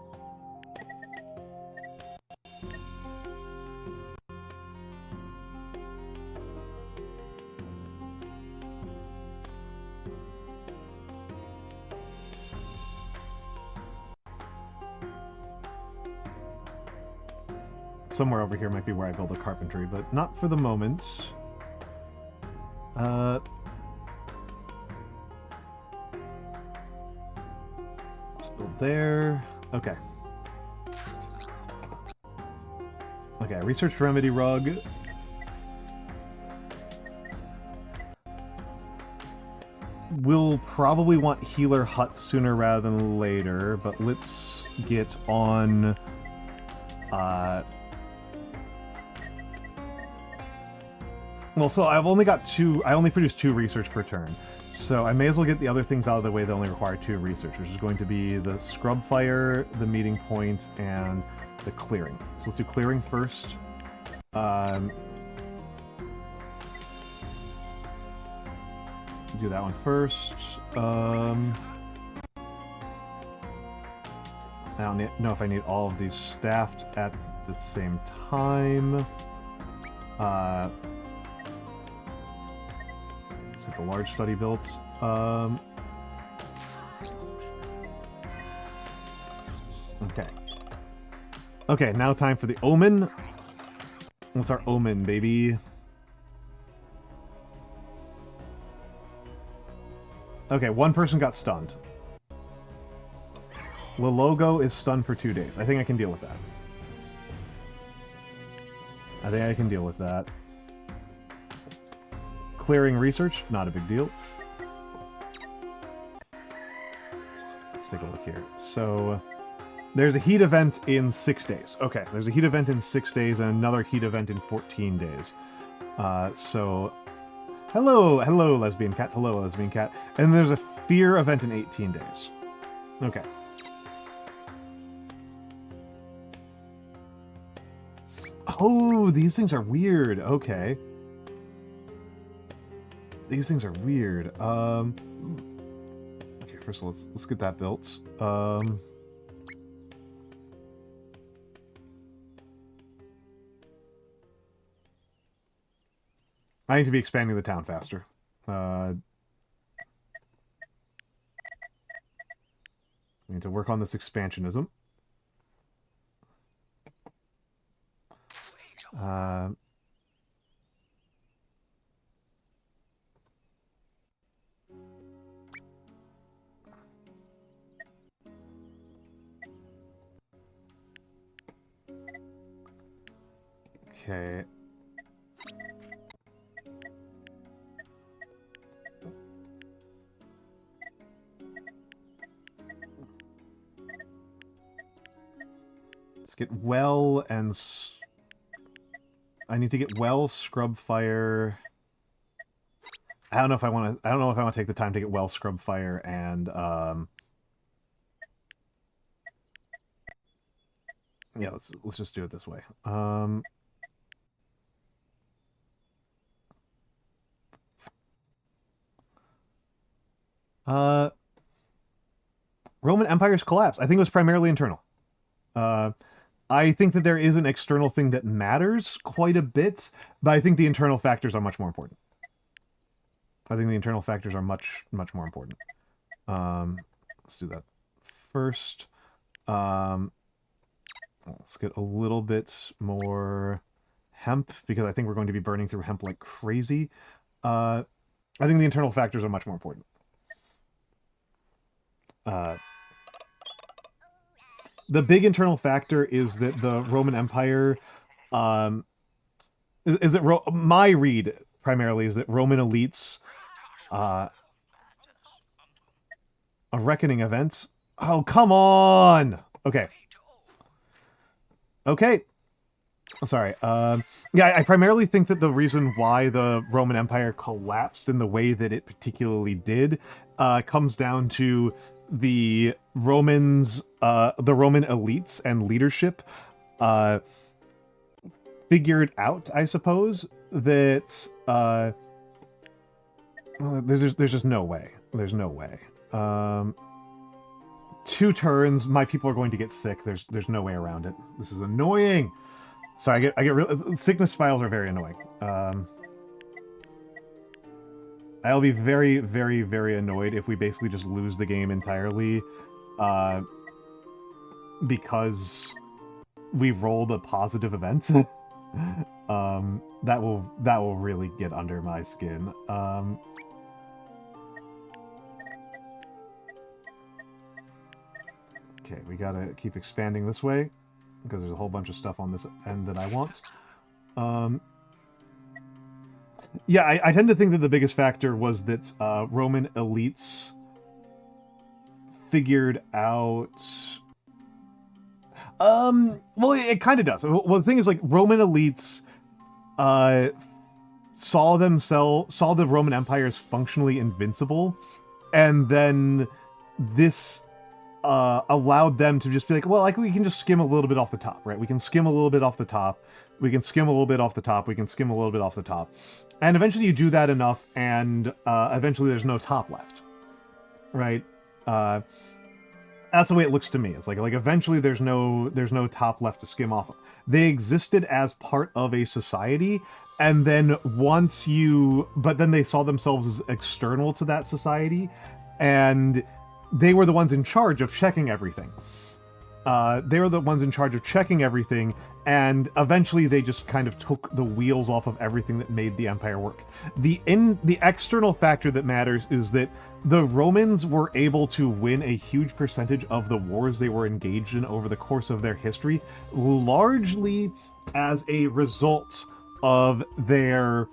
somewhere over here might be where I build a carpentry, but not for the moment. Let's build there. Okay. Okay, research remedy rug. We'll probably want healer hut sooner rather than later, but let's get on... Well, so I've only got two... I only produce 2 research per turn. So I may as well get the other things out of the way that only require 2 research, which is going to be the scrub fire, the meeting point, and the clearing. So let's do clearing first. Do that one first. I don't know if I need all of these staffed at the same time. Let's get the large study built. Okay. Okay, now time for the omen. What's our omen, baby? Okay, 1 person got stunned. The logo is stunned for 2 days. I think I can deal with that. I think I can deal with that. Clearing research, not a big deal. Let's take a look here. So, there's a heat event in 6 days. Okay, there's a heat event in 6 days and another heat event in 14 days. So... Hello, hello, lesbian cat. Hello, lesbian cat. And there's a fear event in 18 days. Okay. Oh, these things are weird. Okay. These things are weird. Okay, first of all, let's get that built. I need to be expanding the town faster. We need to work on this expansionism. Okay. Let's get well and... I need to get well, scrub fire... I don't know if I want to take the time to get well, scrub fire, and, yeah, let's just do it this way. Roman Empire's collapse. I think it was primarily internal. I think that there is an external thing that matters quite a bit, but I think the internal factors are much more important. I think the internal factors are much more important. Let's do that first. Let's get a little bit more hemp, because I think we're going to be burning through hemp like crazy. I think the internal factors are much more important. The big internal factor is that the Roman Empire, my read primarily is that Roman elites, a reckoning event. Oh, come on! Okay. Okay. Sorry. Yeah, I primarily think that the reason why the Roman Empire collapsed in the way that it particularly did comes down to the Romans, the Roman elites and leadership figured out, I suppose, that there's just no way. There's no way. 2 turns, my people are going to get sick. There's no way around it. This is annoying. Sorry, I get real sickness files are very annoying. I'll be very, very, very annoyed if we basically just lose the game entirely, because we rolled a positive event. That will really get under my skin. Okay, we gotta keep expanding this way because there's a whole bunch of stuff on this end that I want. Yeah, I tend to think that the biggest factor was that Roman elites figured out... well, it kind of does. Well, the thing is, like, Roman elites saw the Roman Empire as functionally invincible, and then this allowed them to just be like, well, like, we can just skim a little bit off the top, right? We can skim a little bit off the top. We can skim a little bit off the top. We can skim a little bit off the top. And eventually you do that enough, and eventually there's no top left, right? That's the way it looks to me. It's like eventually there's no top left to skim off of. They existed as part of a society, and then but then they saw themselves as external to that society, and they were the ones in charge of checking everything. They were the ones in charge of checking everything, and eventually they just kind of took the wheels off of everything that made the empire work. The external factor that matters is that the Romans were able to win a huge percentage of the wars they were engaged in over the course of their history, largely as a result of their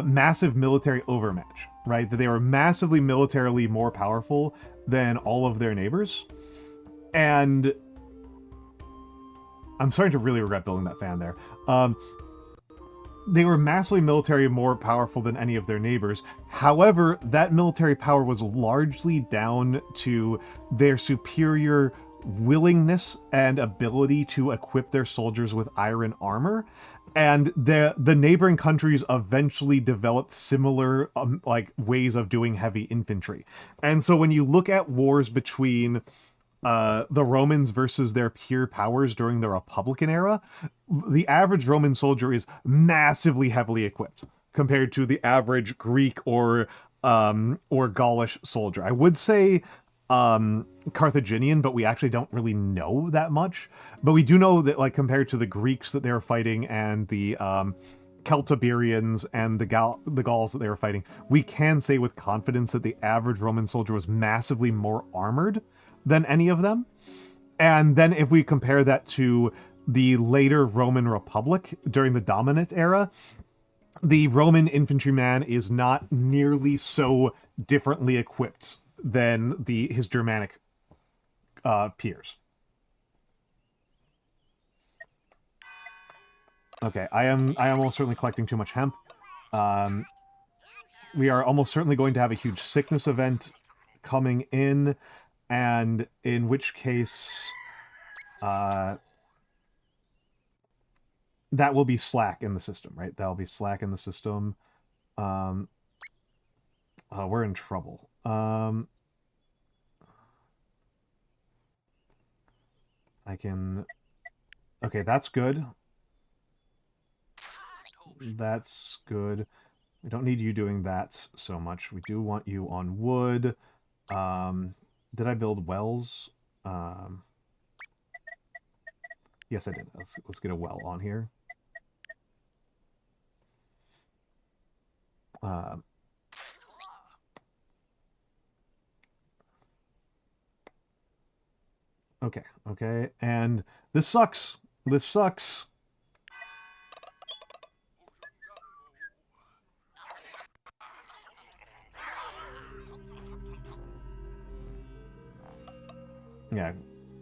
massive military overmatch, right? That they were massively militarily more powerful than all of their neighbors. And I'm starting to really regret building that fan there. They were massively military more powerful than any of their neighbors. However, that military power was largely down to their superior willingness and ability to equip their soldiers with iron armor. And the neighboring countries eventually developed similar like ways of doing heavy infantry. And so when you look at wars between the Romans versus their peer powers during the Republican era, the average Roman soldier is massively heavily equipped compared to the average Greek or Gaulish soldier. I would say Carthaginian, but we actually don't really know that much. But we do know that, like, compared to the Greeks that they were fighting and the Celtiberians and the Gauls that they were fighting, we can say with confidence that the average Roman soldier was massively more armored than any of them. And then if we compare that to the later Roman Republic during the Dominant era, the Roman infantryman is not nearly so differently equipped than his Germanic peers. Okay, I am almost certainly collecting too much hemp. We are almost certainly going to have a huge sickness event coming in, and in which case that will be slack in the system, right? That will be slack in the system. We're in trouble. I can... Okay, that's good. That's good. We don't need you doing that so much. We do want you on wood. Did I build wells? Yes, I did. Let's get a well on here. Okay. And this sucks. This sucks. Yeah,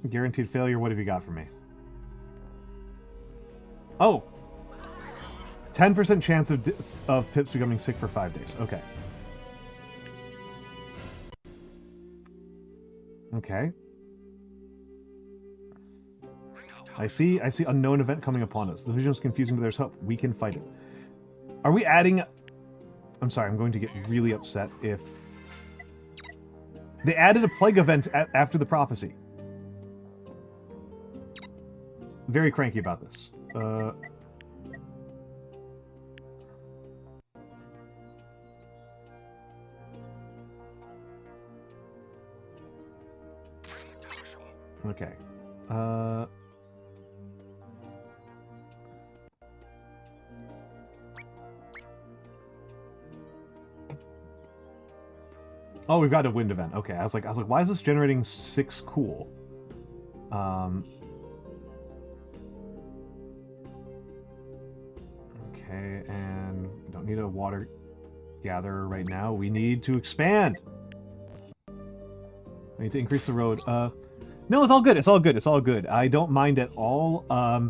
guaranteed failure. What have you got for me? Oh! 10% chance of Pips becoming sick for 5 days. Okay. Okay. I see unknown event coming upon us. The vision is confusing, but there's hope. We can fight it. Are we adding... I'm sorry, I'm going to get really upset if... They added a plague event after the prophecy. Very cranky about this. Okay. Oh, we've got a wind event. Okay, I was like, why is this generating 6 cool? Okay, and we don't need a water gatherer right now. We need to expand. We need to increase the road. No, it's all good. It's all good. It's all good. I don't mind at all. I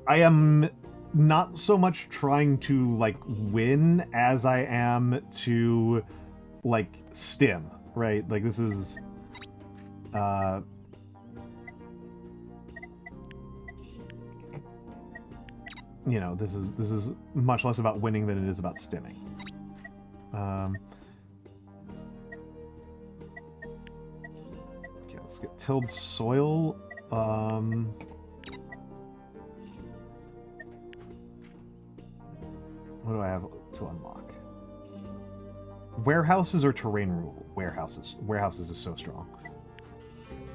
am not so much trying to, like, win as I am to, like, stim, right? Like, this is, you know, this is much less about winning than it is about stimming. Okay, let's get tilled soil. What do I have to unlock? Warehouses or terrain rule? Warehouses. Warehouses is so strong.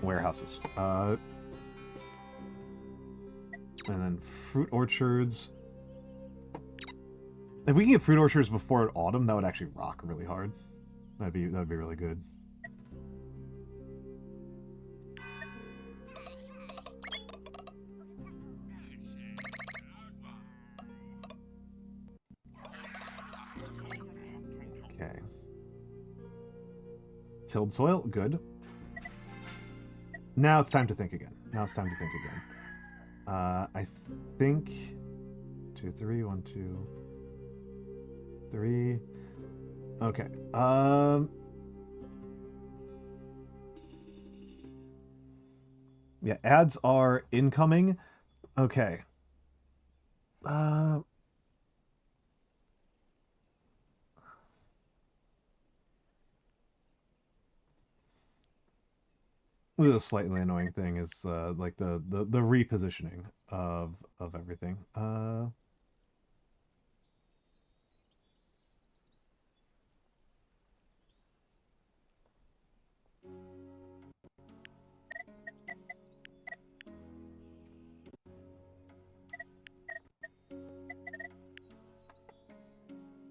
Warehouses. And then fruit orchards. If we can get fruit orchards before autumn, that would actually rock really hard. That'd be really good. Okay. Tilled soil, good. Now it's time to think again. I think 2, 3, 1, 2, 3. Okay. Yeah, ads are incoming. Okay. The slightly annoying thing is like the repositioning of everything.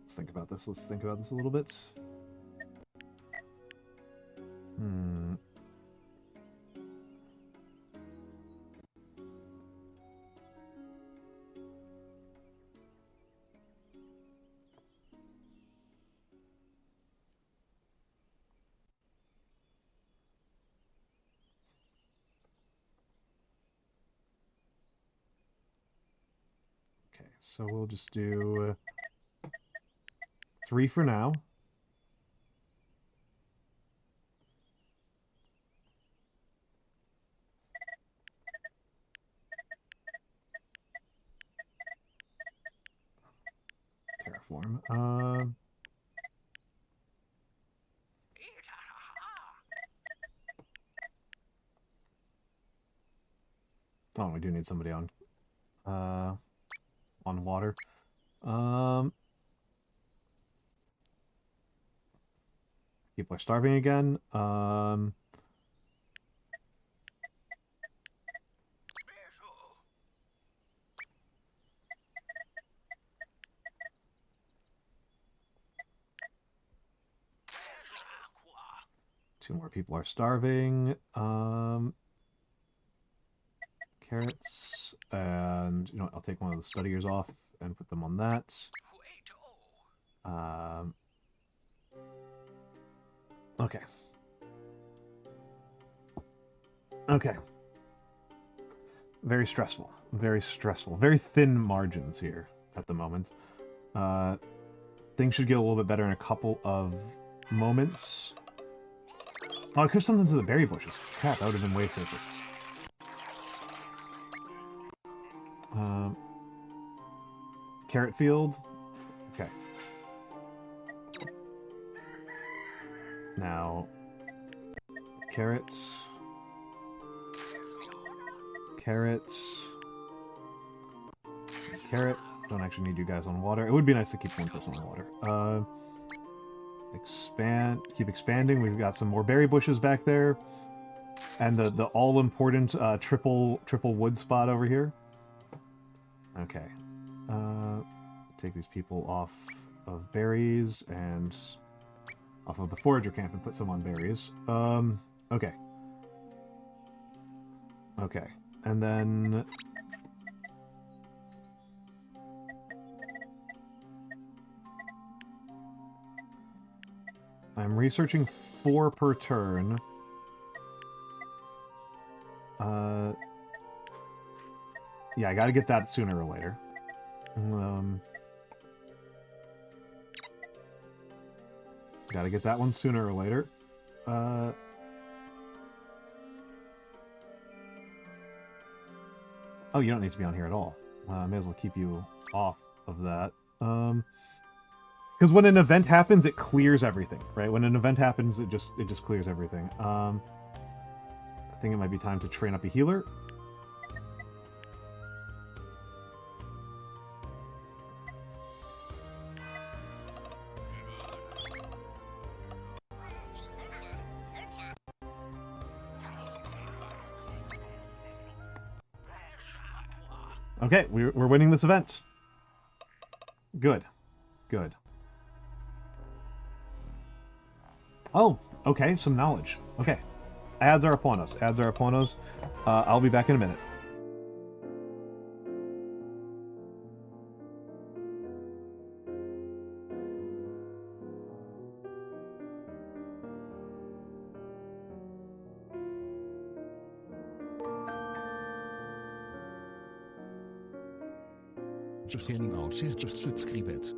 Let's think about this. Let's think about this a little bit. Okay, so we'll just do 3 for now. Terraform. Oh, we do need somebody on water. People are starving again. 2 more people are starving. Carrots, and you know what, I'll take one of the studiers off and put them on that. Okay. Okay. Very stressful. Very stressful. Very thin margins here at the moment. Things should get a little bit better in a couple of moments. Oh, I could have something to the berry bushes. Crap, that would have been way safer. Carrot field. Okay. Now, carrots. Carrots. Carrot. Don't actually need you guys on water. It would be nice to keep one person on water. Expand. Keep expanding. We've got some more berry bushes back there. And the all-important triple wood spot over here. Okay. Take these people off of berries and off of the forager camp and put some on berries. Okay. Okay. And then... I'm researching 4 per turn. Yeah, I gotta get that sooner or later. Gotta get that one sooner or later. Oh, you don't need to be on here at all. May as well keep you off of that. Because when an event happens, it clears everything, right? When an event happens, it just clears everything. I think it might be time to train up a healer. Okay, we're winning this event. Good. Good. Oh, okay, some knowledge. Okay. Ads are upon us. Ads are upon us. I'll be back in a minute. Sustaining out subscribed.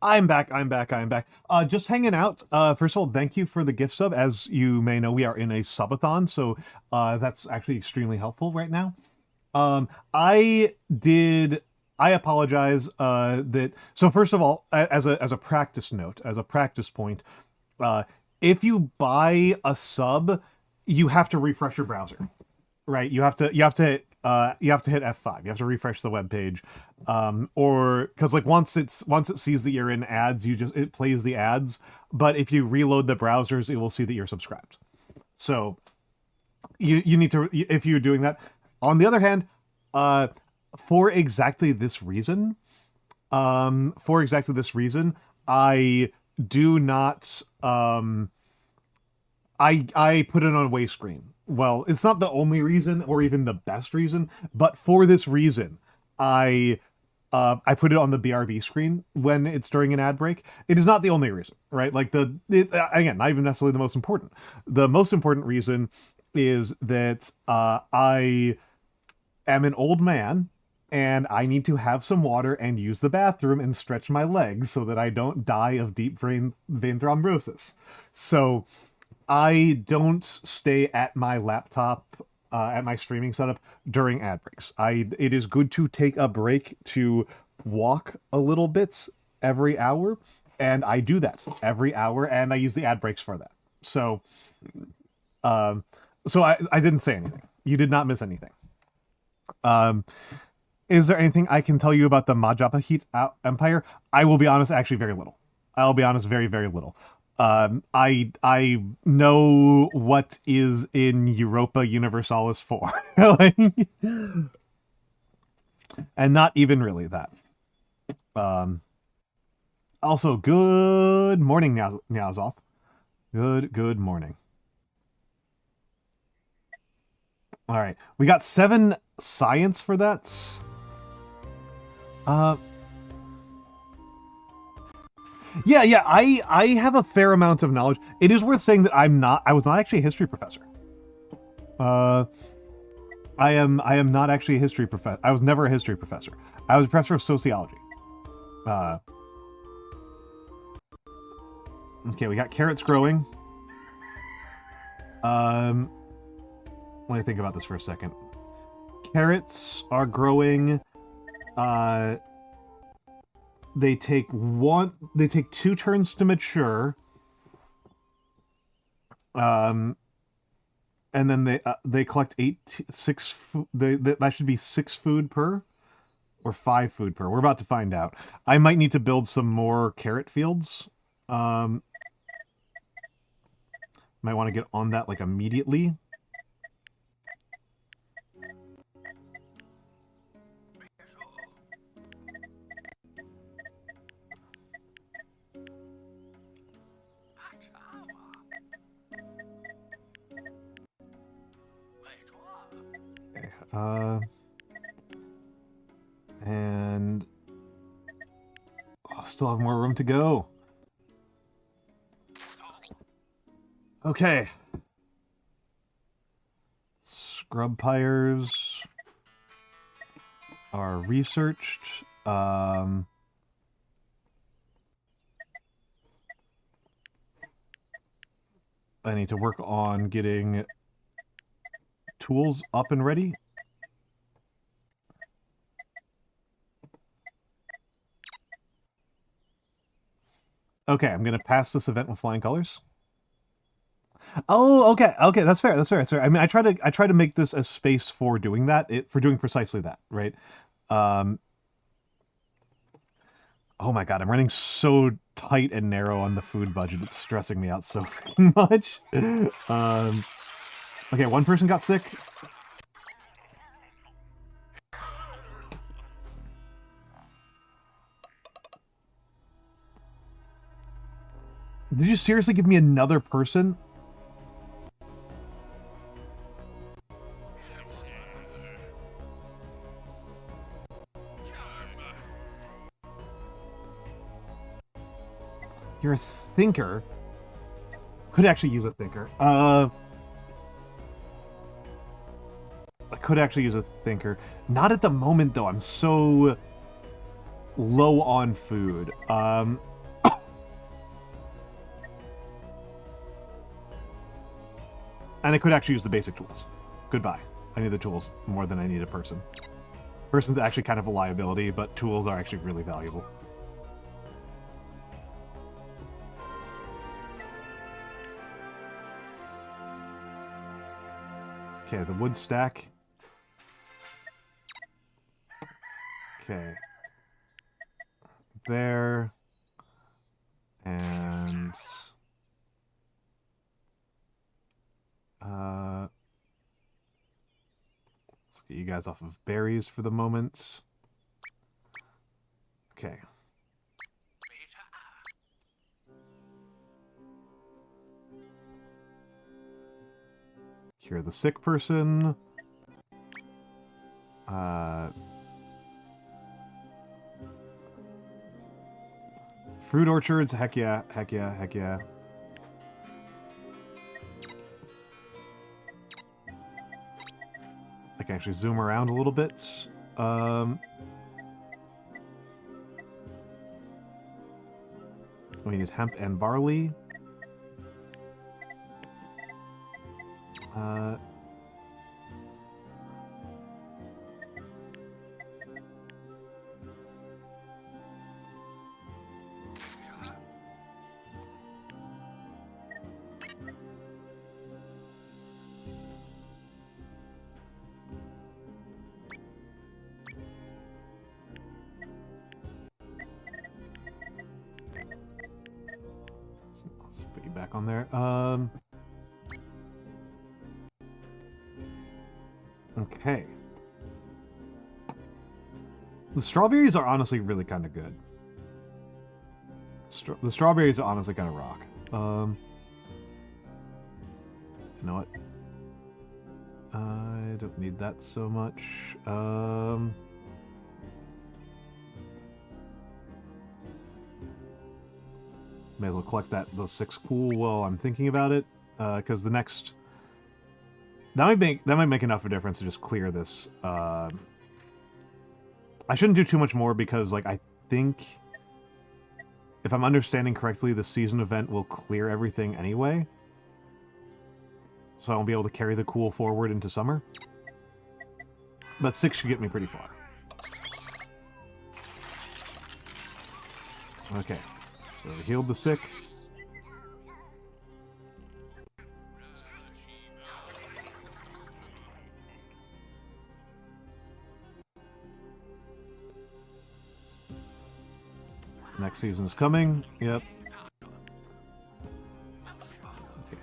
I'm back. I'm back. I'm back. Just hanging out. First of all, thank you for the gift sub. As you may know, we are in a subathon, so that's actually extremely helpful right now. I apologize. So first of all, as a practice note, as a practice point, if you buy a sub, you have to refresh your browser, right? You have to hit F5. You have to refresh the web page, or because like once it sees that you're in ads, it plays the ads. But if you reload the browsers, it will see that you're subscribed. So you need to, if you're doing that. On the other hand, for exactly this reason, I do not. I put it on away screen. Well, it's not the only reason or even the best reason, but for this reason, I put it on the BRB screen when it's during an ad break. It is not the only reason, right? Like again, not even necessarily the most important. The most important reason is that I am an old man and I need to have some water and use the bathroom and stretch my legs so that I don't die of deep vein thrombosis. So I don't stay at my laptop, at my streaming setup during ad breaks. It is good to take a break to walk a little bit every hour, and I do that every hour, and I use the ad breaks for that. So, I didn't say anything. You did not miss anything. Is there anything I can tell you about the Majapahit Empire? I will be honest, actually very little. I'll be honest, very, very little. I know what is in Europa Universalis 4. And not even really that. Also, good morning, Nyazoth. Good morning. All right, we got 7 science for that. Yeah, I have a fair amount of knowledge. It is worth saying that I was not actually a history professor. I am not actually a history professor. I was never a history professor. I was a professor of sociology. Okay, we got carrots growing. Let me think about this for a second. Carrots are growing. They take 2 turns to mature. And then they collect 6 food. That should be 6 food per, or 5 food per. We're about to find out. I might need to build some more carrot fields. Might want to get on that like immediately. And still have more room to go. Okay. Scrub pyres are researched. I need to work on getting tools up and ready. Okay, I'm gonna pass this event with flying colors. Oh, okay, that's fair. I mean, I try to make this a space for doing that, for doing precisely that, right? Oh my god, I'm running so tight and narrow on the food budget. It's stressing me out so freaking much. Okay, one person got sick. Did you seriously give me another person? You're a thinker. Could actually use a thinker. I could actually use a thinker. Not at the moment, though. I'm so low on food. And I could actually use the basic tools. Goodbye. I need the tools more than I need a person. Person's actually kind of a liability, but tools are actually really valuable. Okay, the wood stack. Okay. There. And... let's get you guys off of berries for the moment. Okay. Cure the sick person. Fruit orchards, heck yeah, heck yeah, heck yeah. I can actually zoom around a little bit. We need hemp and barley. Let's put you back on there. Okay. The strawberries are honestly really kind of good. The strawberries are honestly kind of rock. You know what? I don't need that so much. May as well collect those 6 cool while I'm thinking about it, because the next that might make enough of a difference to just clear this. I shouldn't do too much more because, like, I think if I'm understanding correctly, the season event will clear everything anyway, so I won't be able to carry the cool forward into summer. But 6 should get me pretty far. Okay. So we healed the sick. Next season is coming. Yep. Okay.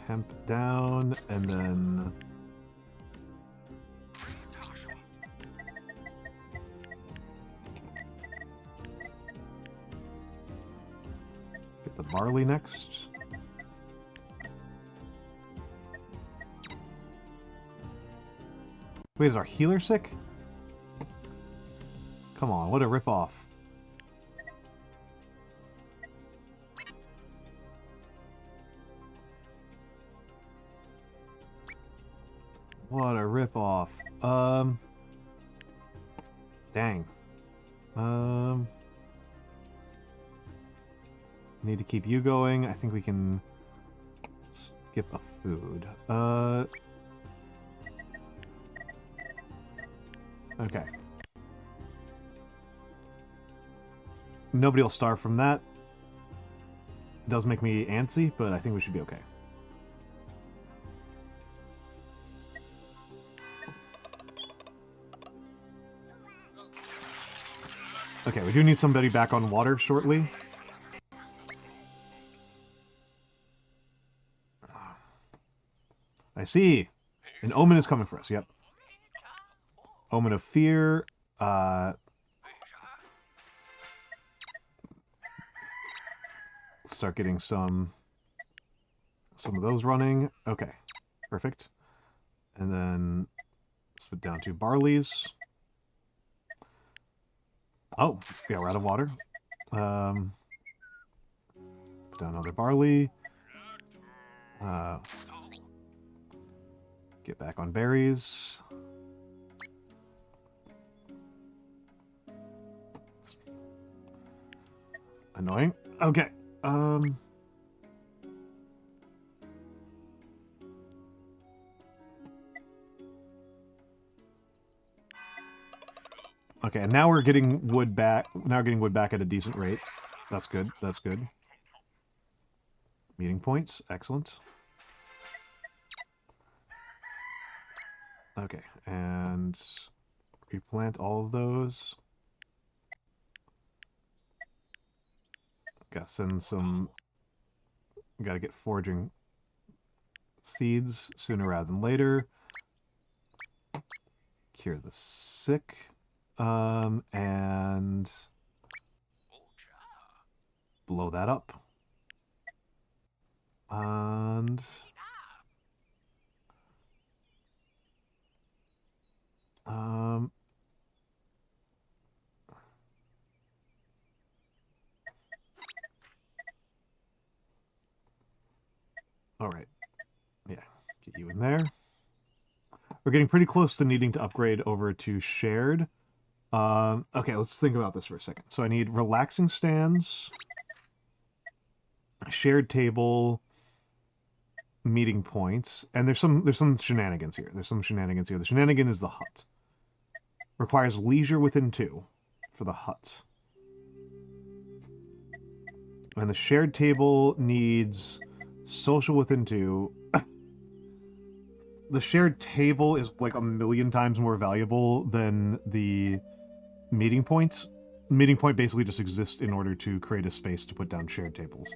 Hemp down, and then get the barley next. Wait, is our healer sick? Come on, what a ripoff. What a ripoff. Dang. Need to keep you going. I think we can skip a food. Okay. Nobody will starve from that. It does make me antsy, but I think we should be okay. Okay, we do need somebody back on water shortly. I see. An omen is coming for us, yep. Omen of fear. Let's start getting some of those running. Okay, perfect. And then let's put down 2 barleys. Oh, yeah, we're out of water. down another barley. Get back on berries. It's annoying. Okay. Okay, and now we're getting wood back. Now we're getting wood back at a decent rate. That's good. That's good. Meeting points. Excellent. Okay, and replant all of those. Gotta send some... Gotta get foraging seeds sooner rather than later. Cure the sick. And blow that up. And all right. Yeah, get you in there. We're getting pretty close to needing to upgrade over to shared. Okay, let's think about this for a second. So I need relaxing stands, shared table, meeting points, and there's some shenanigans here. There's some shenanigans here. The shenanigan is the hut. Requires leisure within 2 for the hut. And the shared table needs social within 2. The shared table is like 1,000,000 times more valuable than the meeting point. Meeting point basically just exists in order to create a space to put down shared tables.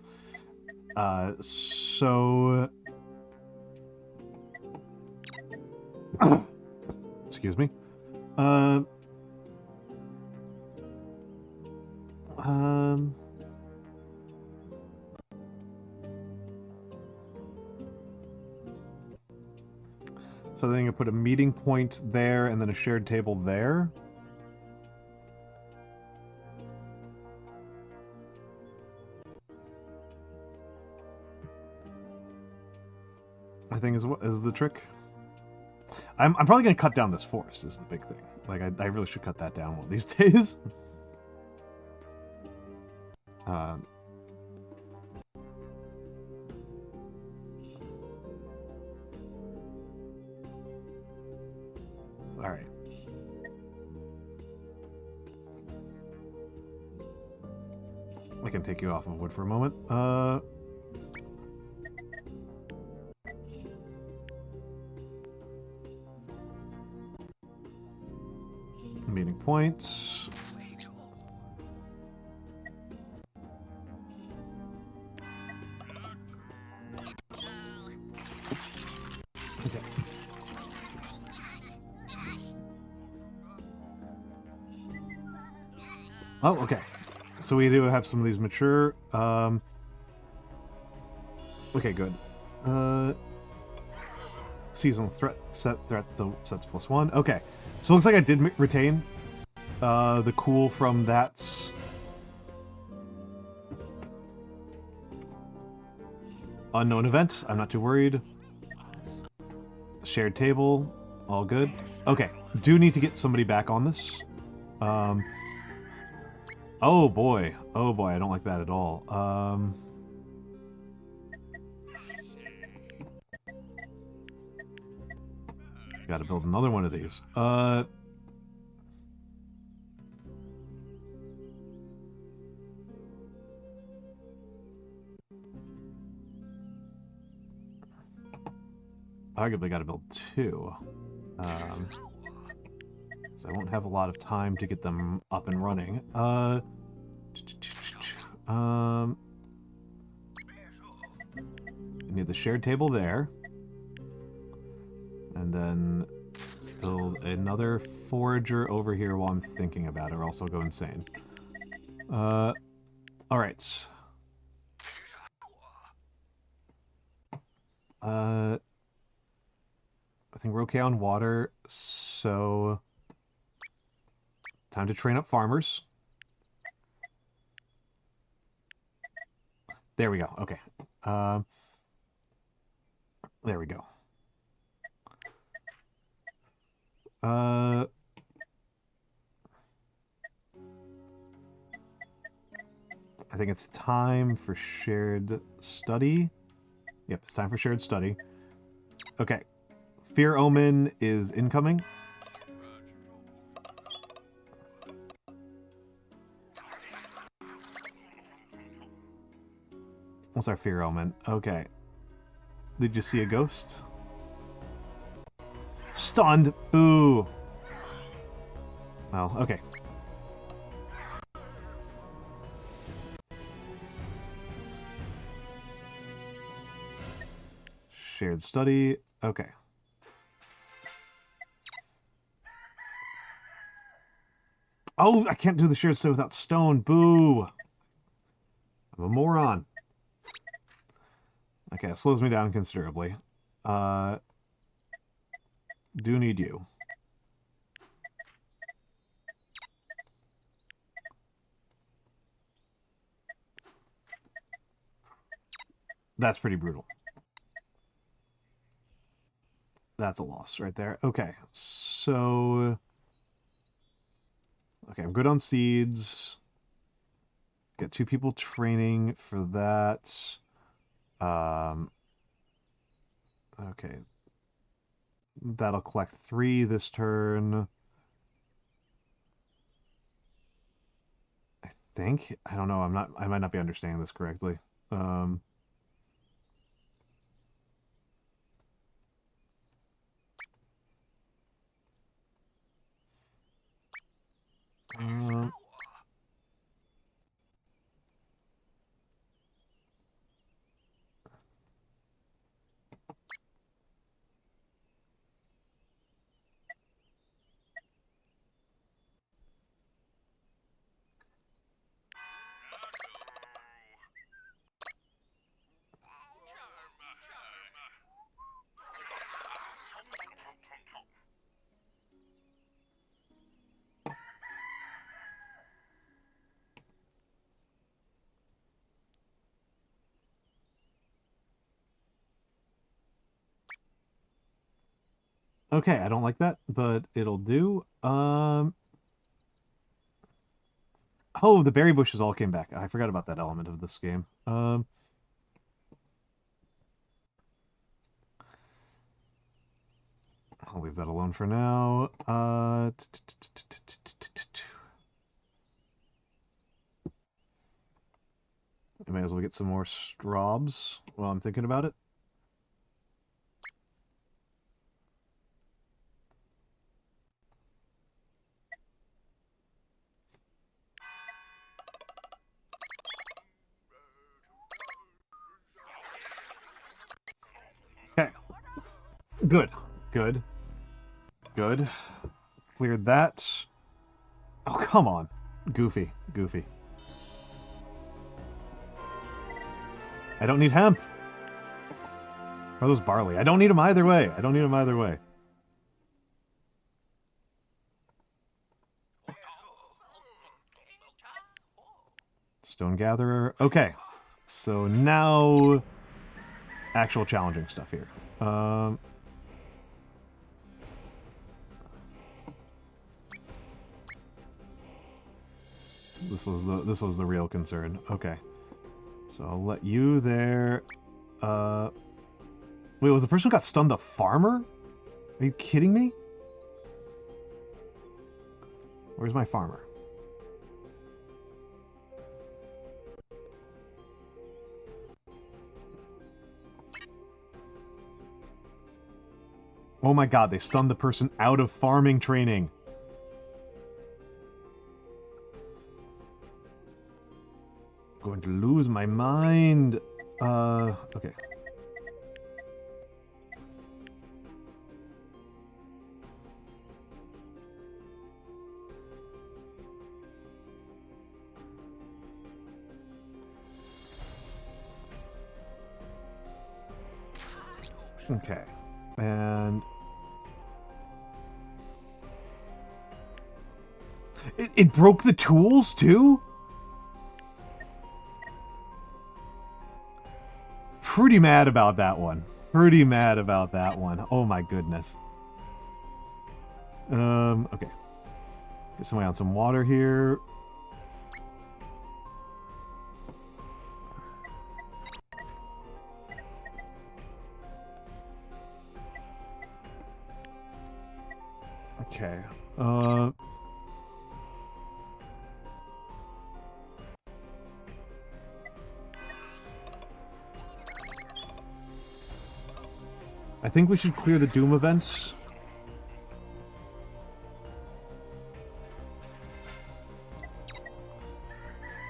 Excuse me. So then you put a meeting point there and then a shared table there. I think is the trick. I'm probably going to cut down this forest is the big thing. Like, I really should cut that down one of these days. Alright. I can take you off of wood for a moment. Meeting points. Okay. Oh, okay. So we do have some of these mature. Okay, good. Seasonal threat sets +1. Okay. So it looks like I did retain the cool from that unknown event. I'm not too worried. Shared table, all good. Okay, do need to get somebody back on this. Oh boy, I don't like that at all. Gotta build another one of these. Arguably gotta build 2. So I won't have a lot of time to get them up and running. Need the shared table there. And then let's build another forager over here while I'm thinking about it, or else I'll go insane. Alright. I think we're okay on water, so time to train up farmers. There we go. Okay. There we go. I think it's time for shared study. Yep, it's time for shared study. Okay. Fear Omen is incoming. What's our Fear Omen? Okay. Did you see a ghost? Stunned! Boo! Well, okay. Shared study. Okay. Oh, I can't do the shared study without stone. Boo! I'm a moron. Okay, it slows me down considerably. Do need you. That's pretty brutal. That's a loss right there. Okay, so... Okay, I'm good on seeds. Get 2 people training for that. Okay. That'll collect 3 this turn. I think. I don't know. I might not be understanding this correctly. Okay, I don't like that, but it'll do. Oh, the berry bushes all came back. I forgot about that element of this game. I'll leave that alone for now. I may as well get some more strobs while I'm thinking about it. Okay. Good. Good. Good. Cleared that. Oh, come on. Goofy. Goofy. I don't need hemp. Or those barley. I don't need them either way. I don't need them either way. Stone gatherer. Okay. So now... actual challenging stuff here. This was the real concern. Okay. So I'll let you there. Wait, was the person who got stunned the farmer? Are you kidding me? Where's my farmer? Oh my god, they stunned the person out of farming training. Going to lose my mind. Okay. Okay. And... It broke the tools, too? pretty mad about that one. Pretty mad about that one. Oh my goodness. Okay. Get somebody on some water here. Okay. I think we should clear the Doom events.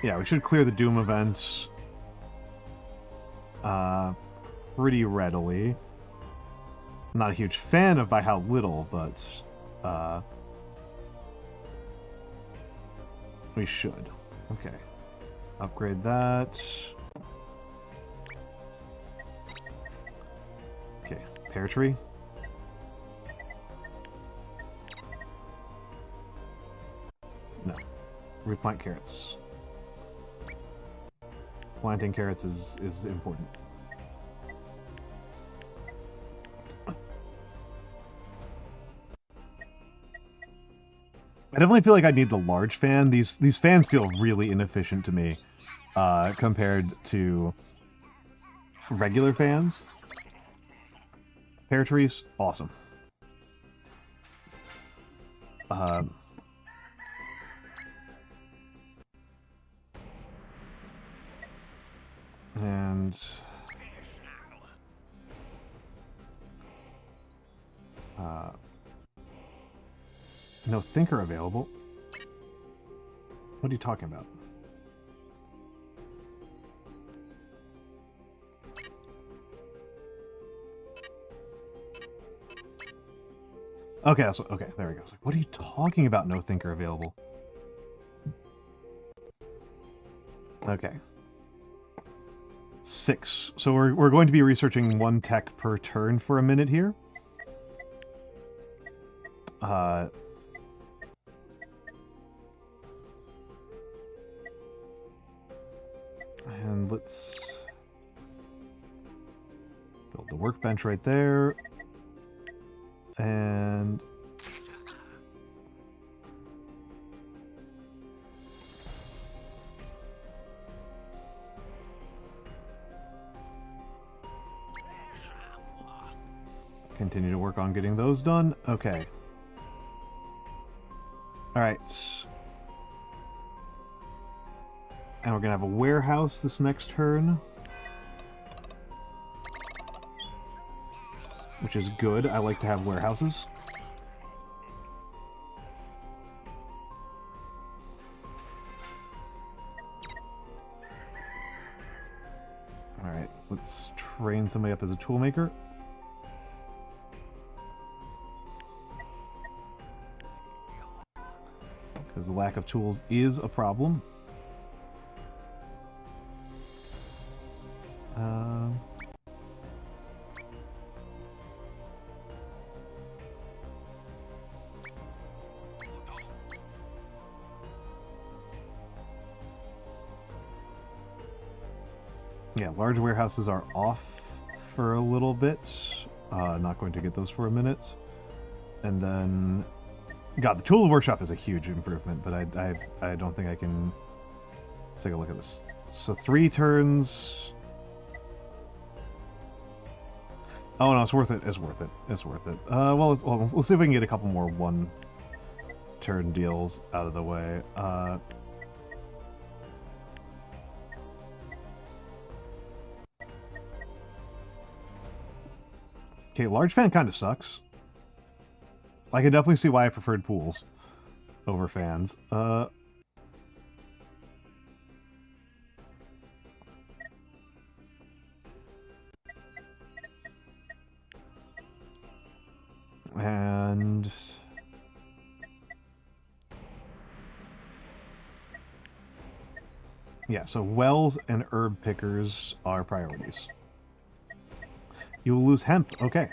Yeah, we should clear the Doom events pretty readily. I'm not a huge fan of by how little, but we should. Okay. Upgrade that. Okay, pear tree. No. Replant carrots. Planting carrots is important. I definitely feel like I need the large fan. These fans feel really inefficient to me compared to regular fans. Pear trees, awesome. And no thinker available. What are you talking about? Okay, so, okay, there we go. It's like, what are you talking about? No thinker available. Okay. 6. So we're going to be researching one tech per turn for a minute here. And let's build the workbench right there. And continue to work on getting those done. Okay. All right. And we're going to have a warehouse this next turn. Which is good. I like to have warehouses. Alright, let's train somebody up as a toolmaker. Because the lack of tools is a problem. Yeah, large warehouses are off for a little bit. Not going to get those for a minute. And then... God, the tool workshop is a huge improvement, but I don't think I can... Let's take a look at this. So 3 turns... Oh no, it's worth it. It's worth it. It's worth it. Well, let's see if we can get a couple more one-turn deals out of the way. Okay, large fan kind of sucks. I can definitely see why I preferred pools over fans. And... yeah, so wells and herb pickers are priorities. You will lose hemp. Okay.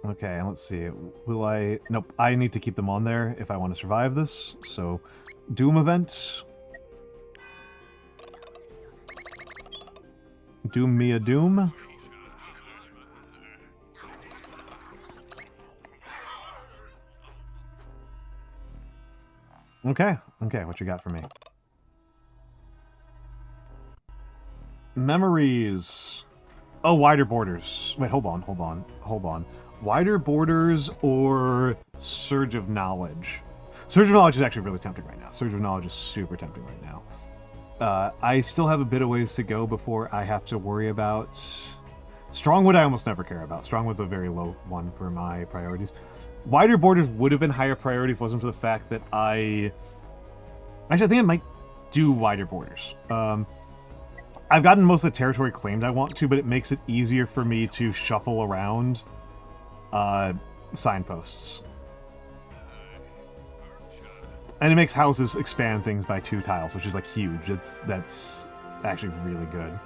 Okay, and let's see. Will I... Nope, I need to keep them on there if I want to survive this. So, Doom event. Doom me a Doom. Okay, okay, what you got for me? Memories. Oh, wider borders. Wait, hold on, hold on, hold on. Wider borders or Surge of Knowledge? Surge of Knowledge is actually really tempting right now. Surge of Knowledge is super tempting right now. I still have a bit of ways to go before I have to worry about... Strongwood I almost never care about. Strongwood's a very low one for my priorities. Wider borders would have been higher priority if it wasn't for the fact that I... Actually, I think I might do wider borders. I've gotten most of the territory claimed I want to, but it makes it easier for me to shuffle around signposts. And it makes houses expand things by 2 tiles, which is like huge. That's actually really good.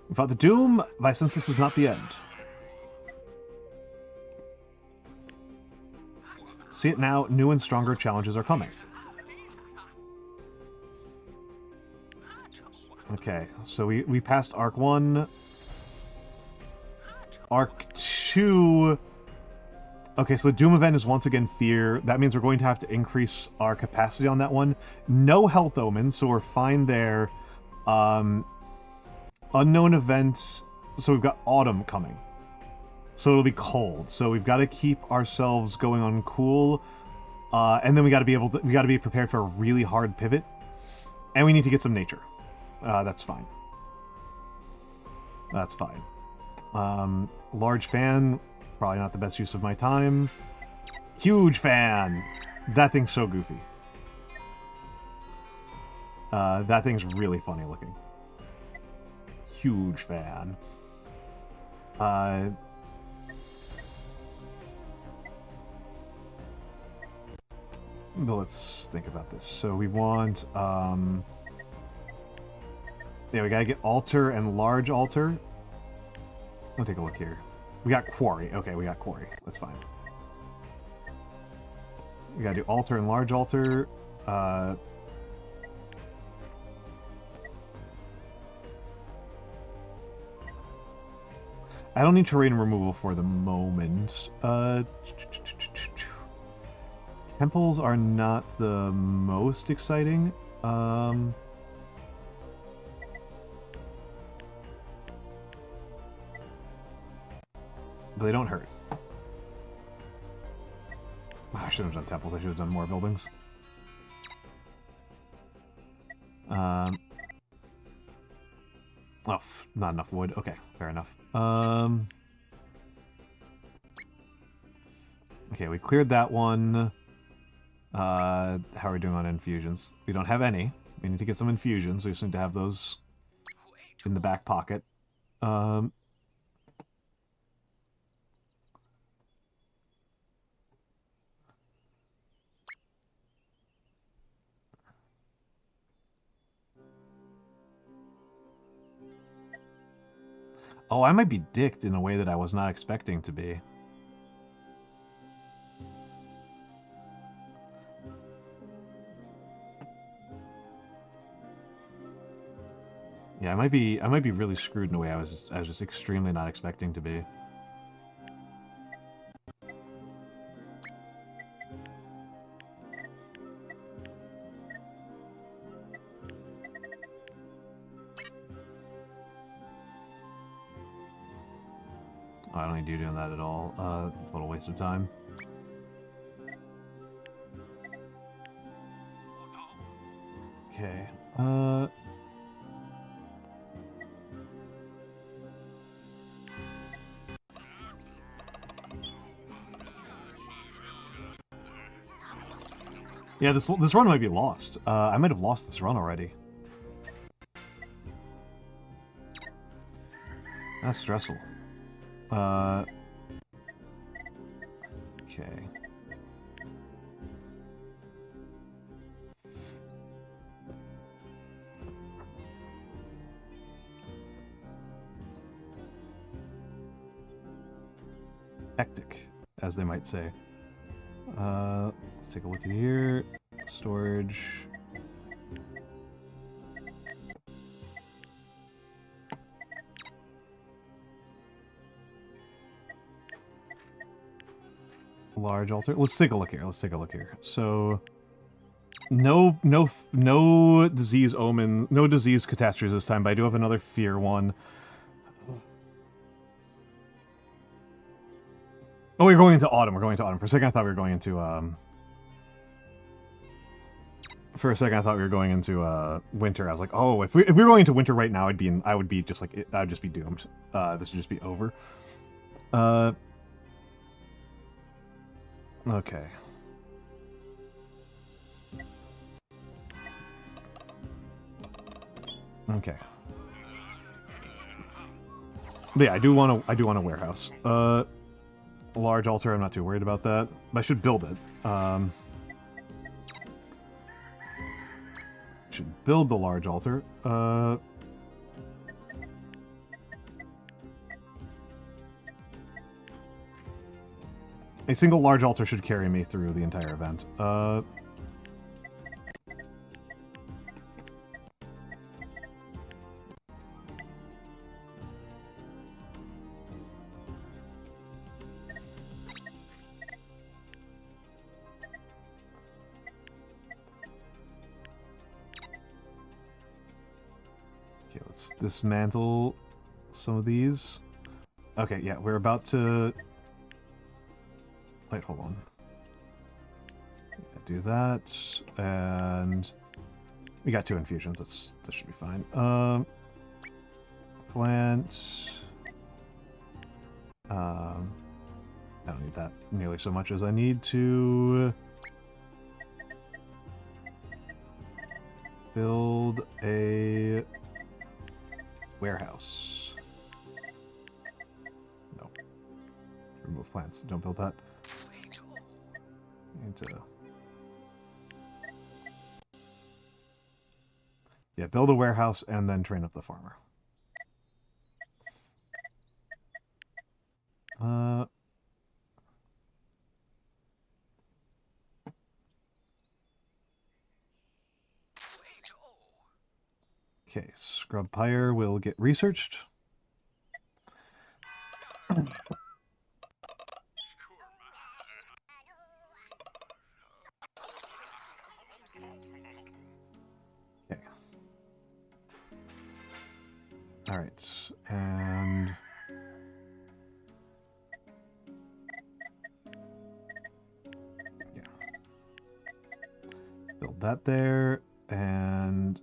Without the Doom, my sense this is not the end. See it now, new and stronger challenges are coming. Okay, so we passed Arc 1. Arc 2... Okay, so the Doom event is once again Fear. That means we're going to have to increase our capacity on that one. No Health Omen, so we're fine there. Unknown events, so we've got Autumn coming. So it'll be cold. So we've got to keep ourselves going on cool. And then we got to be prepared for a really hard pivot. And we need to get some nature. That's fine. That's fine. Large fan, probably not the best use of my time. Huge fan! That thing's so goofy. That thing's really funny looking. Huge fan. But let's think about this. So we want, yeah, we gotta get altar and large altar. I'll take a look here. We got quarry. Okay, we got quarry. That's fine. We gotta do altar and large altar. I don't need terrain removal for the moment. Temples are not the most exciting. But they don't hurt. I shouldn't have done temples. I should have done more buildings. Oh, not enough wood. Okay, fair enough. Okay, we cleared that one. How are we doing on infusions? We don't have any. We need to get some infusions. We just need to have those in the back pocket. Oh, I might be dicked in a way that I was not expecting to be. Yeah, I might be really screwed in a way I was just extremely not expecting to be. Oh, I don't need you doing that at all. It's a total waste of time. Okay. Yeah, this run might be lost. I might have lost this run already. That's stressful. Okay. hectic, as they might say. Let's take a look at here. Storage. Large altar. Let's take a look here. Let's take a look here. So, no disease omen, no disease catastrophes this time, but I do have another fear one. Oh, we're going into autumn. We're going to autumn. For a second, I thought we were going into winter. I was like, oh, if we were going into winter right now, I would be just like, I would just be doomed. This would just be over. Okay. Okay. But yeah, I do want a warehouse. A large altar, I'm not too worried about that. But I should build it. Should build the large altar. A single large altar should carry me through the entire event. Okay, let's dismantle some of these. Okay, yeah, we're about to... Wait, hold on. Do that, and we got 2 infusions. That should be fine. Plant. I don't need that nearly so much as I need to build a warehouse. No. Remove plants. Don't build that. Need to... Yeah, build a warehouse and then train up the farmer. Okay, Scrub Pyre will get researched. Alright, and... yeah. Build that there, and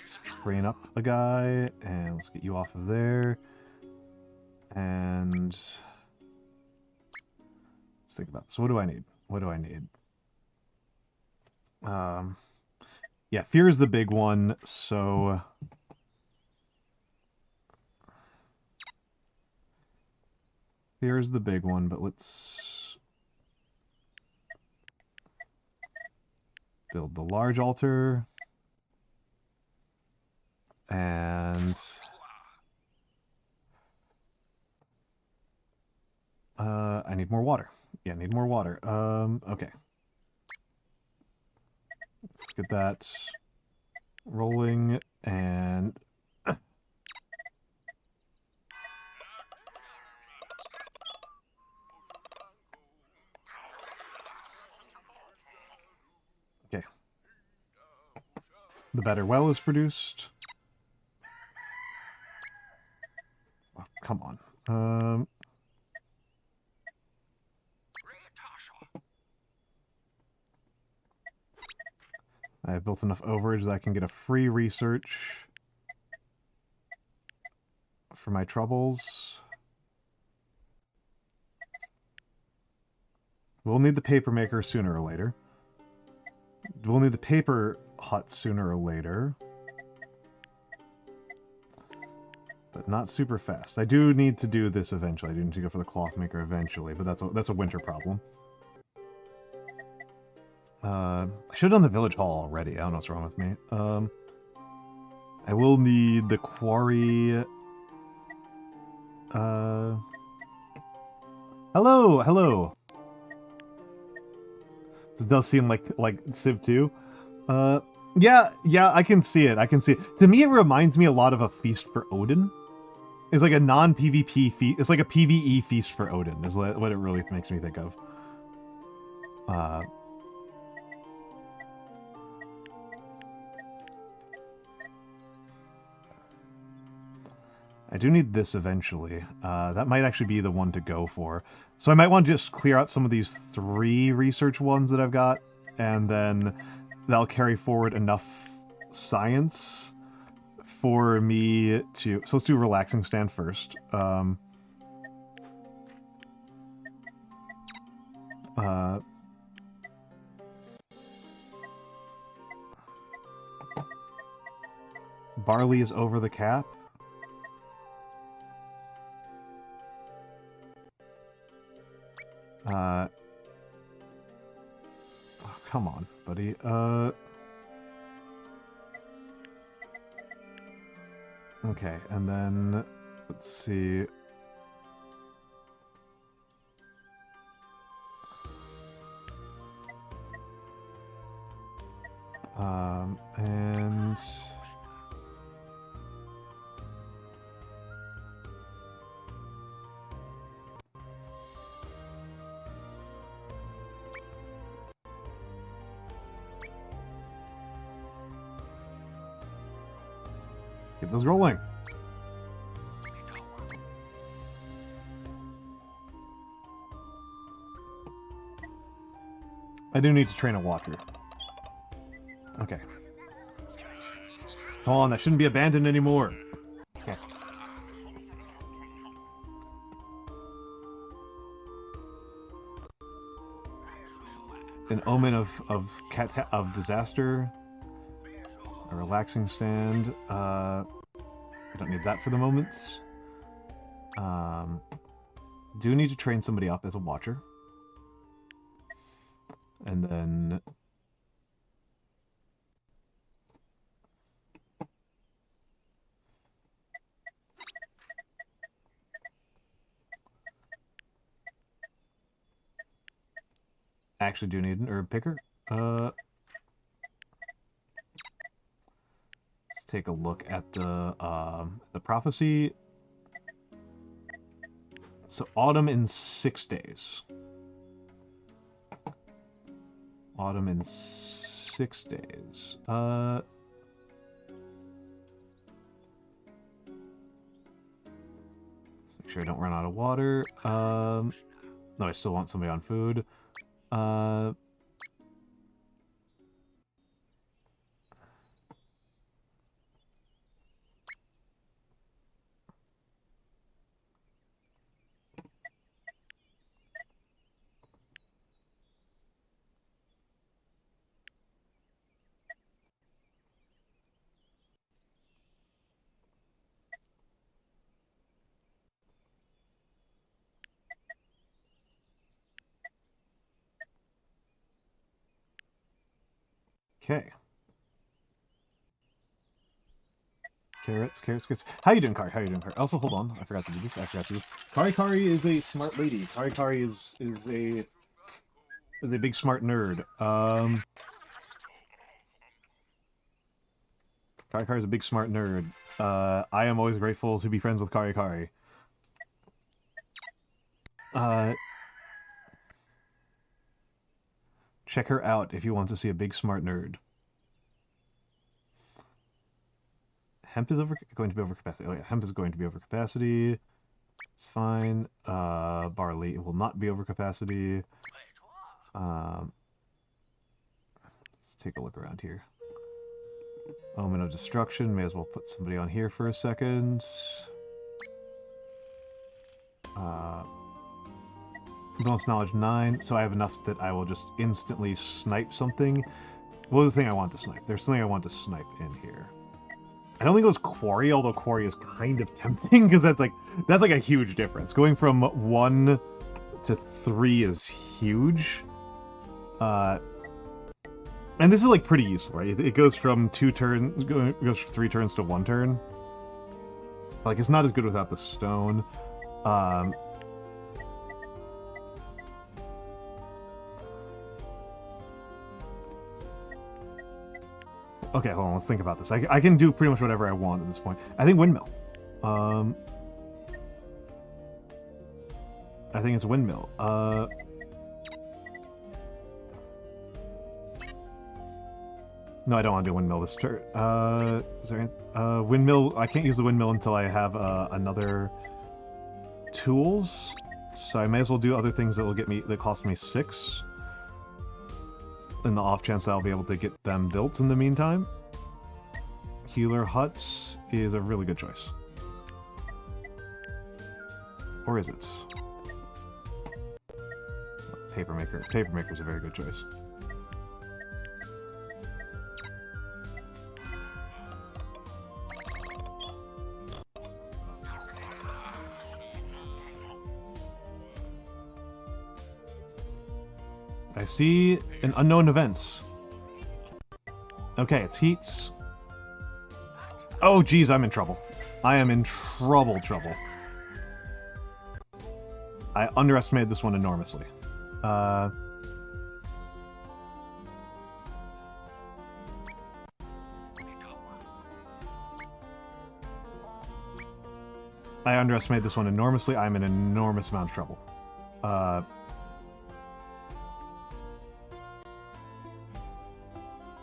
let's train up a guy, and let's get you off of there. And... let's think about this. What do I need? What do I need? Yeah, fear is the big one, so... Here's the big one, but let's build the large altar. And I need more water. Yeah, I need more water. Okay. Let's get that rolling and okay. The better well is produced. Oh, come on. I've built enough overage that I can get a free research for my troubles. We'll need the paper maker sooner or later. We'll need the paper hut sooner or later. But not super fast. I do need to do this eventually. I do need to go for the cloth maker eventually, but that's a winter problem. I should have done the village hall already. I don't know what's wrong with me. I will need the quarry... Hello, hello. This does seem like Civ 2. Yeah, I can see it. I can see it. To me, it reminds me a lot of a Feast for Odin. It's like a non-PvP feast. It's like a PvE Feast for Odin, is what it really makes me think of. I do need this eventually. That might actually be the one to go for. So I might want to just clear out some of these 3 research ones that I've got, and then that'll carry forward enough science for me to... So let's do relaxing stand first. Barley is over the cap. Oh, come on, buddy. Okay, and then let's see. And get those rolling. I do need to train a watcher. Okay. Come on, that shouldn't be abandoned anymore. Okay. An omen of disaster. A relaxing stand. I don't need that for the moment. Do need to train somebody up as a watcher. And then... actually do need an herb picker. Let's take a look at the prophecy. So autumn in 6 days. Autumn in 6 days. Let's make sure I don't run out of water. No, I still want somebody on food. Okay. Carrots. How you doing, Kari? How you doing, Kari? Also, hold on. I forgot to do this. Kari is a smart lady. Kari is a big smart nerd. Kari is a big smart nerd. I am always grateful to be friends with Kari. Check her out if you want to see a big smart nerd. Hemp is going to be over capacity. Oh yeah, hemp is going to be over capacity. It's fine. Barley will not be over capacity. Let's take a look around here. Omen of destruction. May as well put somebody on here for a second. Bonus knowledge 9, so I have enough that I will just instantly snipe something. What was the thing I want to snipe? There's something I want to snipe in here. I don't think it was quarry, although quarry is kind of tempting because that's like a huge difference. Going from 1 to 3 is huge. And this is like pretty useful, right? It goes from 2 turns, goes from 3 turns to 1 turn. Like it's not as good without the stone. Okay, hold on. Let's think about this. I can do pretty much whatever I want at this point. I think windmill. I think it's windmill. No, I don't want to do windmill this turn. Is there windmill? I can't use the windmill until I have another tools. So I may as well do other things that will get me that cost me 6. In the off chance that I'll be able to get them built in the meantime. Healer huts is a really good choice. Or is it? Papermaker. Papermaker's a very good choice. I see an unknown events. Okay, it's heats. Oh, geez, I'm in trouble. I am in trouble. I underestimated this one enormously. I underestimated this one enormously. I'm in an enormous amount of trouble.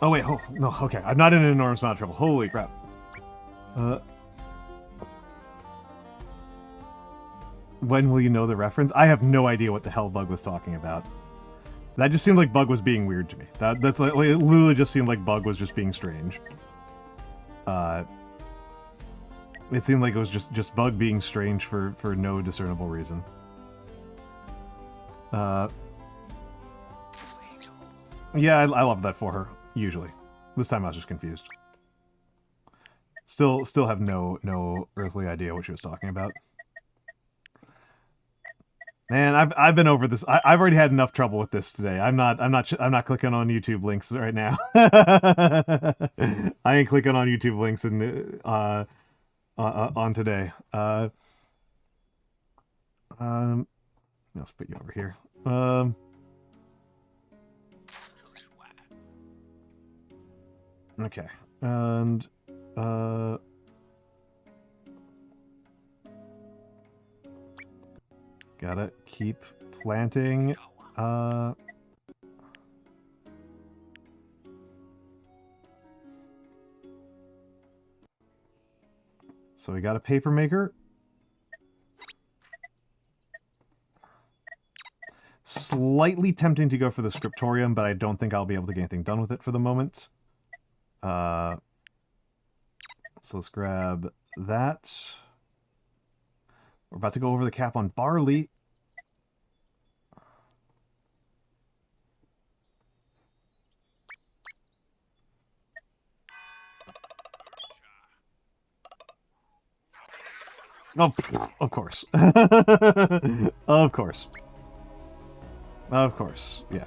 Oh wait, oh, no, okay. I'm not in an enormous amount of trouble. Holy crap. When will you know the reference? I have no idea what the hell Bug was talking about. That just seemed like Bug was being weird to me. That's like, it literally just seemed like Bug was just being strange. It seemed like it was just Bug being strange for no discernible reason. Yeah, I love that for her. Usually. This time I was just confused. Still have no earthly idea what she was talking about. Man, I've been over this. I've already had enough trouble with this today. I'm not clicking on YouTube links right now. I ain't clicking on YouTube links on today. Let's put you over here. Okay, and gotta keep planting. So we got a paper maker. Slightly tempting to go for the scriptorium, but I don't think I'll be able to get anything done with it for the moment. So let's grab that. We're about to go over the cap on barley. Oh, of course. Of course. Of course, yeah.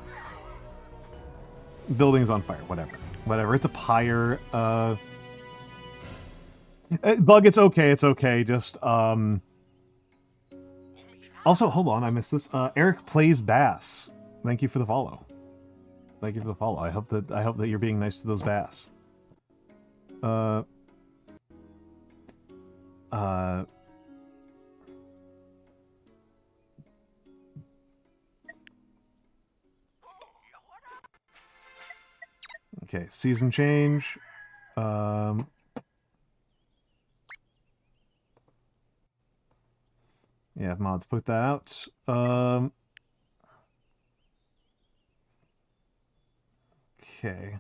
Building's on fire, whatever. Whatever, it's a pyre. Bug, it's okay, just, Also, hold on, I missed this. Eric Plays Bass. Thank you for the follow. Thank you for the follow. I hope that you're being nice to those bass. Okay, season change. Yeah, mods, put that out. Okay.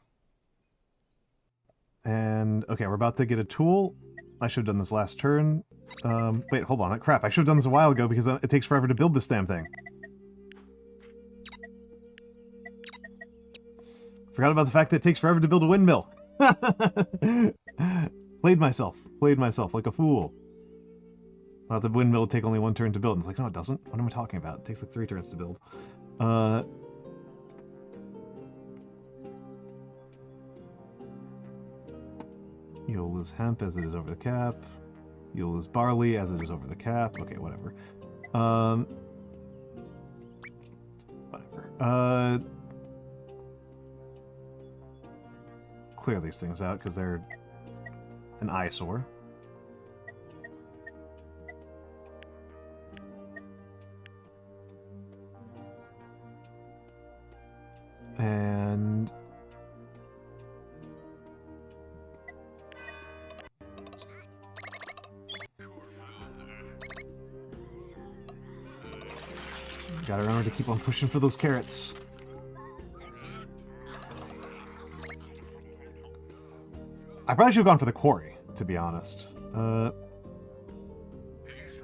And, okay, we're about to get a tool. I should have done this last turn. Wait, hold on. Crap, I should have done this a while ago because it takes forever to build this damn thing. Forgot about the fact that it takes forever to build a windmill. Played myself like a fool. Thought the windmill would take only 1 turn to build. And it's like, no, it doesn't. What am I talking about? It takes like 3 turns to build. You'll lose hemp as it is over the cap. You'll lose barley as it is over the cap. Okay, whatever. Whatever. clear these things out because they're an eyesore. And gotta remember to keep on pushing for those carrots. I probably should have gone for the quarry, to be honest.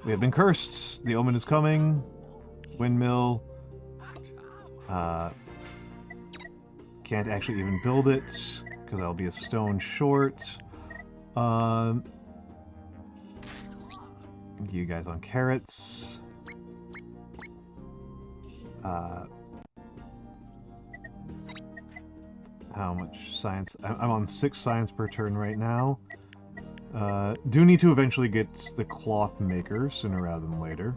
We have been cursed. The omen is coming. Windmill. Can't actually even build it, because I'll be a stone short. You guys on carrots. How much science? I'm on 6 science per turn right now. Do need to eventually get the cloth maker sooner rather than later.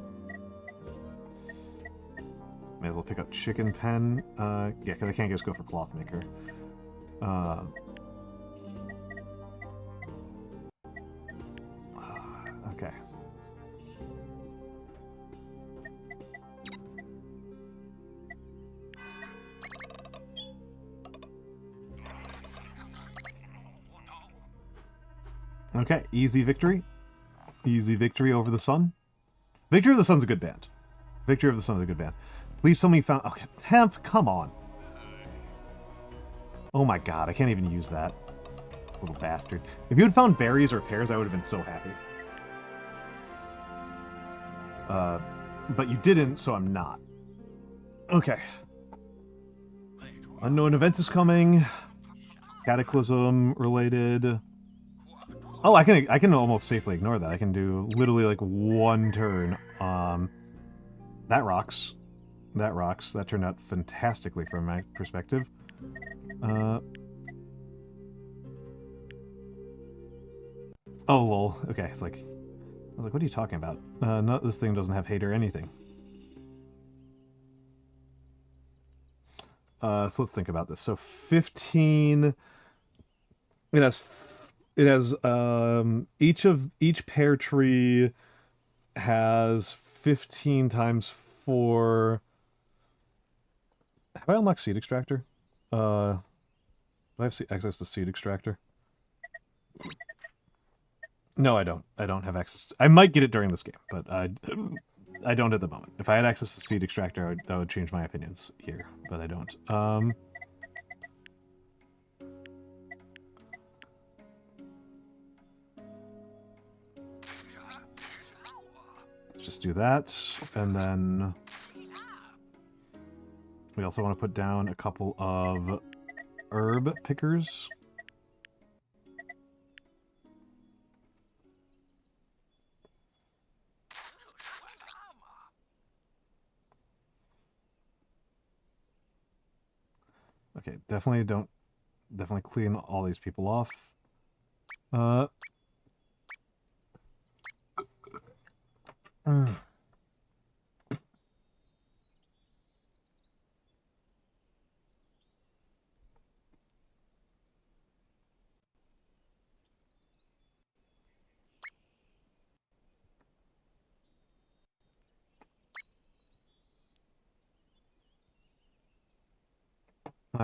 May as well pick up chicken pen. Yeah, because I can't just go for cloth maker. Okay. Okay, easy victory. Easy victory over the Sun. Victory of the Sun's a good band. Victory of the Sun's a good band. Please tell me you found... Okay, hemp, come on. Oh my god, I can't even use that. Little bastard. If you had found berries or pears, I would have been so happy. But you didn't, so I'm not. Okay. Unknown events is coming. Cataclysm related. Oh, I can almost safely ignore that. I can do literally like 1 turn. That rocks. That rocks. That turned out fantastically from my perspective. Oh, lol. Okay, it's like... I was like, what are you talking about? No, this thing doesn't have hate or anything. So let's think about this. So 15... It has each pear tree has 15 times 4. Have I unlocked seed extractor? Do I have access to seed extractor? No, I don't. I don't have access. I might get it during this game, but I don't at the moment. If I had access to seed extractor, that would change my opinions here, but I don't. Let's just do that, and then we also want to put down a couple of herb pickers. Okay, definitely clean all these people off. All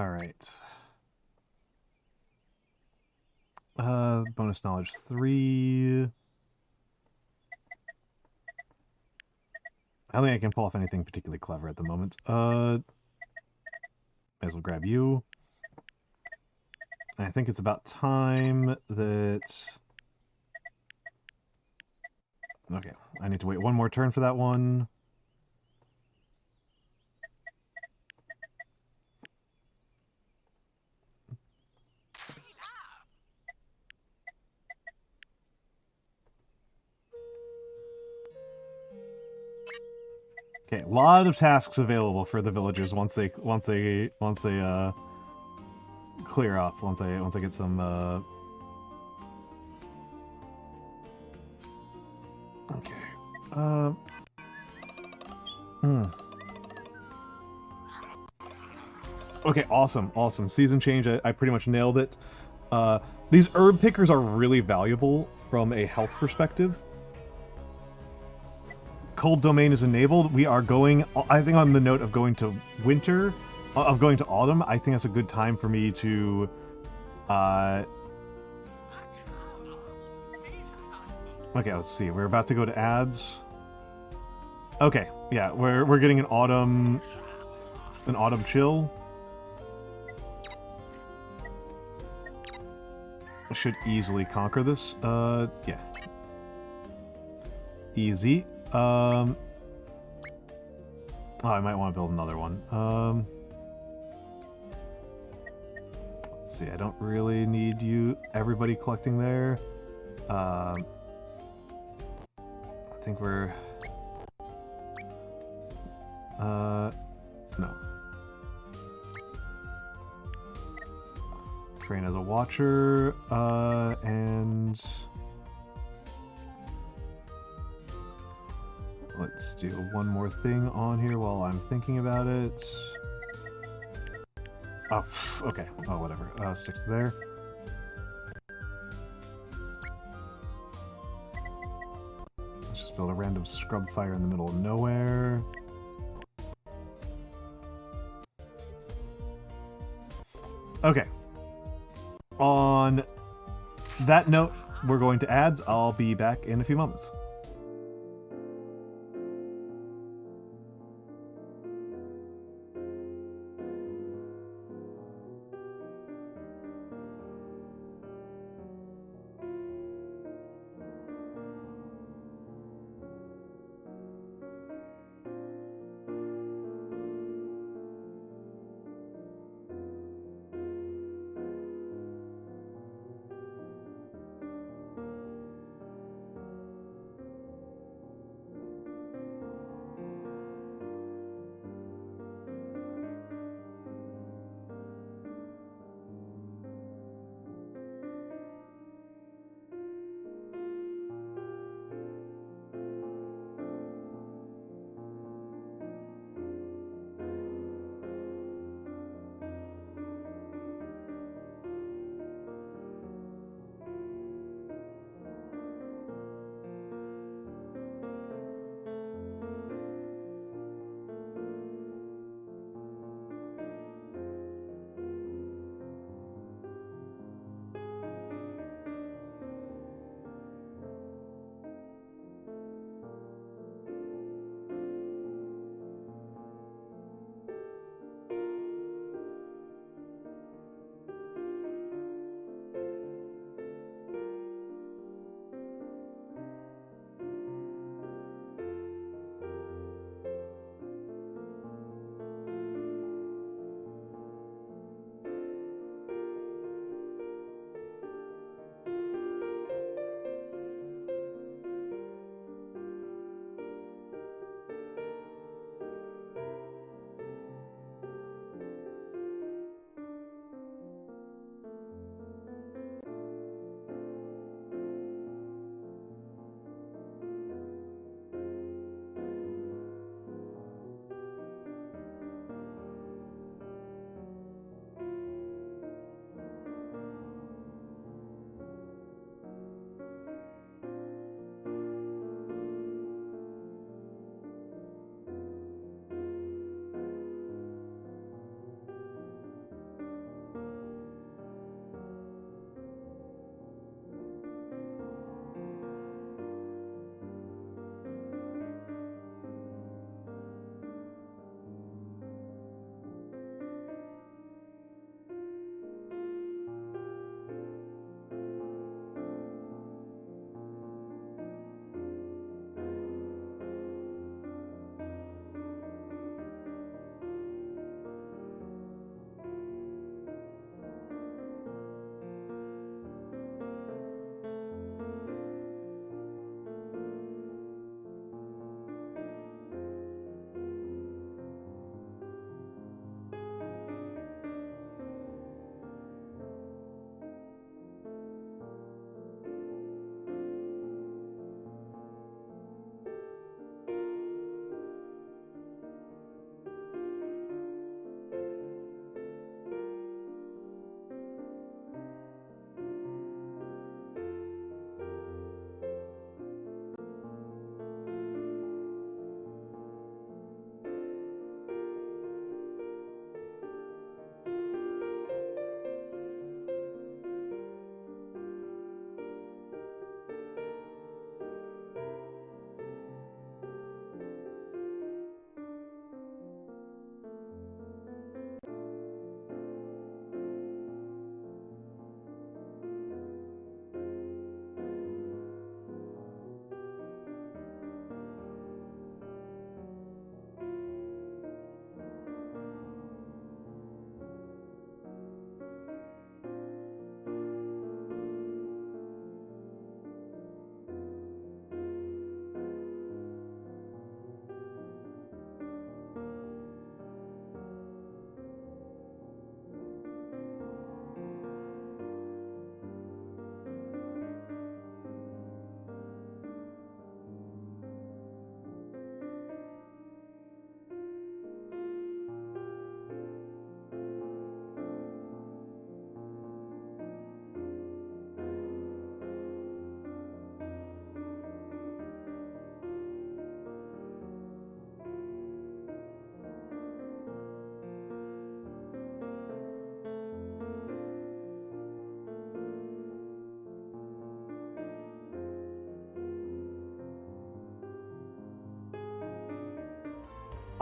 right. Bonus knowledge 3. I don't think I can pull off anything particularly clever at the moment. May as well grab you. I think it's about time that... Okay, I need to wait 1 more turn for that one. Okay, a lot of tasks available for the villagers once they clear off. Once I get some okay. Okay, awesome. Season change, I pretty much nailed it. These herb pickers are really valuable from a health perspective. Cold domain is enabled. We are going, I think, on the note of going to winter, of going to autumn. I think that's a good time for me to okay, let's see. We're about to go to ads. Okay, yeah, we're getting an autumn chill. I should easily conquer this. Yeah. Easy. Oh, I might want to build another one. Let's see, I don't really need everybody collecting there. I think we're... no. Train as a watcher, and... let's do one more thing on here while I'm thinking about it. Oh, okay. Oh, whatever. Stick to there. Let's just build a random scrub fire in the middle of nowhere. Okay. On that note, we're going to ads. I'll be back in a few moments.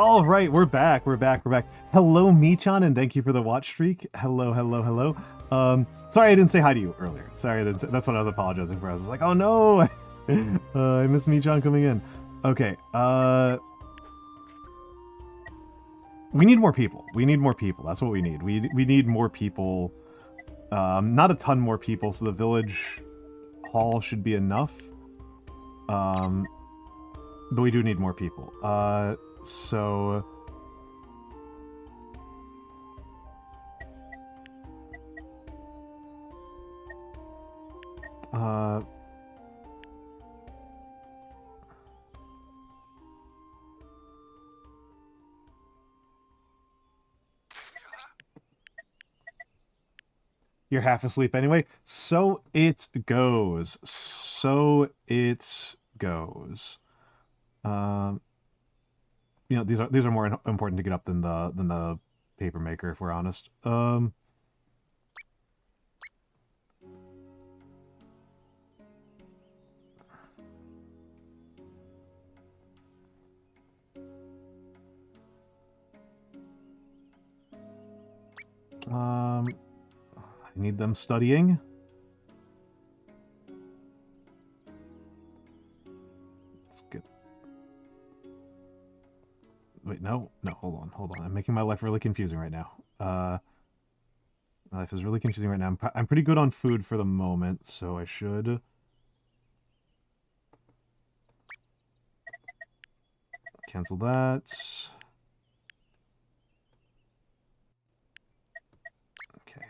All right, we're back. We're back. Hello, Michan, and thank you for the watch streak. Hello. Sorry I didn't say hi to you earlier. Sorry, that's what I was apologizing for. I was like, oh no, I miss Michan coming in. Okay, we need more people. That's what we need. We need more people. Not a ton more people, so the village hall should be enough. But we do need more people. So... You're half asleep anyway. So it goes. You know, these are more important to get up than the paper maker, if we're honest. I need them studying. That's good. Wait, no, hold on. I'm making my life really confusing right now. My life is really confusing right now. I'm pretty good on food for the moment, so I should... cancel that. Okay,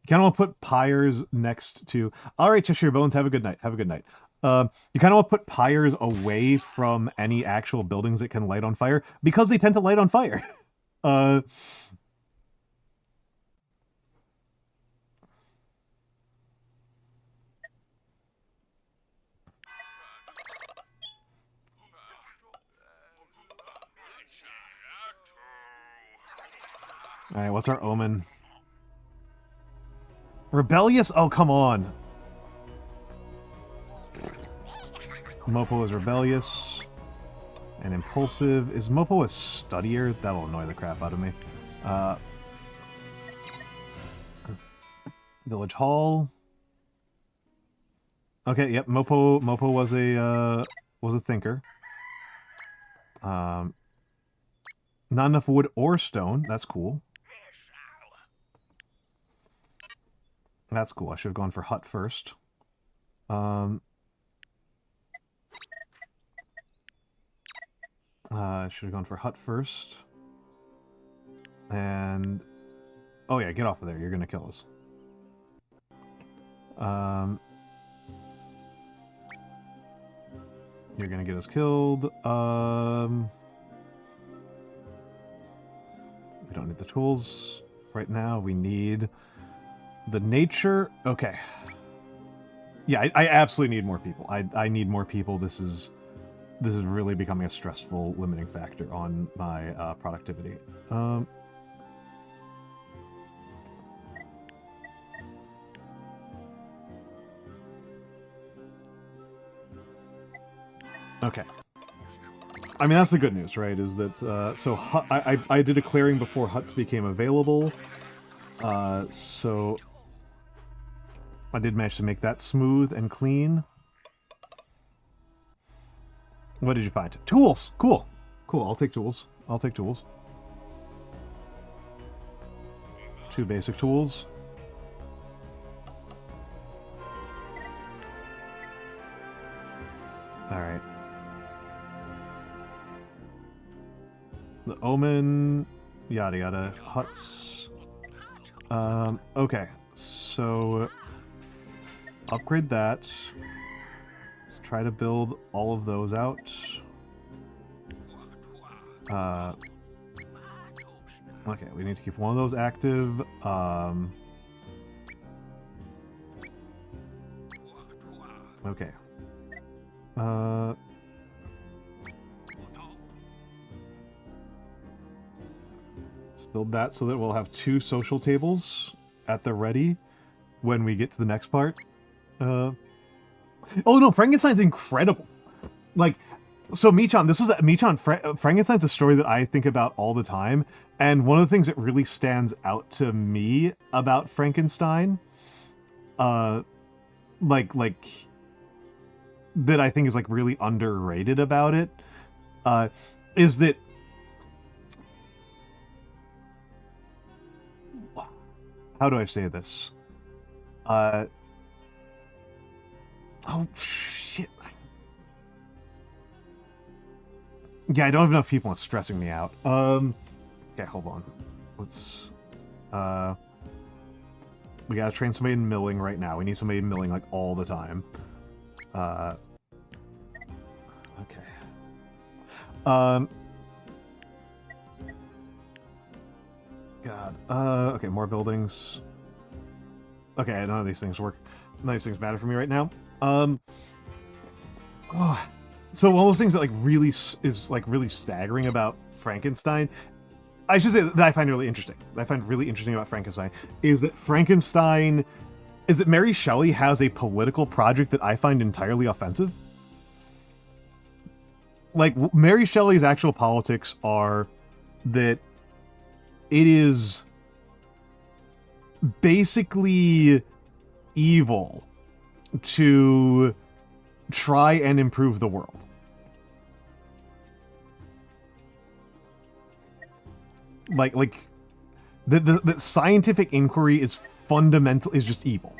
you kind of want to put pyres next to... Alright, Cheshire Bones, have a good night. You kind of want to put pyres away from any actual buildings that can light on fire, because they tend to light on fire. Alright, what's our omen? Rebellious? Oh, come on. Mopo is rebellious. And impulsive. Is Mopo a studier? That'll annoy the crap out of me. Village Hall. Okay, yep, Mopo was a thinker. Not enough wood or stone. That's cool. That's cool. I should have gone for hut first. I should have gone for hut first. And... oh yeah, get off of there. You're gonna kill us. You're gonna get us killed. We don't need the tools right now. We need... the nature... okay. Yeah, I absolutely need more people. I need more people. This is really becoming a stressful limiting factor on my productivity. Okay. I mean, that's the good news, right? Is that, so I did a clearing before huts became available. So I did manage to make that smooth and clean. What did you find? Tools! Cool. I'll take tools. 2 basic tools. Alright. The omen... yada yada. Huts. Okay. So... upgrade that. Let's try to build all of those out. Okay, we need to keep one of those active. Okay. Let's build that so that we'll have 2 social tables at the ready when we get to the next part. Oh no, Frankenstein's incredible. Like, so Frankenstein's a story that I think about all the time, and one of the things that really stands out to me about Frankenstein, like that I think is like really underrated about it, is that how do I say this? Oh shit. Yeah, I don't have enough people. It's stressing me out. Okay, hold on. Let's we gotta train somebody in milling right now. We need somebody in milling like all the time. Okay. God. Okay, more buildings. Okay, none of these things work. None of these things matter for me right now. So one of those things that like really is like really staggering about Frankenstein, I should say that I find really interesting. That I find really interesting about Frankenstein is that Mary Shelley has a political project that I find entirely offensive. Like, Mary Shelley's actual politics are that it is basically evil to try and improve the world. Like the scientific inquiry is just evil.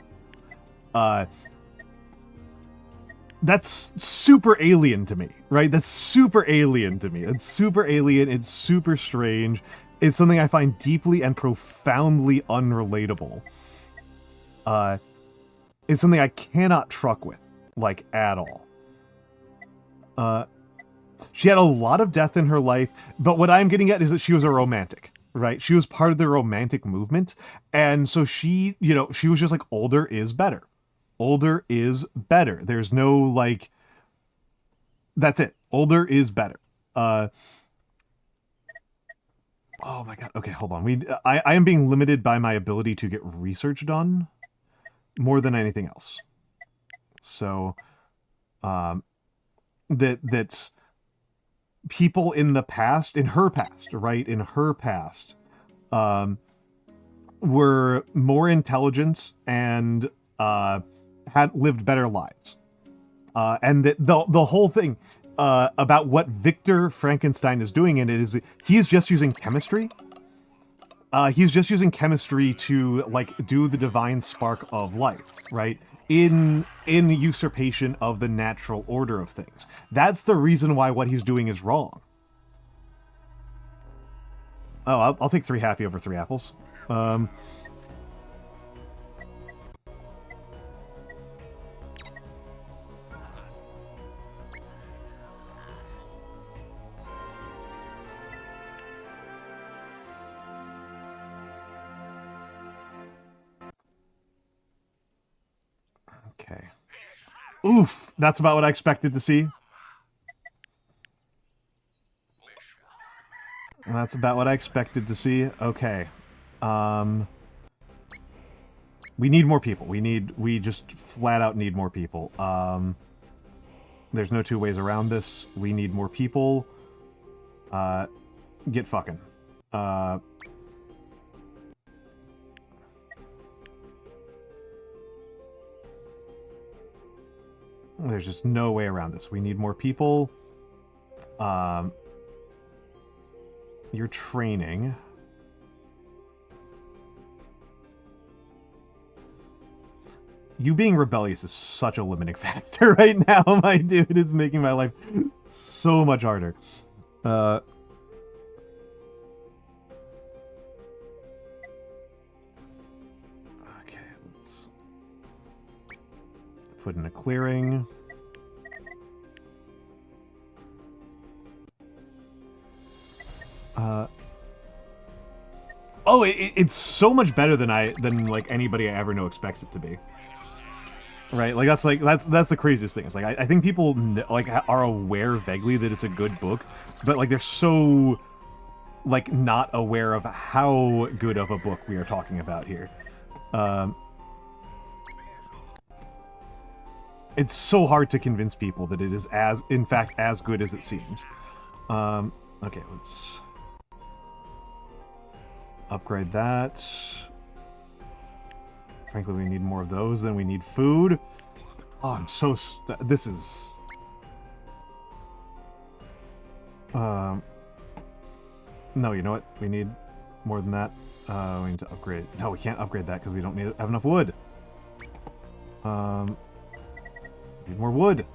That's super alien to me, right? That's super alien to me. It's super alien. It's super strange. It's something I find deeply and profoundly unrelatable. It's something I cannot truck with, like, at all. She had a lot of death in her life, but what I'm getting at is that she was a romantic, right? She was part of the romantic movement, and so she, you know, she was just like, older is better. Older is better. There's no, like, that's it. Older is better. Oh my god. Okay, hold on. I am being limited by my ability to get research done more than anything else. So, that's people in the past, in her past, right? In her past, were more intelligent and had lived better lives. And that the whole thing about what Victor Frankenstein is doing in it is he's just using chemistry. He's just using chemistry to, like, do the divine spark of life, right? In usurpation of the natural order of things. That's the reason why what he's doing is wrong. Oh, I'll take 3 happy over 3 apples. Okay. Oof, that's about what I expected to see. That's about what I expected to see. Okay. We need more people. We just flat out need more people. There's no two ways around this. We need more people. Get fucking. There's just no way around this. We need more people. You're training. You being rebellious is such a limiting factor right now, my dude. It's making my life so much harder. Okay, let's put in a clearing. Oh, it's so much better than like anybody I ever know expects it to be. Right, like that's the craziest thing. It's like I think people like are aware vaguely that it's a good book, but like they're so like not aware of how good of a book we are talking about here. it's so hard to convince people that it is in fact as good as it seems. Okay, let's upgrade that. Frankly, we need more of those than we need food. Oh, I'm so... this is... No, you know what? We need more than that. We need to upgrade... No, we can't upgrade that because we don't have enough wood. Need more wood.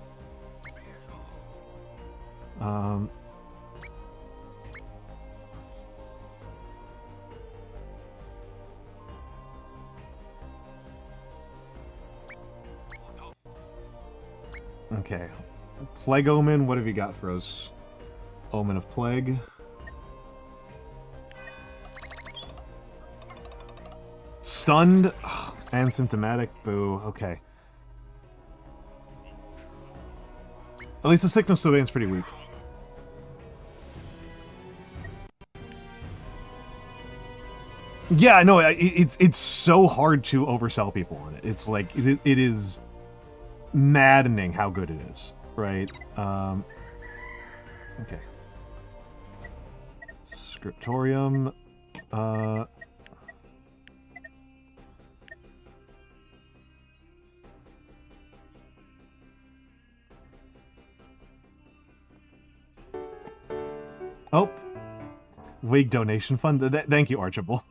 Okay. Plague Omen, what have you got for us? Omen of Plague. Stunned? Ugh, asymptomatic? Boo. Okay. At least the sickness surveillance is pretty weak. Yeah, no, it's so hard to oversell people on it. It's like, it is maddening how good it is, right? Okay. Scriptorium. Oh. Wig donation fund. Thank you, Archibald.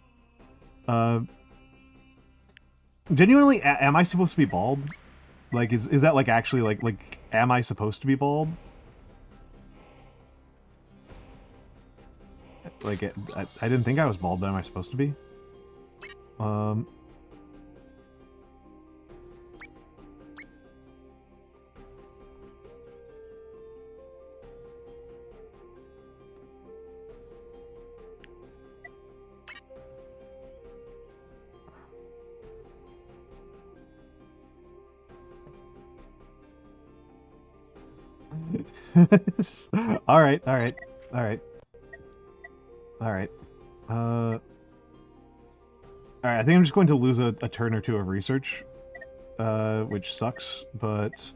Genuinely, am I supposed to be bald? Like, is that, like, actually, like, am I supposed to be bald? Like, I didn't think I was bald, but am I supposed to be? Alright. Alright, I think I'm just going to lose a turn or two of research, which sucks, but...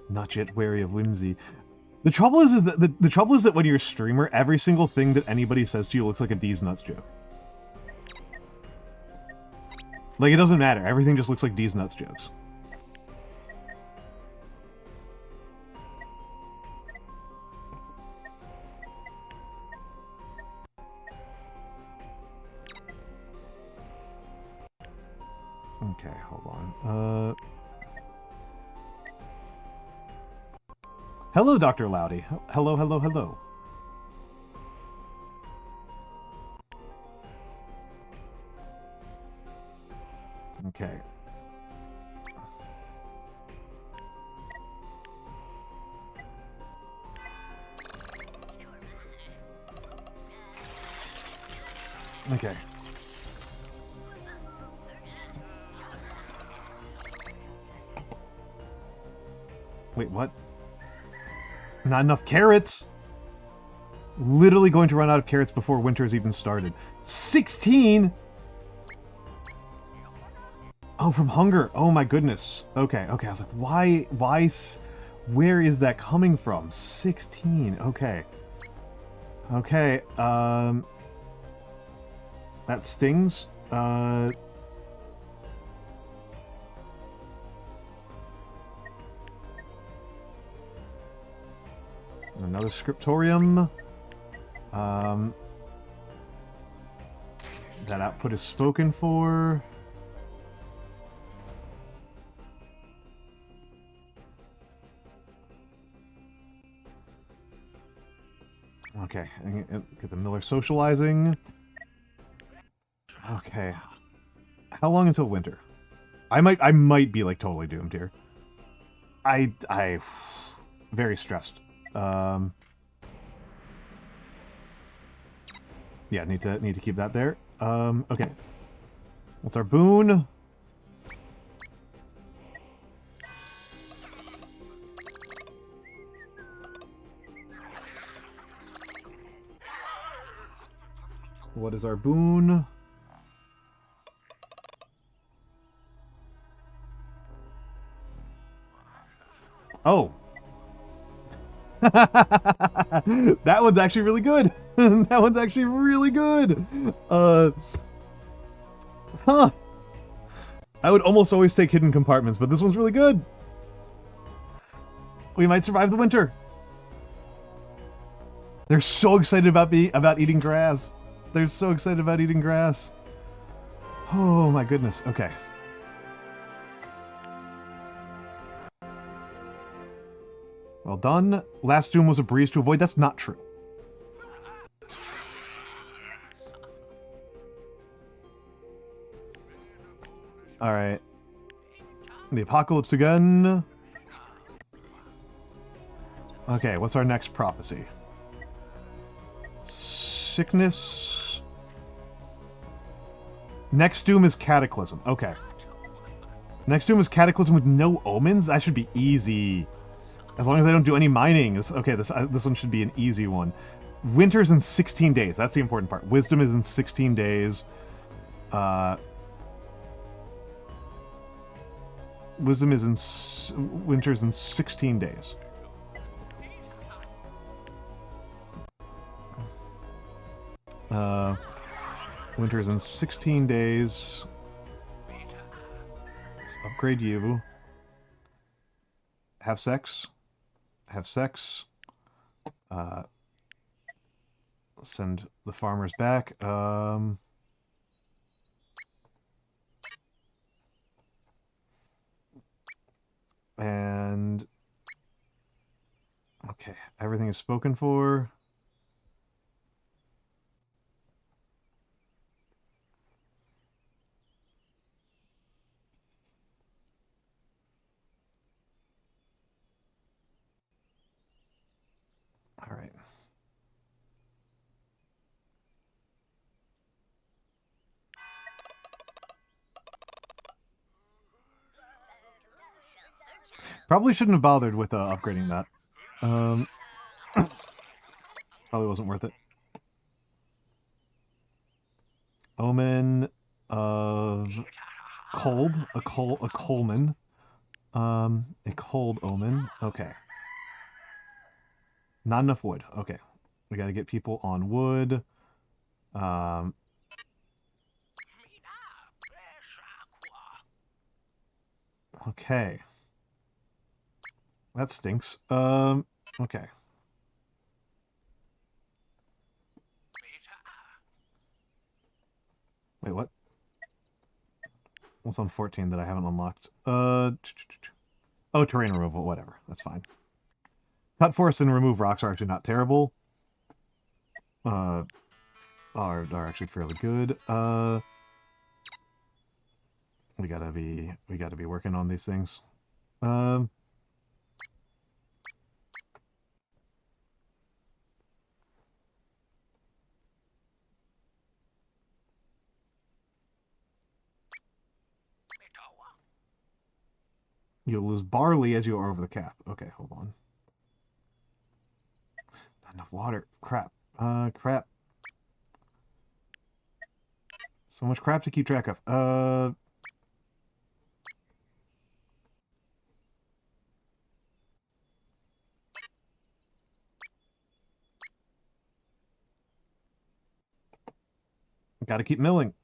Not yet wary of whimsy. The trouble is that the trouble is that when you're a streamer, every single thing that anybody says to you looks like a D's nuts joke. Like, it doesn't matter. Everything just looks like D's nuts jokes. Okay, hold on. Hello, Dr. Loudy. Hello, hello, hello. Okay. Okay. Wait, what? Not enough carrots? Literally going to run out of carrots before winter's even started. 16?! Oh, from hunger. Oh my goodness. Okay, okay. I was like, why, where is that coming from? 16. Okay. Okay, that stings. Another scriptorium. That output is spoken for. Okay, get the Miller socializing. Okay. How long until winter? I might be like totally doomed here. I very stressed. Yeah, need to keep that there. Okay. What's our boon? What is our boon? Oh. That one's actually really good. That one's actually really good. Huh. I would almost always take hidden compartments, but this one's really good. We might survive the winter. They're so excited about eating grass. They're so excited about eating grass. Oh my goodness. Okay. Well done. Last doom was a breeze to avoid. That's not true. Alright. The apocalypse again. Okay, what's our next prophecy? Sickness. Next doom is cataclysm. Okay. Next doom is cataclysm with no omens? That should be easy. As long as I don't do any mining. Okay, this one should be an easy one. Winter's in 16 days. That's the important part. Wisdom is in 16 days. Wisdom is in... Winter's in 16 days. Winter's in 16 days. Let's upgrade you. Have sex. Have sex. Send the farmers back. And... Okay, everything is spoken for. All right. Probably shouldn't have bothered with upgrading that. Probably wasn't worth it. Omen of cold, a Coleman. A cold omen. Okay. Not enough wood. Okay. We got to get people on wood. Okay. That stinks. Okay. Wait, what? What's on 14 that I haven't unlocked? Oh, terrain removal, whatever. That's fine. Cut forest and remove rocks are actually not terrible. Are actually fairly good. We gotta be working on these things. You'll lose barley as you are over the cap. Okay, hold on. Not enough water. Crap. Crap. So much crap to keep track of. Gotta keep milling.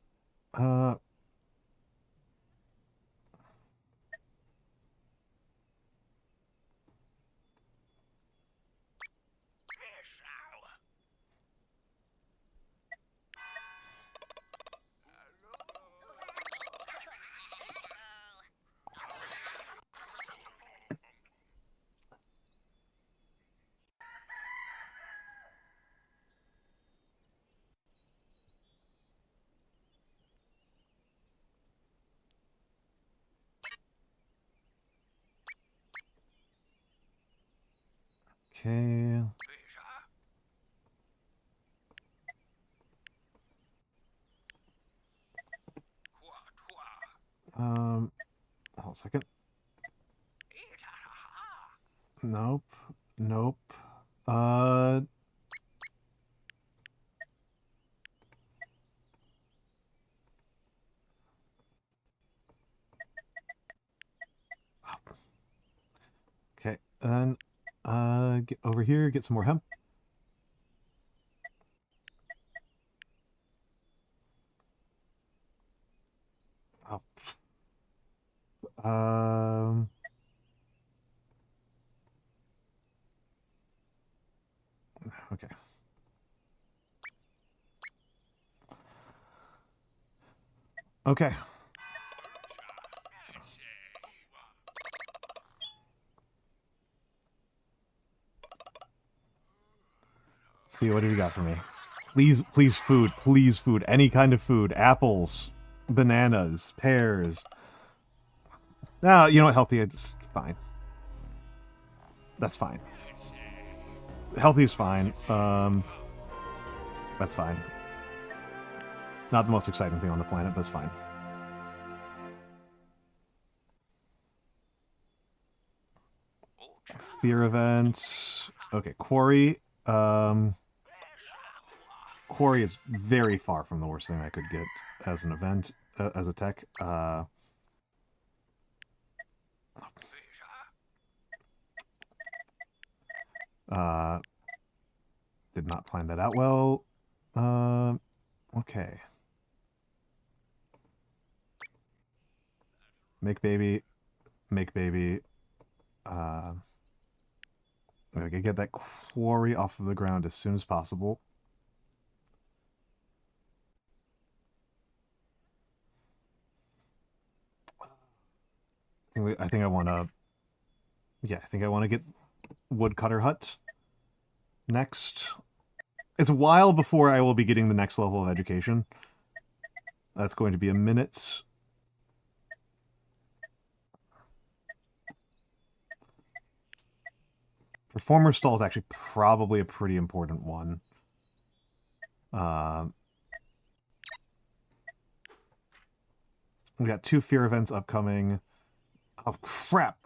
Okay. Hold on a second. Nope. Nope. Okay. And get over here, get some more hemp. Oh. Okay. Okay. Let's see, what do you got for me? Please, please, food. Please, food. Any kind of food. Apples, bananas, pears. No, you know what? Healthy, it's fine. That's fine. Healthy is fine. That's fine. Not the most exciting thing on the planet, but it's fine. Fear events. Okay, quarry. Quarry is very far from the worst thing I could get as an event, as a tech. Did not plan that out well. Okay. Make baby. Make baby. We gotta get that quarry off of the ground as soon as possible. I think I want to. Yeah, I think I want to get woodcutter hut next. It's a while before I will be getting the next level of education. That's going to be a minute. Performer stall is actually probably a pretty important one. We got 2 fear events upcoming. Oh, crap.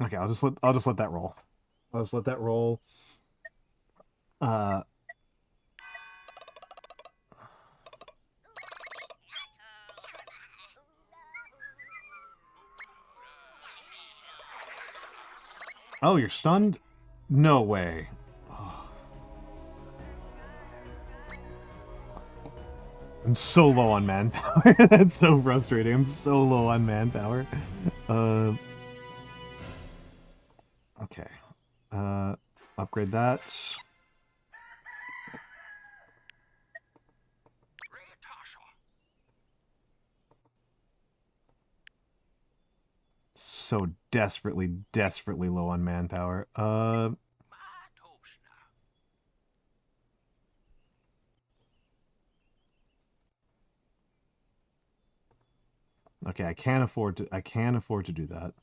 Okay, I'll just let that roll. I'll just let that roll. Oh, you're stunned? No way. Oh. I'm so low on manpower. That's so frustrating. I'm so low on manpower. Okay. Upgrade that. So desperately, desperately low on manpower. Okay, I can't afford to do that.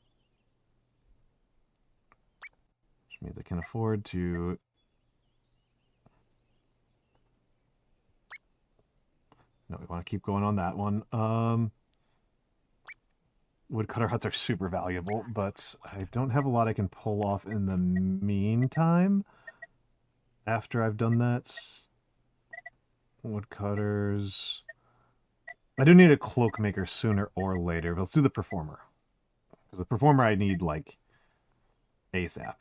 Which means I can afford to. No, we want to keep going on that one. Woodcutter huts are super valuable, but I don't have a lot I can pull off in the meantime. After I've done that. Woodcutters. I do need a cloak maker sooner or later, but let's do the performer. Because the performer I need, like, ASAP.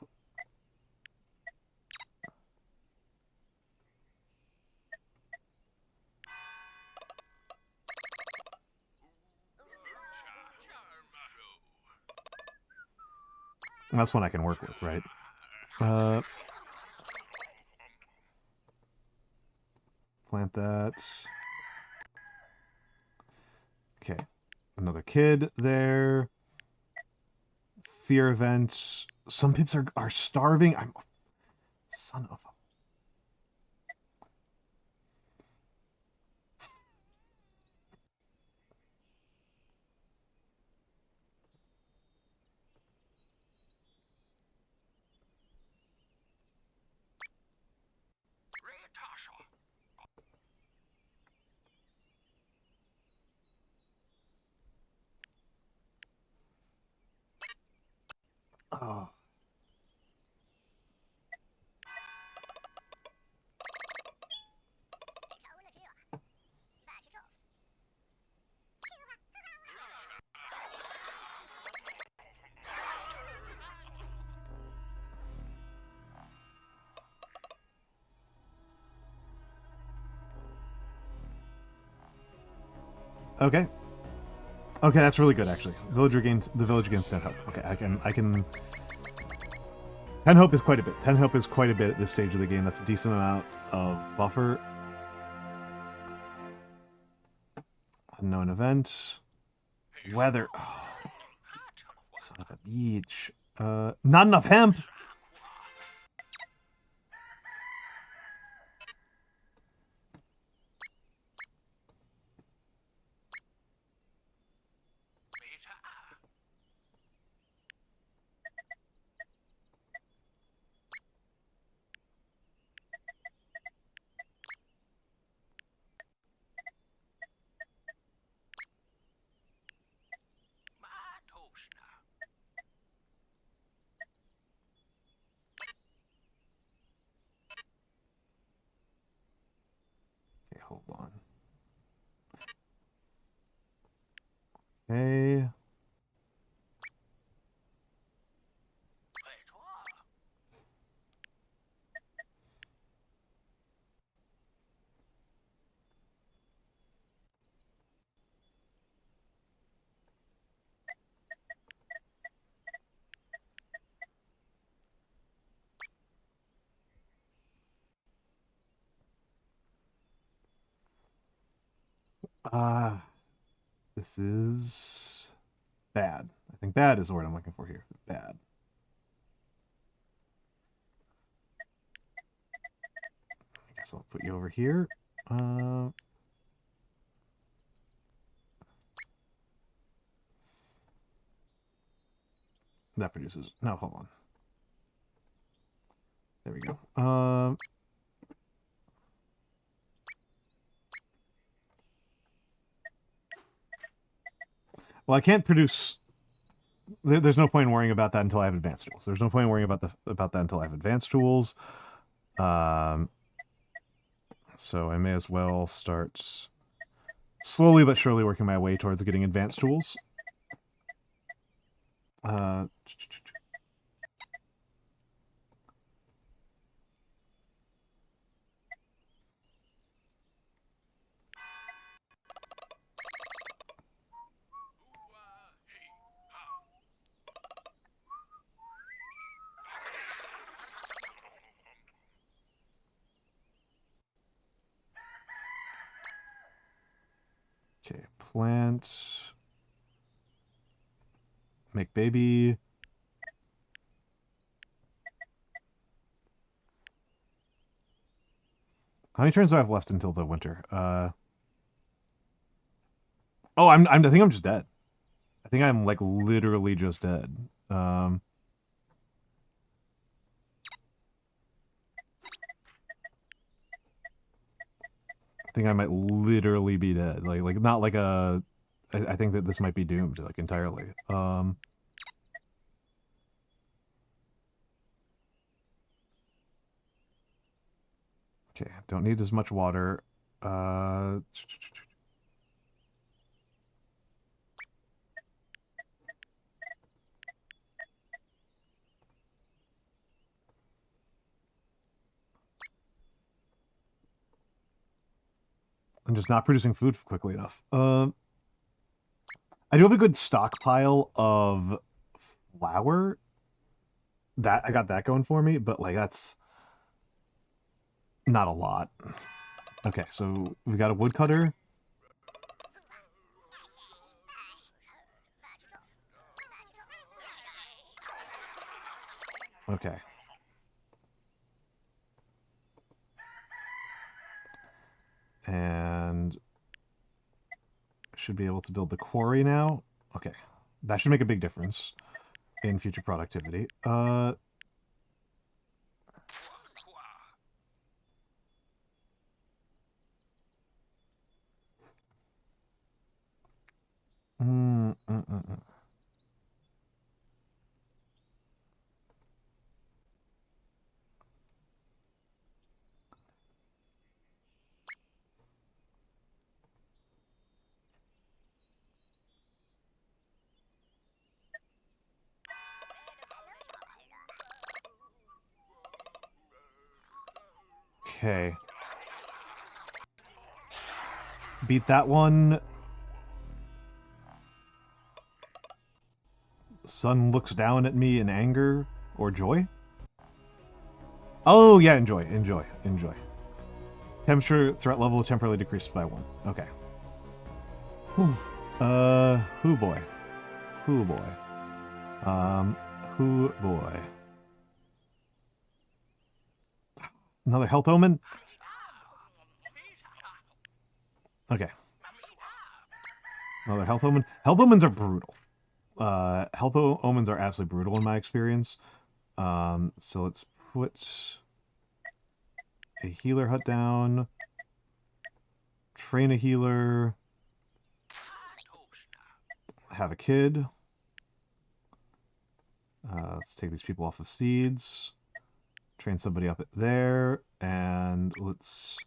That's one I can work with, right? Plant that. Okay. Another kid there. Fear events. Some pips are starving. I'm... Son of a... Oh. Okay. Okay, that's really good actually. The village gains 10 hope. Okay, I can 10 hope is quite a bit. 10 hope is quite a bit at this stage of the game. That's a decent amount of buffer. Unknown event. Weather. Oh, son of a beach. Not enough hemp. Okay, hold on. Okay. This is bad. I think bad is the word I'm looking for here. Bad. I guess I'll put you over here. That produces... No, hold on. There we go. Well, I can't produce... There's no point in worrying about that until I have advanced tools. There's no point in worrying about that until I have advanced tools. So I may as well start slowly but surely working my way towards getting advanced tools. Okay, plant. Make baby. How many turns do I have left until the winter? Oh, I think I'm just dead. I think I'm like literally just dead. I think I might literally be dead. Like not like a... I think that this might be doomed, like, entirely. Okay, don't need as much water. I'm just not producing food quickly enough. I do have a good stockpile of flour. That I got that going for me, but like that's not a lot. Okay, so we got a woodcutter. Okay. And should be able to build the quarry now. Okay. That should make a big difference in future productivity. Okay. Beat that one. Sun looks down at me in anger or joy. Oh, yeah, enjoy. Temperature, threat level temporarily decreased by 1. Okay. Who boy. Who boy. Another health omen? Okay. Another health omen. Health omens are brutal. Health omens are absolutely brutal in my experience. So let's put a healer hut down. Train a healer. Have a kid. Let's take these people off of seeds. Train somebody up there. And let's...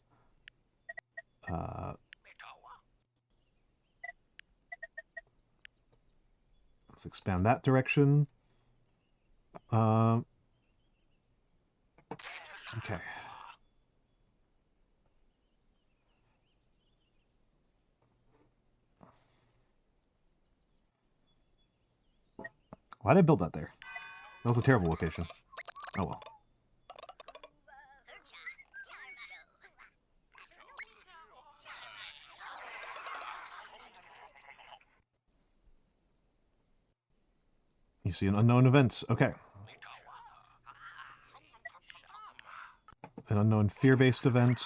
let's expand that direction. Okay. Why did I build that there? That was a terrible location. Oh well. You see an unknown event. Okay. An unknown fear-based event.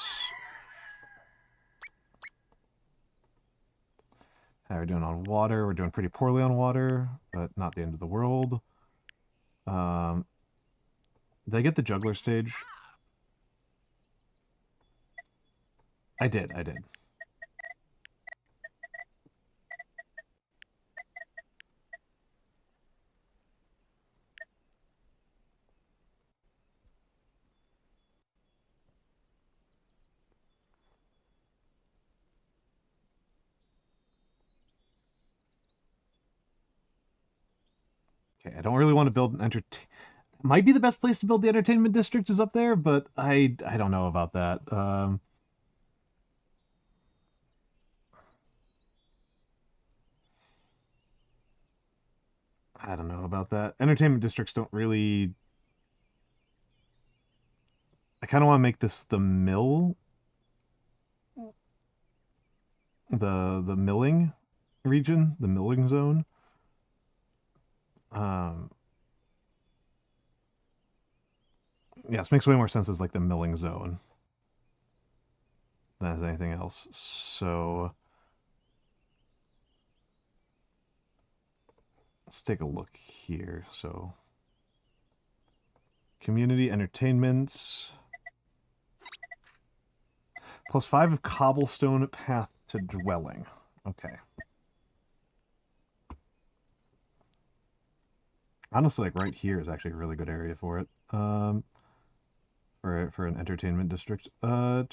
How are we doing on water? We're doing pretty poorly on water, but not the end of the world. Did I get the juggler stage? I did. Okay, I don't really want to build an might be the best place to build the entertainment district is up there, but I don't know about that. I don't know about that. Entertainment districts don't really... I kind of want to make this the mill. The milling region, the milling zone. Yeah, this makes way more sense as like the milling zone than as anything else. So let's take a look here. So community entertainment. +5 of cobblestone path to dwelling. Okay. Honestly, like right here is actually a really good area for it. For an entertainment district. Although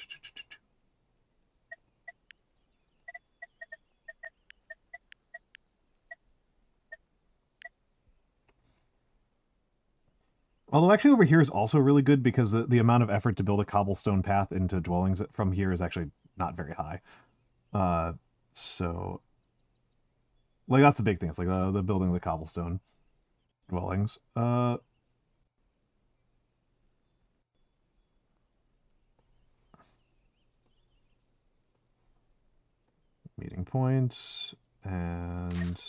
actually over here is also really good because the amount of effort to build a cobblestone path into dwellings from here is actually not very high. So, like, that's the big thing. It's like the building of the cobblestone dwellings. Meeting points and...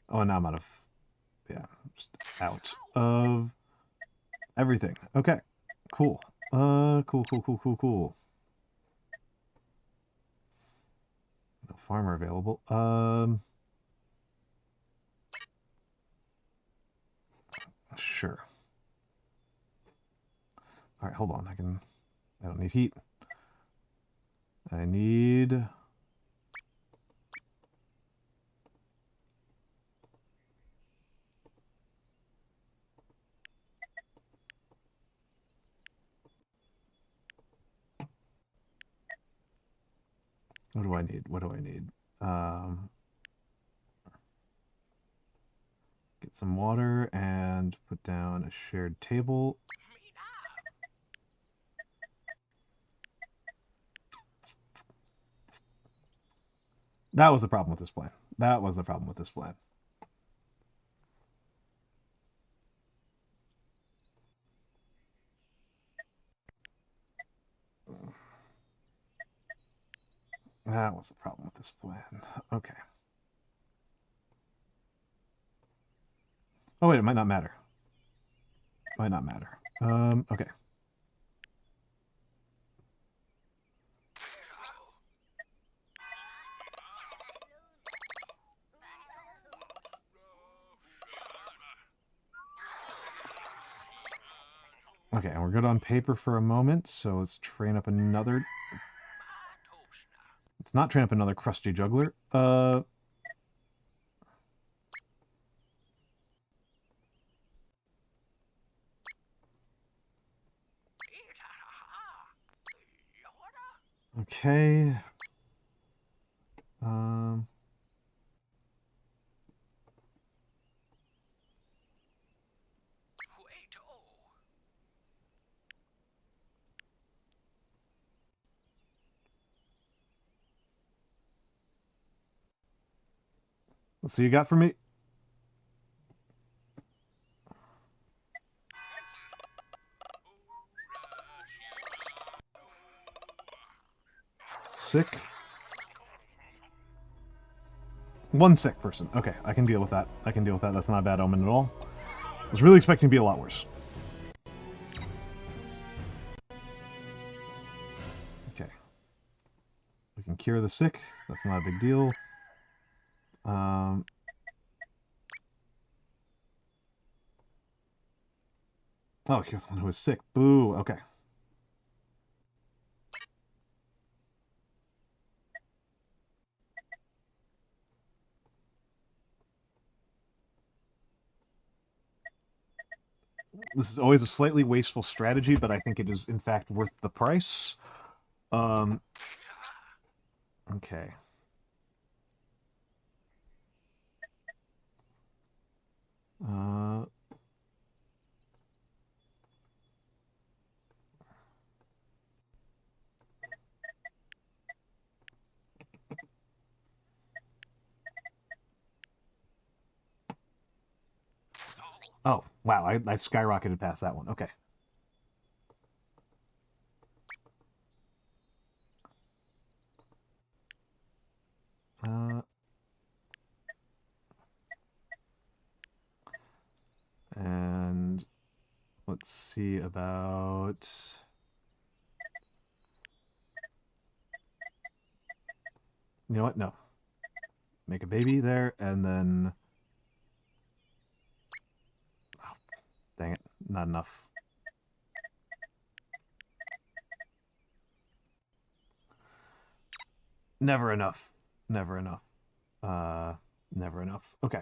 Oh, now I'm out of... Yeah, just out of everything. Okay, cool. Cool. No farmer available. Sure. All right, hold on. I don't need heat. I need... What do I need? Get some water and put down a shared table. That was the problem with this plan. That was the problem with this plan. That was the problem with this plan. Okay. Oh, wait, it might not matter. Might not matter. Okay. Okay, and we're good on paper for a moment, so let's train up another... Let's not train up another crusty juggler. Okay. Let's see what you got for me. Sick. One sick person. Okay, I can deal with that. I can deal with that. That's not a bad omen at all. I was really expecting to be a lot worse. Okay. We can cure the sick. That's not a big deal. Oh, here's the one who was sick. Boo. Okay. This is always a slightly wasteful strategy, but I think it is, in fact, worth the price. Okay. Oh, wow, I skyrocketed past that one. Okay. And let's see about... You know what? No. Make a baby there, and then... Oh, dang it. Not enough. Never enough. Never enough. Never enough. Okay.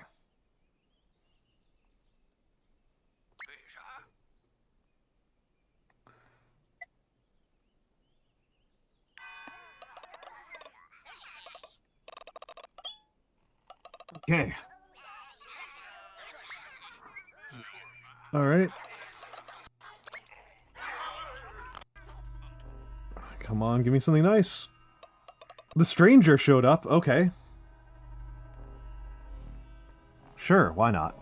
Okay. All right. Come on, give me something nice. The stranger showed up. Okay. Sure, why not?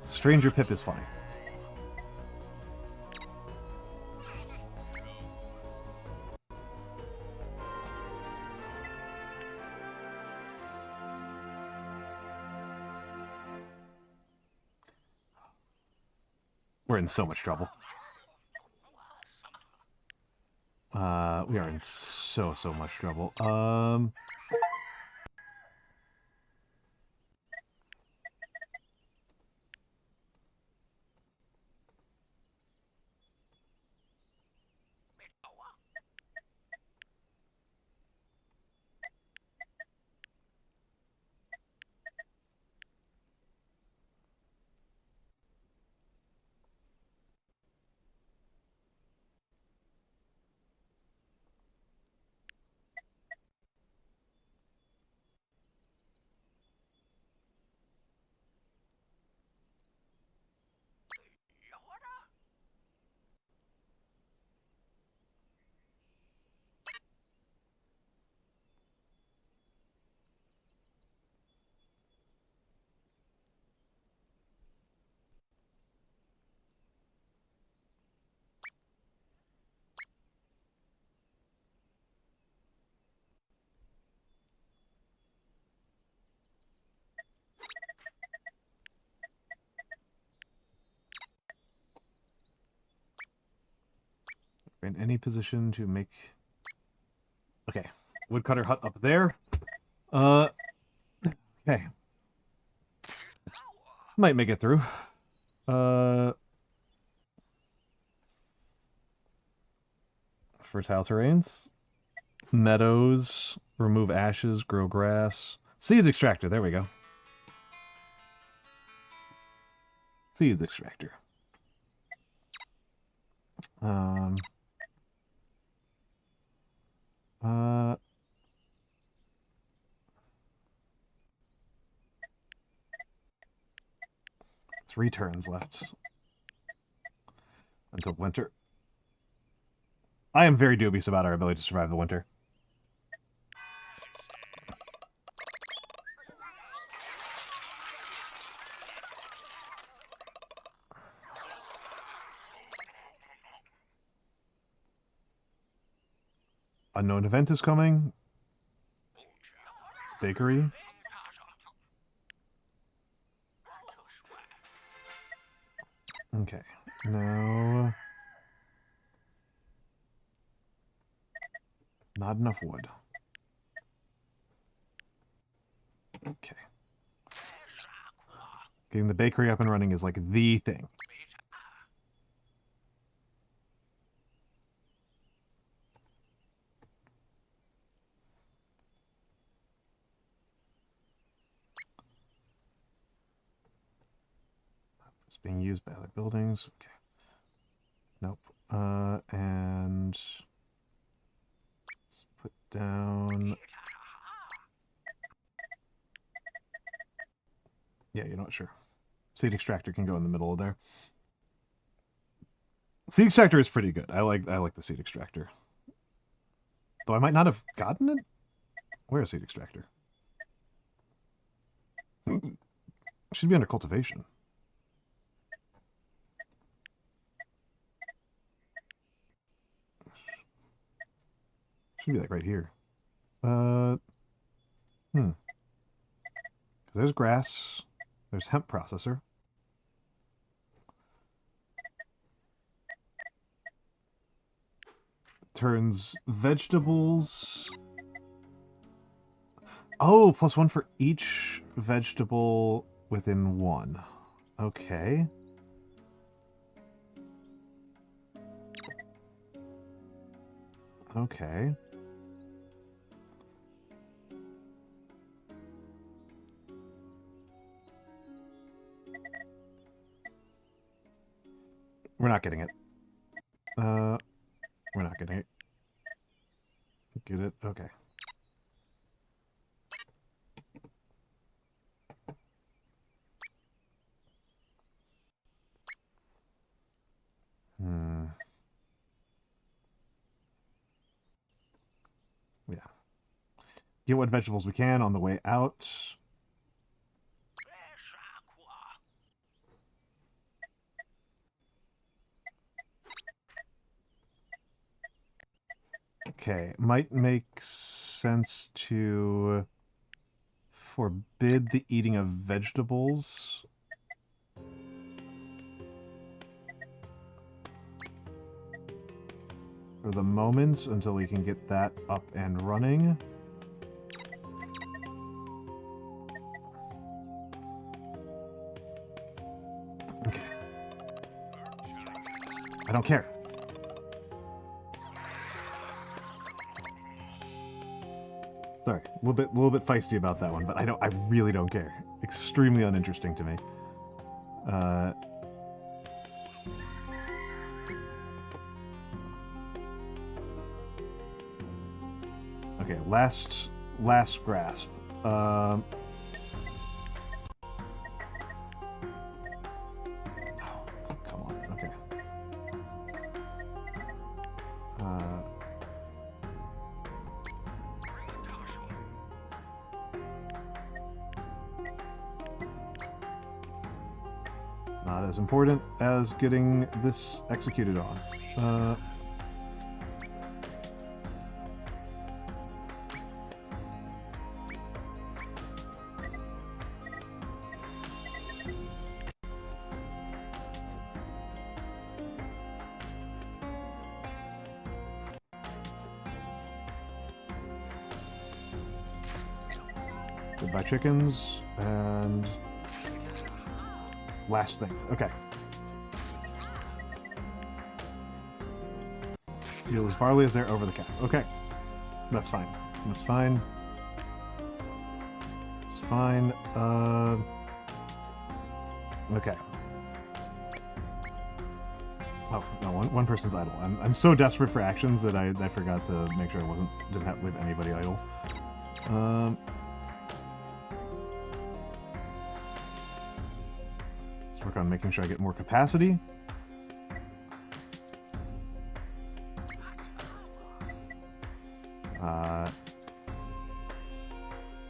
Stranger Pip is funny. We're in so much trouble. We are in so much trouble. In any position to make... Okay. Woodcutter hut up there. Okay. Might make it through. Fertile terrains. Meadows. Remove ashes. Grow grass. Seeds extractor. There we go. Seeds extractor. Three turns left until winter. I am very dubious about our ability to survive the winter. Unknown event is coming. Bakery. Okay, now... Not enough wood. Okay. Getting the bakery up and running is like the thing. It's being used by other buildings. Okay. Nope. And let's put down... Yeah, you know what? Sure. Seed extractor can go in the middle of there. Seed extractor is pretty good. I like the seed extractor. Though I might not have gotten it. Where is seed extractor? Should be under cultivation. Should be like right here. Because there's grass. There's hemp processor. Turns vegetables. Oh, +1 for each vegetable within one. Okay. Okay. We're not getting it. We're not getting it. Get it? Okay. Yeah. Get what vegetables we can on the way out. Okay, might make sense to forbid the eating of vegetables. For the moment, until we can get that up and running. Okay. I don't care. Sorry, a little bit feisty about that one, but I really don't care. Extremely uninteresting to me. Okay, last grasp. Oh, come on. Okay. Not as important as getting this executed on. Goodbye chickens, and last thing. Okay. Deal as barley is there over the cap. Okay. That's fine. That's fine. It's fine. Okay. Oh, no, one person's idle. I'm so desperate for actions that I forgot to make sure I didn't have to leave anybody idle. Let's work on making sure I get more capacity.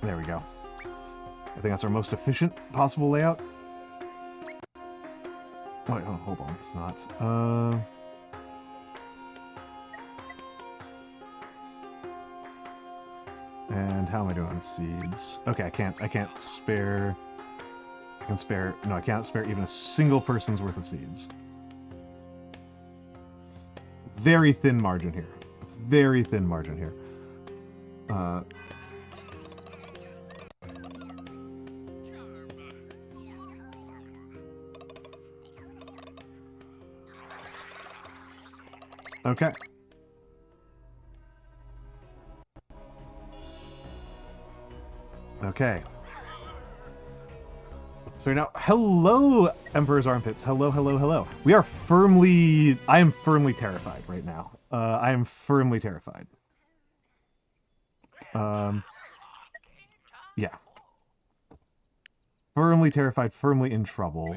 There we go. I think that's our most efficient possible layout. Oh, wait, hold on, it's not. And how am I doing on seeds? Okay, I can't spare. No, I can't spare even a single person's worth of seeds. Very thin margin here. Very thin margin here. Okay. Okay. So now, hello, Emperor's Armpits. Hello, hello, hello. We are firmly... I am firmly terrified right now. I am firmly terrified. Yeah. Firmly terrified, firmly in trouble.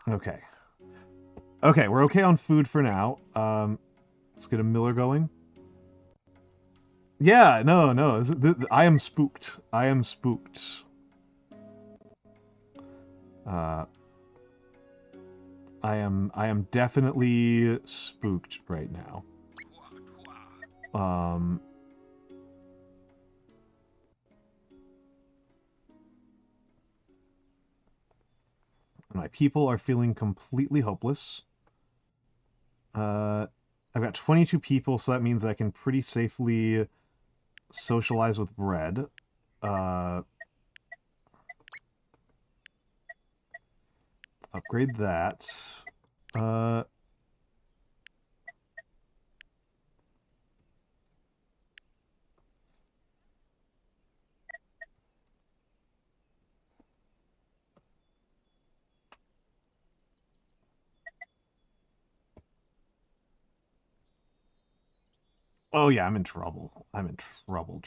Okay. Okay, we're okay on food for now. Let's get a miller going. Yeah, no. I am spooked. I am spooked. I am definitely spooked right now. My people are feeling completely hopeless. I've got 22 people, so that means I can pretty safely socialize with bread. Upgrade that. Oh yeah, I'm in trouble. I'm in trouble.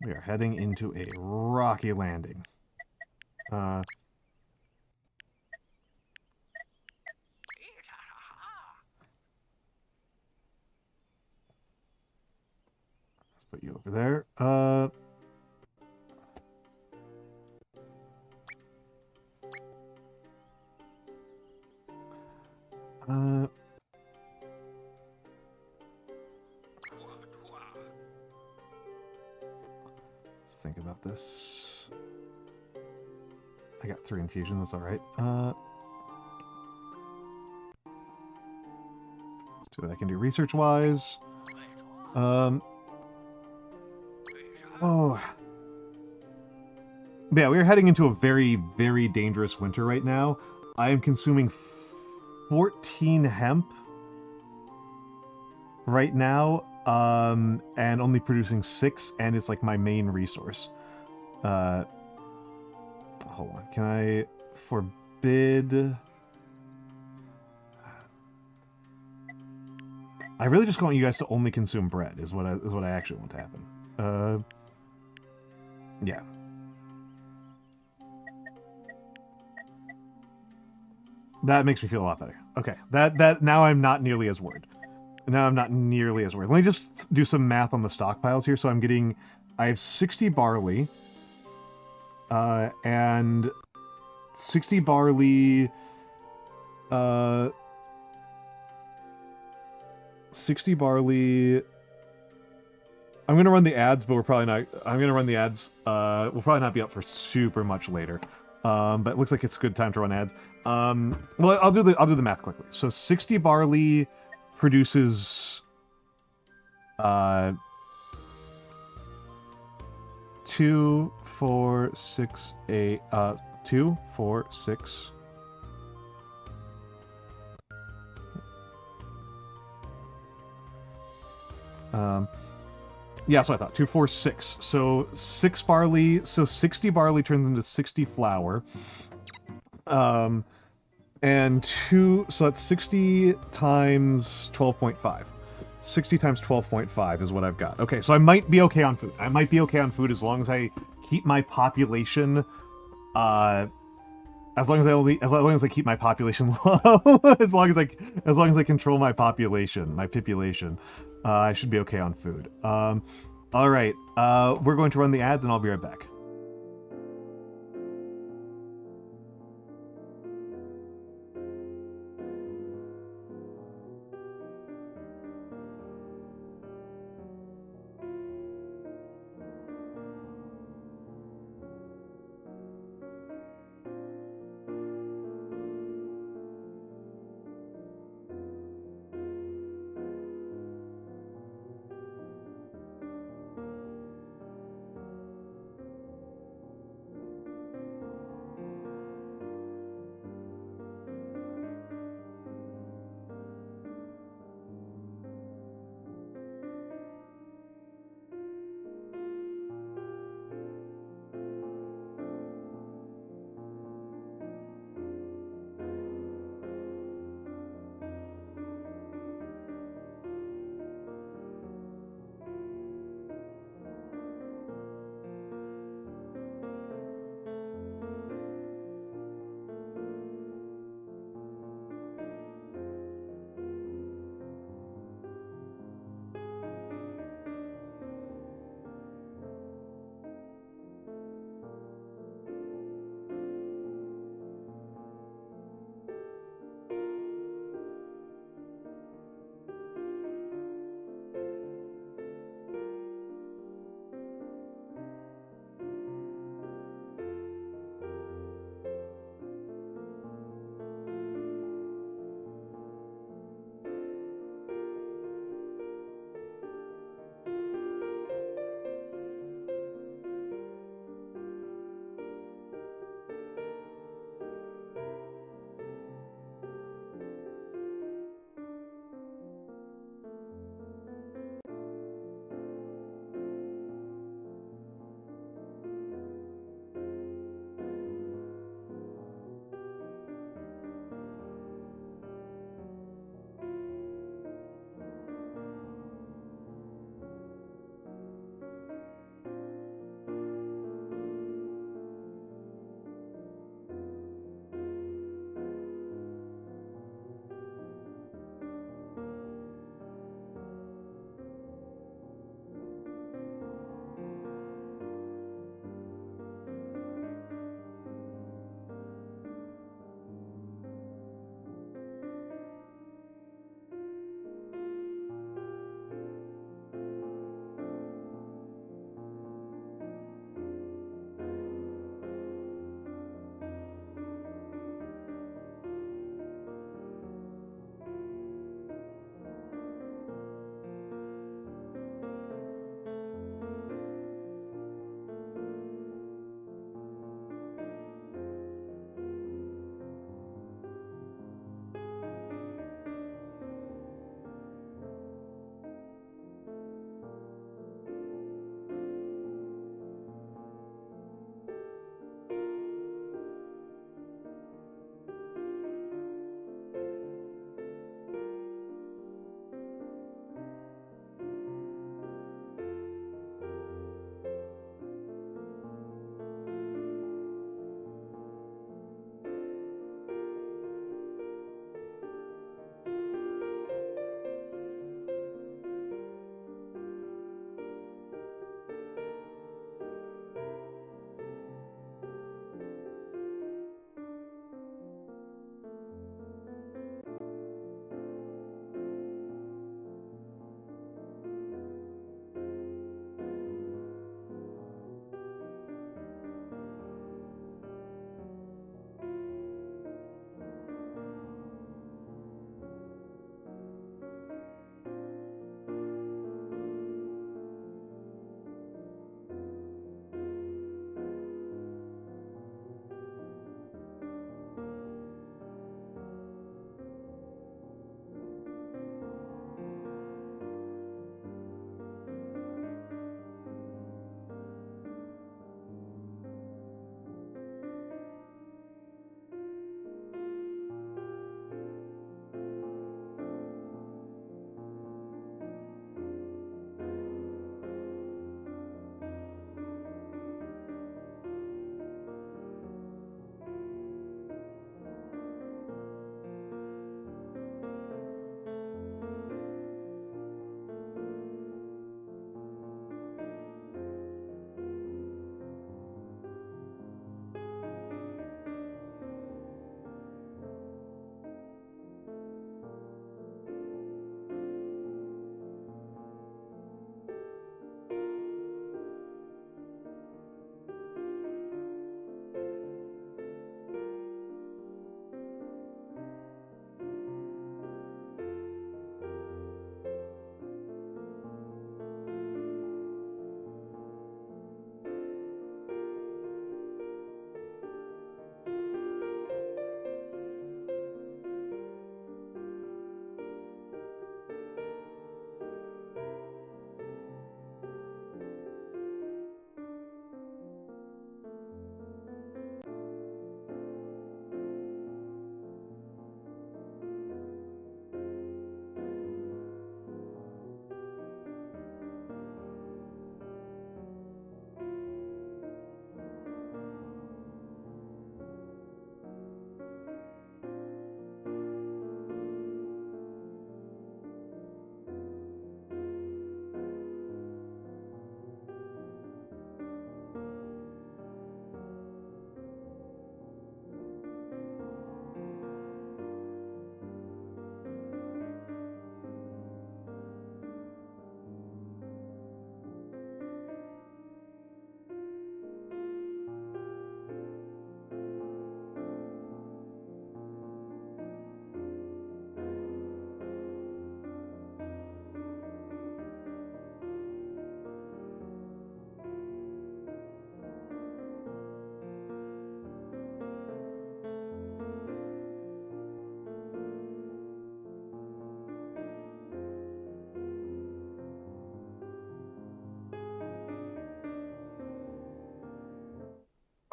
We are heading into a rocky landing. Let's put you over there. Let's think about this. I got 3 infusion, that's alright. Let's do what I can do research-wise. Oh. Yeah, we're heading into a very, very dangerous winter right now. I am consuming 14 hemp right now, and only producing 6, and it's like my main resource. Hold on, can I forbid? I really just want you guys to only consume bread, is what I actually want to happen. Yeah. That makes me feel a lot better. Okay, that now I'm not nearly as worried. Now I'm not nearly as worried. Let me just do some math on the stockpiles here. So I have 60 barley, and 60 barley 60 barley. I'm gonna run the ads, but we're probably not. I'm gonna run the ads. We'll probably not be up for super much later. But it looks like it's a good time to run ads. Well, I'll do the math quickly. So 60 barley produces 2, 4, 6, 8. 2, 4, 6. Yeah, that's what I thought. 2, 4, 6. So 6 barley. So 60 barley turns into 60 flour. And 2. So that's 60 times 12.5. 60 times 12.5 is what I've got. Okay, so I might be okay on food. I might be okay on food as long as I keep my population. As long as I keep my population low. as long as I control my population, I should be okay on food. All right, we're going to run the ads, and I'll be right back.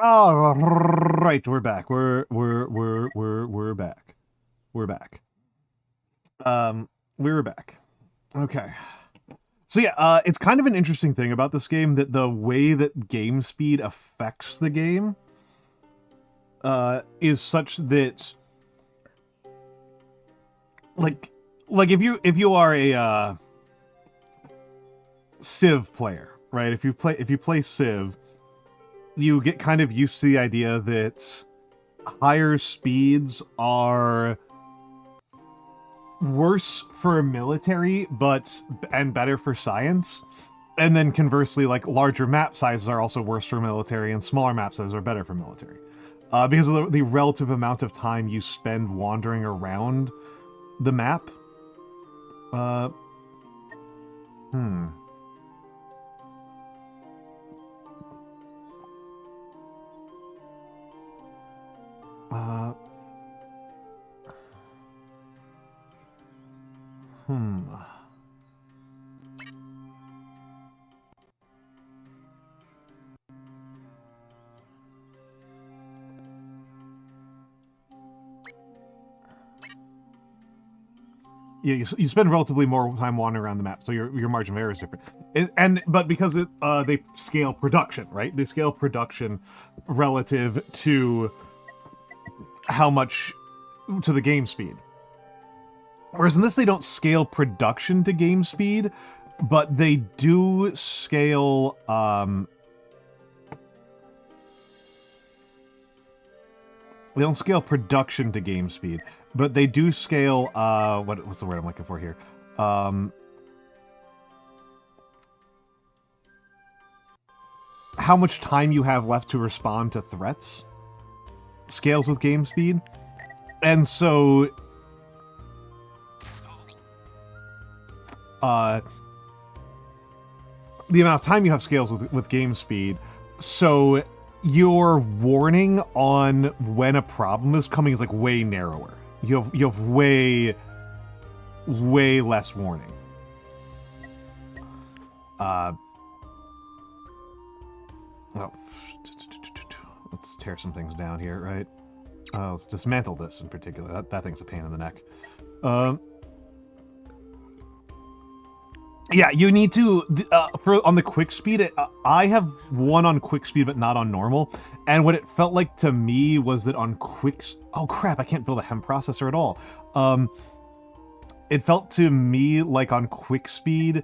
All right, we're back. We're back. We're back. We're back. Okay. So yeah, it's kind of an interesting thing about this game that the way that game speed affects the game is such that like if you are a Civ player, right? If you play Civ, you get kind of used to the idea that higher speeds are worse for military and better for science. And then conversely, like larger map sizes are also worse for military and smaller map sizes are better for military. Because of the relative amount of time you spend wandering around the map. Yeah, you spend relatively more time wandering around the map, so your margin of error is different. But because they scale production, right? They scale production relative to how much to the game speed. Whereas in this, they don't scale production to game speed, but they do scale. They don't scale production to game speed, but they do scale, what's the word I'm looking for here? How much time you have left to respond to threats scales with game speed. And so, the amount of time you have scales with game speed, so your warning on when a problem is coming is like way narrower. You have way less warning. Let's tear some things down here, right? Let's dismantle this in particular. That thing's a pain in the neck. Yeah, you need to on the quick speed. I have one on quick speed, but not on normal. And what it felt like to me was that on oh crap! I can't build a hem processor at all. It felt to me like on quick speed,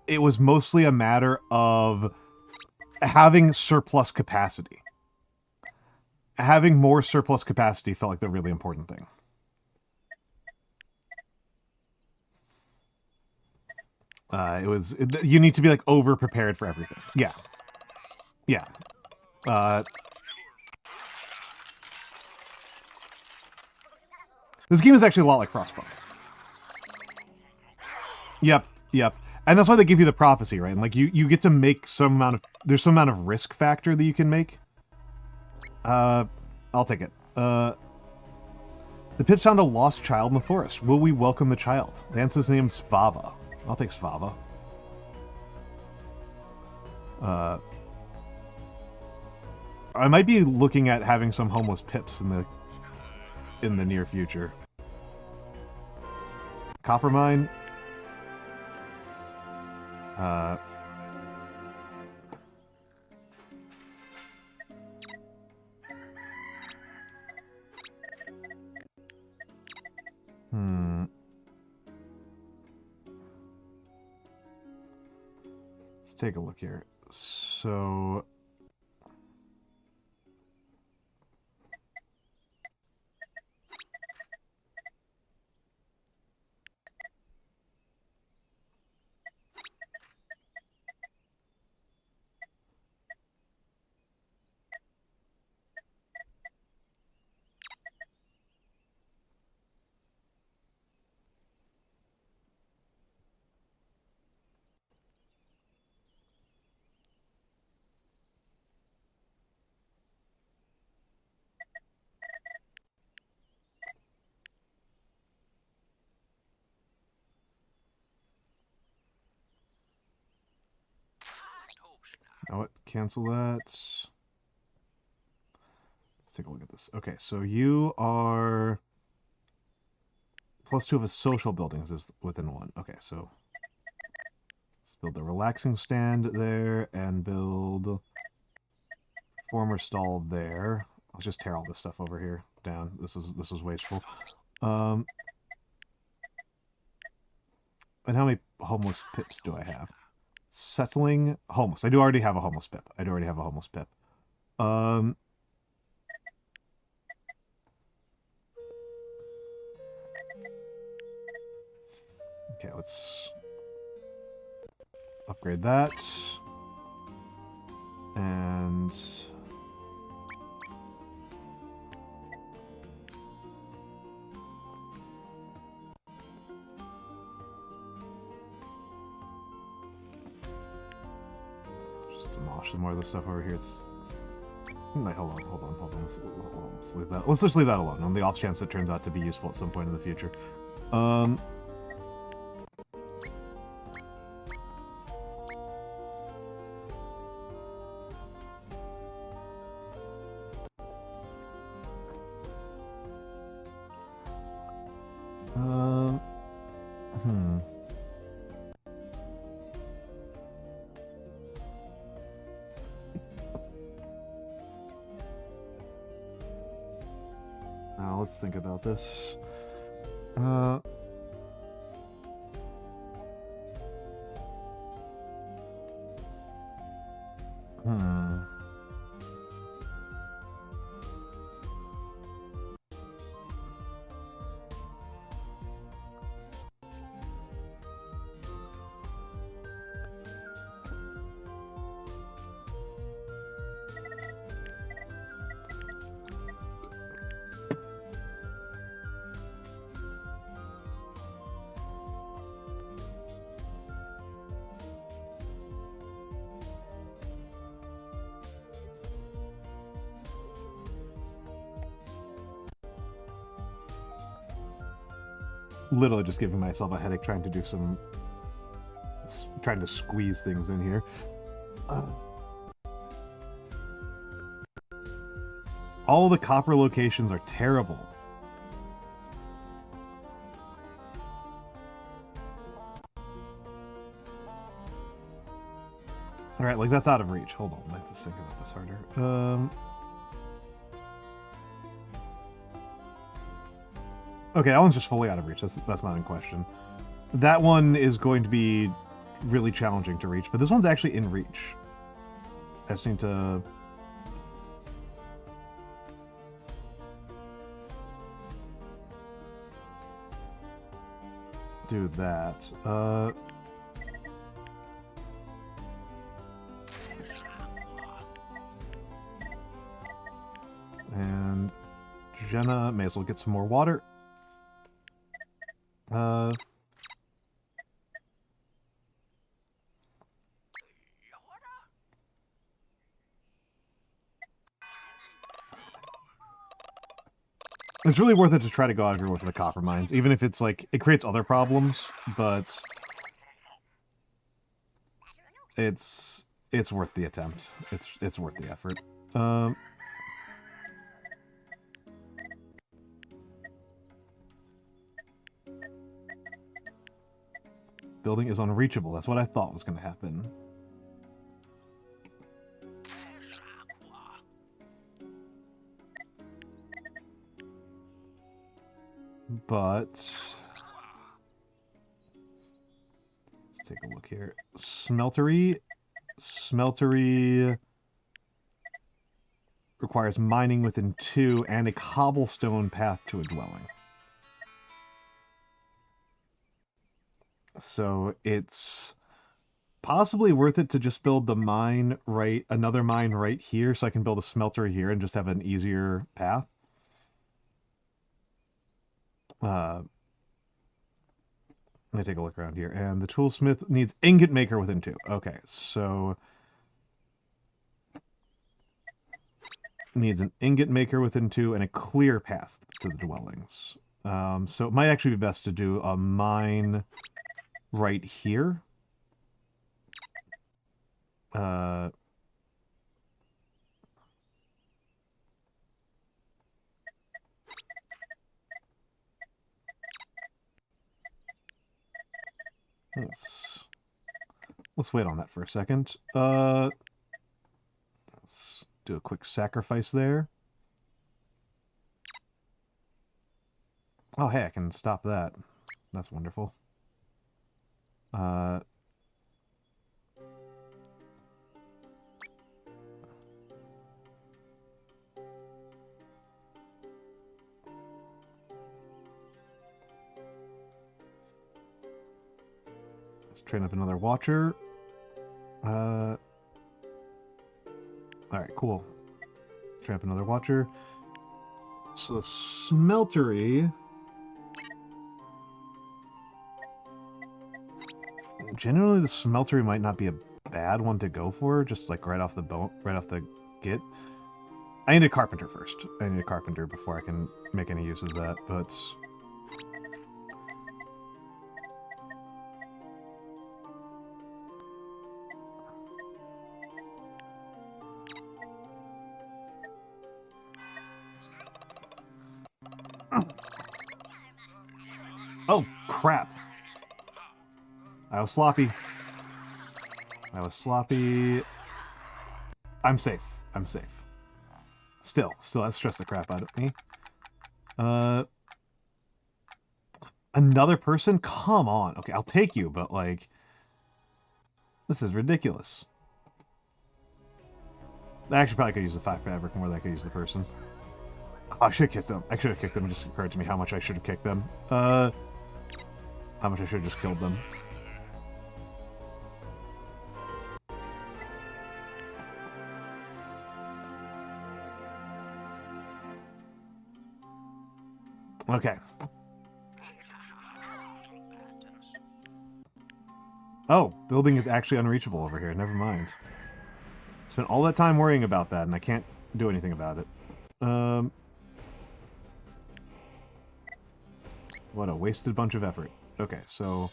it was mostly a matter of having surplus capacity. Having more surplus capacity felt like the really important thing. You need to be like over prepared for everything. Yeah. Yeah. This game is actually a lot like Frostpunk. Yep. And that's why they give you the prophecy, right? And like you get to make there's some amount of risk factor that you can make. I'll take it. The Pips found a lost child in the forest. Will we welcome the child? The answer's named Svava. I'll take Svava. I might be looking at having some homeless Pips in the near future. Copper mine. Let's take a look here. So know what? Cancel that. take a look at this. Okay, so you are +2 of a social buildings is within 1. Okay, so let's build the relaxing stand there and build former stall there. Let's just tear all this stuff over here down. This is wasteful. And how many homeless pips do I have? Settling homeless. I do already have a homeless pip. Okay, let's upgrade that. And just demolish some more of this stuff over here. It's hold on. Let's leave that. Let's just leave that alone on the off chance it turns out to be useful at some point in the future. Now let's think about this. Literally just giving myself a headache trying to squeeze things in here. All the copper locations are terrible. Alright, like that's out of reach. Hold on, I have to think about this harder. Okay, that one's just fully out of reach. That's not in question. That one is going to be really challenging to reach, but this one's actually in reach. I just need to... do that. And Jenna may as well get some more water. It's really worth it to try to go out everywhere for the copper mines, even if it's like, it creates other problems, but it's worth the attempt. It's worth the effort. Building is unreachable. That's what I thought was going to happen. But let's take a look here. Smeltery requires mining within 2 and a cobblestone path to a dwelling. So it's possibly worth it to just build the mine another mine right here, so I can build a smelter here and just have an easier path. Let me take a look around here. And the toolsmith needs ingot maker within 2. Okay, so needs an ingot maker within 2 and a clear path to the dwellings. So it might actually be best to do a mine right here. Let's wait on that for a second. Let's do a quick sacrifice there. Oh, hey, I can stop that. That's wonderful. Let's train up another watcher. Alright, cool. Train up another watcher. So the smeltery... Generally, the smeltery might not be a bad one to go for, just like right off the get. I need a carpenter first. I need a carpenter before I can make any use of that, but... Oh, crap. I was sloppy. I'm safe. I'm safe. Still, that stressed the crap out of me. Another person? Come on. Okay, I'll take you, but, like... This is ridiculous. I actually probably could use the 5 fabric more than I could use the person. Oh, I should have kicked them. I should have kicked them. It just occurred to me how much I should have kicked them. How much I should have just killed them. Okay. Oh, building is actually unreachable over here. Never mind. Spent all that time worrying about that, and I can't do anything about it. What a wasted bunch of effort. Okay, so...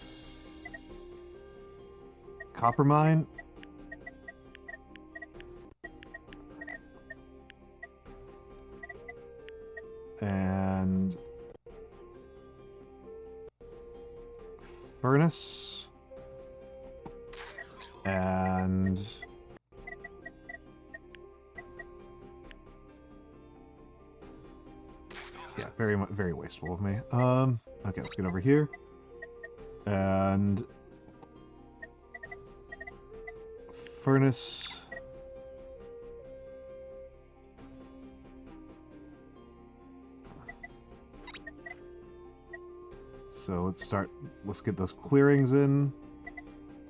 Copper mine. And... Furnace. And... Yeah, very wasteful of me. Okay, let's get over here. And... Furnace... So let's get those clearings in.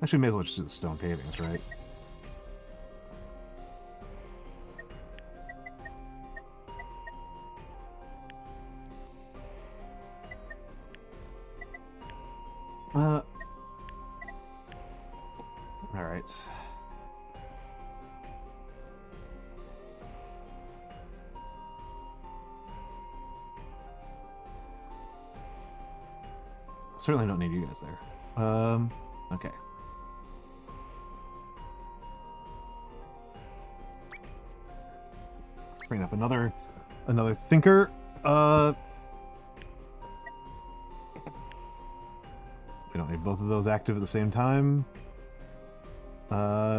Actually, may as well just do the stone pavings, right? Alright. Certainly don't need you guys there. Okay. Bring up another thinker. We don't need both of those active at the same time. Okay.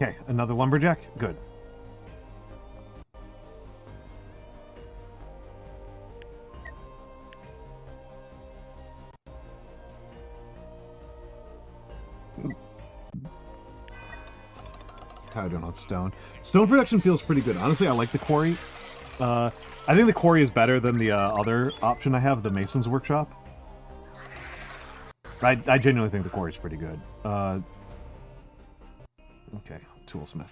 Okay, another lumberjack? Good. How I doing on stone? Stone production feels pretty good. Honestly, I like the quarry. I think the quarry is better than the other option I have, the Mason's Workshop. I genuinely think the quarry is pretty good. Okay, toolsmith.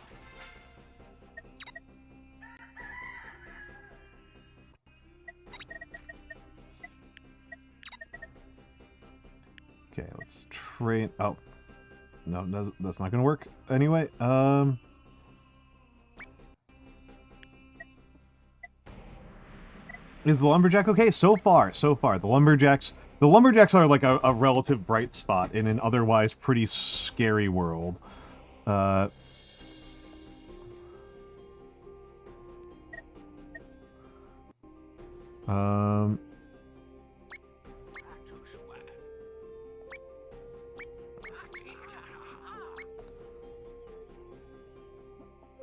Okay, let's train. Oh, no, that's not gonna work anyway. Is the lumberjack okay? So far. The lumberjacks are like a relative bright spot in an otherwise pretty scary world. I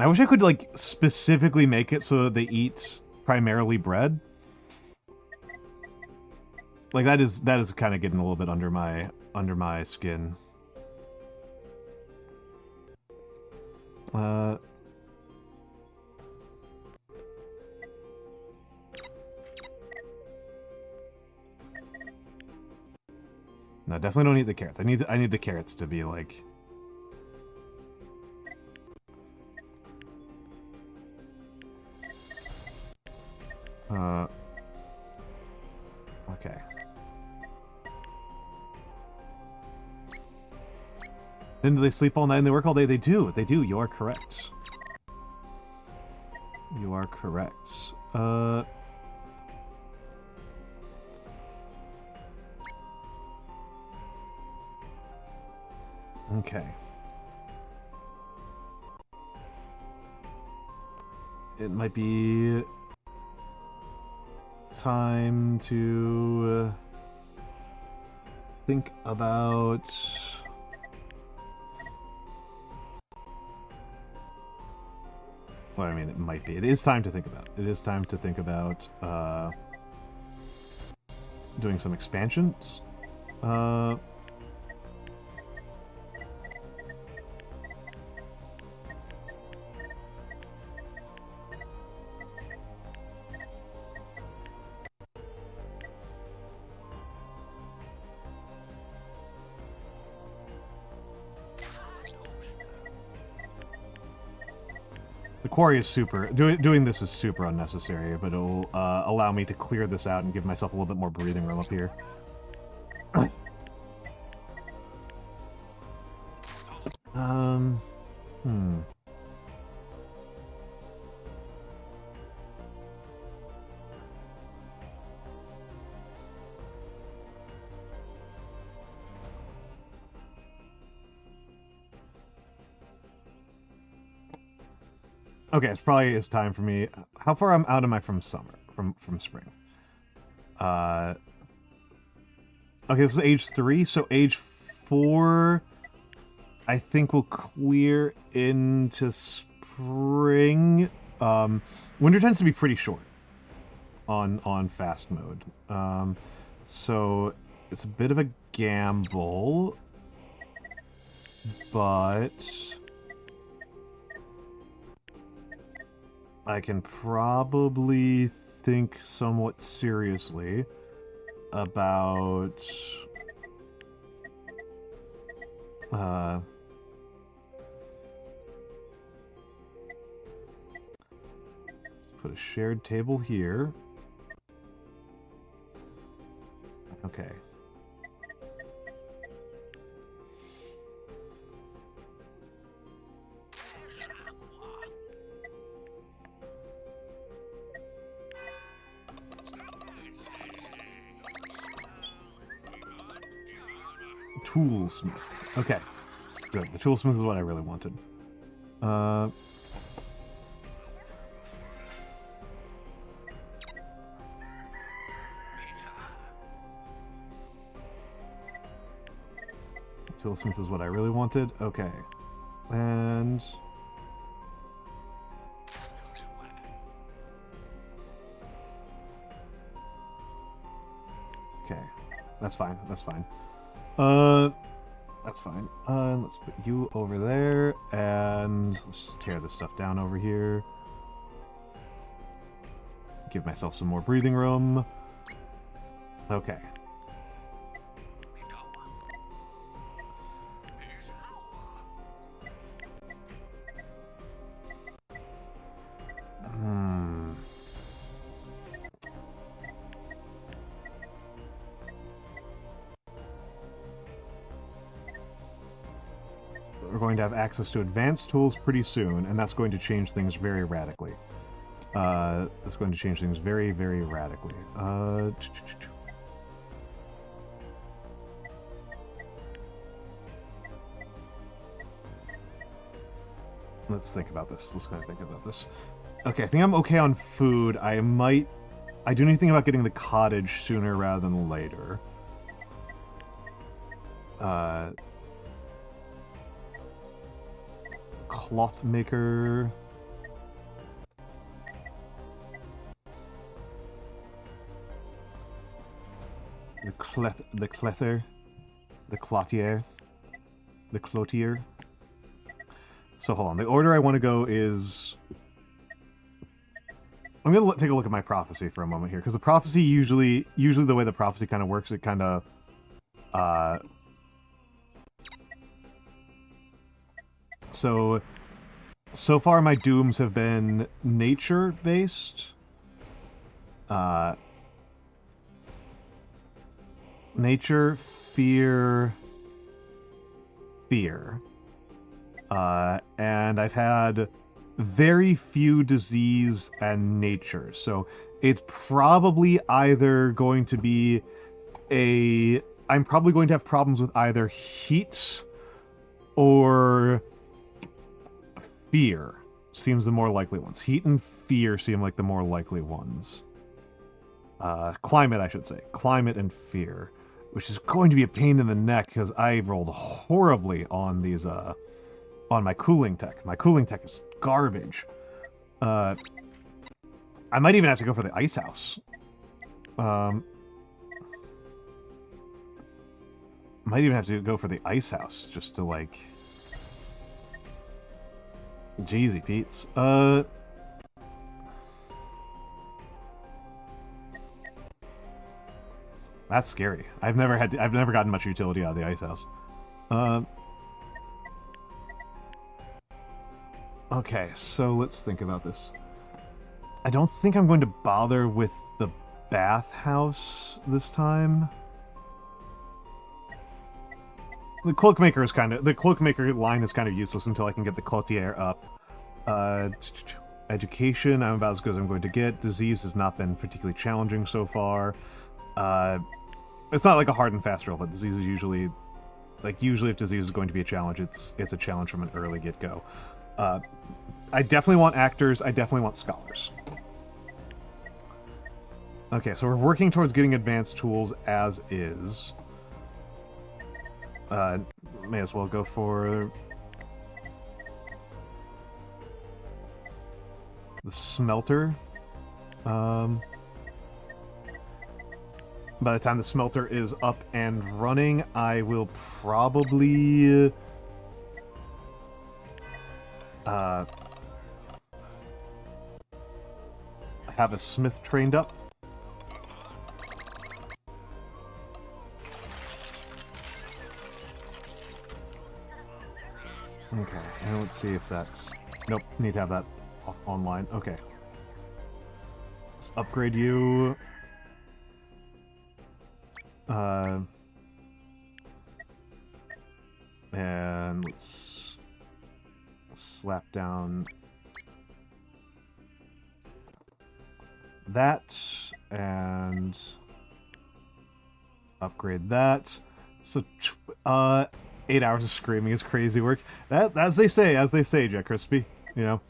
wish I could, like, specifically make it so that they eat primarily bread. Like, that is kind of getting a little bit under my skin. No, definitely don't eat the carrots. I need the carrots to be like... Okay. Then do they sleep all night and they work all day? They do. They do. You are correct. You are correct. Okay. It might be time to think about... Well, I mean, it might be. It is time to think about. It is time to think about doing some expansions. The quarry is super... Doing this is super unnecessary, but it'll allow me to clear this out and give myself a little bit more breathing room up here. Okay, it's probably time for me. How far out am I from summer? From spring? Okay, this is age 3, so age 4, I think we'll clear into spring. Winter tends to be pretty short on fast mode. So it's a bit of a gamble, but I can probably think somewhat seriously about let's put a shared table here. Okay. Toolsmith. Okay. Good. The toolsmith is what I really wanted. Toolsmith is what I really wanted. Okay. And... Okay. That's fine. That's fine. That's fine. Let's put you over there, and let's just tear this stuff down over here. Give myself some more breathing room. Okay. We're going to have access to advanced tools pretty soon, and that's going to change things very radically. That's going to change things very, very radically. Let's think about this. Let's kind of think about this. Okay, I think I'm okay on food. I do need to think about getting the cottage sooner rather than later. Cloth maker. The clothier. So hold on. The order I want to go is... I'm going to take a look at my prophecy for a moment here, because the prophecy usually the way the prophecy kind of works, it kind of... So far my dooms have been nature-based. Nature, fear... and I've had very few disease and nature. So it's probably either going to be I'm probably going to have problems with either heat or fear. Seems the more likely ones. Heat and fear seem like the more likely ones. Climate, I should say. Climate and fear. Which is going to be a pain in the neck because I rolled horribly on these, on my cooling tech. My cooling tech is garbage. I might even have to go for the ice house. Might even have to go for the ice house just to, like... Jeezy Pete's. That's scary. I've never gotten much utility out of the ice house. Okay, so let's think about this. I don't think I'm going to bother with the bathhouse this time. The cloakmaker is the cloakmaker line is kind of useless until I can get the cloutier up. Education, I'm about as good as I'm going to get. Disease has not been particularly challenging so far. It's not like a hard and fast roll, but disease is usually if disease is going to be a challenge, it's a challenge from an early get-go. I definitely want actors, I definitely want scholars. Okay, so we're working towards getting advanced tools as is. May as well go for the smelter. By the time the smelter is up and running, I will probably have a smith trained up. Okay, and let's see if that's... Nope, need to have that online. Okay. Let's upgrade you. And let's slap down that and upgrade that. So 8 hours of screaming is crazy work. That, as they say, Jack Crispy. You know.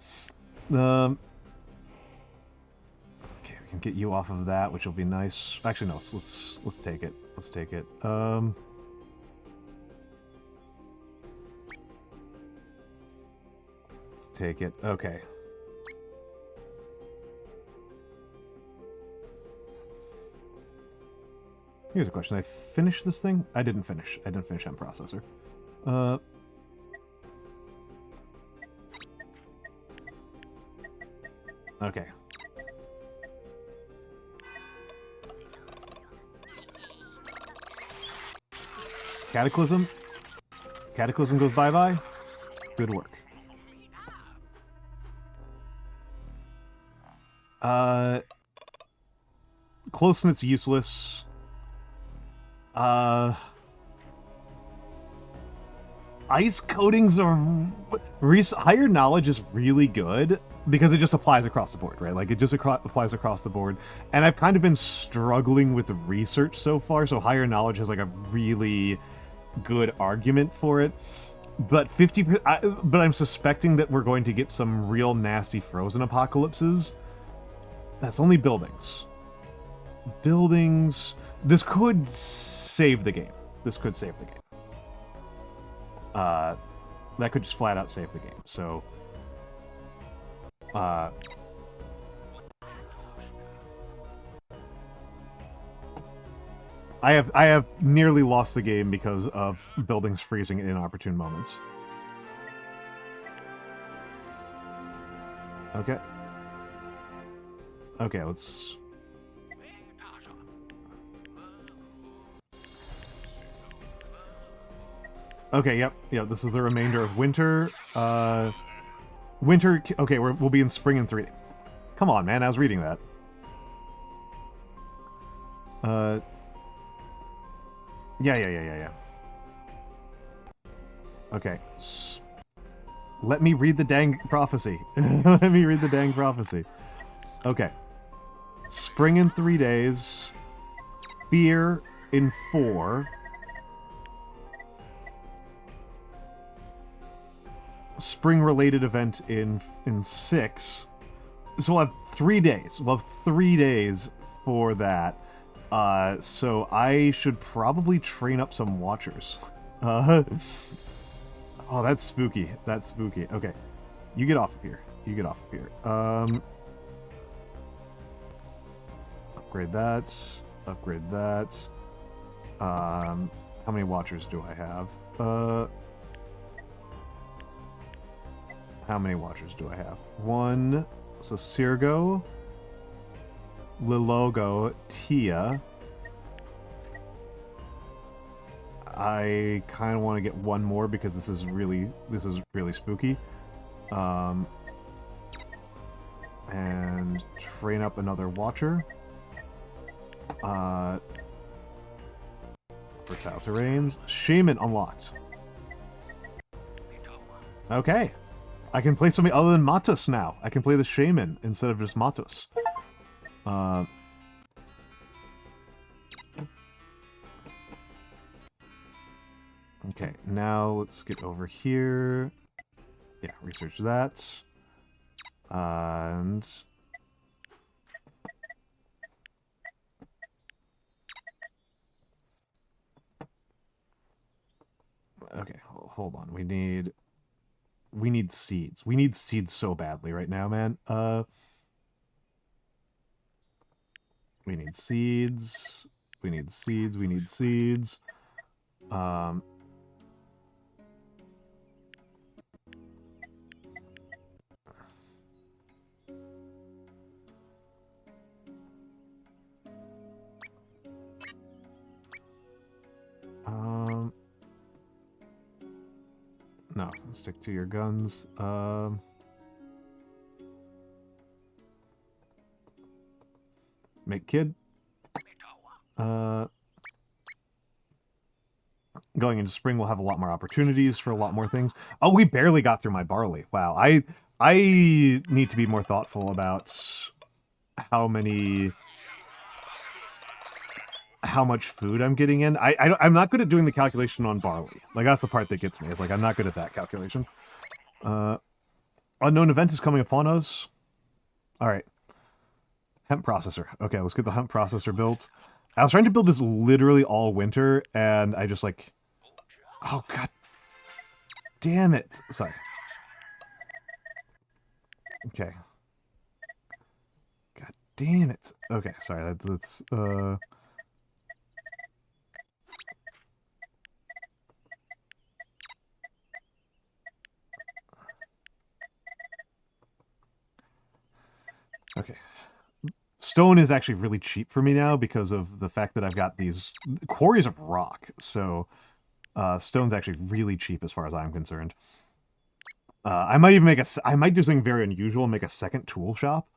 Okay, we can get you off of that, which will be nice. Actually, no. Let's take it. Let's take it. Let's take it. Okay. Here's a question. I finished this thing? I didn't finish. I didn't finish on processor. Okay. Cataclysm. Cataclysm goes bye-bye. Good work. Closeness useless. Ice coatings are... Higher knowledge is really good because it just applies across the board, right? Like, it just applies across the board. And I've kind of been struggling with the research so far, so higher knowledge has, like, a really good argument for it. But but I'm suspecting that we're going to get some real nasty frozen apocalypses. That's only buildings. Buildings... This could save the game. This could save the game. That could just flat out save the game, so... I have nearly lost the game because of buildings freezing at inopportune moments. Okay. Okay, let's... Okay, yep, this is the remainder of winter. Winter, okay, we'll be in spring in 3 days. Come on, man, I was reading that. Yeah. Okay. Let me read the dang prophecy. Let me read the dang prophecy. Okay. Spring in 3 days. Fear in 4. Spring-related event in 6. So we'll have 3 days. We'll have 3 days for that. So I should probably train up some watchers. Oh, that's spooky. That's spooky. Okay. You get off of here. You get off of here. Upgrade that. Upgrade that. How many watchers do I have? How many watchers do I have? 1. So Sirgo, Lilogo, Tia. I kind of want to get 1 more because this is really spooky. And train up another watcher. Fertile terrains. Shaman unlocked. Okay. I can play something other than Matos now. I can play the Shaman instead of just Matos. Okay, now let's get over here. Yeah, research that. And... Okay, hold on. We need seeds. We need seeds so badly right now, man. We need seeds. We need seeds. We need seeds. No, stick to your guns. Make kid. Going into spring, we'll have a lot more opportunities for a lot more things. Oh, we barely got through my barley. Wow, I need to be more thoughtful about how much food I'm getting in. I'm not good at doing the calculation on barley. Like, that's the part that gets me. It's like, I'm not good at that calculation. Unknown event is coming upon us. Alright. Hemp processor. Okay, let's get the hemp processor built. I was trying to build this literally all winter, and I just, like... Oh, god damn it. Sorry. Okay. God damn it. Okay, sorry. That's, Okay. Stone is actually really cheap for me now because of the fact that I've got these quarries of rock. So stone's actually really cheap as far as I'm concerned. I might even I might do something very unusual and make a second tool shop.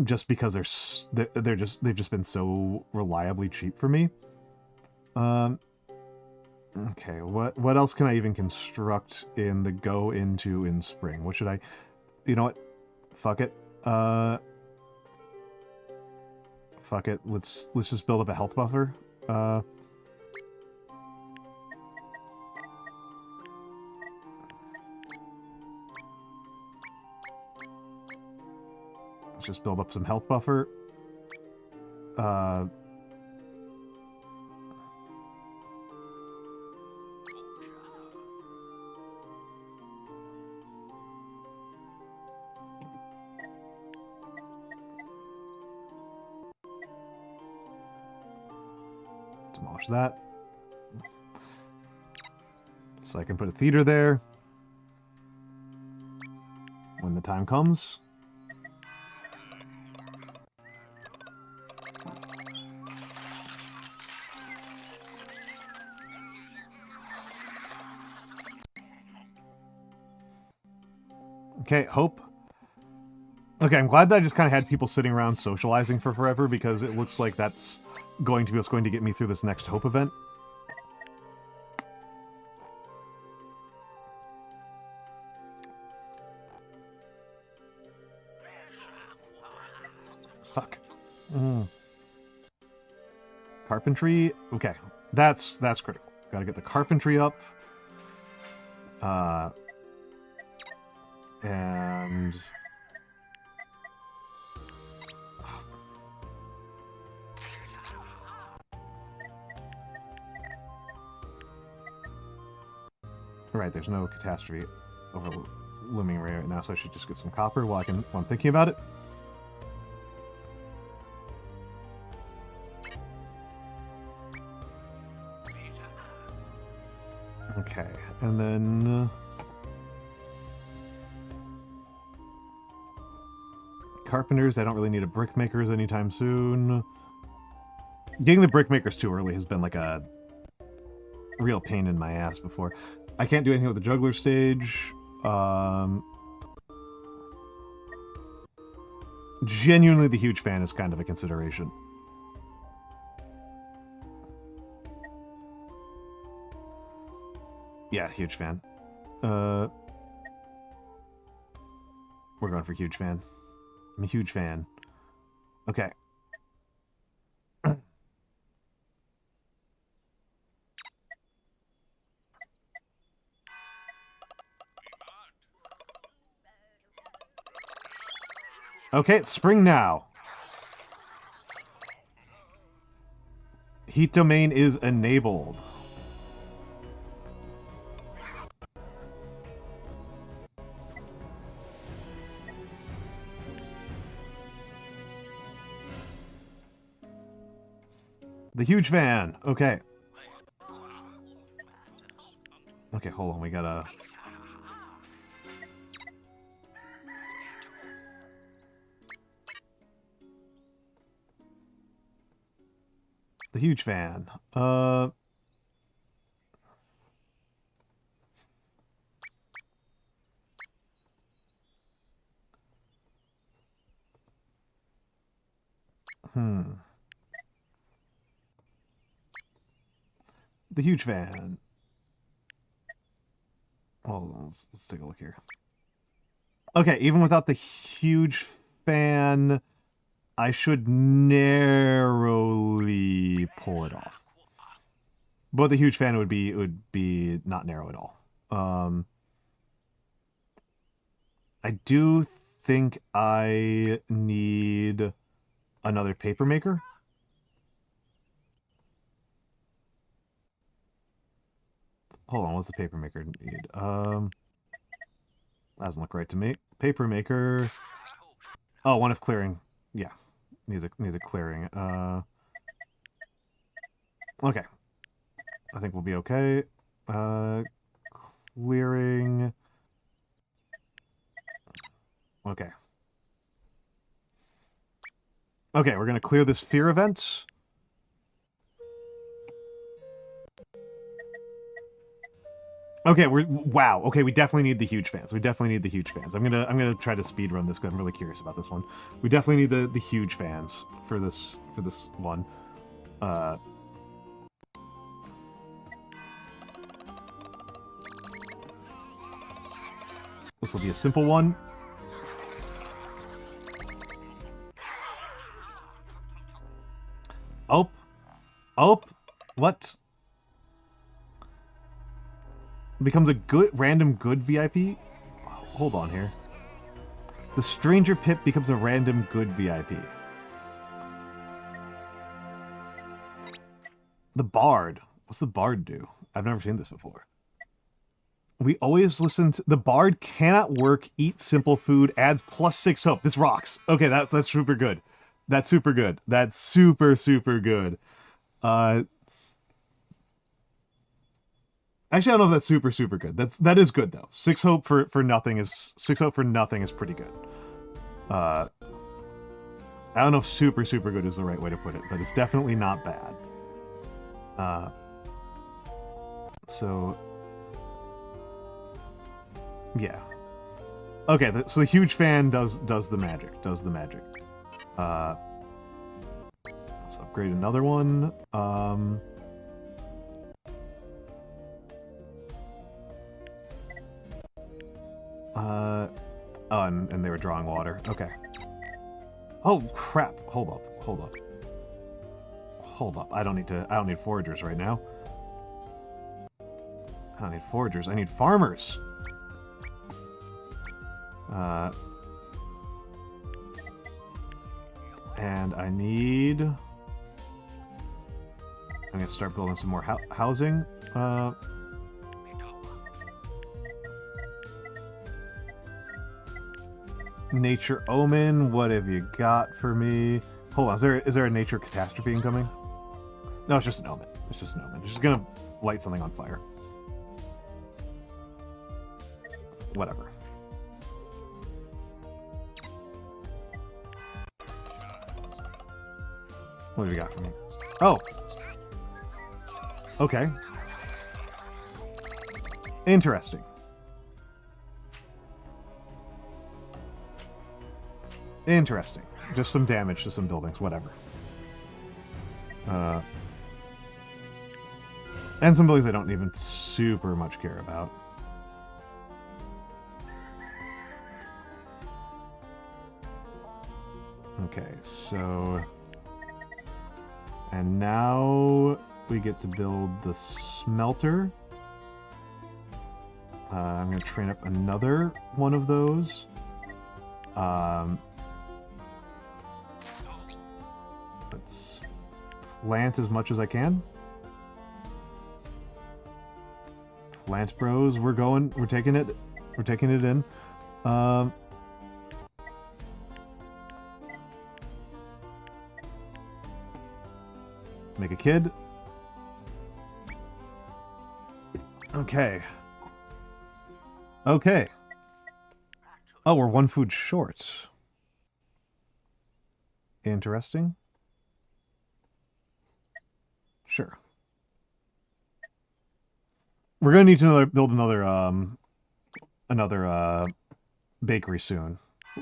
Just because they've just been so reliably cheap for me. Okay, what else can I even construct in the go into in spring? What should I... You know what? Fuck it. Fuck it. Let's just build up a health buffer. Let's just build up some health buffer. Demolish that. So I can put a theater there when the time comes. Okay, hope. Okay, I'm glad that I just kind of had people sitting around socializing for forever, because it looks like that's going to be what's going to get me through this next hope event. Fuck. Carpentry. Okay, that's critical. Gotta get the carpentry up. And... Right, there's no catastrophe over looming right now, so I should just get some copper while I'm thinking about it. Okay, and then... carpenters, I don't really need a brickmakers anytime soon. Getting the brickmakers too early has been like a real pain in my ass before. I can't do anything with the juggler stage. Genuinely, the huge fan is kind of a consideration. Yeah, huge fan. We're going for huge fan. I'm a huge fan. Okay. Okay, it's spring now. Heat domain is enabled. The huge fan. Okay. Okay, hold on. We gotta... The huge fan. The huge fan. Hold on, let's take a look here. Okay, even without the huge fan, I should narrowly pull it off. But the huge fan would be not narrow at all. I do think I need another paper maker. Hold on, what's the paper maker need? That doesn't look right to me. Paper maker. Oh, one of clearing. Yeah, needs a clearing. Okay. I think we'll be okay. Clearing. Okay. Okay, we're gonna clear this fear event. Okay, wow. Okay, we definitely need the huge fans. We definitely need the huge fans. I'm gonna try to speed run this because I'm really curious about this one. We definitely need the huge fans for this one. This will be a simple one. Oh. Oh. What? Becomes a random good VIP? Hold on here. The Stranger Pip becomes a random good VIP. The Bard. What's the Bard do? I've never seen this before. We always listen to... The Bard cannot work, eat simple food, adds +6 hope. This rocks. Okay, that's super good. That's super good. That's super, super good. Actually, I don't know if that's super, super good. That is good though. 6 hope for nothing is 6 hope for nothing is pretty good. I don't know if super, super good is the right way to put it, but it's definitely not bad. So yeah. Okay, so the huge fan does the magic. Does the magic. Let's upgrade another one. Oh, and they were drawing water. Okay. Oh crap! Hold up. Hold up. Hold up. I don't need foragers right now. I don't need foragers. I need farmers. And I need... I'm gonna start building some more housing. Nature Omen, what have you got for me? Hold on, is there a nature catastrophe incoming? No, it's just an omen. It's just an omen. It's just gonna light something on fire. Whatever. What have you got for me? Oh! Okay. Interesting. Interesting. Just some damage to some buildings, whatever. And some buildings I don't even super much care about. Okay, so... And now we get to build the smelter. I'm going to train up another one of those. Let's plant as much as I can. Plant bros, we're taking it in. Make a kid. Okay. Okay. Oh, we're 1 food short. Interesting. Sure. We're gonna need to build another bakery soon.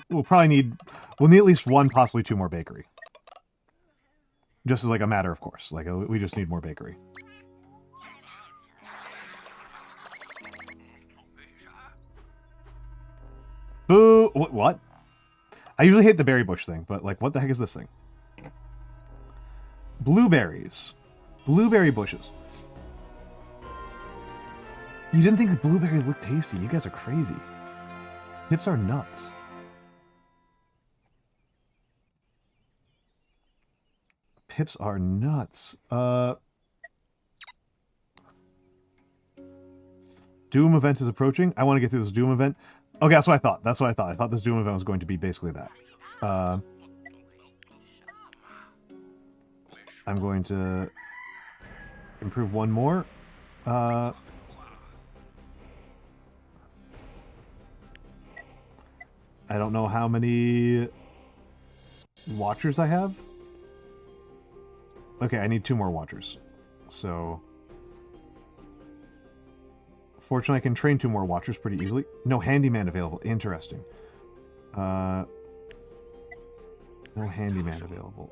We'll need at least 1, possibly 2 more bakery. Just as like a matter of course. Like we just need more bakery. Boo! What? I usually hate the berry bush thing, but like, what the heck is this thing? Blueberries. Blueberry bushes. You didn't think the blueberries looked tasty. You guys are crazy. Pips are nuts. Pips are nuts. Doom event is approaching. I want to get through this Doom event. Okay, that's what I thought. That's what I thought. I thought this Doom event was going to be basically that. I'm going to improve 1 more. I don't know how many watchers I have. Okay, I need 2 more watchers. So... Fortunately, I can train 2 more watchers pretty easily. No handyman available. Interesting. No handyman available.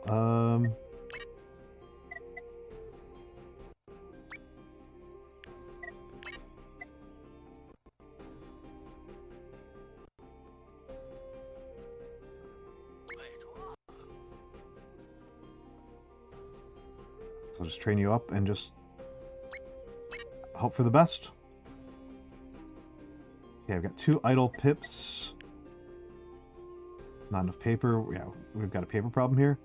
So just train you up and just hope for the best. Okay, I've got 2 idle pips. Not enough paper. Yeah, we've got a paper problem here.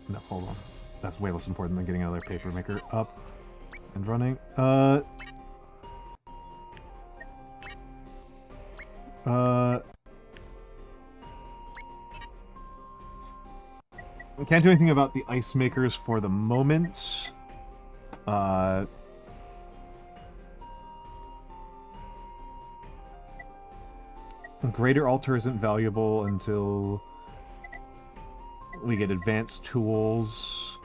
No, hold on. That's way less important than getting another paper maker up and running. We can't do anything about the ice makers for the moment. Greater Altar isn't valuable until we get advanced tools.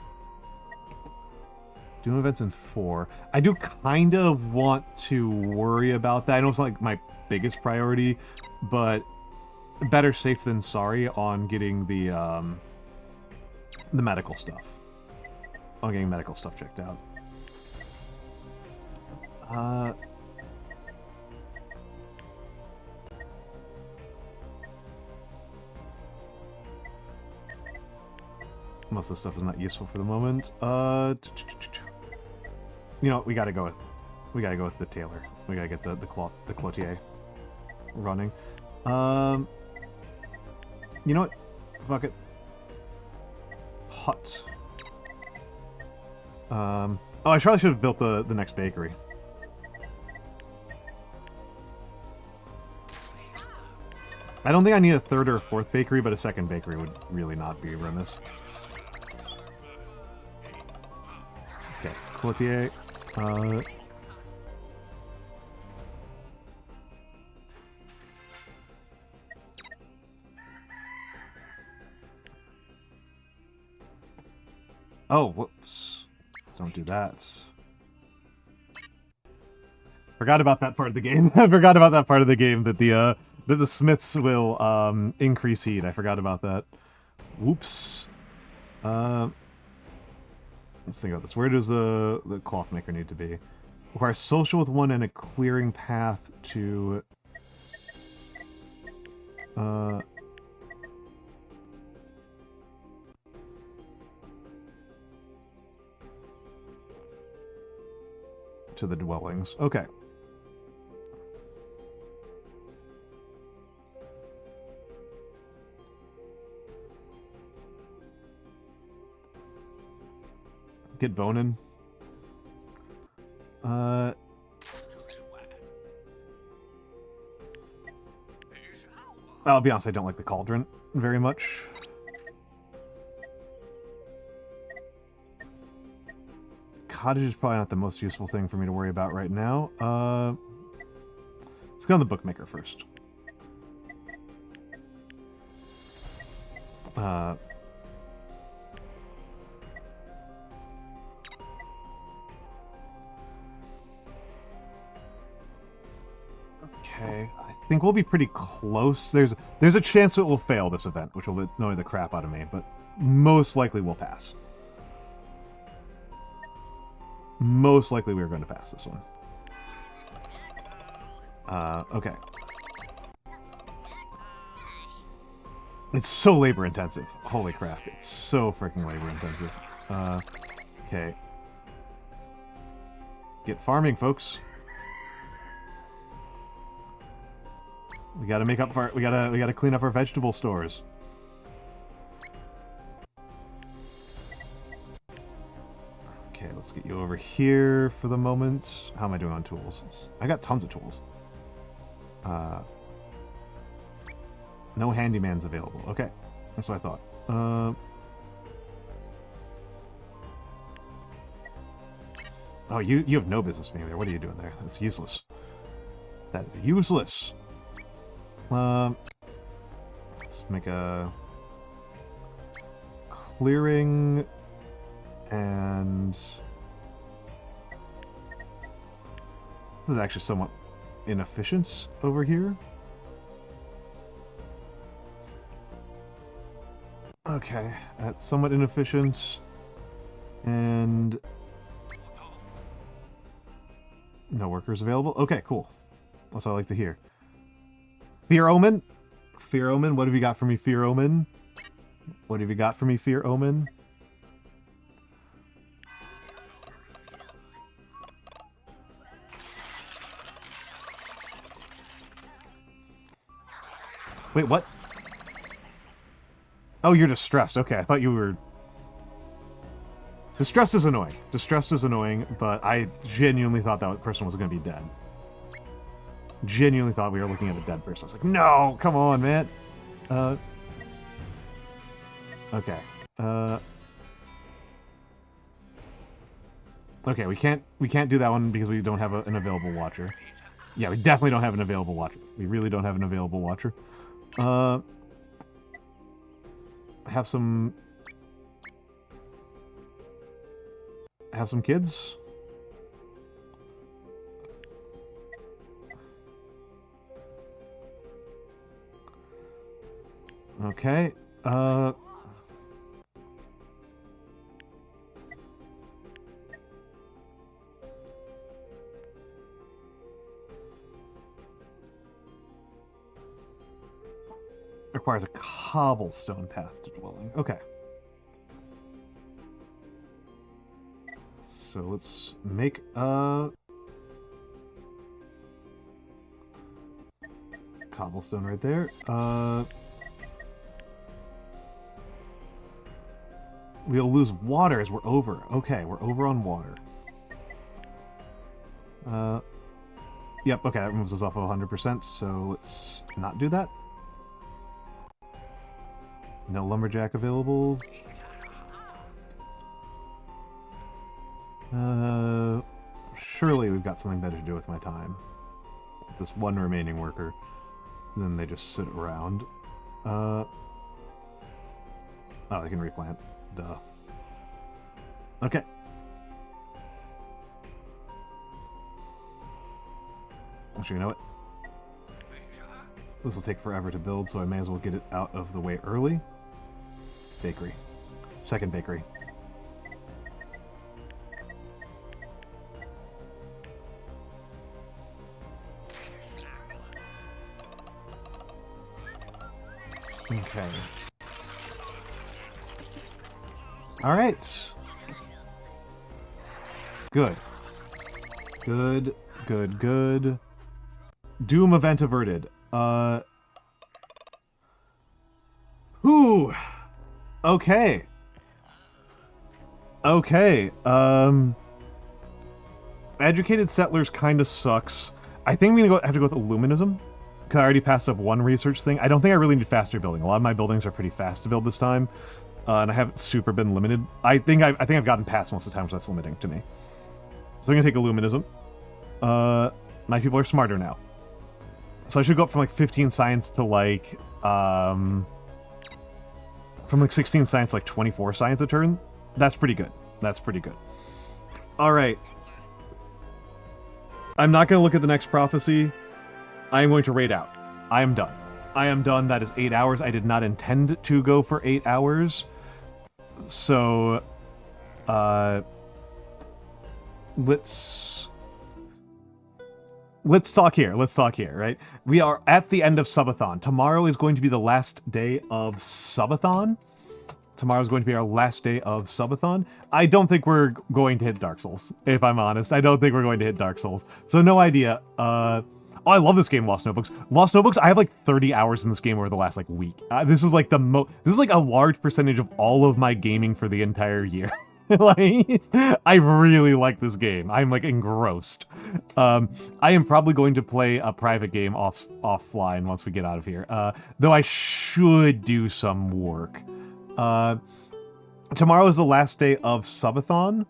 Doom events in 4. I do kind of want to worry about that. I know it's not like my biggest priority, but better safe than sorry on getting the medical stuff. On getting medical stuff checked out. Most of the stuff is not useful for the moment. You know what? We gotta go with the tailor. We gotta get the clothier running. You know what? Fuck it. Hut. Oh, I probably should have built the next bakery. I don't think I need a 3rd or a 4th bakery, but a 2nd bakery would really not be remiss. Okay, clothier. Oh, whoops. Don't do that. Forgot about that part of the game. I forgot about that part of the game that the smiths will increase heat. I forgot about that. Whoops. Let's think about this. Where does the cloth maker need to be? Requires social with 1 and a clearing path to... to the dwellings. Okay. Get boning. I'll be honest, I don't like the cauldron very much. Cottage is probably not the most useful thing for me to worry about right now. Let's go on the bookmaker first. Okay, I think we'll be pretty close. There's a chance it will fail this event, which will annoy the crap out of me, but most likely we'll pass. Most likely we are going to pass this one. Okay. It's so labor intensive. Holy crap, it's so freaking labor intensive. Okay. Get farming, folks. We gotta make up for we gotta clean up our vegetable stores. Okay, let's get you over here for the moment. How am I doing on tools? I got tons of tools. No handymans available. Okay, that's what I thought. Oh, you have no business being there. What are you doing there? That's useless. That is useless. Let's make a clearing and this is actually somewhat inefficient over here. Okay, that's somewhat inefficient and no workers available. Okay, cool. That's what I like to hear. Fear Omen? Fear Omen, what have you got for me, Fear Omen? What have you got for me, Fear Omen? Wait, what? Oh, you're distressed. Okay, I thought you were... Distressed is annoying. Distressed is annoying, but I genuinely thought that person was going to be dead. Genuinely thought we were looking at a dead person. I was like, no, come on, man. Okay. Okay, we can't do that one because we don't have an available watcher. Yeah, we definitely don't have an available watcher. We really don't have an available watcher. Have some kids. Okay. Requires a cobblestone path to dwelling. Okay. So let's make a cobblestone right there. We'll lose water as we're over. Okay, we're over on water. Yep, okay, that moves us off of 100%, so let's not do that. No lumberjack available. Surely we've got something better to do with my time. This one remaining worker. And then they just sit around. Oh, they can replant. Duh. Okay. Actually, you know what? This will take forever to build, so I may as well get it out of the way early. Bakery. Second bakery. Okay. Alright. Good. Good, good, good. Doom event averted. Whew. Okay. Okay. Educated settlers kind of sucks. I think I'm gonna have to go with illuminism. Because I already passed up one research thing. I don't think I really need faster building. A lot of my buildings are pretty fast to build this time. And I haven't super been limited. I think I've gotten past most of the times that's limiting to me. So I'm gonna take illuminism. My people are smarter now. So I should go up from like 15 science to like from like 16 science to like 24 science a turn. That's pretty good. That's pretty good. All right. I'm not gonna look at the next prophecy. I am going to raid out. I am done. I am done. That is 8 hours. I did not intend to go for 8 hours. So, let's talk here. Let's talk here, right? We are at the end of Subathon. Tomorrow is going to be the last day of Subathon. Tomorrow is going to be our last day of Subathon. I don't think we're going to hit Dark Souls, if I'm honest. I don't think we're going to hit Dark Souls. So no idea. Oh, I love this game, Lost Notebooks. Lost Notebooks, I have like 30 hours in this game over the last like week. This is like this is like a large percentage of all of my gaming for the entire year. Like, I really like this game. I'm like engrossed. I am probably going to play a private game offline once we get out of here. Though I should do some work. Tomorrow is the last day of Subathon.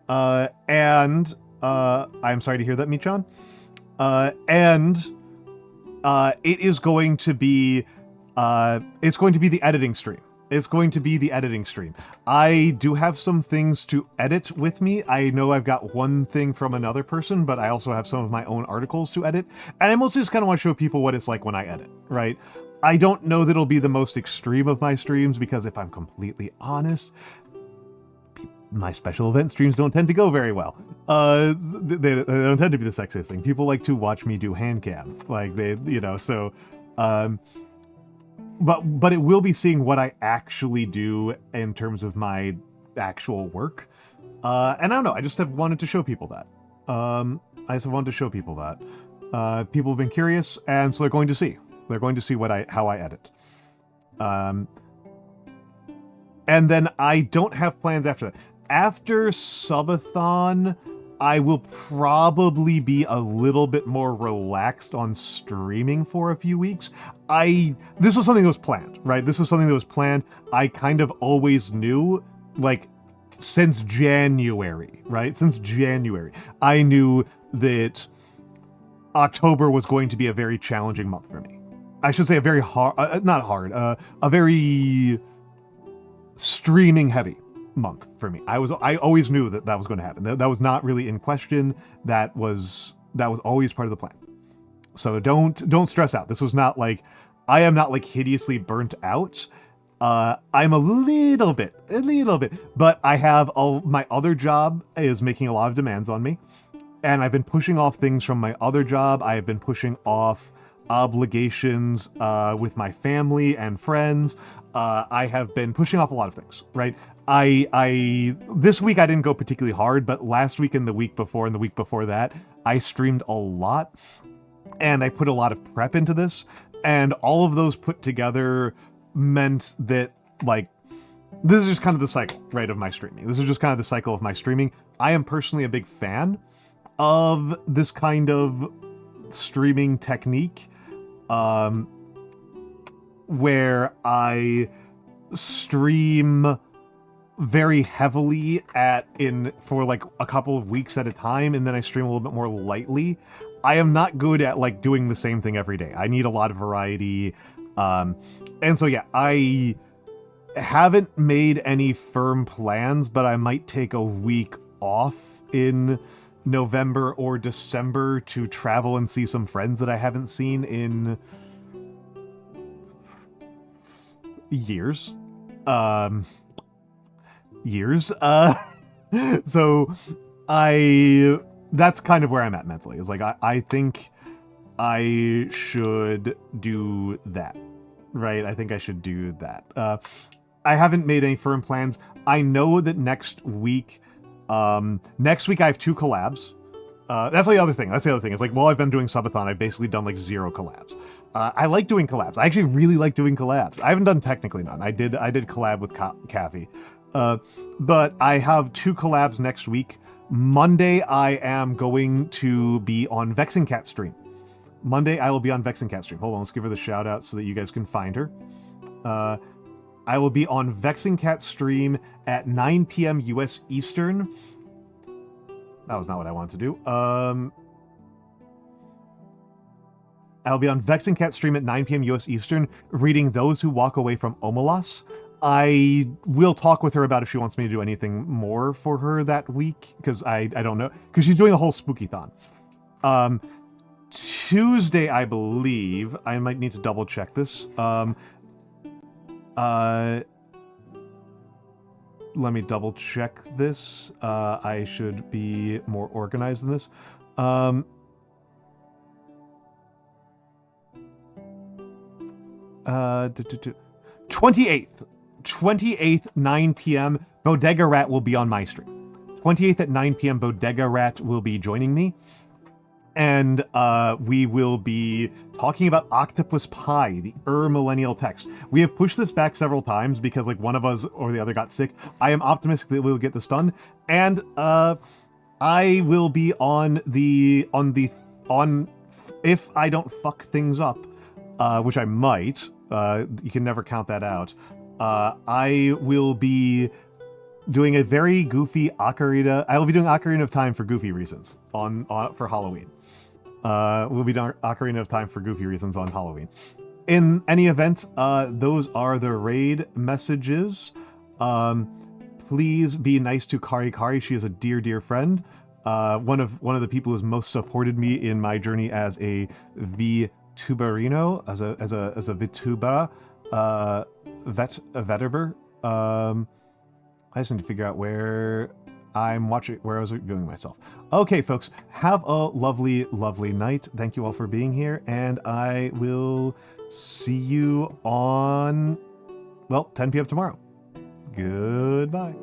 And I'm sorry to hear that, Michan. It is going to be, it's going to be the editing stream. It's going to be the editing stream. I do have some things to edit with me. I know I've got one thing from another person, but I also have some of my own articles to edit. And I mostly just kind of want to show people what it's like when I edit, right? I don't know that it'll be the most extreme of my streams because if I'm completely honest, my special event streams don't tend to go very well. They don't tend to be the sexiest thing. People like to watch me do handcam. Like, they, you know, so... But it will be seeing what I actually do in terms of my actual work. And I don't know, I just have wanted to show people that. People have been curious, and so they're going to see. They're going to see how I edit. And then I don't have plans after that. After Subathon, I will probably be a little bit more relaxed on streaming for a few weeks. This was something that was planned, right? This was something that was planned. I kind of always knew, like, since January, right? Since January, I knew that October was going to be a very challenging month for me. I should say a very a very streaming heavy month for me. I always knew that was going to happen. That was not really in question. That was always part of the plan. So don't stress out. This was not like, I am not like hideously burnt out. I'm a little bit, but I have my other job is making a lot of demands on me, and I've been pushing off things from my other job. I have been pushing off obligations with my family and friends. I have been pushing off a lot of things, right? This week I didn't go particularly hard, but last week and the week before and the week before that, I streamed a lot, and I put a lot of prep into this, and all of those put together meant that, like, this is just kind of the cycle, right, of my streaming. This is just kind of the cycle of my streaming. I am personally a big fan of this kind of streaming technique, where I stream very heavily for like a couple of weeks at a time, and then I stream a little bit more lightly. I am not good at like doing the same thing every day. I need a lot of variety. And so yeah, I haven't made any firm plans, but I might take a week off in November or December to travel and see some friends that I haven't seen in years. So that's kind of where I'm at mentally. It's like, I think I should do that, right? I think I should do that. I haven't made any firm plans. I know that next week I have 2 collabs. That's the other thing. It's like, while I've been doing Subathon, I've basically done like 0 collabs. I like doing collabs. I actually really like doing collabs. I haven't done technically none. I did collab with Kathy. But I have 2 collabs next week. Monday, I am going to be on Vexing Cat stream. Monday, I will be on Vexing Cat stream. Hold on, let's give her the shout out so that you guys can find her. I will be on Vexing Cat stream at 9 p.m. US Eastern. That was not what I wanted to do. I'll be on Vexing Cat stream at 9 p.m. US Eastern, reading Those Who Walk Away from Omelas. I will talk with her about if she wants me to do anything more for her that week, because I don't know, because she's doing a whole spooky-thon. Tuesday, I believe, I might need to double check this. Let me double check this. I should be more organized than this. 28th, 9 p.m. Bodega Rat will be on my stream. 28th at 9 p.m. Bodega Rat will be joining me. And we will be talking about Octopus Pie, the millennial text. We have pushed this back several times because like one of us or the other got sick. I am optimistic that we'll get this done. And I will be on if I don't fuck things up, which I might. You can never count that out. I will be doing a very goofy Ocarina. I will be doing Ocarina of Time for goofy reasons for Halloween. We'll be doing Ocarina of Time for goofy reasons on Halloween. In any event, those are the raid messages. Please be nice to Kari Kari. She is a dear, dear friend. One of the people who's most supported me in my journey as a VTuberino, as a VTuber, Vetiber. I just need to figure out where I was viewing myself. Okay, folks, have a lovely, lovely night. Thank you all for being here, and I will see you on, 10 p.m. tomorrow. Goodbye.